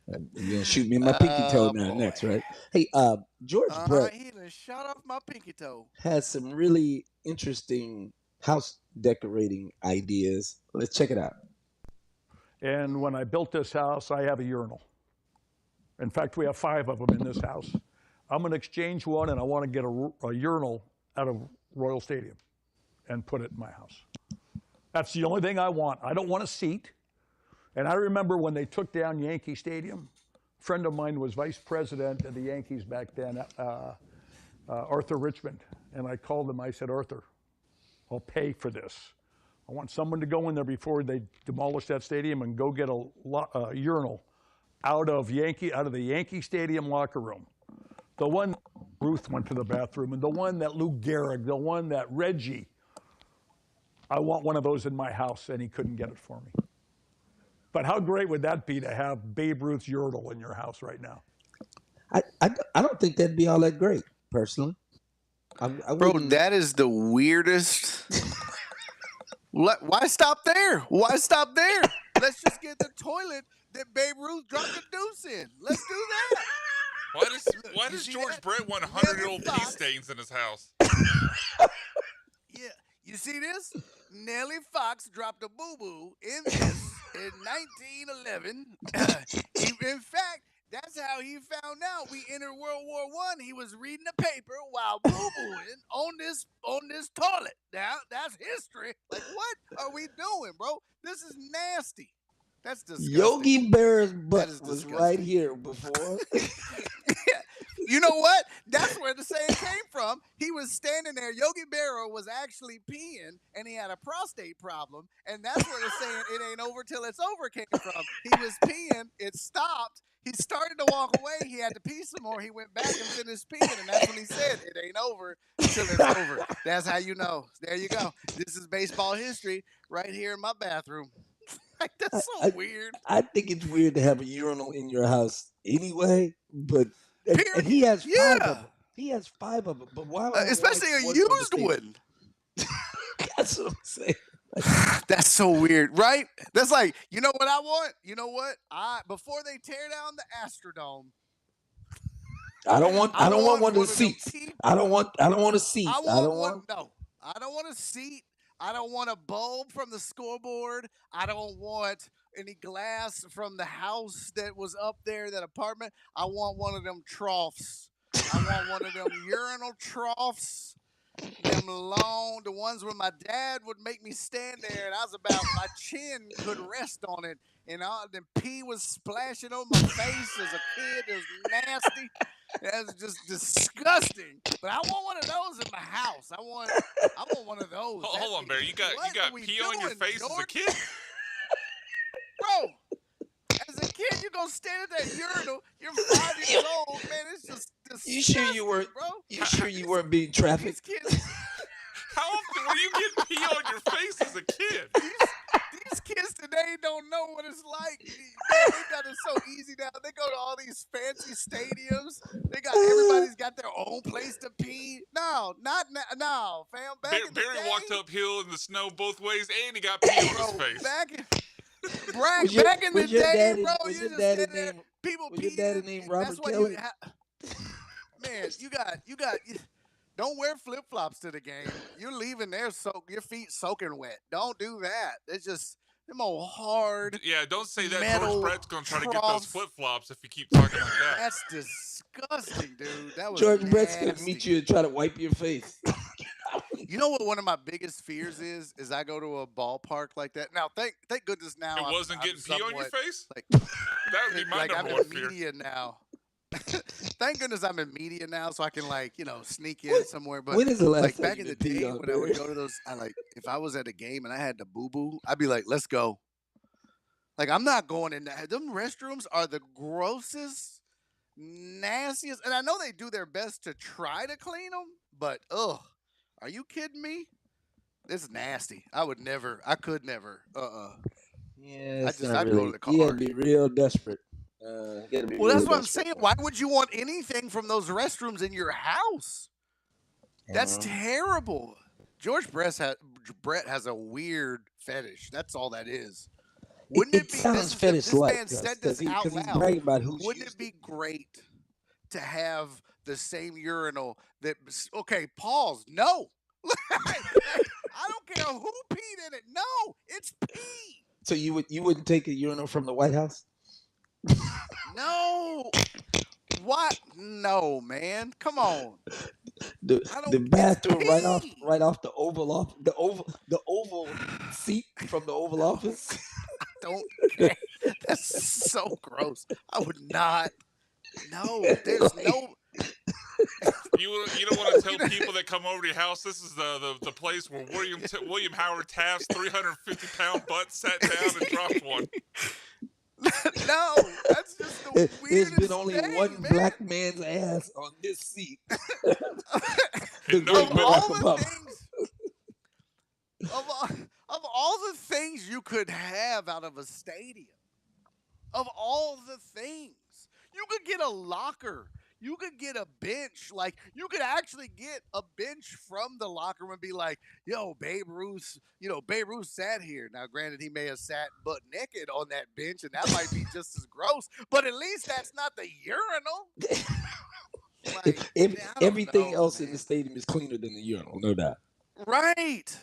You're gonna shoot me in my pinky toe next, right? Hey, George Brett. He done shot off my pinky toe. Has some really interesting house decorating ideas. Let's check it out. And when I built this house, I have a urinal. In fact, we have 5 of them in this house. I'm going to exchange one, and I want to get a urinal out of Royal Stadium and put it in my house. That's the only thing I want. I don't want a seat. And I remember when they took down Yankee Stadium, a friend of mine was vice president of the Yankees back then, Arthur Richmond. And I called him, I said, Arthur, I'll pay for this. I want someone to go in there before they demolish that stadium and go get a urinal out of the Yankee Stadium locker room. The one Ruth went to the bathroom, and the one that Lou Gehrig, the one that Reggie. I want one of those in my house, and he couldn't get it for me. But how great would that be to have Babe Ruth's urinal in your house right now? I don't think that'd be all that great, personally. Bro, that is the weirdest. Why stop there? Why stop there? Let's just get the toilet that Babe Ruth dropped the deuce in. Let's do that. Why does George Brett want 100-year-old pee stains in his house? Yeah. You see this? Nellie Fox dropped a boo-boo in this in 1911. In fact, that's how he found out we entered World War I. He was reading the paper while boo-booing on this toilet. Now, that's history. Like, what are we doing, bro? This is nasty. That's disgusting. Yogi Berra's butt was right here before. You know what? That's where the saying came from. He was standing there. Yogi Berra was actually peeing, and he had a prostate problem. And that's where the saying, it ain't over till it's over, came from. He was peeing. It stopped. He started to walk away. He had to pee some more. He went back and finished peeing, and that's when he said, it ain't over till it's over. That's how you know. There you go. This is baseball history right here in my bathroom. Like, that's so weird. I think it's weird to have a urinal in your house anyway, but and he has 5 of them. He has 5 of them, but why? Especially a used one. That's what I'm saying. That's so weird, right? That's like, you know what I want? You know what? Before they tear down the Astrodome, I don't want one of the seats. I don't want a seat. I don't want a seat. I don't want a bulb from the scoreboard. I don't want any glass from the house that was up there, that apartment. I want one of them troughs. I want one of them urinal troughs Them long, the ones where my dad would make me stand there, and I was about my chin could rest on it, and all the pee was splashing on my face as a kid. It was nasty. It was just disgusting. But I want one of those in my house. I want one of those. Hold on, Barry. You got pee on your face as a kid? Bro, as a kid, you're gonna stand at that urinal. You're 5 years old, man. It's just disgusting, You sure you weren't? bro? You sure you weren't being trafficked? These kids, How often were you getting pee on your face as a kid? these kids today don't know what it's like. Man, they got it so easy now. They go to all these fancy stadiums. Everybody's got their own place to pee. No, fam. Back in the Barry day, walked uphill in the snow both ways, and he got pee on his face. back in the Was your day, daddy- bro, was you your just daddy stand there. named- People was your peeing. daddy named Robert That's what Kelly? Man, you got. Don't wear flip flops to the game. You're leaving there your feet soaking wet. Don't do that. It's just them old hard. Yeah, don't say that. metal George Brett's gonna try to get those troughs. flip flops if you keep talking like that. That's disgusting, dude. That was George Brett's gonna nasty. meet you and try to wipe your face. You know what one of my biggest fears is I go to a ballpark like that. Now, thank goodness now It I'm- wasn't I'm getting pee on your somewhat, face? Like, That would be my like I'm number one in fear. media now. Thank goodness I'm in media now, so I can sneak in somewhere. But when is the last like time back you in the did pee day on when I would Barry? go to those, if I was at a game and I had to boo boo, I'd be like, let's go. Like I'm not going in there. Them restrooms are the grossest, nastiest, and I know they do their best to try to clean them, but ugh, are you kidding me? It's nasty. I could never. Yeah, it's I'd not go to really. the You car. gotta be real desperate. You gotta be Well, that's real what I'm desperate. saying. Why would you want anything from those restrooms in your house? That's terrible. George Brett has a weird fetish. That's all that is. Wouldn't it be? sounds This fetish-like, man Gus, said 'cause this out he's loud. bragging about who's Wouldn't it be great to have the same urinal that? Okay, pause. No. I don't care who peed in it. No, it's pee. So you wouldn't take a urinal from the White House? No. What? No, man. Come on. The it's bathroom right pee. off the oval seat from the Oval Office. Don't care. That's so gross. I would not. No, there's no. You don't want to tell people that come over to your house this is the place where William Howard Taft's 350-pound butt sat down and dropped one. No, that's just the weirdest There's been only thing, one man. black man's ass on this seat. The And great Of all Barack the Obama. things, of all the things you could have out of a stadium, of all the things, you could get a locker. You could get a bench. Like, you could actually get a bench from the locker room and be like, yo, Babe Ruth sat here. Now, granted, he may have sat butt naked on that bench, and that might be just as gross, but at least that's not the urinal. Like, I don't Everything know, else in man. the stadium is cleaner than the urinal, no doubt. Right.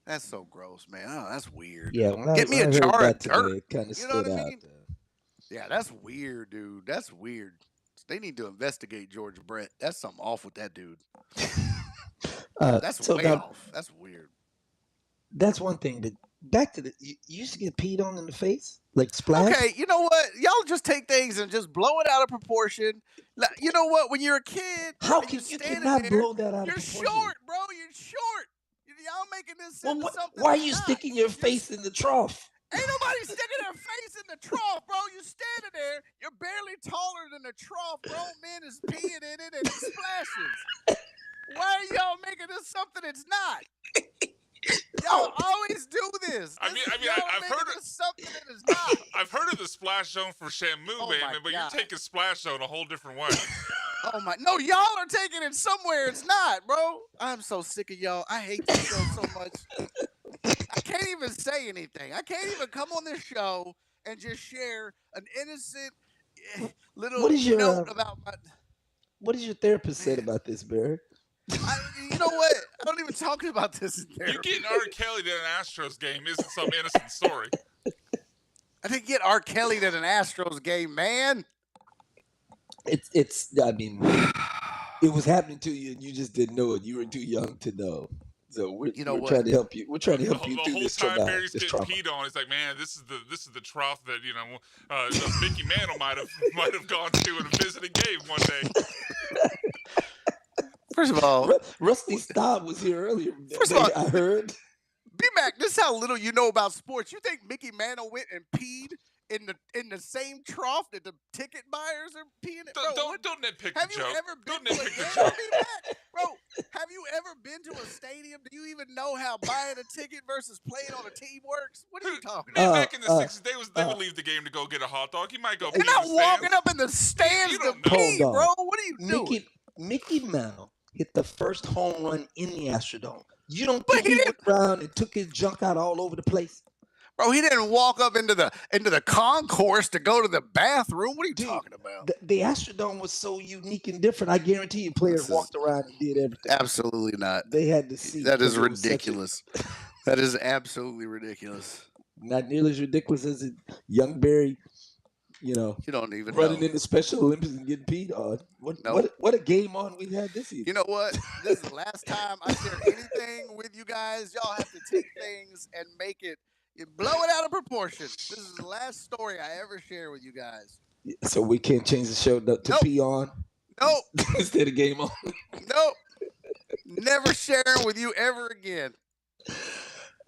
That's so gross, man. Oh, that's weird. Yeah, when Get me when a I heard jar of that today, dirt. it kind of You know what stood I out. mean? Yeah, that's weird, dude. That's weird. They need to investigate George Brett. That's something off with that dude. That's So way now, off. That's weird. that's one thing. But back to you used to get peed on in the face, like splash. Okay, you know what? Y'all just take things and just blow it out of proportion. You know what? When you're a kid, How and can you're you standing cannot there, blow that out you're of proportion? short, bro. You're short. Y'all making this Well, into something. why are it's you not. sticking your face in the trough? Ain't nobody sticking their face in the trough, bro. You standing there. You're barely taller than the trough. Grown men is peeing in it and it splashes. Why are y'all making this something it's not? Y'all always do this. I mean, Y'all I've making heard this something that is not. I've heard of the splash zone for Shamu, Oh man, my but God. you're taking splash zone a whole different way. Oh my! No, y'all are taking it somewhere it's not, bro. I'm so sick of y'all. I hate this show so much. I can't even say anything. I can't even come on this show and just share an innocent little What is your note about my. What has your therapist said about this, Barry? You know what? I don't even talk about this in You therapy. getting R. Kelly to an Astros game isn't some innocent story. I didn't get R. Kelly at an Astros game, man. It's. I mean, It was happening to you, and you just didn't know it. You were too young to know. So we're what? trying to help you. We're trying to help you The through whole this time trauma. Barry's This getting trauma. peed on, it's like, man, this is the trough that Mickey Mantle might have gone to in a visiting game one day. First of all, Rusty Staub was here earlier. First of all, I heard. B-Mac, this is how little you know about sports. You think Mickey Mantle went and peed in the same trough that the ticket buyers are peeing in? Bro, Don't nitpick have the you joke. ever been Don't to a nitpick the game, joke. B-Mac? Bro, have you ever been to a stadium? Do you even know how buying a ticket versus playing on a team works? What are you talking Man, about? back in the 60s, they would leave the game to go get a hot dog. You might go pee You're not in the walking stands. up in the stands to Hold pee, on. bro. What are you doing? Mickey Mantle hit the first home run in the Astrodome. You don't think he went around and took his junk out all over the place? Bro, he didn't walk up into the concourse to go to the bathroom. What are you talking about? The Astrodome was so unique and different. I guarantee you players walked around and did everything. Absolutely not. They had to see. That is because it was such a- ridiculous. That is absolutely ridiculous. Not nearly as ridiculous as Young Barry, You don't even running know. in the Special Olympics and getting peed on. What a game on we had this season. You know what? This is the last time I share anything with you guys. Y'all have to take things and make it, you blow it out of proportion. This is the last story I ever share with you guys. So we can't change the show to pee on? Nope. Instead of game on? Nope. Never sharing with you ever again.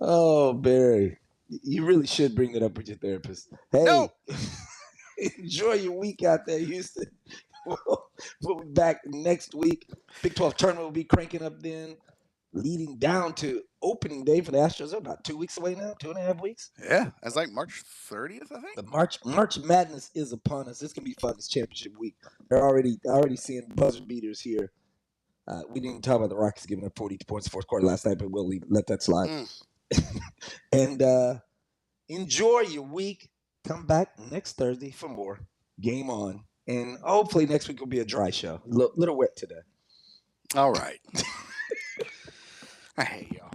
Oh, Barry. You really should bring that up with your therapist. Hey, enjoy your week out there, Houston. We'll be back next week. Big 12 tournament will be cranking up then, leading down to opening day for the Astros. About 2 weeks away now, 2.5 weeks. Yeah, that's like March 30th, I think. The March Madness is upon us. It's gonna be fun. This championship week. They're already seeing buzzer beaters here. We didn't even talk about the Rockets giving up 42 points in the fourth quarter last night, but we'll let that slide. And enjoy your week. Come back next Thursday for more Game On. And hopefully next week will be a dry show. Little wet today. All right. I hate y'all.